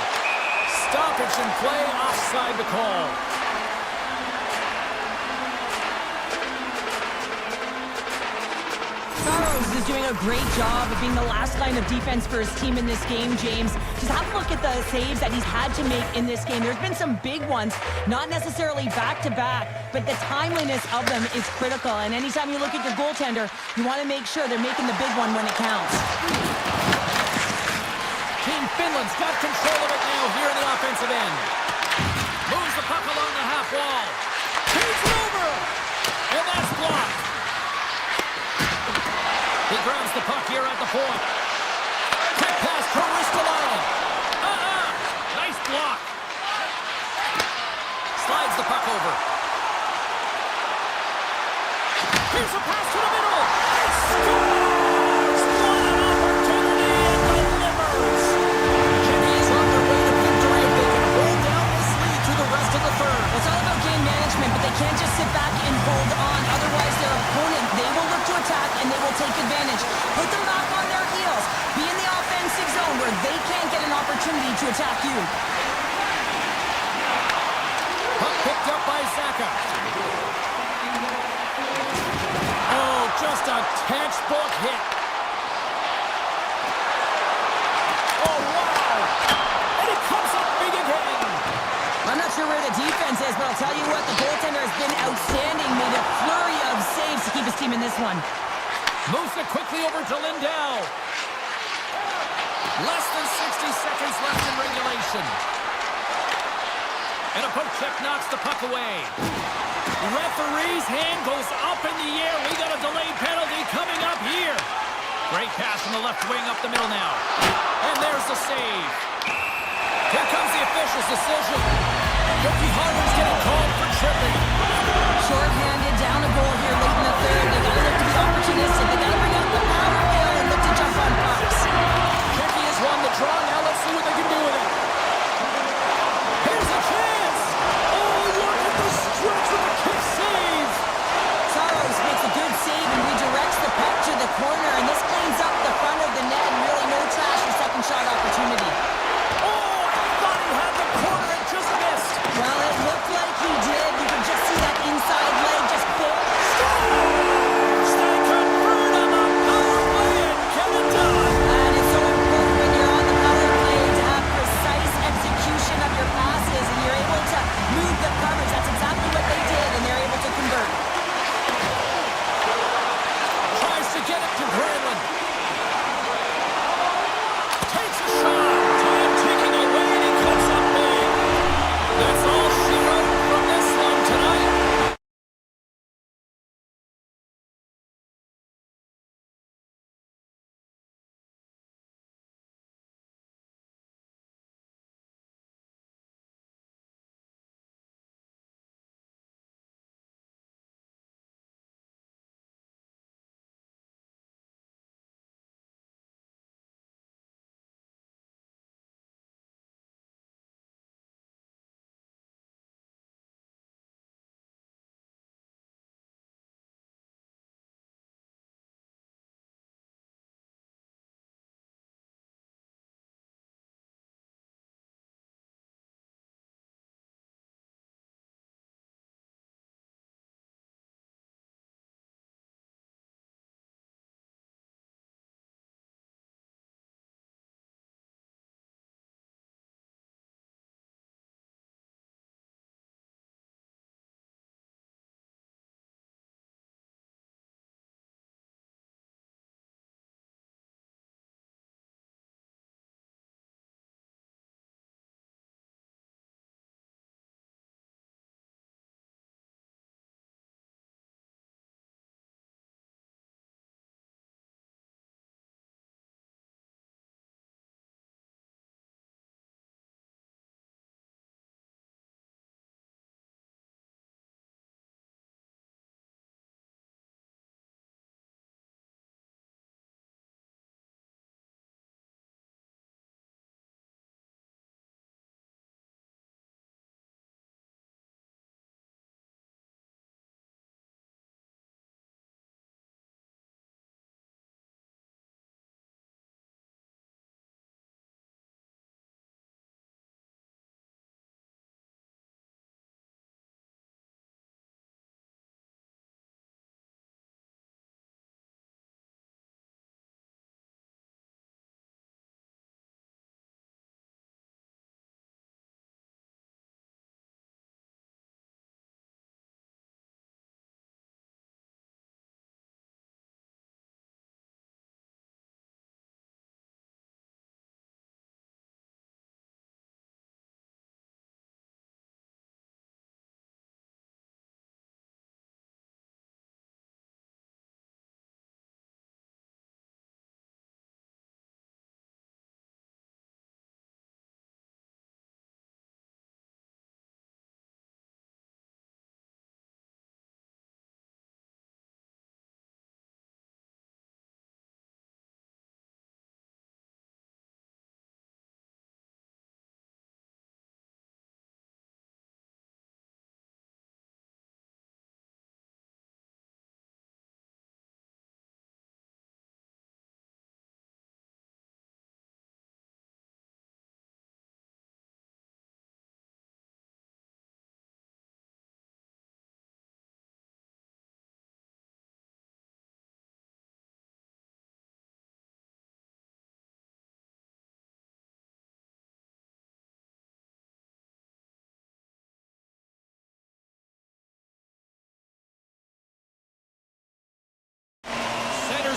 Stoppage in play, offside the call. Is doing a great job of being the last line of defense for his team in this game, James. Just have a look at the saves that he's had to make in this game. There's been some big ones, not necessarily back-to-back, but the timeliness of them is critical. And anytime you look at your goaltender, you want to make sure they're making the big one when it counts. Team Finland's got control of it now here in the offensive end. Moves the puck along the half wall. Takes it over! And that's blocked. He grabs the puck here at the point. Quick pass to Ristolainen. Nice block. Slides the puck over. Here's a pass to the middle. He scores! What an opportunity and delivers. Jimmy is on their way to victory if they can hold down this lead through the rest of the third. It's all about game management, but they can't just sit back and hold on. Otherwise, their opponent, they will look to attack and they will take advantage. Put them back on their heels. Be in the offensive zone where they can't get an opportunity to attack you. Puck picked up by Zaka. Oh, just a textbook hit. Oh, wow. And it comes up big again. I'm not sure where the defense is, but I'll tell you what, the goaltender has been outstanding. Made a flurry of saves to keep his team in this one. Moves it quickly over to Lindell. Less than 60 seconds left in regulation. And a poke check knocks the puck away. Referee's hand goes up in the air. We got a delayed penalty coming up here. Great pass from the left wing up the middle now. And there's the save. Here comes the official's decision. Yoki Harlan's getting called for tripping. Short-handed, down a goal here late in the third. They got to look to be opportunistic. They got to bring out the power play and look to jump on pucks. Yoki has won the draw. Now let's see what they can do with it. Here's a chance. Oh, look at the stretch with the kick save. Saros makes a good save and redirects the puck to the corner, and this cleans up the front of the net and really no trash for second shot opportunity. Oh, I thought he had the corner and just missed. Well, it looked like he did. You could just see that inside leg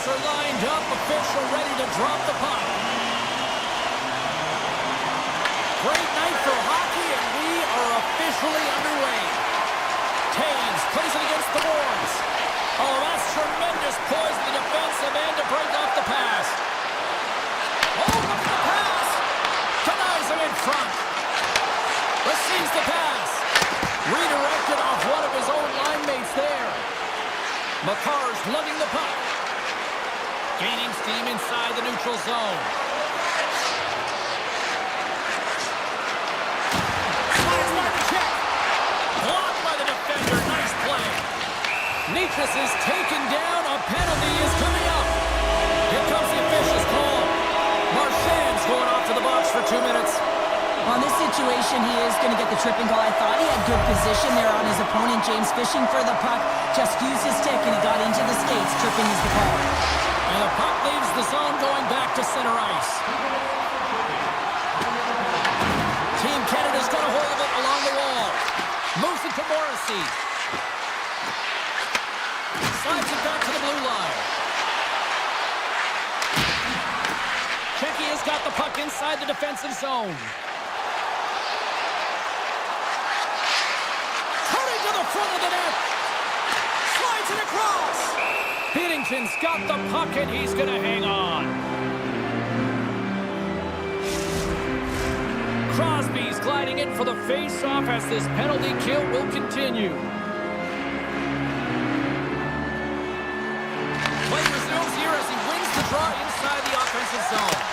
Players are lined up, official ready to drop the puck. Great night for hockey, and we are officially underway. Taves plays it against the boards. Oh, that's tremendous poise in the defensive end to break off the pass. Oh, look at the pass. Denies him in front. Receives the pass. Redirected off one of his own line mates there. McCarr's lugging the puck. Gaining steam inside the neutral zone. Slides by the check. Blocked by the defender. Nice play. Nikas is taken down. A penalty is coming up. Here comes the official's call. Marchand's going off to the box for 2 minutes. On this situation, he is going to get the tripping call. I thought he had good position there on his opponent. James fishing for the puck. Just used his stick and he got into the skates. Tripping is the call. And the puck leaves the zone going back to center ice. Team Canada's got a hold of it along the wall. Moves it to Morrissey. Slides it back to the blue line. Czechia has got the puck inside the defensive zone. Turning to the front of the net. Slides it across. Binnington's got the puck and he's going to hang on. Crosby's gliding in for the face-off as this penalty kill will continue. Play resumes here as he wins the draw inside the offensive zone.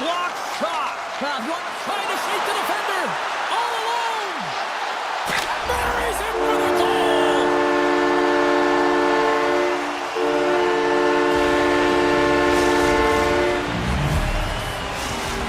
Block shot. Trying to shake the defender. All alone. Buries it for the goal.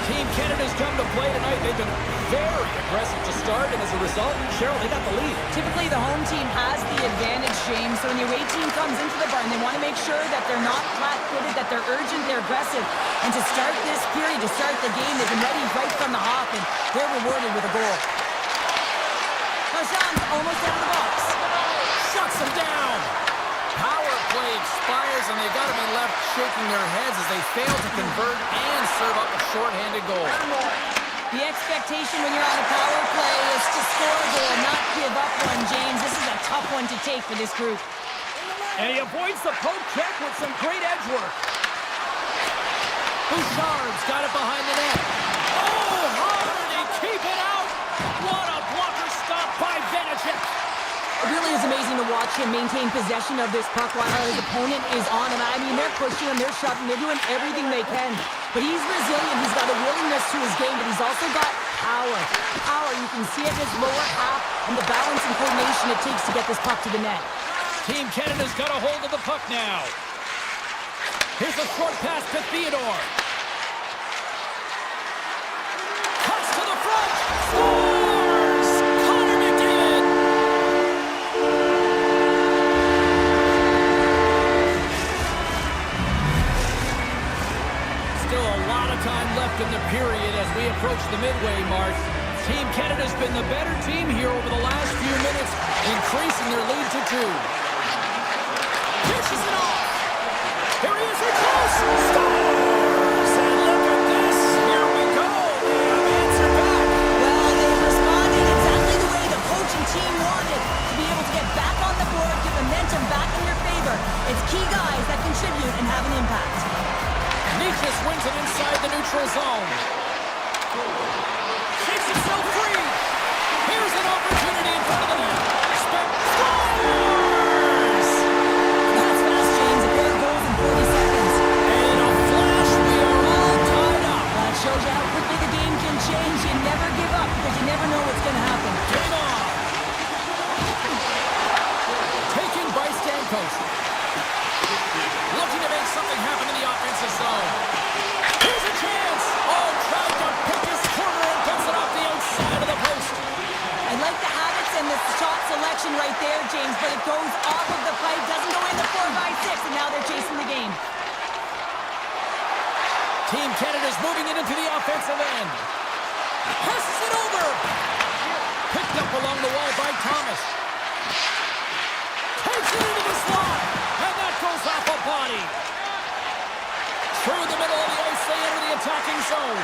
Team Canada's come to play tonight. They've been very aggressive to start, and as a result, Cheryl, they got the lead. Typically, the home team has the advantage, James. So when the away team comes into the barn, they want to make sure that they're not flat-footed, that they're urgent, they're aggressive. And to start this period, to start the game, they've been ready right from the hop, and they're rewarded with a goal. Marchand's almost out of the box. Shuts them down. Power play expires, and they've got to be left shaking their heads as they fail to convert and serve up a shorthanded goal. The expectation when you're on a power play is to score a goal, not give up one, James. This is a tough one to take for this group. And he avoids the poke check with some great edge work. Bouchard's got it behind the net. Oh, hard, they keep it out. What a blocker stop by Vanacek. It really is amazing to watch him maintain possession of this puck while his opponent is on him. I mean, they're pushing him, they're shoving, they're doing everything they can. But he's resilient, he's got a willingness to his game, but he's also got power. Power, you can see it in his lower half and the balance and coordination it takes to get this puck to the net. Team Canada's got a hold of the puck now. Here's a short pass to Theodore. Cuts to the front. Scores! Connor McDavid! Still a lot of time left in the period as we approach the midway mark. Team Canada's been the better team here over the last few minutes, increasing their lead to 2. Dishes it off. Here he is, close. Scores! And look at this. Here we go. They have answered back. Well, they responded exactly the way the coach and team wanted. To be able to get back on the board, get momentum back in your favor. It's key guys that contribute and have an impact. Nikas wins it inside the neutral zone. Shakes himself free. Here's an opportunity in front of the net. Scores! That's fast, James. A pair of goals in 40 seconds. And a flash, we are all tied up. That shows you how quickly the game can change. You never give up because you never know what's going to happen. Game on. Taken by Stamkos. Looking to make something happen in the offensive zone. Here's a chance. Oh, tried to pick his corner and puts it off the outside of the post. I like the habits and the shot selection right there, James, but it goes off of the pipe, doesn't go in the 4-by-6, and now they're chasing the game. Team Canada's moving it into the offensive end. Passes it over. Picked up along the wall by Thomas. Takes it into the slot. And that goes off a body. Through the middle of the ice, they enter the attacking zone.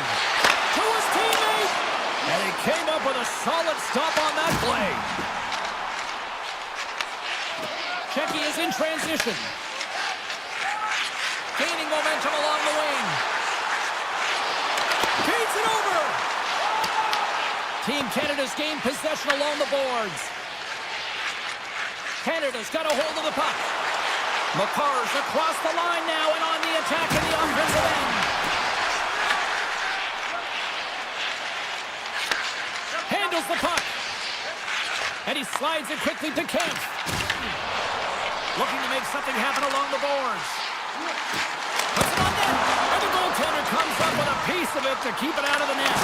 To his teammate! And he came up with a solid stop on that play. Checky is in transition. Gaining momentum along the wing. Feeds it over! Team Canada's gained possession along the boards. Canada's got a hold of the puck. McCarr's across the line now and on the attack in the offensive end. Handles the puck. And he slides it quickly to Kemp. Looking to make something happen along the boards. Puts it on net. And the goaltender comes up with a piece of it to keep it out of the net.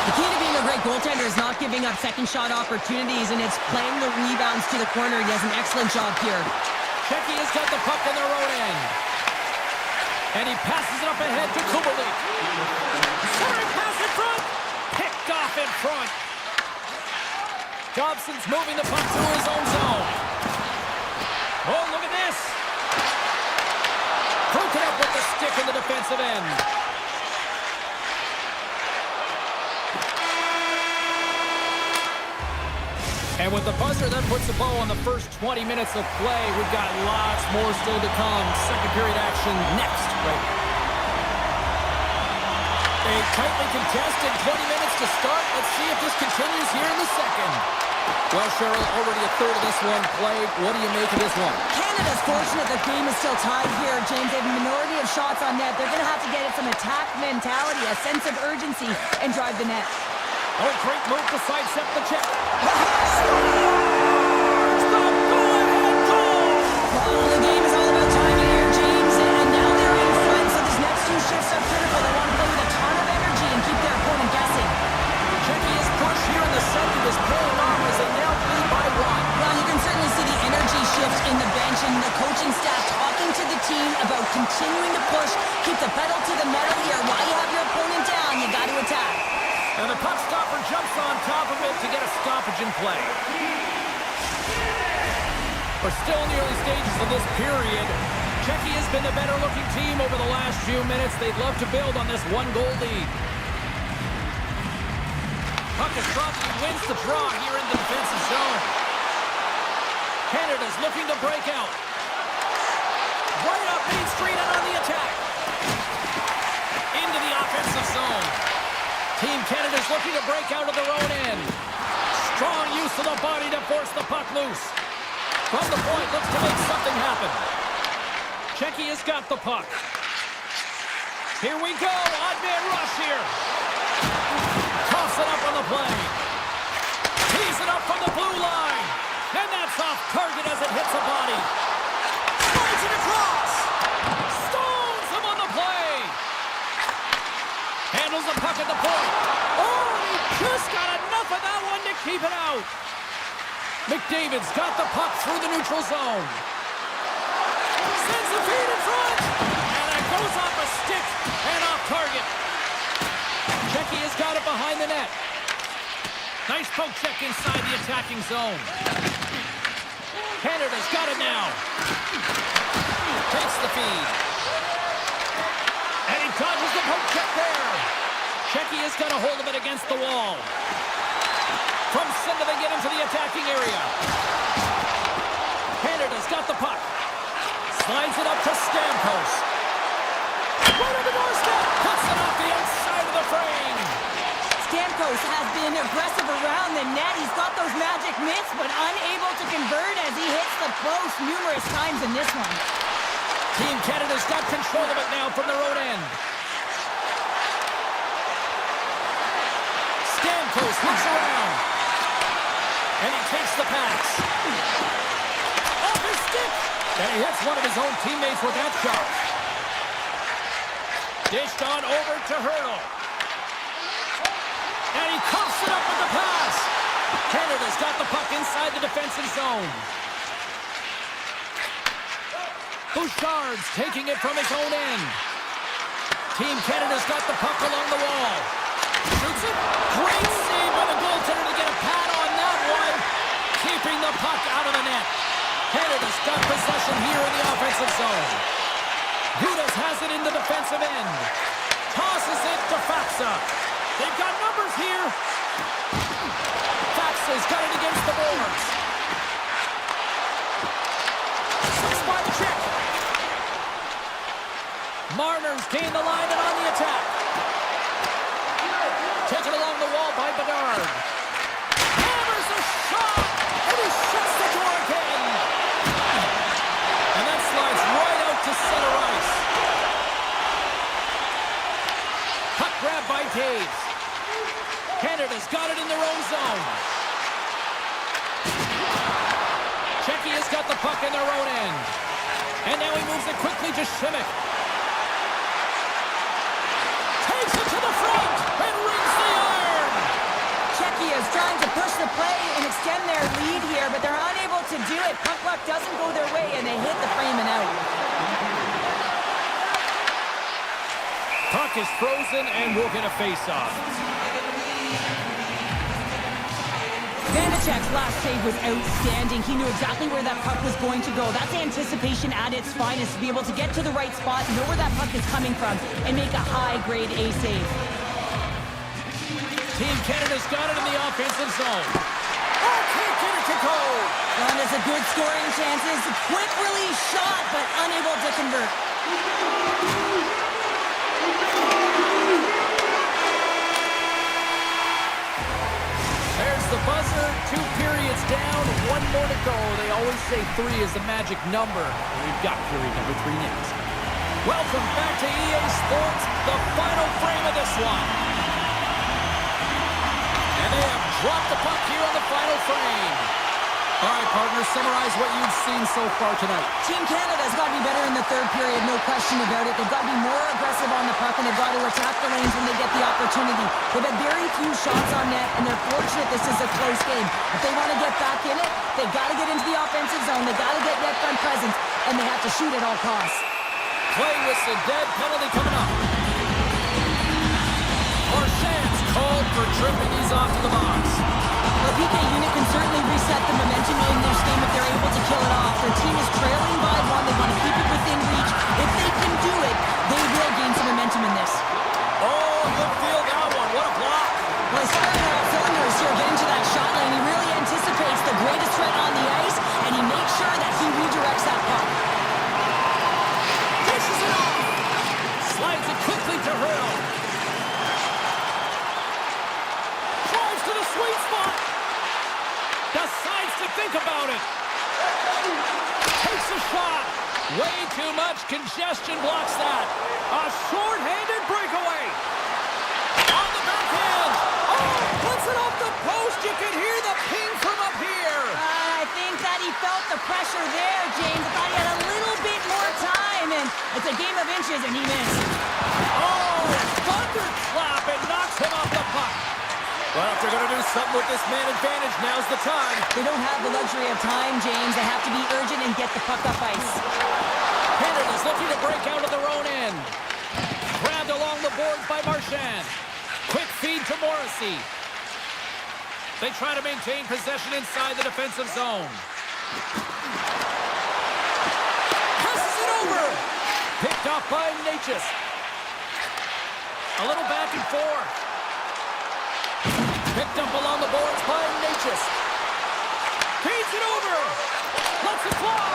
The key to being a great goaltender is not giving up second shot opportunities, and it's playing the rebounds to the corner. He does an excellent job here. Checky has got the puck in their own end. And he passes it up ahead to Kubalik. Centering pass in front. Picked off in front. Dobson's moving the puck through his own zone. Oh, look at this. Broken up with the stick in the defensive end. And with the buzzer, that puts a bow on the first 20 minutes of play. We've got lots more still to come. Second period action next. Right. A tightly contested 20 minutes to start. Let's see if this continues here in the second. Well, Cheryl, already a third of this one played. What do you make of this one? Canada's fortunate the game is still tied here, James. They have a minority of shots on net. They're going to have to get it some attack mentality, a sense of urgency, and drive the net. Oh, great move to sidestep the check. The game is all about timing here, James, and now they're in front, so these next two shifts are critical. They want to play with a ton of energy and keep their opponent guessing. Checky is pushed here in the second is paying off as they now lead by one. Well, you can certainly see the energy shift in the bench and the coaching staff talking to the team about continuing to push, keep the pedal to the metal here. While you have your opponent down, you got to attack. And the puck stopper jumps on top of it to get a stoppage in play. We're still in the early stages of this period. Checky has been the better-looking team over the last few minutes. They'd love to build on this one-goal lead. Puck is dropped and wins the draw here in the defensive zone. Canada's looking to break out. Right up Main Street and on the attack. Into the offensive zone. Team Canada's looking to break out of their own end. Strong use of the body to force the puck loose. From the point, looks to make something happen. Checky has got the puck. Here we go, odd man rush here. Toss it up on the play. Tees it up from the blue line. And that's off target as it hits a body. Slides it across. Stones him on the play. Handles the puck at the point. Oh, he just got enough of that one to keep it out. McDavid's got the puck through the neutral zone. Sends the feed in front. And it goes off a stick and off target. Checky has got it behind the net. Nice poke check inside the attacking zone. Canada's got it now. Takes the feed. And he dodges the poke check there. Checky has got a hold of it against the wall. From center they get into the attacking area. Canada's got the puck. Slides it up to Stamkos. Right on the doorstep. Puts it off the outside of the frame. Stamkos has been aggressive around the net. He's got those magic mitts, but unable to convert as he hits the post numerous times in this one. Team Canada's got control of it now from their own end. Stamkos looks around. And he takes the pass. Off his stick. And he hits one of his own teammates with that shot. Dished on over to Hurdle. And he coughs it up with the pass. Canada's got the puck inside the defensive zone. Bouchard's taking it from his own end. Team Canada's got the puck along the wall. Shoots it. Great save by the goaltender to get a pad on that one. Keeping the puck out of the net. Canada's got possession here in the offensive zone. Gudas has it in the defensive end. Tosses it to Faksa. They've got numbers here. Faksa's got it against the boards. Spot check. Marner's gained the line and on the attack. Taken along the wall by Bedard. Hammers a shot, and he shuts the door again. And that slides right out to center ice. Puck grab by Taves. Canada's got it in their own zone. Czechia's got the puck in their own end. And now he moves it quickly to Šimik. Takes it to the front and rings the iron. Czechia is trying to push the play and extend their lead here, but they're unable to do it. Puck luck doesn't go their way, and they hit the frame and out. Puck is frozen, and we'll get a face-off. Vanacek's last save was outstanding. He knew exactly where that puck was going to go. That's anticipation at its finest, to be able to get to the right spot, know where that puck is coming from, and make a high-grade A save. Team Canada's got it in the offensive zone. Oh, can't get it to go! Well, there's a good scoring chances. Quick release shot, but unable to convert. There's the buzzer. 2 periods down. 1 more to go. They always say 3 is the magic number. We've got period number 3 next. Welcome back to EA Sports, the final frame of this one. And they have dropped the puck here on the final frame. All right, partners, summarize what you've seen so far tonight. Team Canada's got to be better in the third period, no question about it. They've got to be more aggressive on the puck, and they've got to attack the lanes when they get the opportunity. They've had very few shots on net, and they're fortunate this is a close game. If they want to get back in it, they've got to get into the offensive zone. They've got to get net front presence, and they have to shoot at all costs. Play whistle, dead penalty coming up. Marchand's called for tripping these off to the box. The PK unit can certainly reset the momentum in this game if they're able to kill it off. Their team is trailing by 1. They want to keep it within reach. If they can do it, they will gain some momentum in this. Oh, good field that one. What a block. Well, he's firing on all cylinders here, getting to that shot lane. He really anticipates the greatest threat on the ice, and he makes sure that he redirects that puck. Dishes it off. Slides it quickly to Hurl. Drives to the sweet spot. Decides to think about it. Takes a shot. Way too much congestion blocks that. A short-handed breakaway. On the backhand. Oh, puts it off the post. You can hear the ping from up here. I think that he felt the pressure there, James. I thought he had a little bit more time, and it's a game of inches, and he missed. Oh, thunderclap, and knocks him off the puck. Well, if they're going to do something with this man advantage, now's the time. They don't have the luxury of time, James. They have to be urgent and get the puck up ice. Canada's looking to break out of their own end. Grabbed along the boards by Marchand. Quick feed to Morrissey. They try to maintain possession inside the defensive zone. Passes it over. Picked off by Natchez. A little back and forth. Picked up along the boards by Natchez. Feeds it over. Lets it fly.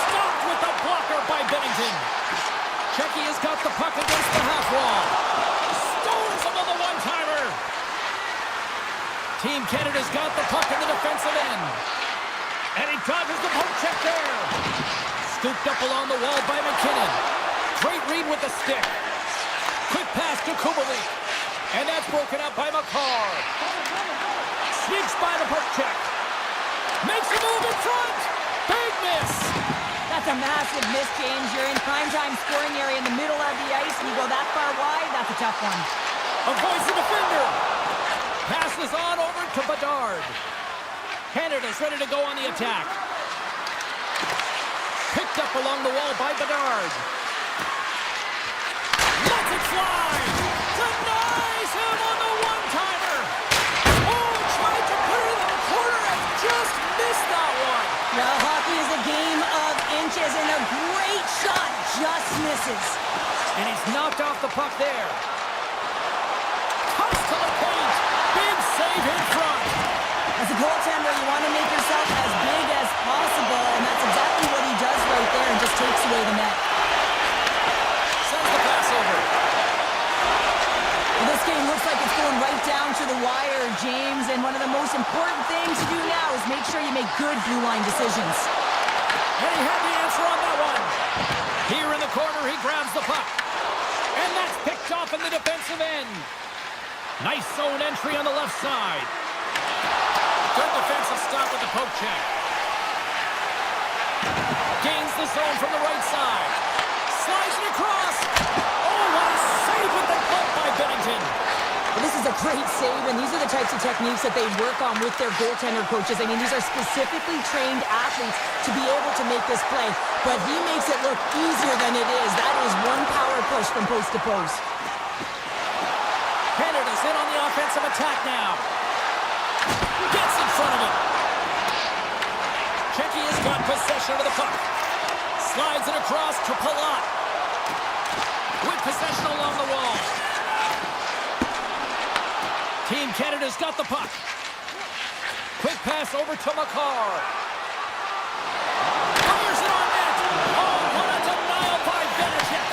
Stopped with the blocker by Bennington. Czechia's got the puck against the half wall. Stones him on the one-timer. Team Canada's got the puck in the defensive end. And he dodges the poke check there. Scooped up along the wall by McKinnon. Great read with the stick. Quick pass to Kubalik. And that's broken up by McCarr. Sneaks by the poke check. Makes a move in front. Big miss. That's a massive miss, James. You're in primetime scoring area in the middle of the ice, and you go that far wide, that's a tough one. Avoids the defender. Passes on over to Bedard. Canada's ready to go on the attack. Picked up along the wall by Bedard. Lets it fly. Denies him on the one-timer. Oh, tried to put it in the corner and just missed that one. Well, hockey is a game of inches, and a great shot just And he's knocked off the puck there. Toss to the paint. Big save in front. As a goaltender, you want to make yourself as big as possible, and that's exactly what he does right there and just takes away the net. Sends the pass over. Well, this game looks like it's going right down to the wire, James, and one of the most important things to do now is make sure you make good blue line decisions. And he had the answer on that one. Here in the corner, he grabs the puck. And that's picked off in the defensive end. Nice zone entry on the left side. Good defensive stop with the poke check. Gains the zone from the right side. Slides it across. Oh, what a save with the glove by Bennington. Well, this is a great save, and these are the types of techniques that they work on with their goaltender coaches. I mean, these are specifically trained athletes to be able to make this play, but he makes it look easier than it is. That is one power push from post to post. Canada's in on the offensive attack now. Gets in front of it. Checky has got possession of the puck. Slides it across to Palat. With possession along the wall. Team Canada's got the puck. Quick pass over to McCarr. Fires it on net. Oh, what a denial by Benachek.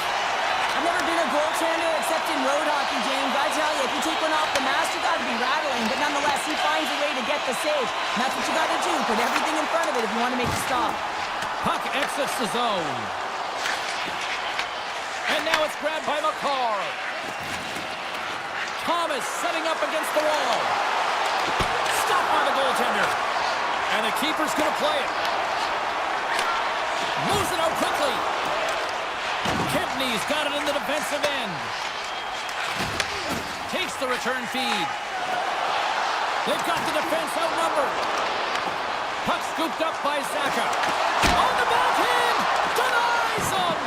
I've never been a goaltender except in road hockey, James. I tell you, if you take one off the mast, you got to be rattling. But nonetheless, he finds a way to get the save. And that's what you got to do. Put everything in front of it if you want to make the stop. Puck exits the zone. And now it's grabbed by McCarr. Thomas setting up against the wall. Stopped by the goaltender. And the keeper's going to play it. Moves it out quickly. Kempney's got it in the defensive end. Takes the return feed. They've got the defense outnumbered. Puck scooped up by Zaka. On the backhand! Denies him!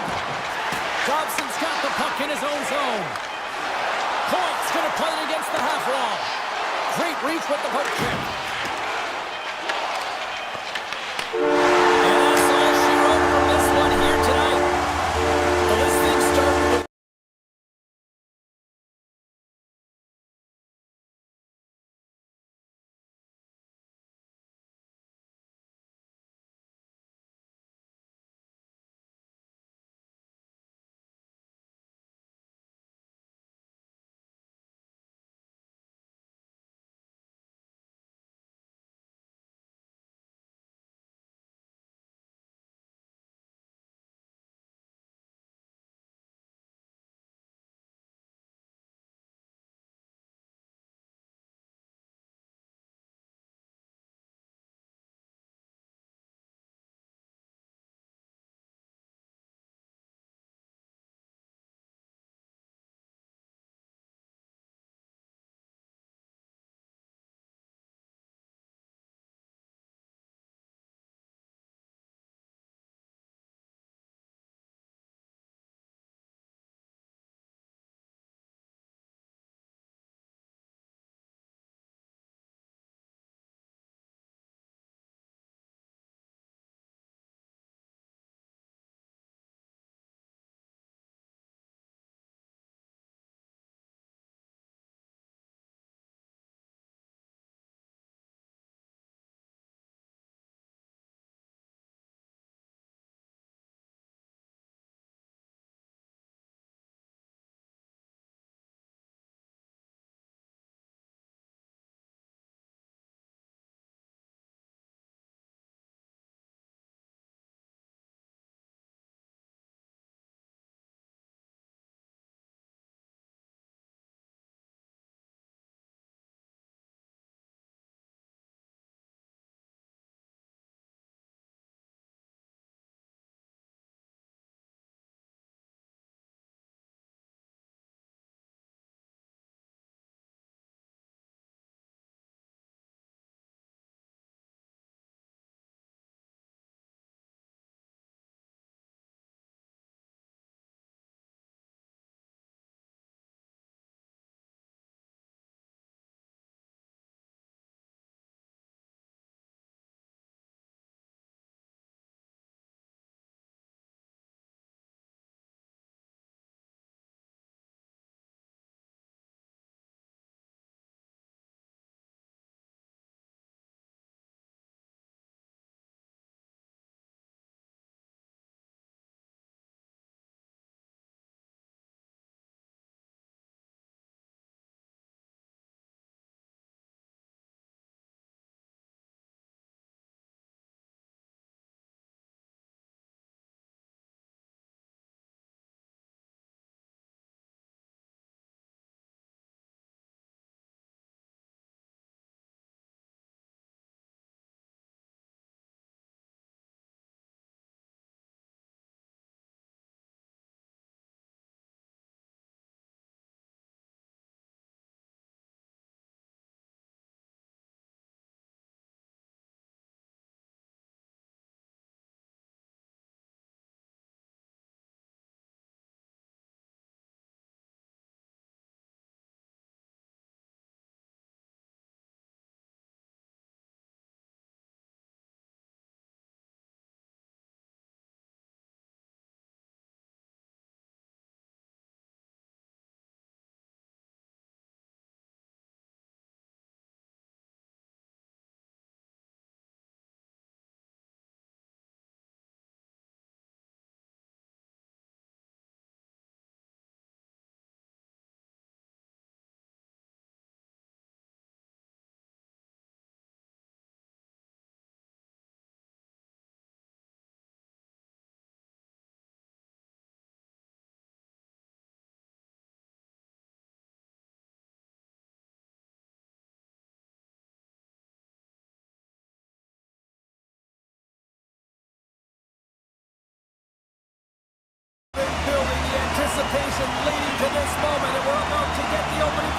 Dobson's got the puck in his own zone. Point's going to play it against the half wall. Great reach with the poke check.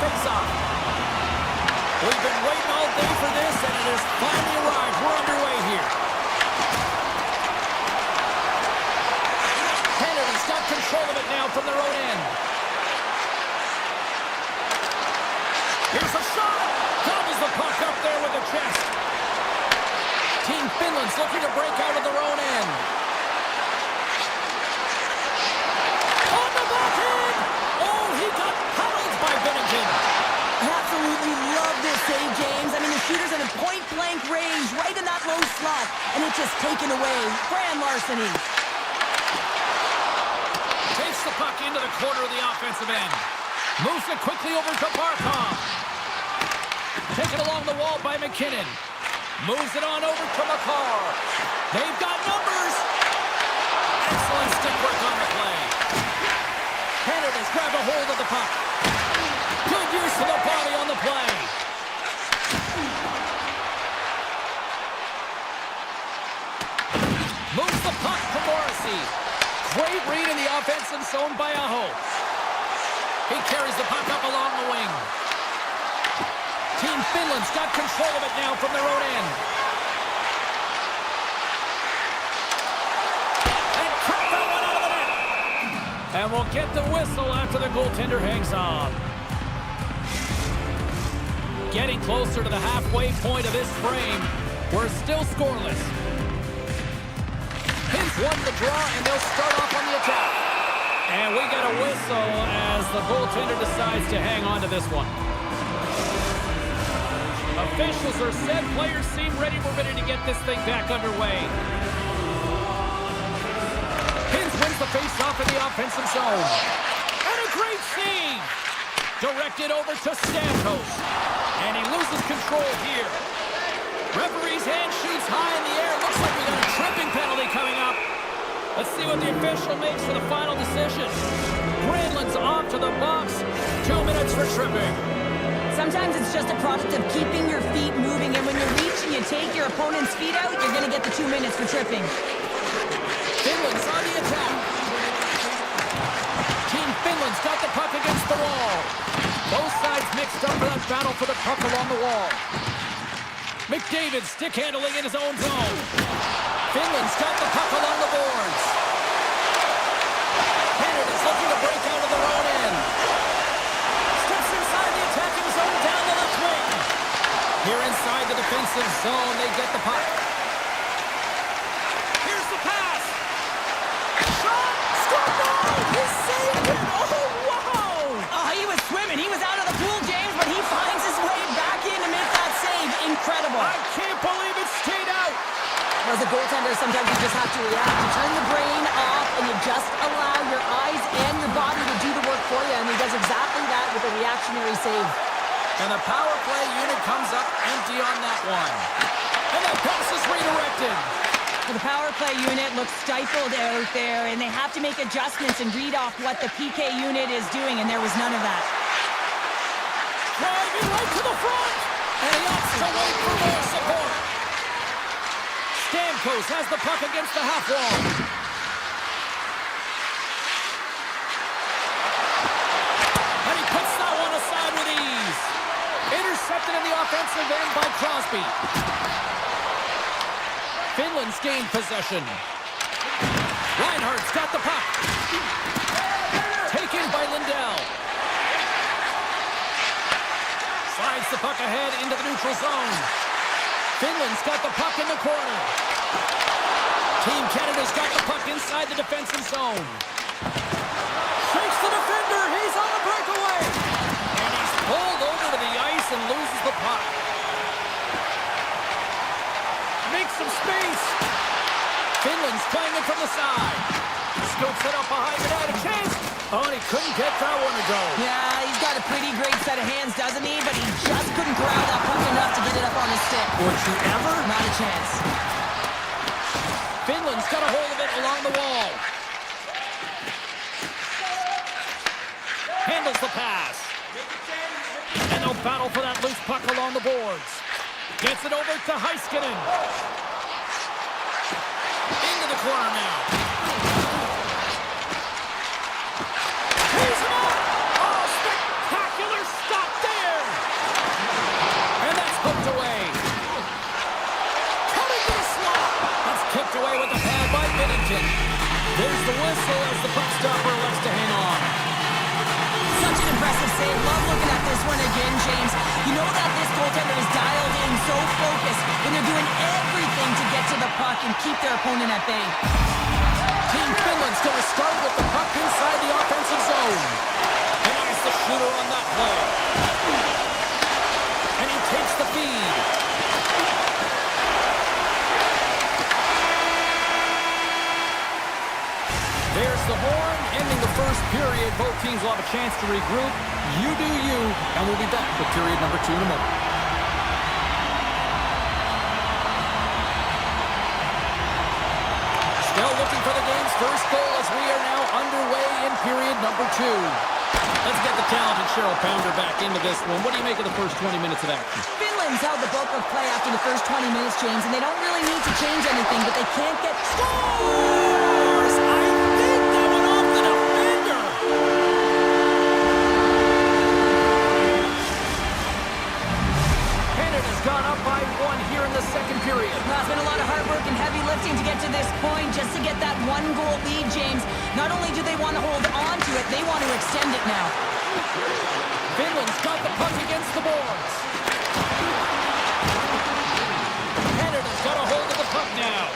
face-off. We've been waiting all day for this, and it has finally arrived. We're underway here. Canada's got control of it now from their own end. Here's a shot. Gobbles the puck up there with the chest. Team Finland's looking to break out of their own end. On the backhand! Oh, he got huddled by Binnington. I absolutely love this save, James. I mean, the shooter's in a point-blank range, right in that low slot, and it's just taken away. Grand larceny. Takes the puck into the corner of the offensive end. Moves it quickly over to Barkov. Taken along the wall by McKinnon. Moves it on over to McCarr. They've got numbers. Excellent stick work on the play. Canada's grabbed a hold of the puck. Good use of the body on the play. Moves the puck to Morrissey. Great read in the offensive zone by Aho. He carries the puck up along the wing. Team Finland's got control of it now from their own end. And cut that one out of the net. And we'll get the whistle after the goaltender hangs on. Getting closer to the halfway point of this frame. We're still scoreless. Pins won the draw, and they'll start off on the attack. And we get a whistle as the goaltender decides to hang on to this one. Officials are set. Players seem ready. We're ready to get this thing back underway. Pins wins the face-off in the offensive zone. And a great save! Directed over to Stamkos. And he loses control here. Referee's hand shoots high in the air. Looks like we got a tripping penalty coming up. Let's see what the official makes for the final decision. Granlund's off to the box. 2 minutes for tripping. Sometimes it's just a product of keeping your feet moving, and when you reach and you take your opponent's feet out, you're going to get the 2 minutes for tripping. Finland's on the attack. Team Finland's got the puck against the wall. Both sides mixed up for that battle for the puck along the wall. McDavid stick handling in his own zone. Finland's got the puck along the boards. Canada's looking to break out of their own end. Steps inside the attacking zone down the left wing. Here inside the defensive zone, they get the puck. Here's the pass. Shot! Scored goal! He saved it! Oh, wow! Oh, he was swimming. He was out of the pool, James, but he finds his way back in to make that save. Incredible. I can't believe it stayed out. As a goaltender, sometimes you just have to react. You turn the brain off, and you just allow your eyes and your body to do the work for you, and he does exactly that with a reactionary save. And the power play unit comes up empty on that one. And the pass is redirected. The power play unit looks stifled out there, and they have to make adjustments and read off what the PK unit is doing, and there was none of that. Driving right to the front. And he opts to wait for more support. Stamkos has the puck against the half wall. And he puts that one aside with ease. Intercepted in the offensive end by Crosby. Finland's gained possession. Reinhardt's got the puck. Taken by Lindell. Slides the puck ahead into the neutral zone. Finland's got the puck in the corner. Team Canada's got the puck inside the defensive zone. Shakes the defender. He's on a breakaway. And he's pulled over to the ice and loses the puck. Makes some space. Finland's playing it from the side. Scoops it up behind the net. A chance. Oh, and he couldn't get that one to go. Yeah, he's got a pretty great set of hands, doesn't he? But he just couldn't corral that puck enough to get it up on his stick. Would you ever? Not a chance. Finland's got a hold of it along the wall. Handles the pass. And they'll battle for that loose puck along the boards. Gets it over to Heiskanen. Into the corner now. He's him out. Oh, spectacular stop There's the whistle as the puck stopper elects to hang on. Such an impressive save. Love looking at this one again, James. You know that this goaltender is dialed in, so focused, when they're doing everything to get to the puck and keep their opponent at bay. Team Finland's going to start with the puck inside the offensive zone. And he's the shooter on that play. And he takes the feed. There's the horn, ending the first period. Both teams will have a chance to regroup. You do you, and we'll be back with period number 2 in a moment. Still looking for the game's first goal as we are now underway in period number 2. Let's get the talented Cheryl Pounder back into this one. What do you make of the first 20 minutes of action? Finland's held the bulk of play after the first 20 minutes, James, and they don't really need to change anything, but they can't get scores! I think that went off the defender! Canada's gone up by 1 here in the second period. Well, it's been a lot of hard work and heavy lifting to get to this point, just to get that 1-goal lead, James. Not only do they want to hold on to it, they want to extend it now. Finland's got the puck against the boards. Canada's got a hold of the puck now.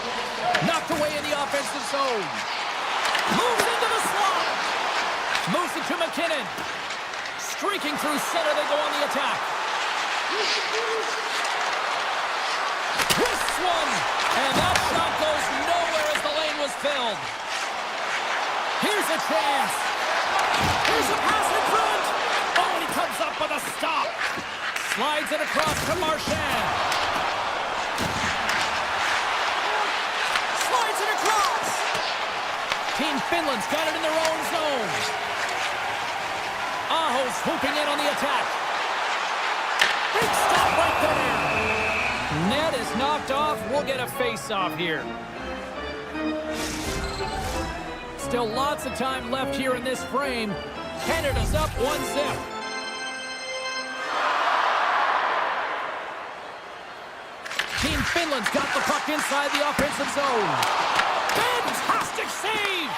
Knocked away in the offensive zone. Moves into the slot. Moves it to McKinnon. Streaking through center, they go on the attack. Twists one. And that shot goes nowhere as the lane was filled. Here's a chance. Here's a pass in front. Oh, and he comes up with a stop. Slides it across to Marchand. Slides it across. Team Finland's got it in their own zone. Aho's swooping in on the attack. Big stop right there. Net is knocked off. We'll get a face-off here. Still lots of time left here in this frame. Canada's up 1-0. Team Finland's got the puck inside the offensive zone. Fantastic save!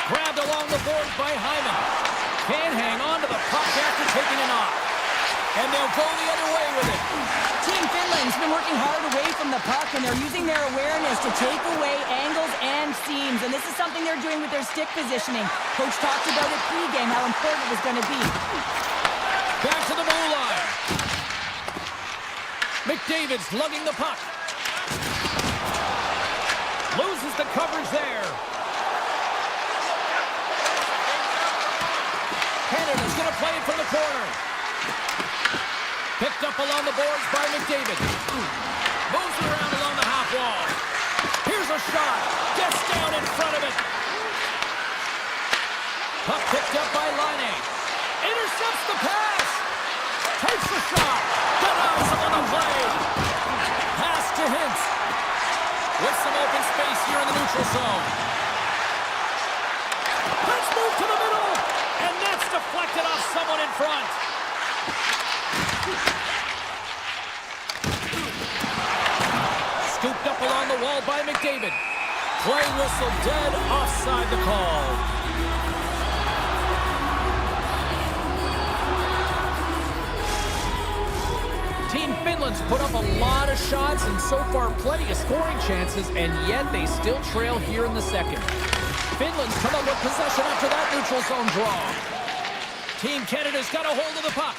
Grabbed along the boards by Hyman. Can't hang on to the puck after taking it off. And they'll go the other way with it. Team Finland's been working hard away from the puck, and they're using their awareness to take away angles and seams. And this is something they're doing with their stick positioning. Coach talked about it pregame, how important it was going to be. Back to the blue line. McDavid's lugging the puck. Loses the coverage there. Canada's going to play it from the corner. Picked up along the boards by McDavid. Moves it around along the half wall. Here's a shot. Gets down in front of it. Puck picked up by Laine. Intercepts the pass. Takes the shot. Denies him on the play. Pass to Hintz. With some open space here in the neutral zone. Let's move to the middle. And that's deflected off someone in front. Scooped up along the wall by McDavid. Play whistle dead, offside the call. Team Finland's put up a lot of shots and so far plenty of scoring chances, and yet they still trail here in the second. Finland's come up with possession after that neutral zone draw. Team Canada's got a hold of the puck.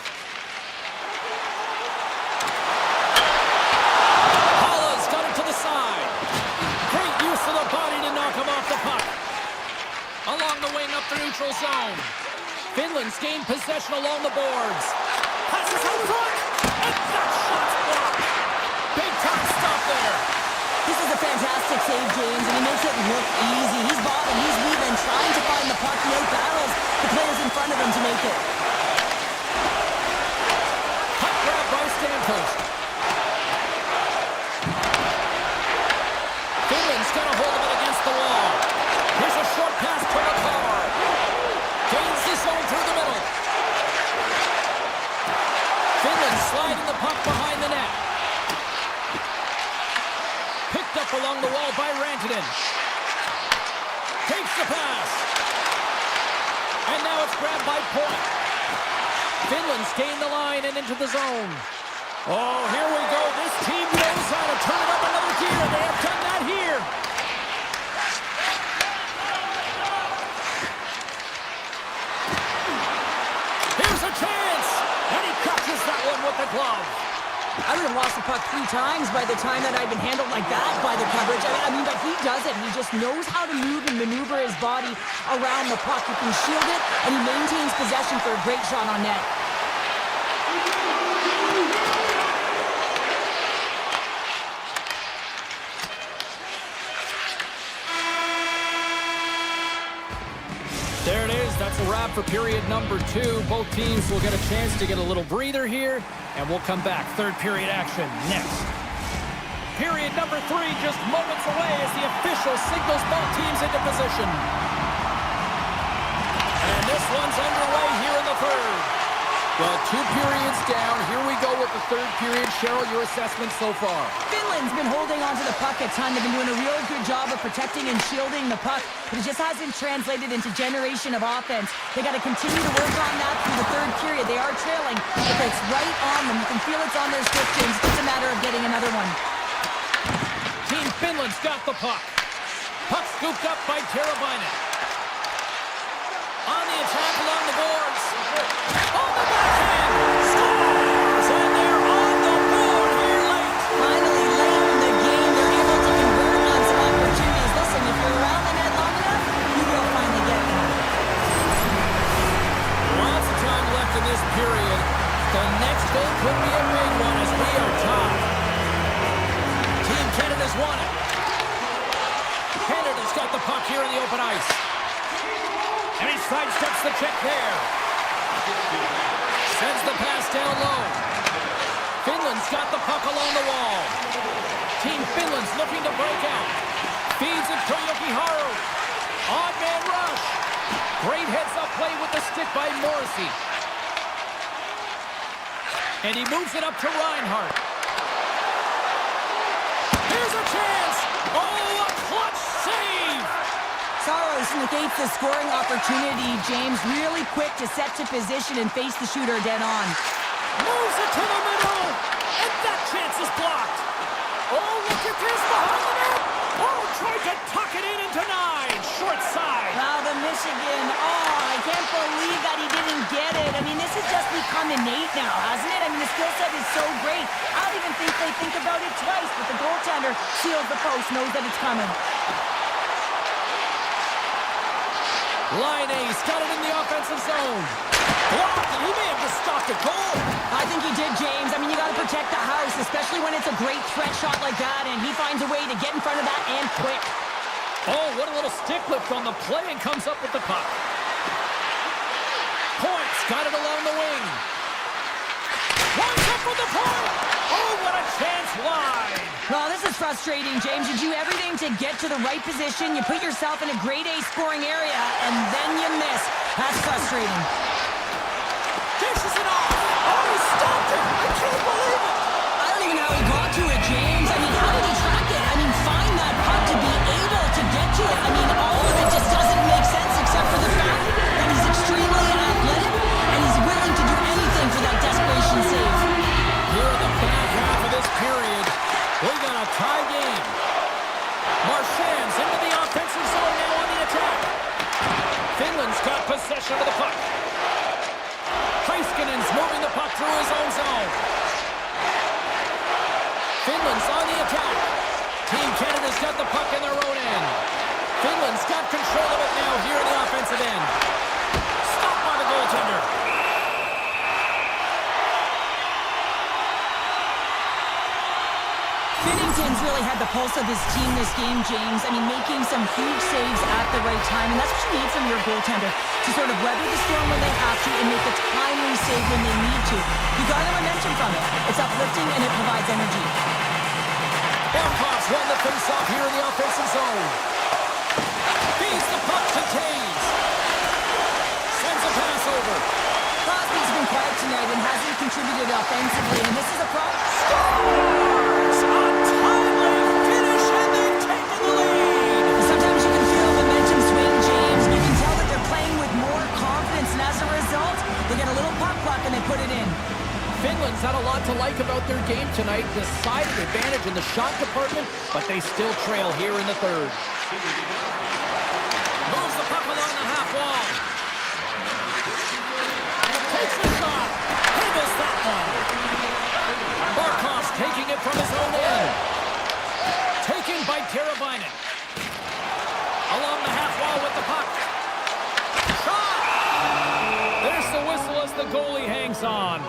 To the body to knock him off the puck. Along the wing up the neutral zone. Finland's gained possession along the boards. Passes out front. And that shot's blocked. Big time stop there. This is a fantastic save, James, and he makes it look easy. He's bobbing, he's weaving, trying to find the puck. He out-battles the players in front of him to make it. Puck grab by Stamkos. Finland's got a hold of it against the wall. Here's a short pass to Makar. Gains the zone through the middle. Finland sliding the puck behind the net. Picked up along the wall by Rantanen. Takes Takes the pass. And now it's grabbed by Point. Finland's gained the line and into the zone. Oh, here we go. This team knows how to turn it up another gear. They have done that here. Here's a chance. And he catches that one with the glove. I would have lost the puck 3 times by the time that I'd been handled like that by the coverage. I mean, but he does it. He just knows how to move and maneuver his body around the puck. He can shield it, and he maintains possession for a great shot on net. There it is. That's a wrap for period number 2. Both teams will get a chance to get a little breather here, and we'll come back. Third period action next. Period number 3 just moments away as the official signals both teams into position. And this one's underway here in the third. Well, 2 periods down. Here we go with the third period. Cheryl, your assessment so far? Finland's been holding onto the puck a ton. They've been doing a real good job of protecting and shielding the puck, but it just hasn't translated into generation of offense. They got to continue to work on that through the third period. They are trailing, but it's right on them. You can feel it's on their stick, James. It's a matter of getting another one. Team Finland's got the puck. Puck scooped up by Teravainen. On the attack along the boards. On the backhand. Scores! And they're on the board here late. Finally, late in the game, they're able to convert on some opportunities. Listen, if you're around the net long enough, you will finally get them. Lots of time left in this period. The next goal could be a big one as we are tied. Team Canada's won it. Canada's got the puck here in the open ice. And he sidesteps the check there. Sends the pass down low. Finland's got the puck along the wall. Team Finland's looking to break out. Feeds it to Jokiharju. Odd man rush. Great heads-up play with the stick by Morrissey. And he moves it up to Reinhardt. Here's a chance. Oh, a clutch save. Saros negates the scoring opportunity. James really quick to set to position and face the shooter dead on. Moves it to the middle. And that chance is blocked. Oh, look at this behind the net. Oh, tried to tuck it in into 9. Short side. Wow, the Michigan. Oh, I can't believe that he didn't get it. I mean, this has just become innate now, hasn't it? I mean, the skill set is so great. I don't even think they think about it twice, but the goaltender seals the post, knows that it's coming. Line ace, got it in the offensive zone. Blocked, and he may have just stopped a goal. I think he did, James. I mean, you got to protect the house, especially when it's a great threat shot like that, and he finds a way to get in front of that and quick. Oh, what a little stick lift on the play and comes up with the puck. Points, got it along the wing. Winds up with the point. Oh, what a chance wide. Well, this is frustrating, James. You do everything to get to the right position. You put yourself in a grade A scoring area, and then you miss. That's frustrating. Dishes it off. Oh, he stopped it. I can't believe it. I don't even know how he got to it, James. I mean, how did he track it? I mean, find that puck to be able to get to it. I mean, all of it just doesn't make sense except for the fact that he's extremely athletic, and he's willing to do anything for that desperation save. Here in the back half of this period, we got a tie game. Marchand's into the offensive zone now on the attack. Finland's got possession of the puck. Heiskanen's moving the puck through his own zone. Finland's on the attack. Team Canada's got the puck in their own end. Finland's got control of it now here in the offensive end. Stopped by the goaltender. Binnington's really had the pulse of his team this game, James. I mean, making some huge saves at the right time, and that's what you need from your goaltender, to sort of weather the storm when they have to and make a timely save when they need to. You got the momentum from it. It's uplifting and it provides energy. Barkov's won the face-off here in the offensive zone. Feeds the puck to Taves. Sends a pass over. Crosby's been quiet tonight and hasn't contributed offensively, and this is a problem. Scores! A timely finish, and they've taken the lead! Sometimes you can feel momentum swing, James. decided advantage in the shot department, but they still trail here in the third. Moves the puck along the half wall. Takes the shot. Handles that one. Barkov's taking it from his own end. Taken by Teravainen. Along the half wall with the puck. Shot! There's the whistle as the goalie hangs on.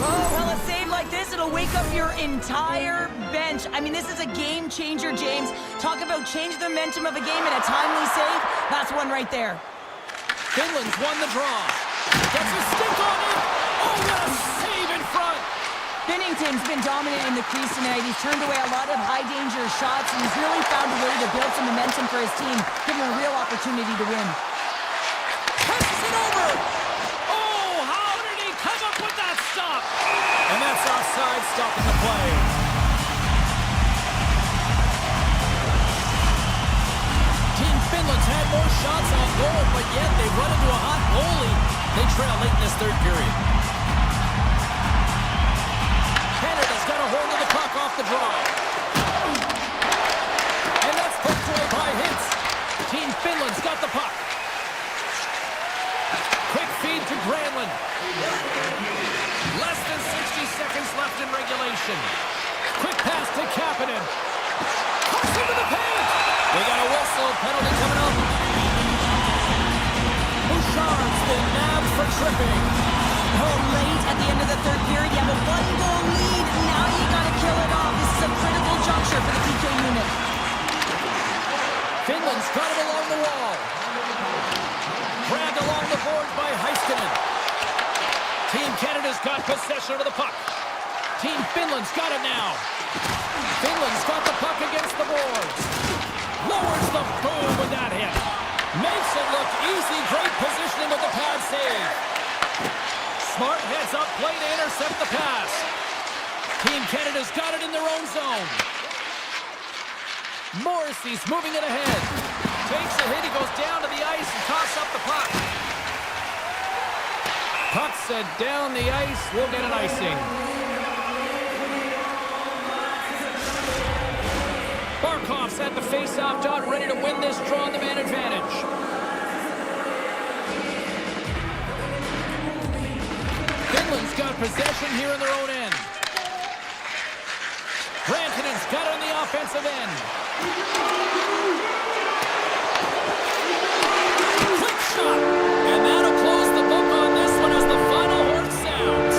Oh, well, a save like this, it'll wake up your entire bench. I mean, this is a game changer, James. Talk about change the momentum of a game in a timely save. That's one right there. Finland's won the draw. Gets a stick on it. Oh, what a save in front. Binnington's been dominant in the crease tonight. He's turned away a lot of high-danger shots, and he's really found a way to build some momentum for his team, give him a real opportunity to win. Passes it over. Oh, how did he come up with that stop? And that's offside, stopping the play. Team Finland's had more shots on goal, but yet they run into a hot goalie. They trail late in this third period. Canada's got a hold of the puck off the draw. And that's poked away by Hintz. Team Finland's got the puck. Quick feed to Granlund. Less than 60 seconds left in regulation. Quick pass to Kapanen. Cuts into the paint. They got a whistle. Penalty coming up. Bouchard's been nabbed for tripping. Oh, late at the end of the third period, you have a one-goal lead. Now you got to kill it off. This is a critical juncture for the PK unit. Finland's got it along the wall. Grabbed along the boards by Heiskanen. Team Canada's got possession of the puck. Team Finland's got it now. Finland's got the puck against the boards. Lowers the boom with that hit. Makes it look easy. Great positioning with the pad save. Smart heads up play to intercept the pass. Team Canada's got it in their own zone. Morrissey's moving it ahead. Takes a hit, he goes down to the ice and tosses up the puck. Puck set down the ice, we'll get an icing. Barkov's at the face-off dot, ready to win this draw on the man advantage. Finland's got possession here in their own end. Rantanen's got it on the offensive end. Quick shot! And that'll close the book on this one as the final horn sounds.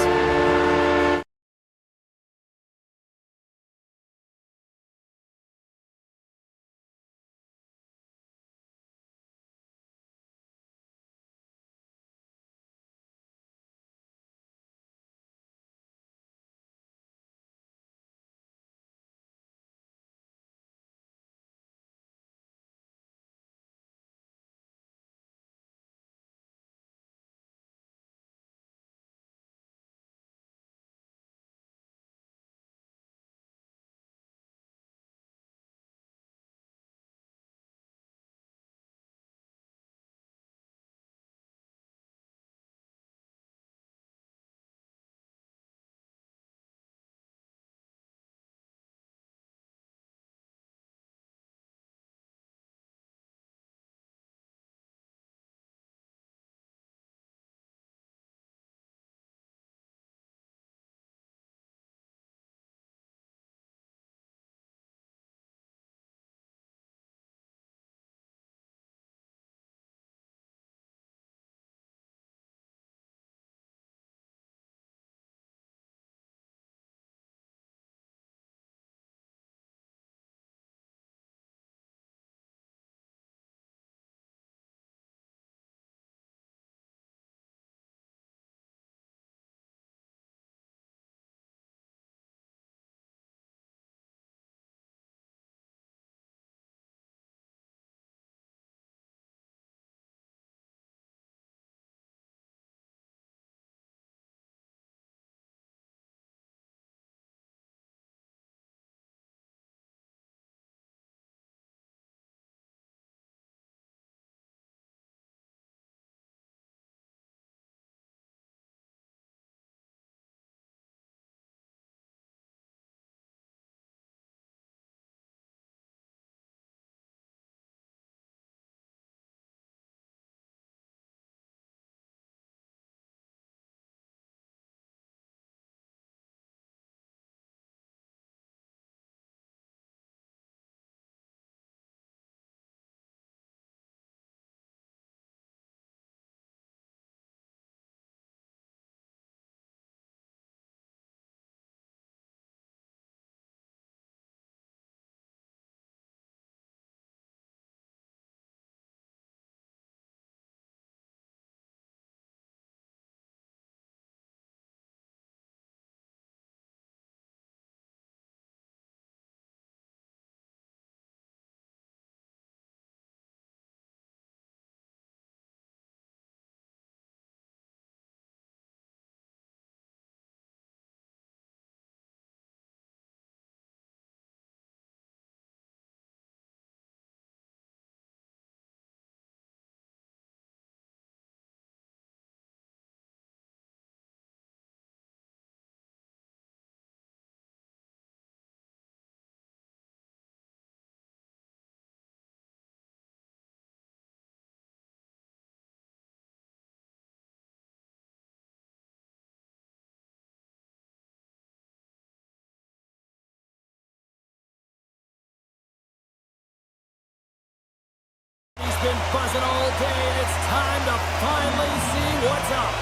been buzzing all day, and it's time to finally see what's up.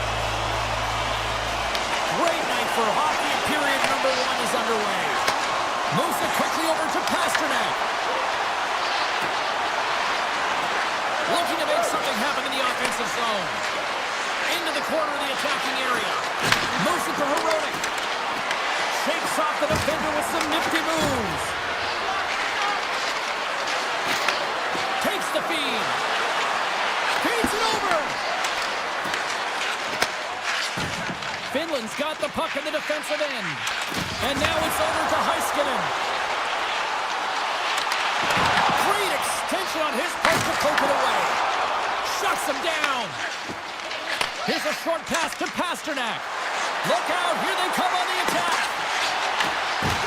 Great night for hockey. Period number 1 is underway. Moves it quickly over to Pasternak. Looking to make something happen in the offensive zone. Into the corner of the attacking area. Moves it to Hronek. Shakes off the defender with some nifty moves. Takes the feed. Feeds it over. Finland's got the puck in the defensive end. And now it's over to Heiskanen. Great extension on his part to poke it away. Shuts him down. Here's a short pass to Pasternak. Look out, here they come on the attack.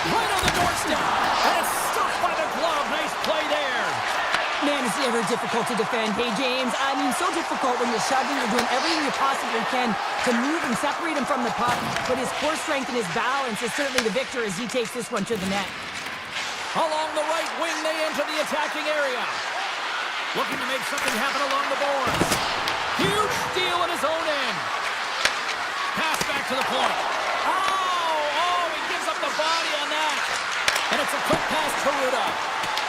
Right on the doorstep. And it's stopped by the glove. Nice play there. Man, it's ever difficult to defend. Hey, James, I mean, so difficult when you're shoving, you're doing everything you possibly can to move and separate him from the puck. But his core strength and his balance is certainly the victor as he takes this one to the net. Along the right wing, they enter the attacking area. Looking to make something happen along the boards. Huge steal at his own end. Pass back to the point. Oh, he gives up the body on that. And it's a quick pass to Ruda.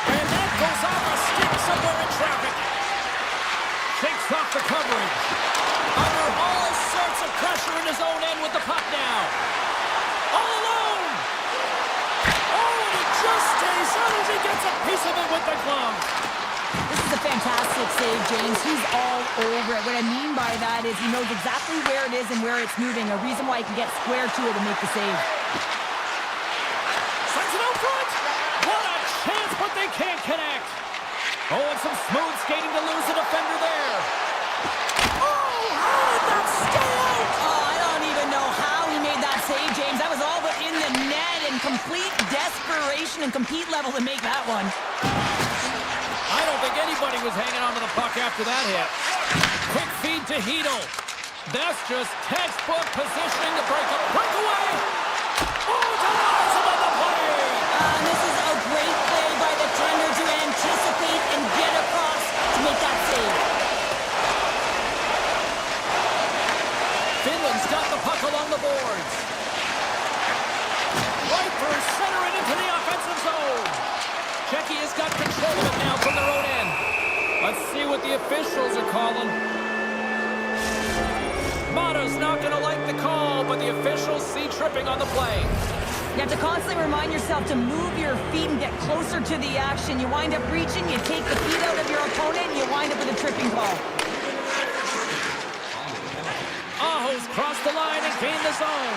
And that goes off a stick somewhere in traffic. Shakes off the coverage. Under all sorts of pressure in his own end with the puck now. All alone. Oh, and he just stays out as he gets a piece of it with the glove. This is a fantastic save, James. He's all over it. What I mean by that is he knows exactly where it is and where it's moving. A reason why he can get square to it and make the save. Sends it out front. What a chance, but they can't connect. Oh, and some smooth skating to lose a defender there. Oh, how did that stay out? Oh, I don't even know how he made that save, James. That was all but in the net and complete desperation and compete level to make that one. I don't think anybody was hanging on to the puck after that hit. Quick feed to Hedel. That's just textbook positioning to break up. Breakaway! Oh, denies him on the play! This is a great play by the tender to anticipate and get across to make that save. Finland's got the puck along the boards. Right through center and into the offensive zone. Czechia has got control of it now from their own end. Let's see what the officials are calling. Mata's not going to like the call, but the officials see tripping on the play. You have to constantly remind yourself to move your feet and get closer to the action. You wind up reaching, you take the feet out of your opponent, and you wind up with a tripping call. Aho's crossed the line and gained the zone.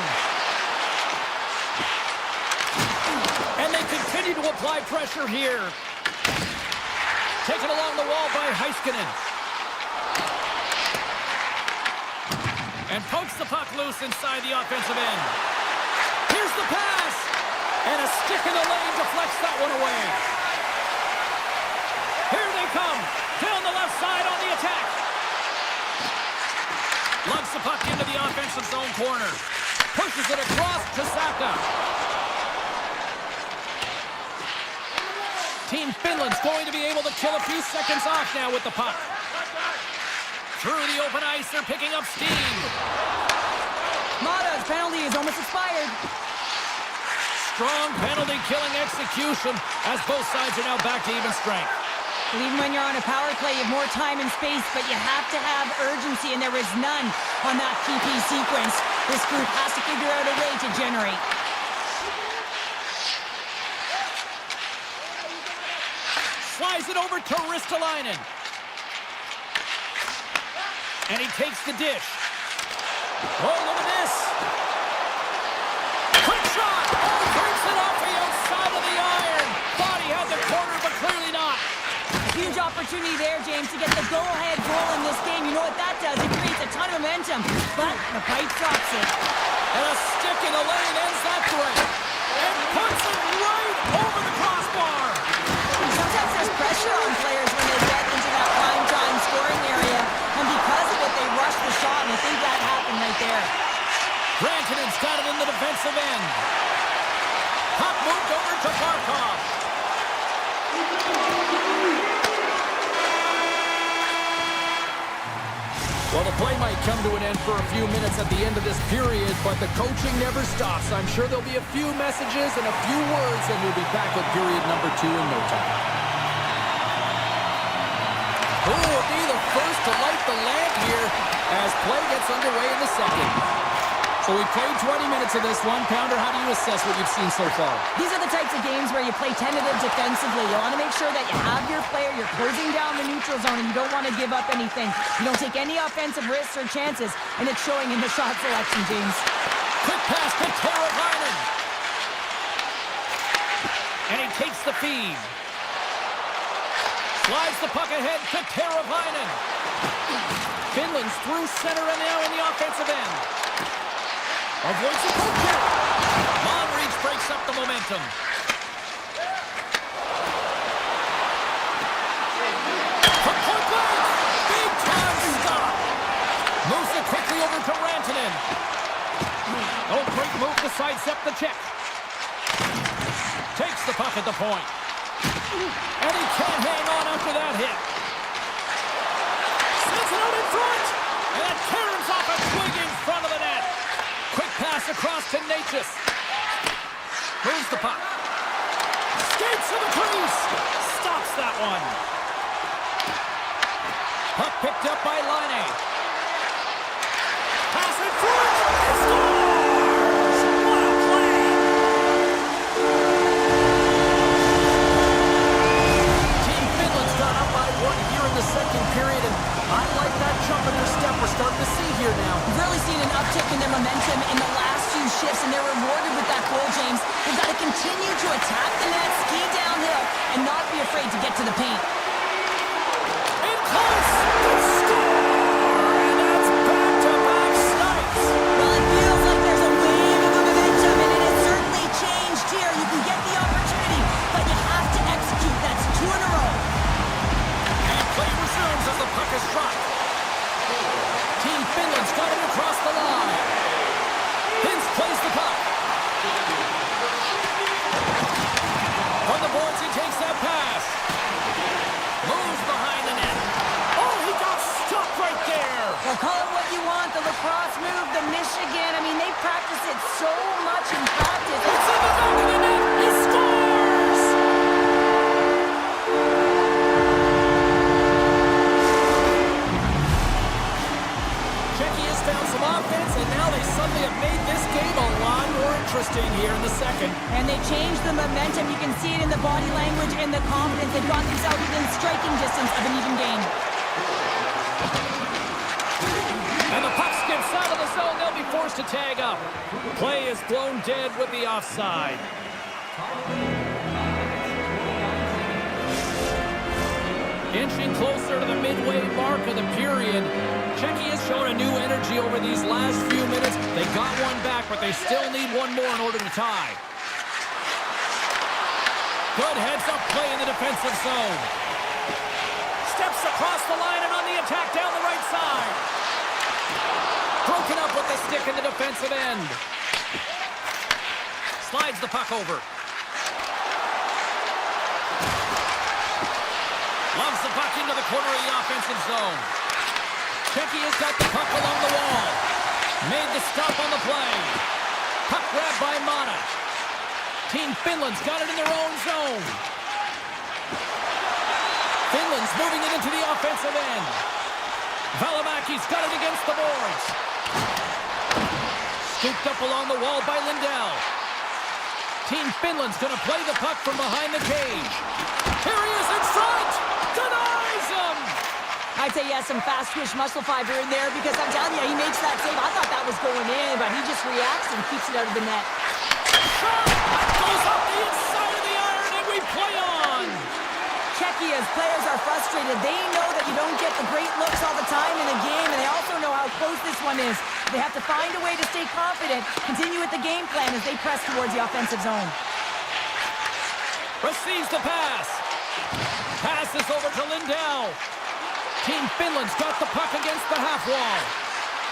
And they continue to apply pressure here. Taken along the wall by Heiskanen. And pokes the puck loose inside the offensive end. Here's the pass. And a stick in the lane deflects that one away. Here they come. Down the left side on the attack. Lugs the puck into the offensive zone corner. Pushes it across to Saka. Team Finland's going to be able to kill a few seconds off now with the puck. Through the open ice, they're picking up steam. Mata's penalty is almost expired. Strong penalty killing execution as both sides are now back to even strength. But even when you're on a power play, you have more time and space, but you have to have urgency, and there is none on that PP sequence. This group has to figure out a way to generate. Slides it over to Ristolainen. And he takes the dish. Oh, look at this. Quick shot. Oh, breaks it off the outside of the iron. Thought he had the corner, but clearly not. Huge opportunity there, James, to get the go-ahead goal in this game. You know what that does? It creates a ton of momentum, but the pipe drops it. And a stick in the lane ends that threat. And puts it right over the crossbar. Sometimes there's pressure on players when they get into that prime-time scoring area, and because of it, they rush the shot, and I think that happened right there. Rantanen's got it in the defensive end. Puck moved over to Barkov. Well, the play might come to an end for a few minutes at the end of this period, but the coaching never stops. I'm sure there'll be a few messages and a few words, and we'll be back with period number 2 in no time. Who will be the first to light the lamp here as play gets underway in the second? So we played 20 minutes of this one. Pounder, how do you assess what you've seen so far? These are the types of games where you play tentative defensively. You want to make sure that you have your player, you're closing down the neutral zone, and you don't want to give up anything. You don't take any offensive risks or chances, and it's showing in the shot selection, James. Quick pass to Teravainen. And he takes the feed. Slides the puck ahead to Teravainen. Finland's through center and now in the offensive end. Avoids the poke here. Monreach breaks up the momentum. From point blank. Big time stop. Moves it quickly over to Rantanen. Oh, great move to sidestep the check. Takes the puck at the point. And he can't hang on after that hit. Sends it out in front. And it turns off a swing in front of the net. Quick pass across to Natchez. Moves the puck. Skates to the crease. Stops that one. Puck picked up by Laine. Pass in front. Scores! What a play! Team Finland's gone up by 1 here in the second period, and I like that jump in their step we're starting to see here now. We've really seen an uptick in their momentum in the last few shifts, and they're rewarded with that goal, James. They've got to continue to attack the net, ski downhill, and not be afraid to get to the paint. In close! Score! And that's back-to-back snipes! Well, it feels like there's a wave of momentum, and it has certainly changed here. You can get the opportunity, but you have to execute. That's 2 in a row. And play resumes as the puck is dropped. Team Finland's got it across the line. Hintz plays the puck. From the boards, he takes that pass. Moves behind the net. Oh, he got stuck right there. Well, call it what you want, the lacrosse move, the Michigan. I mean, they practice it so much in practice. It's in the back of the net. He scores! Czechia has found some offense, and now they suddenly have made this game a lot more interesting here in the second. And they changed the momentum. You can see it in the body language and the confidence. They've got themselves within striking distance of an even game. And the puck skips out of the zone. They'll be forced to tag up. Play is blown dead with the offside. Inching closer to the midway mark of the period. Czechia has shown a new energy over these last few minutes. They got one back, but they still need one more in order to tie. Good heads-up play in the defensive zone. Steps across the line and on the attack down the right side. Broken up with the stick in the defensive end. Slides the puck over. Loves the puck into the corner of the offensive zone. Czechia's got the puck along the wall. Made the stop on the play. Puck grabbed by Mata. Team Finland's got it in their own zone. Finland's moving it into the offensive end. Valimaki's got it against the boards. Scooped up along the wall by Lindell. Team Finland's going to play the puck from behind the cage. Here he is in front! Denies him! I'd say he has some fast twitch muscle fiber in there because I'm telling you, he makes that save. I thought that was going in, but he just reacts and keeps it out of the net. Shot! That goes up the inside of the iron and we play on! Czechia's players are frustrated. They know that you don't get the great looks all the time in a game, and they also know how close this one is. They have to find a way to stay confident, continue with the game plan as they press towards the offensive zone. Receives the pass. Passes over to Lindell. Team Finland's got the puck against the half wall.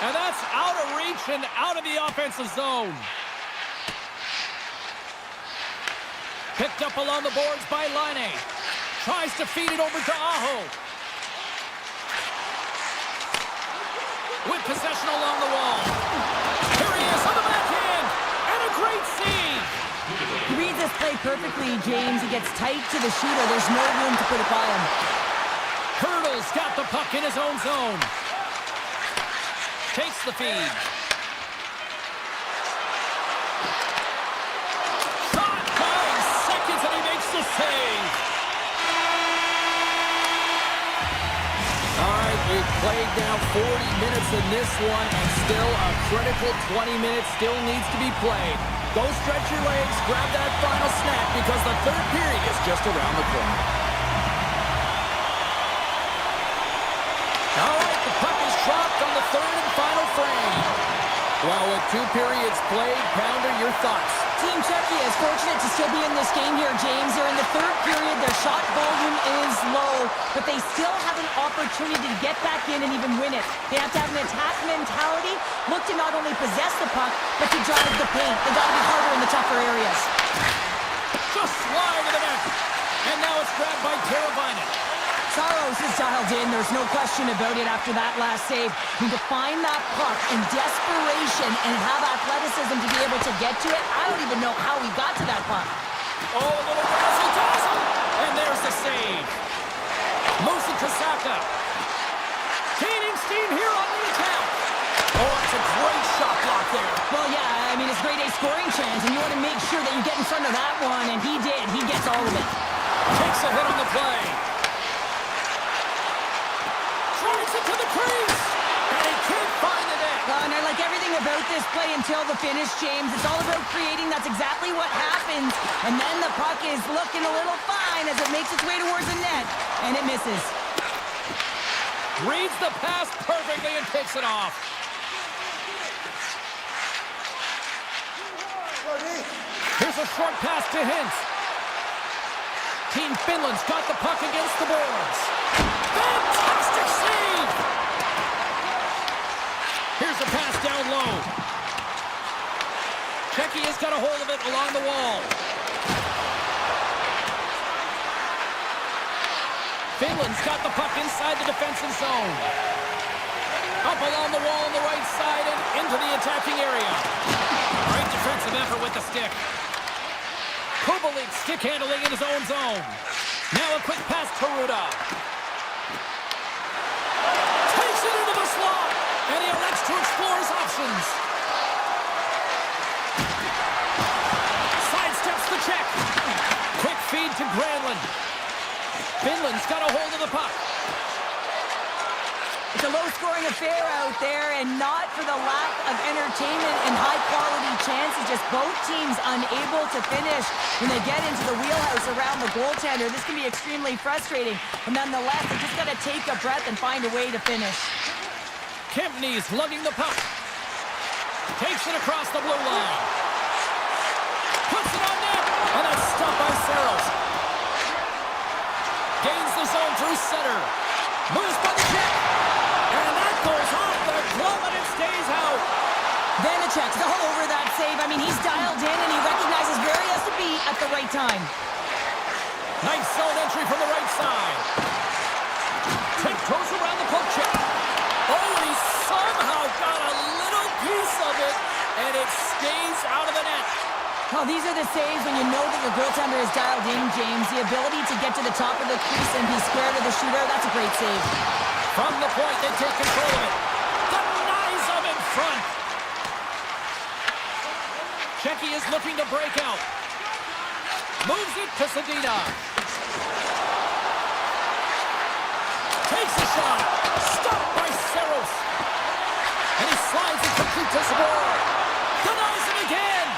And that's out of reach and out of the offensive zone. Picked up along the boards by Laine. Tries to feed it over to Aho. possession along the wall. Here he is on the backhand. And a great save. He reads this play perfectly, James. He gets tight to the shooter. There's no room to put it by him. Hurdles got the puck in his own zone. Takes the feed. Shot 5 seconds and he makes the save. All right, we've played now 40 minutes in this one, and still a critical 20 minutes still needs to be played. Go stretch your legs, grab that final snap, because the third period is just around the corner. All right, the puck is dropped on the third and final frame. Well, with 2 periods played, Pounder, your thoughts? Team Czechia is fortunate to still be in this game here, James. They're in the third period. Their shot volume is low, but they still have an opportunity to get back in and even win it. They have to have an attack mentality, look to not only possess the puck, but to drive the paint. They got to be harder in the tougher areas. Just wide of the net. And now it's grabbed by Teravainen. Saros is dialed in. There's no question about it after that last save. And to find that puck in desperation and have athleticism to be able to get to it, I don't even know how he got to that puck. Oh, a little razzle-dazzle. And there's the save. Moves it to Saka. Gaining steam here on the attack. Oh, it's a great shot block there. Well, yeah, I mean, it's grade A scoring chance, and you want to make sure that you get in front of that one, and he did. He gets all of it. Takes a hit on the play. Drives it to the crease. And he can't find the net. And I like everything about this play until the finish, James. It's all about creating. That's exactly what happens. And then the puck is looking a little fine as it makes its way towards the net, and it misses. Reads the pass perfectly and picks it off. Here's a short pass to Hintz. Team Finland's got the puck against the boards. Fantastic save! Here's a pass down low. Czechia's got a hold of it along the wall. Finland's got the puck inside the defensive zone. Up along the wall on the right side and into the attacking area. Great defensive effort with the stick. Kubalik stick handling in his own zone. Now a quick pass to Ruda. Takes it into the slot. And he elects to explore his options. Sidesteps the check. Quick feed to Granlund. Finland's got a hold of the puck. It's a low-scoring affair out there, and not for the lack of entertainment and high-quality chances. Just both teams unable to finish when they get into the wheelhouse around the goaltender. This can be extremely frustrating, but nonetheless, they just got to take a breath and find a way to finish. Kempney's lugging the puck. Takes it across the blue line. Puts it on net, and it's stopped by Saros. Gains the zone through center. Moves by the check. And that goes off the glove and it stays out. Vanacek's all over that save. I mean, he's dialed in and he recognizes where he has to be at the right time. Nice zone entry from the right side. Tiptoes around the poke check. Oh, and he somehow got a little piece of it, and it stays out of the net. Oh, these are the saves when you know that your goaltender is dialed in, James. The ability to get to the top of the crease and be square to the shooter, that's a great save. From the point, they take control of it. Denies him in front. Czechia is looking to break out. Moves it to Sedina. Takes a shot. Stopped by Saros. And he slides it complete to Sabor. Denies him again.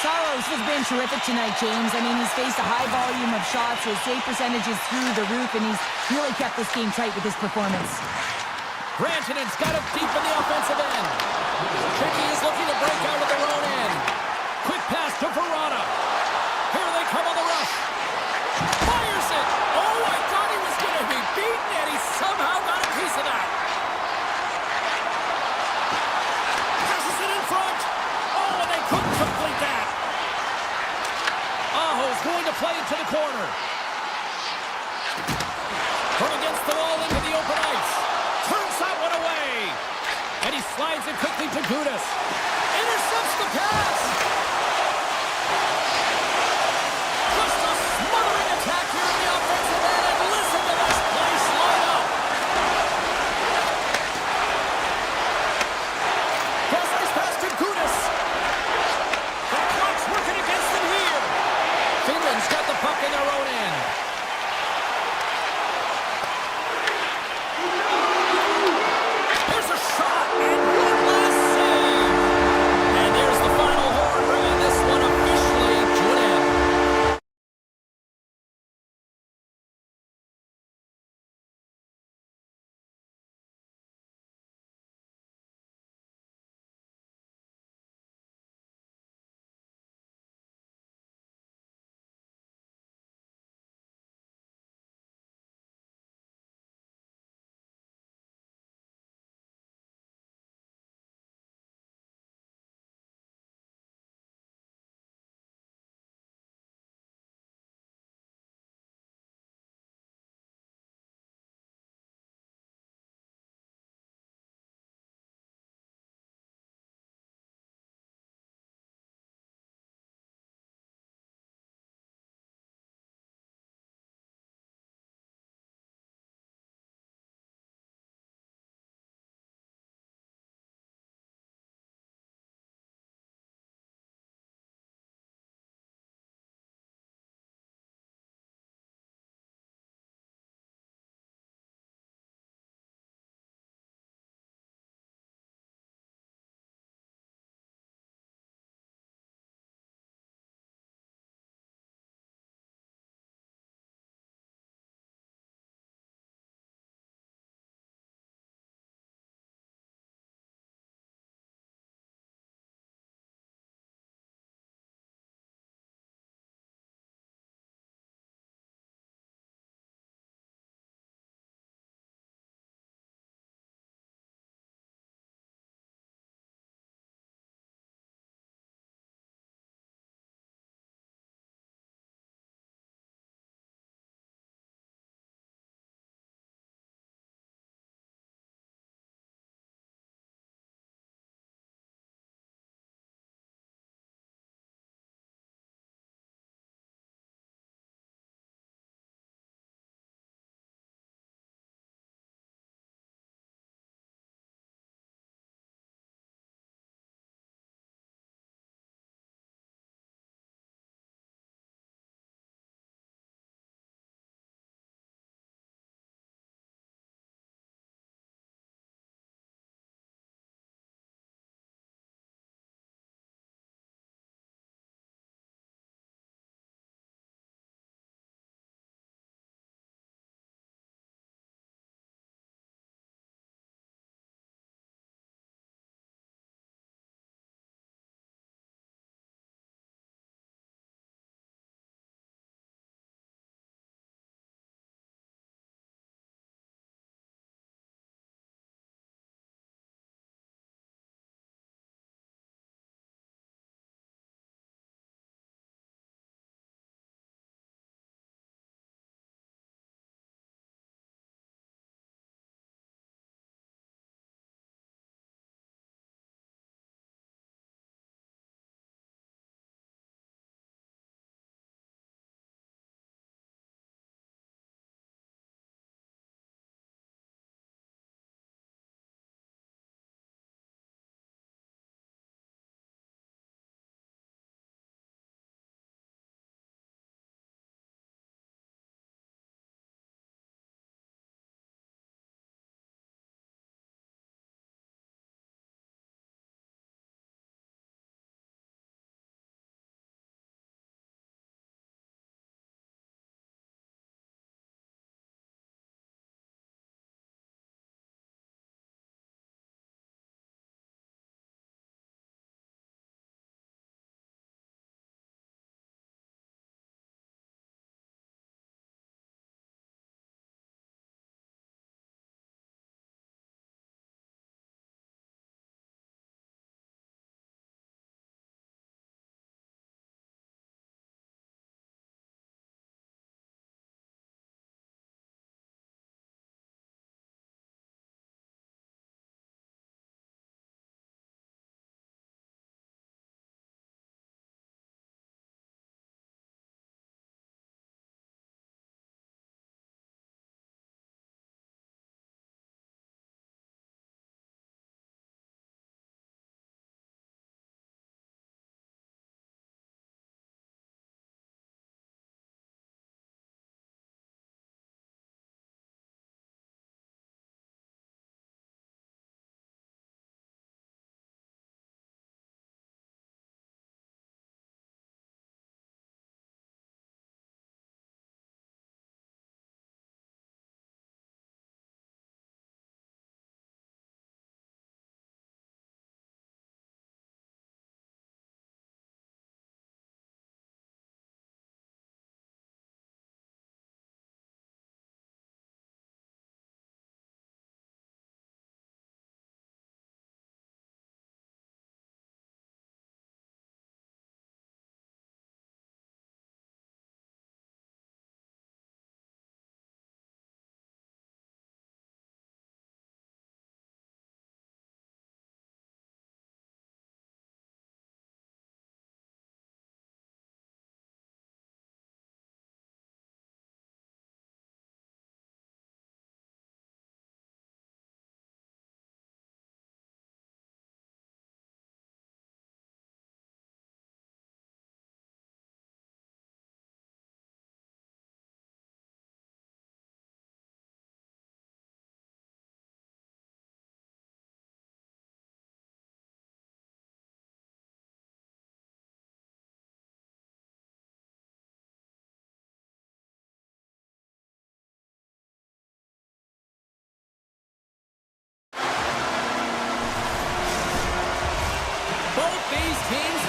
Saros has been terrific tonight, James. I mean, he's faced a high volume of shots. His save percentage is through the roof, and he's really kept this game tight with his performance. Rantanen's got it deep in the offensive end. Czechia is looking to break out of their own end. Quick pass to Verona. Here they come on the rush. Fires it. Oh, I thought he was going to be beaten, and he somehow got a piece of that. Passes it in front. Oh, and they couldn't complete that. Aho's going to play it to the corner. From against the wall into the open ice. Turns that one away. And he it quickly to Gudis. Intercepts the pass. Just a smothering attack here in the offensive end, and listen to this place line up. Cross-ice pass to Gudis. The clock's working against them here. Finland's got the puck in their own end. There's a shot, and one last save. And there's the final horn, bringing this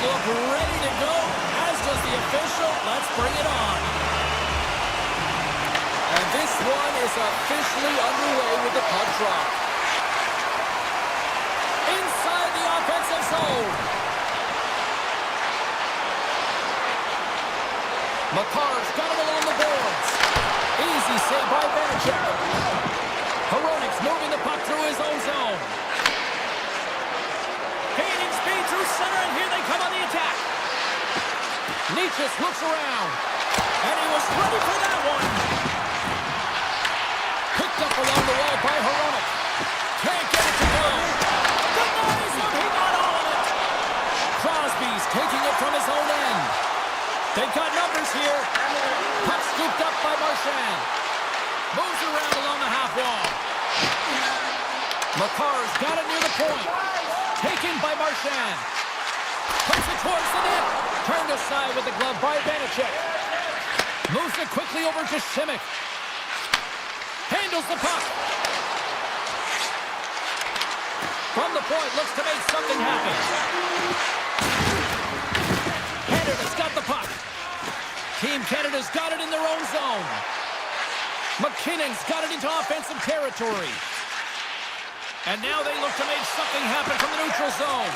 look ready to go, as does the official. Let's bring it on. And this one is officially underway with the puck drop. Inside the offensive zone. Makar's got it along the boards. Easy save by Vanacek. Hronik's moving the puck through his own zone. Gaining speed through center, and here they come on the attack. Nietzsche looks around, and he was ready for that one. Picked up along the wall by Hronik. Can't get it to go. Denies him, he got all of it. Crosby's taking it from his own end. They've got numbers here. Puck scooped up by Marchand. Moves around along the half wall. Makar's got it near the point. Taken by Marchand. Puts it towards the net. Turned aside with the glove by Vanacek. Moves it quickly over to Simic. Handles the puck. From the point, looks to make something happen. Canada's got the puck. Team Canada's got it in their own zone. McKinnon's got it into offensive territory. And now they look to make something happen from the neutral zone.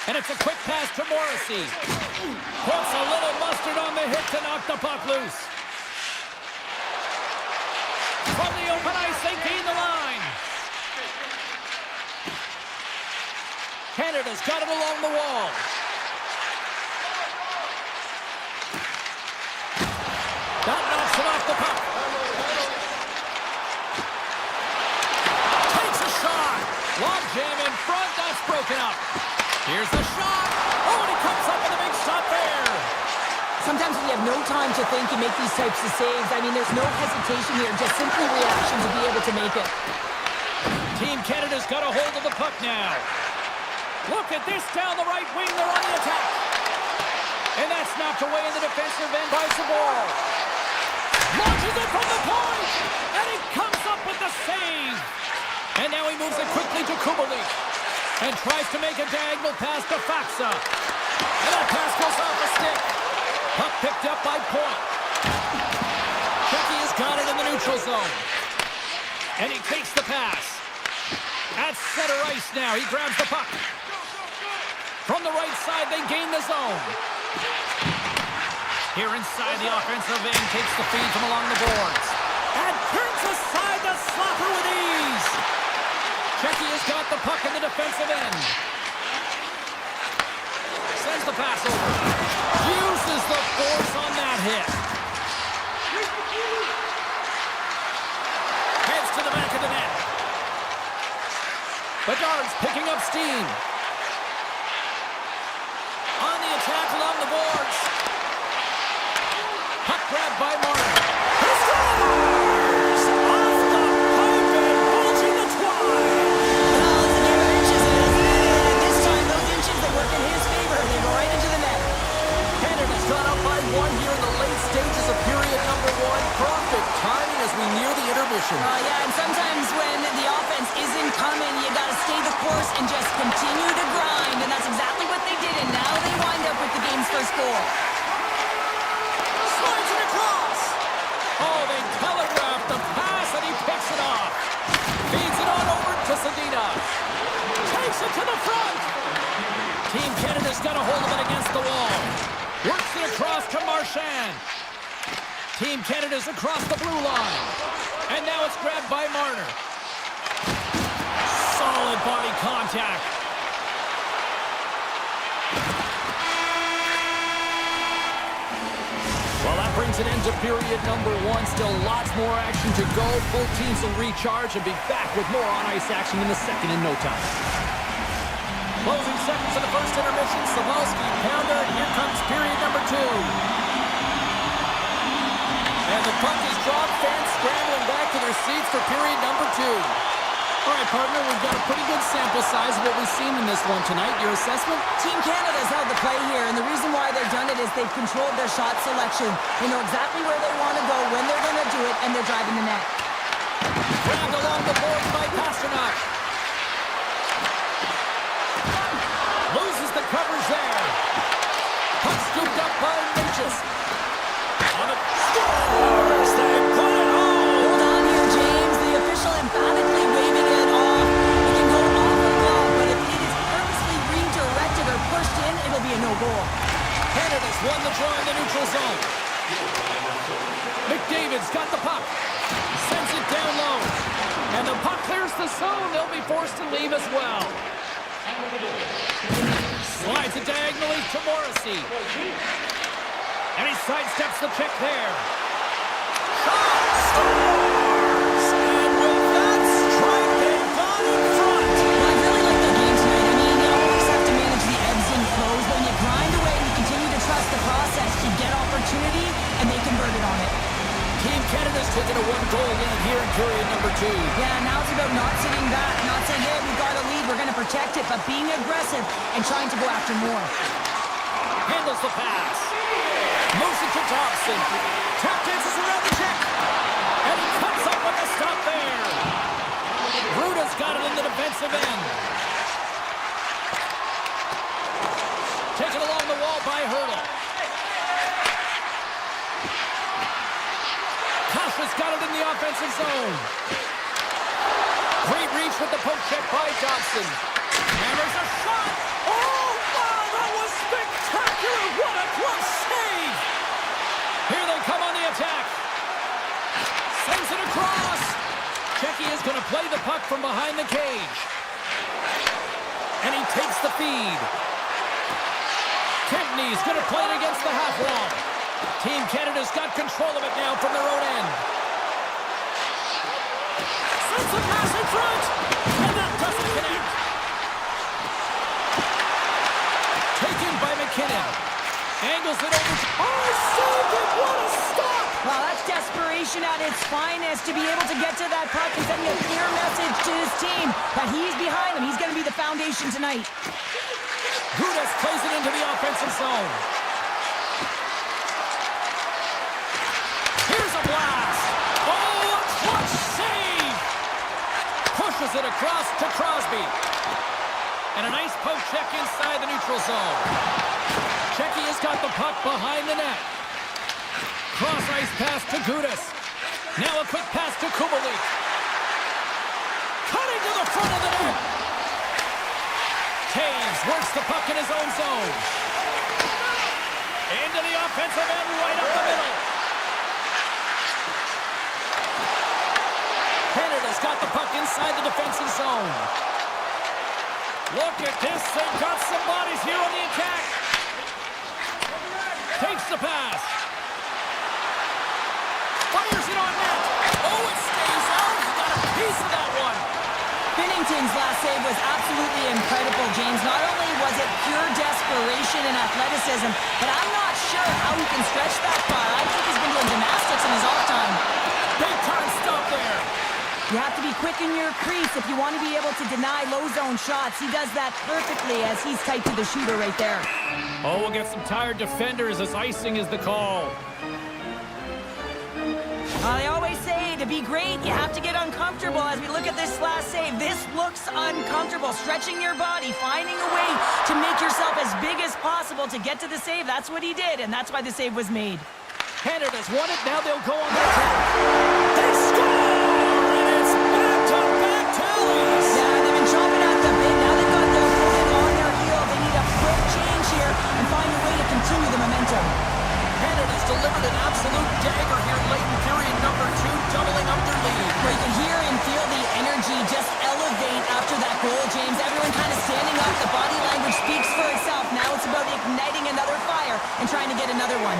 And it's a quick pass to Morrissey. Puts a little mustard on the hit to knock the puck loose. From the open ice, they gain the line. Canada's got it along the wall. That knocks it off the puck. Takes a shot. Long jam in front, that's broken up. Here's the shot. Oh, and he comes up with a big shot there. Sometimes when you have no time to think, you make these types of saves. I mean, there's no hesitation here, just simply reaction to be able to make it. Team Canada's got a hold of the puck now. Look at this down the right wing. They're on the attack. And that's knocked away in the defensive end by Sabor. Launches it from the point. And he comes up with the save. And now he moves it quickly to Kubalik. And tries to make a diagonal pass to Faksa. And that pass goes off the stick. Puck picked up by Point. Becky has got it in the neutral zone. And he takes the pass. At center ice now, he grabs the puck. From the right side, they gain the zone. Here inside the offensive end, takes the feed from along the boards. And turns aside the slapper with ease. Checky has got the puck in the defensive end. Sends the pass over. Uses the force on that hit. Heads to the back of the net. Bedard's picking up steam. On the attack along the boards. Puck grabbed by Martin. He scores! Off the pipe and bulging the twine. Well, it's a game of inches, isn't it? And this time, those inches, they work in his favor. They go right into the net. Canada's gone up by one here in the late stages of period number one. Perfect timing as we near the intermission. Yeah, and sometimes when the offense isn't coming, you got to stay the course and just continue to grind. And that's exactly what they did. And now they wind up with the game's first goal. Slides it across. Oh, they telegraphed the pass and he picks it off. Feeds it on over to Sedina. Takes it to the front. Team Canada's got a hold of it against the wall. Works it across to Marchand. Team Canada's across the blue line. And now it's grabbed by Marner. Solid body contact. Well, that brings an end to period number one. Still lots more action to go. Both teams will recharge and be back with more on-ice action in the second in no time. Closing seconds of the first intermission. Savalski, Pounder, and here comes period number two. And the puck is dropped. Fans scrambling back to their seats for period number two. All right, partner, we've got a pretty good sample size of what we've seen in this one tonight. Your assessment? Team Canada's held the play here, and the reason why they've done it is they've controlled their shot selection. They know exactly where they want to go, when they're going to do it, and they're driving the net. Grabbed along the boards by Pasternak. Loses the coverage there. Puck scooped up by Natchez. On it. Scores! They put it home! Hold on here, James. The official emphatically waving it off. It can go off or glove, but if it is purposely redirected or pushed in, it'll be a no-goal. Canada's won the draw in the neutral zone. McDavid's got the puck. Sends it down low. And the puck clears the zone. They'll be forced to leave as well. Slides it diagonally to Morrissey. And he sidesteps the check there. Shot! Scores! And with that strike, they've gone in front. Well, I really like the game tonight. I mean, you always have to manage the ebbs and flows, but when you grind away and you continue to trust the process, you get opportunity, and they converted on it. Team Canada's taken a one-goal lead here in period number 2. Yeah, now it's about not sitting back, not saying, hey, we got a lead, we're going to protect it, but being aggressive and trying to go after more. Handles the pass. Moves it to Thompson. Tap dances around the check. And he cuts up with the stop there. Ruda's got it in the defensive end. Taken along the wall by Hurdle. Kasha's got it in the offensive zone. Great reach with the poke check by Johnson. And there's a shot. Oh, wow, that was spectacular. What a close save. Here they come on the attack. Sends it across. Checky is going to play the puck from behind the cage. And he takes the feed. Kempney's going to play it against the half wall. Team Canada's got control of it now from their own end. Sends the pass in front. And that doesn't connect. Taken by McKinnon. Angles it over to... Oh, saved it! What a stop! Well, that's desperation at its finest, to be able to get to that puck and send a clear message to his team that he's behind them. He's going to be the foundation tonight. Gudas plays it into the offensive zone. Here's a blast. Oh, a clutch save. Pushes it across to Crosby. And a nice poke check inside the neutral zone. Checky has got the puck behind the net. Cross ice pass to Gudas. Now a quick pass to Kubalik. Cutting to the front of the net. Taves works the puck in his own zone. Into the offensive end, right up the middle. Canada's got the puck inside the defensive zone. Look at this, they've got some bodies here on the attack. Takes the pass. Fires it on net. Oh, it stays out. He got a piece of that one. Binnington's last save was absolutely incredible, James. Not only was it pure desperation and athleticism, but I'm not sure how he can stretch that far. I think he's been doing gymnastics in his off time. Big time stop there. You have to be quick in your crease if you want to be able to deny low zone shots. He does that perfectly as he's tight to the shooter right there. Oh, we'll get some tired defenders as icing is the call. They always say to be great, you have to get uncomfortable. As we look at this last save, this looks uncomfortable. Stretching your body, finding a way to make yourself as big as possible to get to the save. That's what he did, and that's why the save was made. Canada's won it. Now they'll go on the attack. They score! And it's back-to-back tallies. Yeah, they've been chomping at the bit. Now they've got their opponent on their heel. They need a quick change here and find a way to continue the momentum. Canada's delivered an absolute dagger here late in period number 2, doubling up their lead. Where you can hear and feel the energy just elevate after that goal, James. Everyone kind of standing up. The body language speaks for itself. Now it's about igniting another fire and trying to get another one.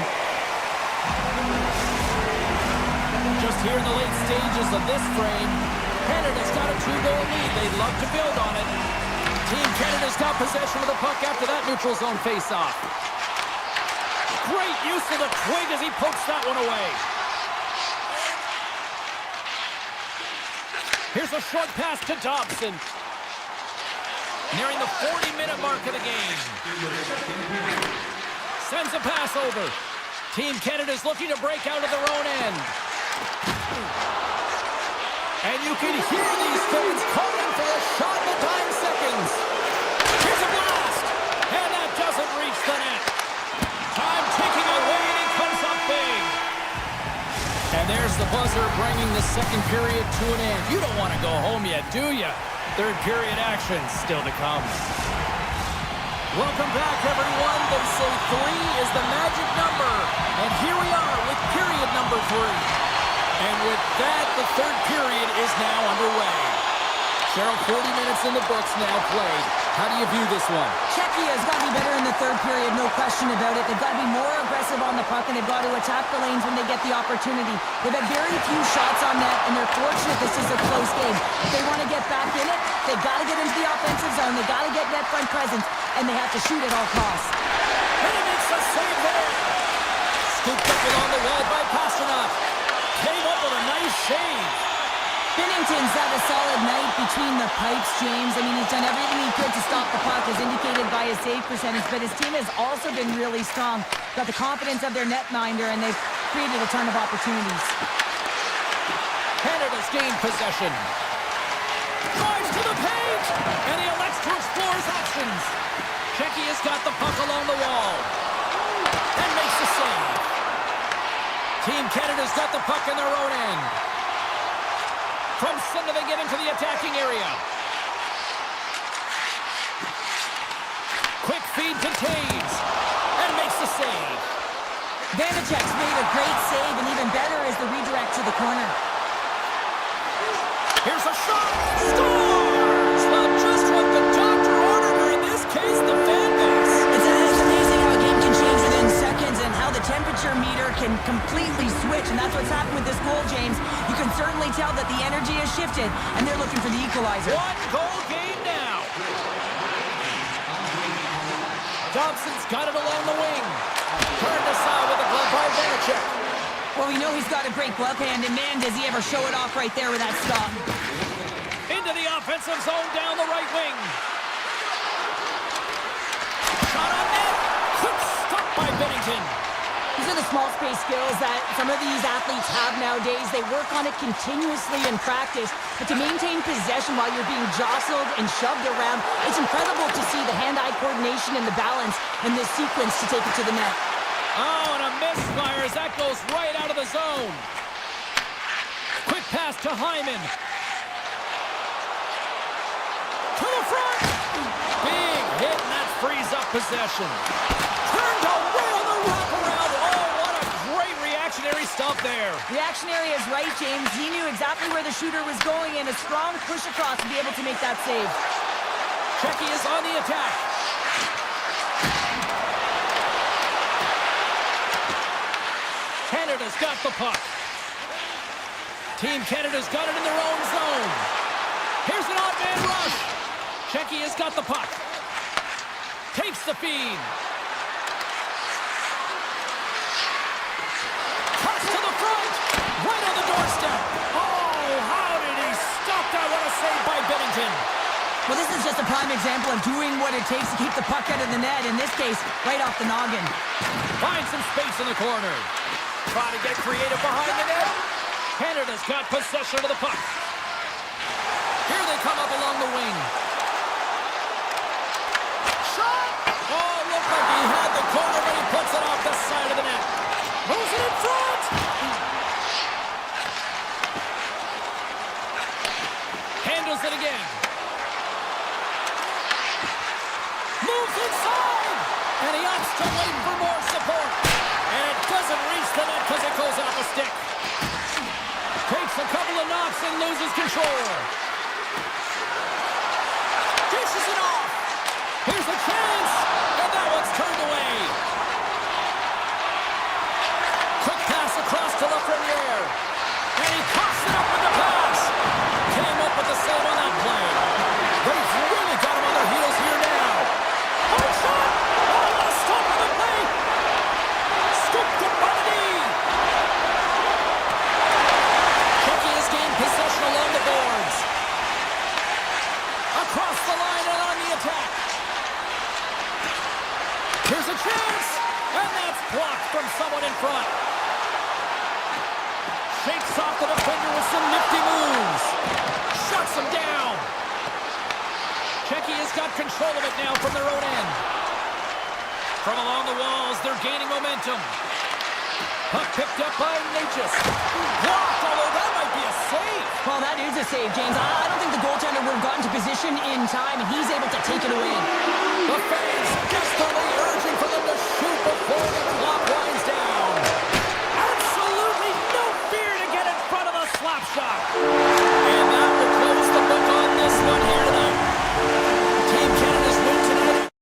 Just here in the late stages of this frame, Canada's got a 2-goal lead. They'd love to build on it. Team Canada's got possession of the puck after that neutral zone face-off. Great use of the twig as he pokes that one away. Here's a short pass to Dobson. Nearing the 40-minute mark of the game. Sends a pass over. Team Canada's looking to break out of their own end. And you can hear these fans calling for a shot in the dying seconds. Here's a blast. And that doesn't reach the net. Time ticking away, and he comes up big. And there's the buzzer bringing the second period to an end. You don't want to go home yet, do you? Third period action still to come. Welcome back, everyone. They say 3 is the magic number. And here we are with period number 3. And with that, the third period is now underway. Cheryl, 40 minutes in the books now played. How do you view this one? Czechia has got to be better in the third period, no question about it. They've got to be more aggressive on the puck, and they've got to attack the lanes when they get the opportunity. They've had very few shots on net, and they're fortunate this is a close game. If they want to get back in it, they've got to get into the offensive zone. They've got to get net front presence, and they have to shoot at all costs. And he makes a save there. Scooped up along the wall by Pasternak. Came up with a nice save. Binnington's had a solid night between the pipes, James. I mean, he's done everything he could to stop the puck, as indicated by his save percentage, but his team has also been really strong. Got the confidence of their netminder, and they've created a ton of opportunities. Canada's gained possession. Drives to the paint, and he elects to explore his options. Czechia's got the puck along the wall, and makes the save. Team Canada's got the puck in their own end. From center, they get into the attacking area. Quick feed to Taves, and makes the save. Vanacek's made a great save, and even better is the redirect to the corner. Here's a shot. Scores! Well, just what the doctor ordered, or in this case, the fan base. It's amazing how a game can change within seconds, and how the temperature meter can completely switch, and that's what's happened with this goal, James. You can certainly tell that the energy has shifted, and they're looking for the equalizer. One-goal game now. Dobson's got it along the wing. Turned aside with a glove by Vanacek. Well, we know he's got a great glove hand, and man, does he ever show it off right there with that stop. Into the offensive zone down the right wing. Shot on net. Quick stop by Binnington. These are the small space skills that some of these athletes have nowadays. They work on it continuously in practice, but to maintain possession while you're being jostled and shoved around, it's incredible to see the hand-eye coordination and the balance in this sequence to take it to the net. Oh, and a misfire as that goes right out of the zone. Quick pass to Hyman. To the front. Big hit, and that frees up possession. Turned away on the wraparound. Oh, what a great reactionary stop there. Reactionary is right, James. He knew exactly where the shooter was going, and a strong push across to be able to make that save. Czechia is on the attack. Canada's got the puck. Team Canada's got it in their own zone. Here's an odd man rush. Czechia's got the puck. Takes the feed. Cuts to the front. Right on the doorstep. Oh, how did he stop that? What a save by Binnington. Well, this is just a prime example of doing what it takes to keep the puck out of the net. In this case, right off the noggin. Finds some space in the corner. Try to get creative behind the net. Canada's got possession of the puck. Here they come up along the wing. Shot! Oh, looked like he had the corner, but he puts it off the side of the net. Moves it in front! Handles it again. Moves inside! And he opts to wait for more support. And it doesn't reach the net because it goes off a stick. Takes a couple of knocks and loses control. Dishes it off. Here's a chance. And that one's turned away. Quick pass across to Lafreniere. And he coughs it up with the pass. Came up with the save on that play. They've really got him on their heels here now. Oh, shot! Oh, what a stop on the play! Scooped up by the knee. Czechia's gained possession along the boards. out in front. Shakes off the defender with some nifty moves. Shuts him down. Czechia has got control of it now from their own end. From along the walls, they're gaining momentum. Puck picked up by Natchez. Blocked, although that might be a save. Well, that is a save, James. I don't think the goaltender would have gotten to position in time, and he's able to take it away. The fans desperately urging for them to shoot before the clock winds down. Absolutely no fear to get in front of the slap shot. And that will close the book on this one here tonight. Team Canada's win tonight.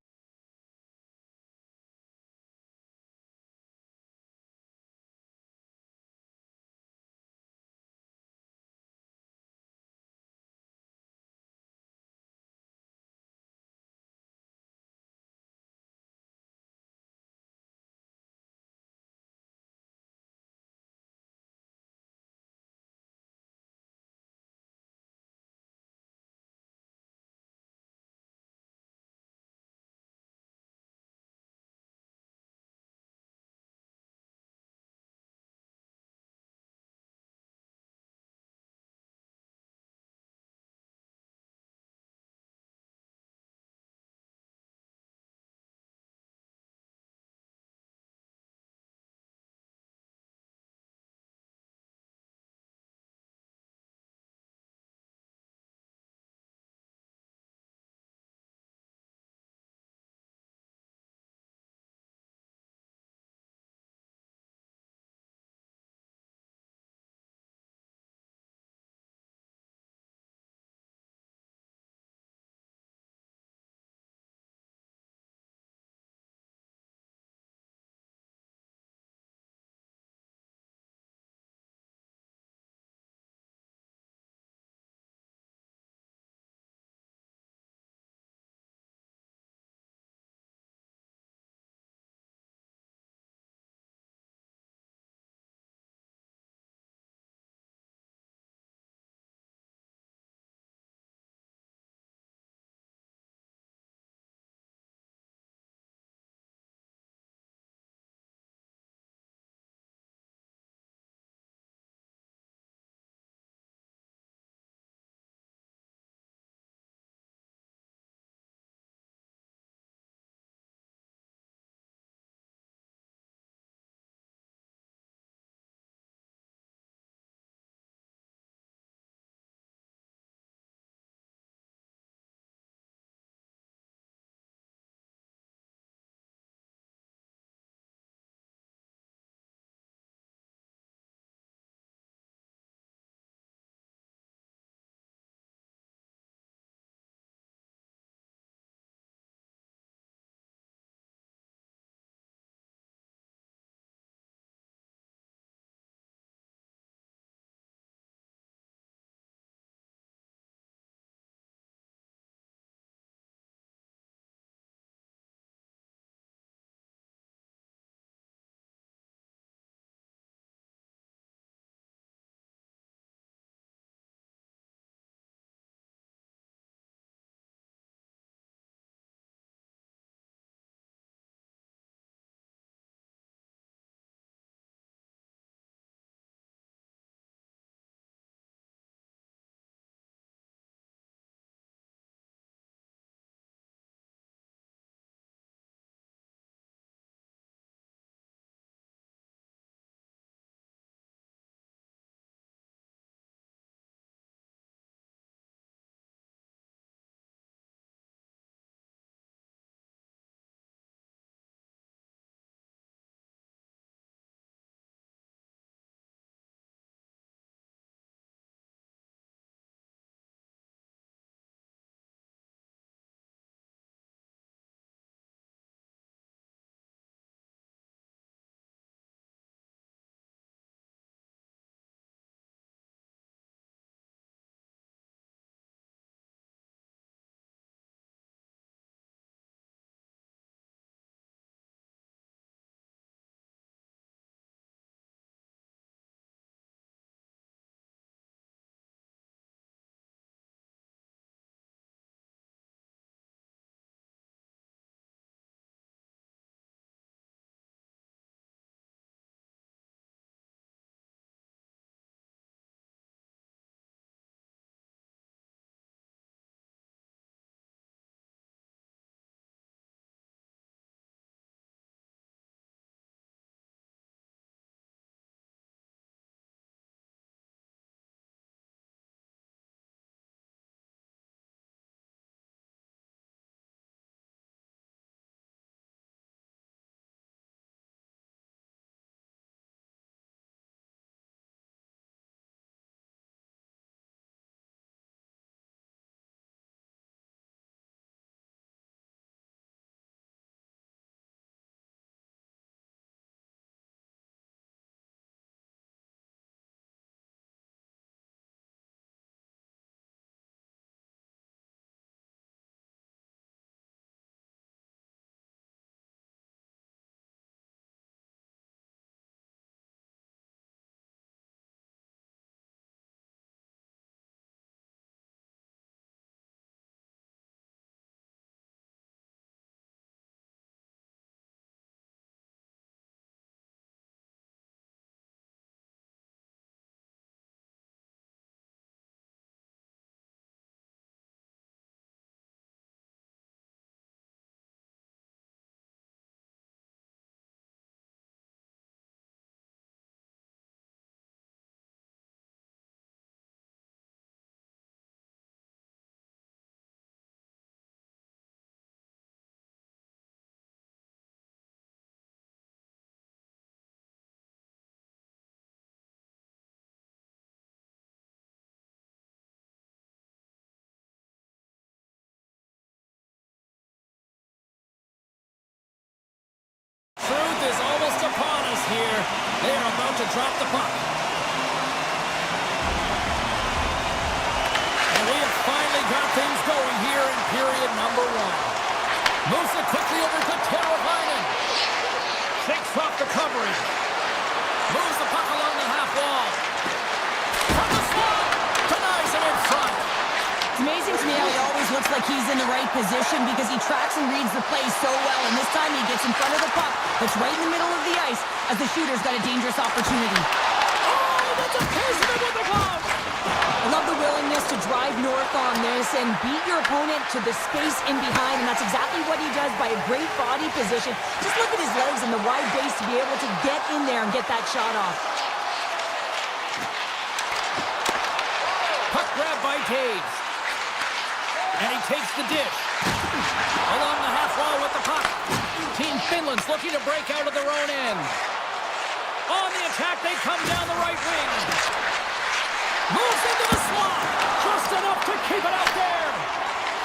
here. They are about to drop the puck. And we have finally got things going here in period number 1. Moves it quickly over to Teravainen. Shakes off the coverage. Moves the puck along the half wall. From the slot. Denies him in front. It's amazing to me how he always looks like he's in the right position because he tracks and reads the play so well. And this time he gets in front of the puck that's right in the middle of the ice as the shooter's got a dangerous opportunity. Oh, that's a piece of it with the glove. I love the willingness to drive north on this and beat your opponent to the space in behind, and that's exactly what he does by a great body position. Just look at his legs and the wide base to be able to get in there and get that shot off. Puck grab by Taves. And he takes the dish. Along the half wall with the puck. Team Finland's looking to break out of their own end. On the attack, they come down the right wing. Moves into the slot. Just enough to keep it out there.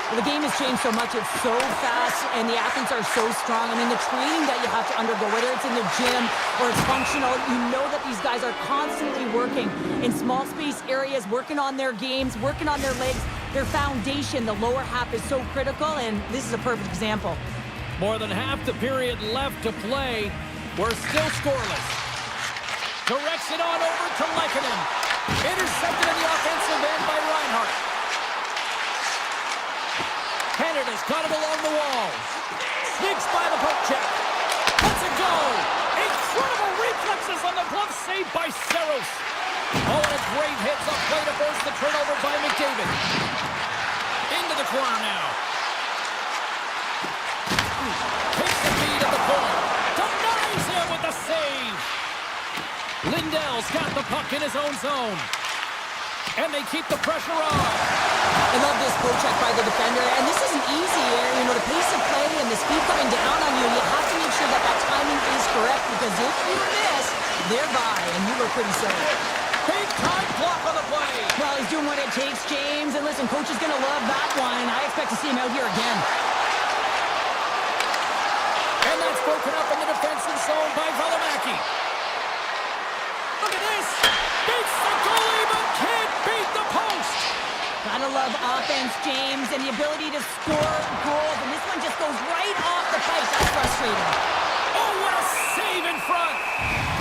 Well, the game has changed so much. It's so fast, and the athletes are so strong. I mean, the training that you have to undergo, whether it's in the gym or it's functional, you know that these guys are constantly working in small space areas, working on their games, working on their legs. Their foundation, the lower half, is so critical, and this is a perfect example. More than half the period left to play. We're still scoreless. Directs it on over to Lehkonen. Intercepted in the offensive end by Reinhart. Canada's got it along the wall. Sneaks by the poke check. Lets it go. Incredible reflexes on the glove save by Saros. Oh, and a great hits up play to force the turnover by McDavid. Into the corner now. Takes the feed at the point. Denies him with the save. Lindell's got the puck in his own zone. And they keep the pressure on. I love this poke check by the defender, and this isn't easy. You know, the pace of play and the speed coming down on you, you have to make sure that that timing is correct, because if you miss, they're by, and you look pretty safe. Big time block on the play. Well, he's doing what it takes, James, and listen, coach is going to love that one. I expect to see him out here again. And that's broken up in the defensive zone by Valimaki. Look at this. Beats the goalie, but can't beat the post. Gotta love offense, James, and the ability to score goals, and this one just goes right off the pipe. That's frustrating. Oh, what a save in front.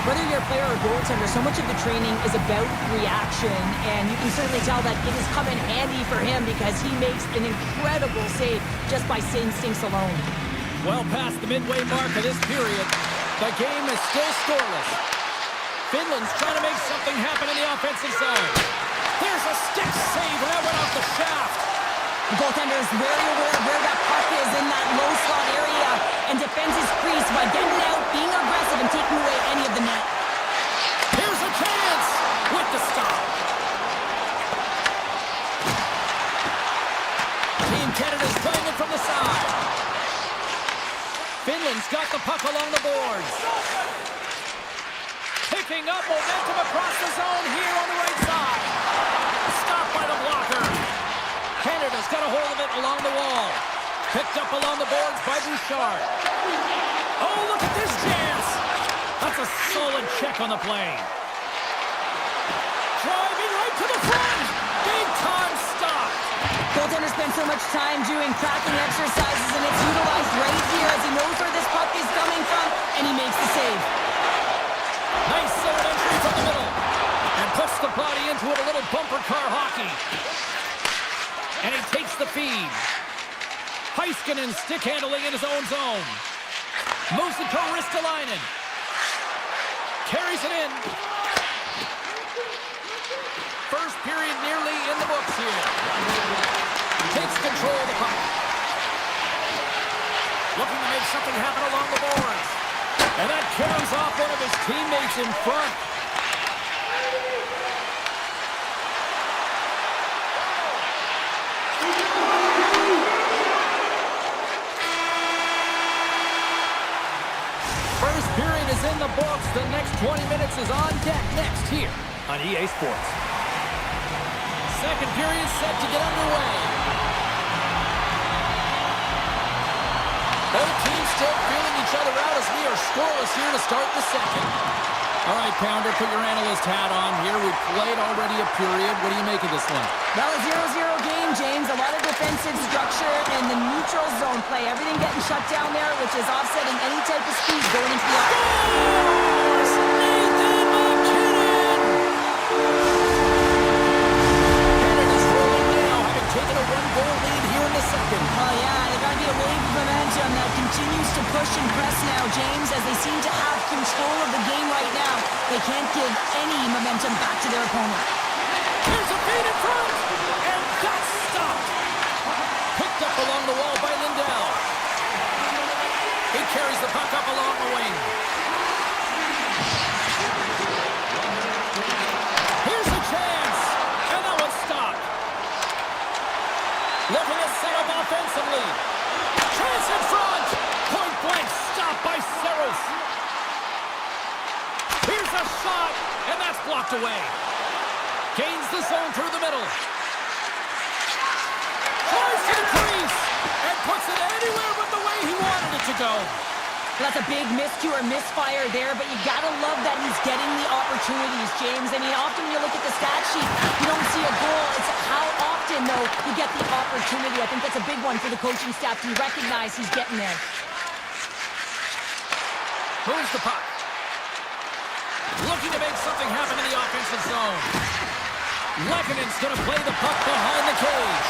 Whether you're a player or goaltender, so much of the training is about reaction, and you can certainly tell that it has come in handy for him because he makes an incredible save just by instincts alone. Well past the midway mark of this period, the game is still scoreless. Finland's trying to make something happen in the offensive zone. There's a stick save, and that went off the shaft. The goaltender is very aware of where that puck is in that low slot area and defends his crease by getting out, being aggressive, and taking away any of the net. Here's a chance with the stop. Team Canada's playing it from the side. Finland's got the puck along the boards. Picking up momentum across the zone here on the right side. Stopped by the blocker. Canada's got a hold of it along the wall. Picked up along the boards by Bouchard. Oh, look at this chance. That's a solid check on the play. Driving right to the front. Big time stop. Goaltender spends so much time doing tracking exercises, and it's utilized right here as he knows where this puck is coming from, and he makes the save. Nice third entry from the middle. And puts the body into it, a little bumper car hockey. And he takes the feed. Heiskanen stick handling in his own zone. Moves it to Ristolainen. Carries it in. First period nearly in the books here. Takes control of the puck. Looking to make something happen along the boards. And that carries off one of his teammates in front. First period is in the books. The next 20 minutes is on deck next here on EA Sports. Second period set to get underway. Oh, Both teams still feeling each other out as we are scoreless here to start the second. All right, Pounder, put your analyst hat on here. We've played already a period. What do you make of this one? Well, a 0-0 game, James. A lot of defensive structure and the neutral zone play. Everything getting shut down there, which is offsetting any type of speed going into the offense. Nathan McKinnon! Canada's rolling now, having taken a one-goal lead here in the second. Oh, yeah, they got to get a wave of momentum that continues to push and press now, James, as they seem to have control of the game right now. They can't give any momentum back to their opponent. Here's a feed in front, and that's stopped. Picked up along the wall by Lindell. He carries the puck up along the wing. Here's a chance, and that one's stopped. Looking to set up offensively. Chance in front. Point blank stop by Saros. Here's a shot, and that's blocked away. Gains the zone through the middle. Tries to the crease, and puts it anywhere but the way he wanted it to go. That's a big miscue or misfire there, but you gotta love that he's getting the opportunities, James. I mean, often when you look at the stat sheet, you don't see a goal. It's how often, though, you get the opportunity. I think that's a big one for the coaching staff to recognize he's getting there. Moves the puck. Looking to make something happen in the offensive zone. Lekkonen's going to play the puck behind the cage.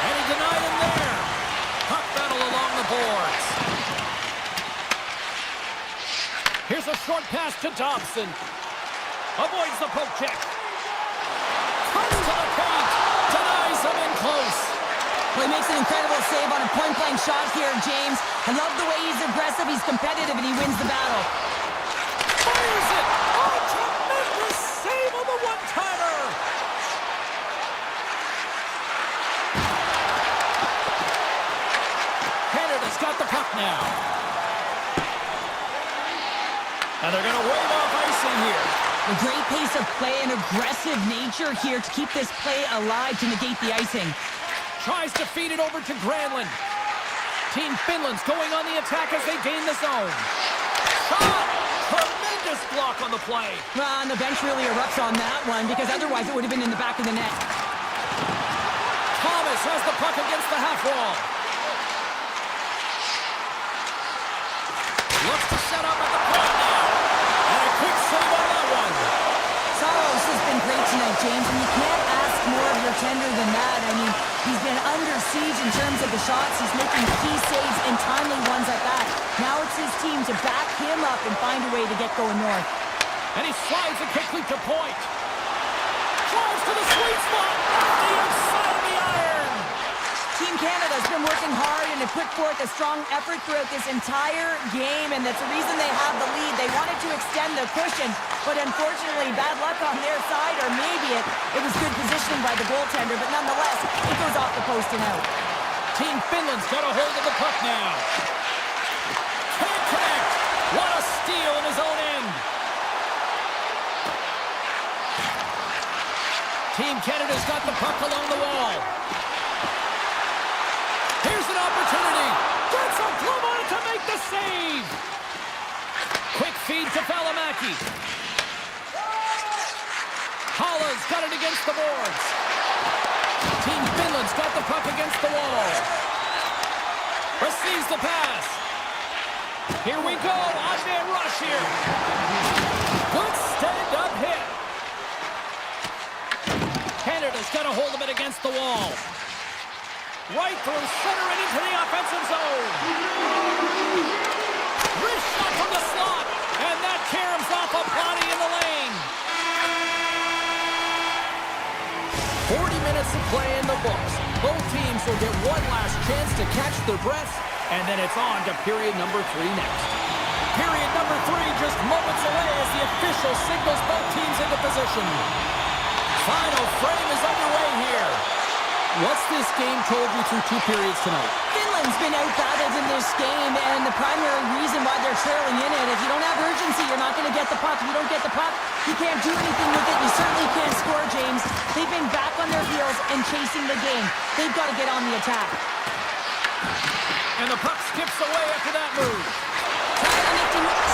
And he denied him there. Puck battle along the boards. Here's a short pass to Dobson. Avoids the poke check. Cuts to the paint. Denies him in close. Well, he makes an incredible save on a point-blank shot here, James. I love the way he's aggressive, he's competitive, and he wins the battle. Fires it! Oh, tremendous save on the one-timer! Canada's got the puck now. And they're going to wave off icing here. A great pace of play and aggressive nature here to keep this play alive to negate the icing. Tries to feed it over to Granlund. Team Finland's going on the attack as they gain the zone. Shot! Tremendous block on the play. Well, and the bench really erupts on that one because otherwise it would have been in the back of the net. Thomas has the puck against the half wall. Looks to set up at the point now. And a quick save on that one. Saros has been great tonight, James, and you can't ask more of your tender than that. I mean, he's been under siege in terms of the shots. He's making key saves and timely ones at that. Now it's his team to back him up and find a way to get going north. And he slides it quickly to point. Drives to the sweet spot. Off the outside of the iron. Team Canada's been working hard and have put forth a strong effort throughout this entire game, and that's the reason they have the lead. They wanted to extend the cushion, but unfortunately, bad luck on their side, or maybe it was good positioning by the goaltender, but nonetheless, it goes off the post and out. Team Finland's got a hold of the puck now. Can't connect. What a steal in his own end. Team Canada's got the puck along the wall. Here's an opportunity. Gets a glove on it to make the save. Quick feed to Valimaki. Halla's got it against the boards. Team Finland's got the puck against the wall. Receives the pass. Here we go. On-man rush here. Good stand-up hit. Canada's got a hold of it against the wall. Right through center and into the offensive zone. Wrist shot from the slot. And that caroms off a body in the lane. 40 minutes of play in the books. Both teams will get one last chance to catch their breaths. And then it's on to period number 3 next. Period number 3 just moments away as the official signals both teams into position. Final frame is underway here. What's this game told you through 2 periods tonight? Finland's been out-battled in this game, and the primary reason why they're trailing in it, if you don't have urgency, you're not going to get the puck. If you don't get the puck, you can't do anything with it. You certainly can't score, James. They've been back on their heels and chasing the game. They've got to get on the attack. And the puck skips away after that move.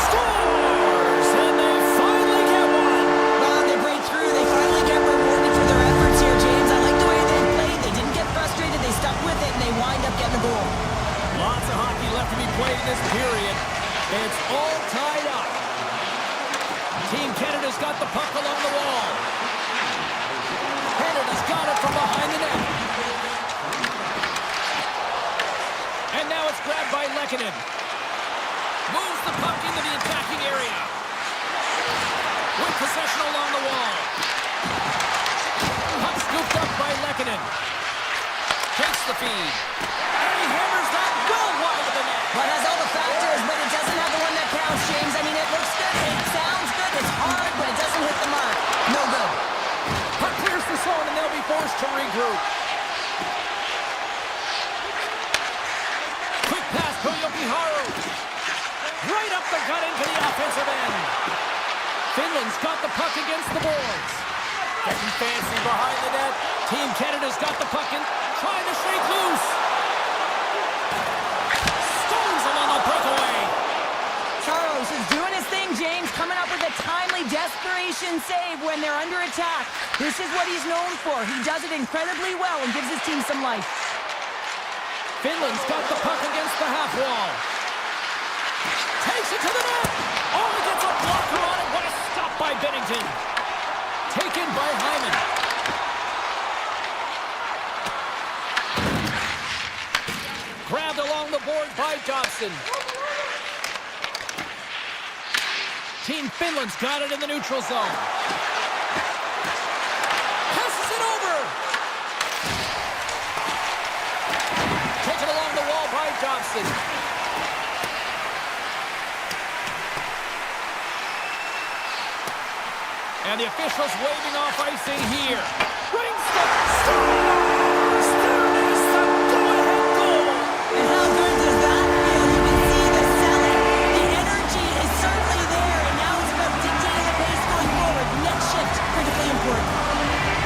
Scores! And they finally get one. Well, they break through. They finally get rewarded for their efforts here, James. I like the way they played. They didn't get frustrated. They stuck with it, and they wind up getting a goal. Lots of hockey left to be played in this period. It's all tied up. Team Canada's got the puck along the wall. Canada's got it from behind the net. And now it's grabbed by Lehkonen. Moves the puck into the attacking area. With possession along the wall. Puck scooped up by Lehkonen. Takes the feed. And he hammers that well wide of the net. Well, it has all the factors, but it doesn't have the one that counts, James. I mean, it looks good. It sounds good. It's hard, but it doesn't hit the mark. No good. Puck clears the zone, and they'll be forced to regroup. Quick pass to Jokiharju. Right up the gut into the offensive end. Finland's got the puck against the boards. Getting fancy behind the net. Team Canada's got the puck in, trying to shake loose. Stones him on the breakaway. Charles is doing his thing, James, coming up with a timely desperation save when they're under attack. This is what he's known for. He does it incredibly well and gives his team some life. Finland's got the puck against the half wall. Takes it to the net. Oh, he gets a blocker on it. What a stop by Bennington. Taken by Hyman. Grabbed along the board by Dobson. Team Finland's got it in the neutral zone. Passes it over. Taken along the wall by Dobson. And the officials waving off icing here. Brings the scores! There is the go-ahead goal! And how good does that feel? You can see the selling. The energy is certainly there, and now it's about dictating the pace going forward. Net shift, critically important.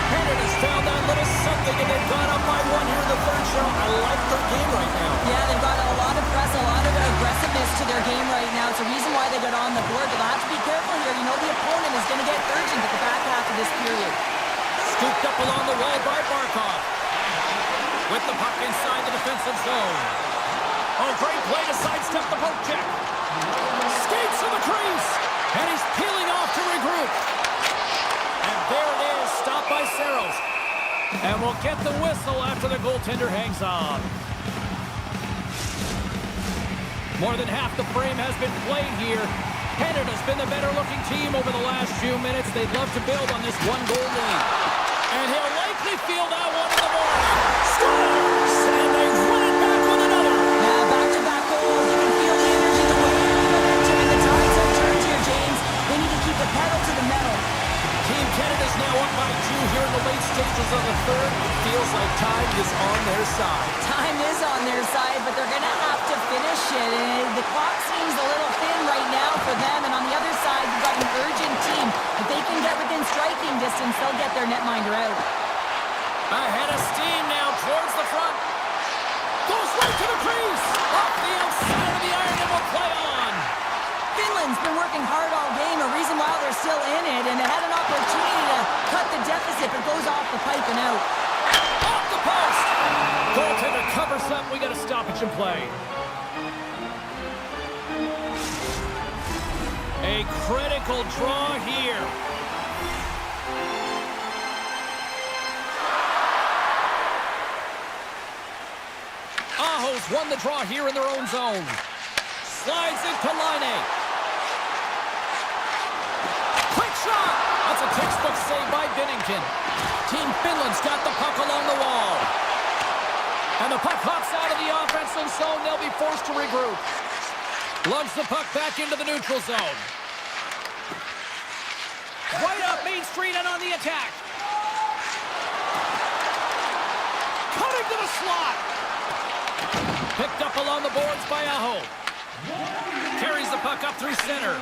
Canada's found that little something, and they've gone up by one here in the third show. I like their game right now. Yeah, they've got a lot of press, a lot of aggressiveness to their game right now. It's a reason why they got on the board, but they'll have to be careful here. You know the opponent is going to get urgent at the back half of this period. Scooped up along the wall by Barkov. With the puck inside the defensive zone. Oh, great play to sidestep the poke check. Skates to the crease. And he's peeling off to regroup. And there it is, stopped by Saros. And we'll get the whistle after the goaltender hangs on. More than half the frame has been played here. Canada's been the better-looking team over the last few minutes. They'd love to build on this one-goal lead. And he'll likely feel that one in the morning. Scores! And they run it back with another. Now, back-to-back goals. You can feel the energy, the way they're going to, and the tides have turned here, James. They need to keep the pedal to the metal. Team Canada's now up by 2 here in the late stages of the third. It feels like time is on their side. Time is on their side, but they're going to have to finish it. And the clock seems a little thin right now for them. And on the other side, you've got an urgent team. If they can get within striking distance, they'll get their netminder out. Ahead of steam now towards the front. Goes right to the crease. Off the outside of the iron and will play on. Finland's been working hard all game, a reason why they're still in it, and they had an opportunity to cut the deficit, but goes off the pipe and out. Off the post. Goaltender covers up. We got a stoppage in play. A critical draw here. Aho's won the draw here in their own zone. Slides into Laine. Quick shot! That's a textbook save by Binnington. Team Finland's got the puck along the wall. And the puck hops out of the offensive zone. They'll be forced to regroup. Lugs the puck back into the neutral zone. Right up Main Street and on the attack. Cutting to the slot. Picked up along the boards by Aho. Carries the puck up through center.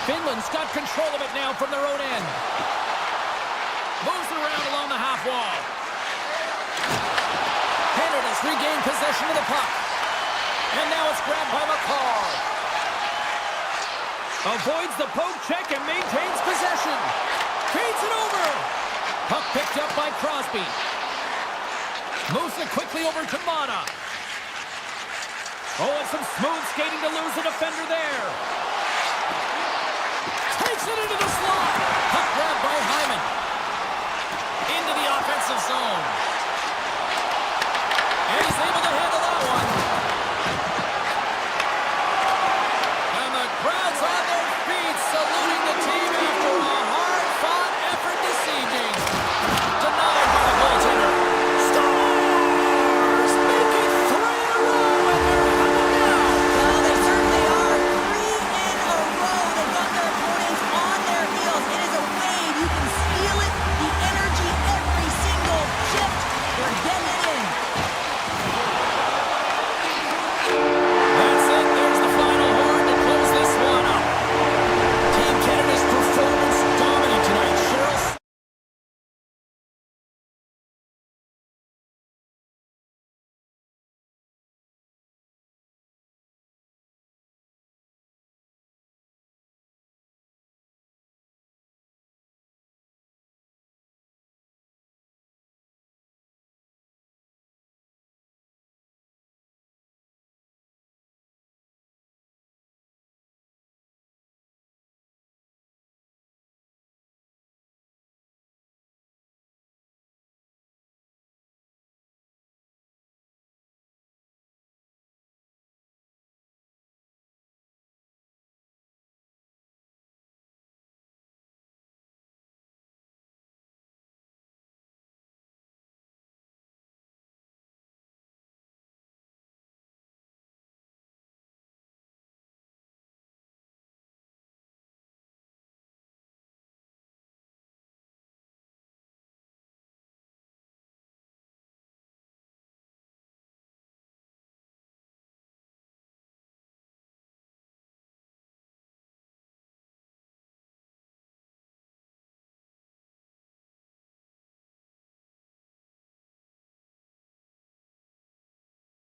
Finland's got control of it now from their own end. Moves around along the half wall. Canada's regained possession of the puck. And now it's grabbed by McCall. Avoids the poke check and maintains possession. Feeds it over. Puck picked up by Crosby. Moves it quickly over to Mana. Oh, and some smooth skating to lose the defender there. Takes it into the slot.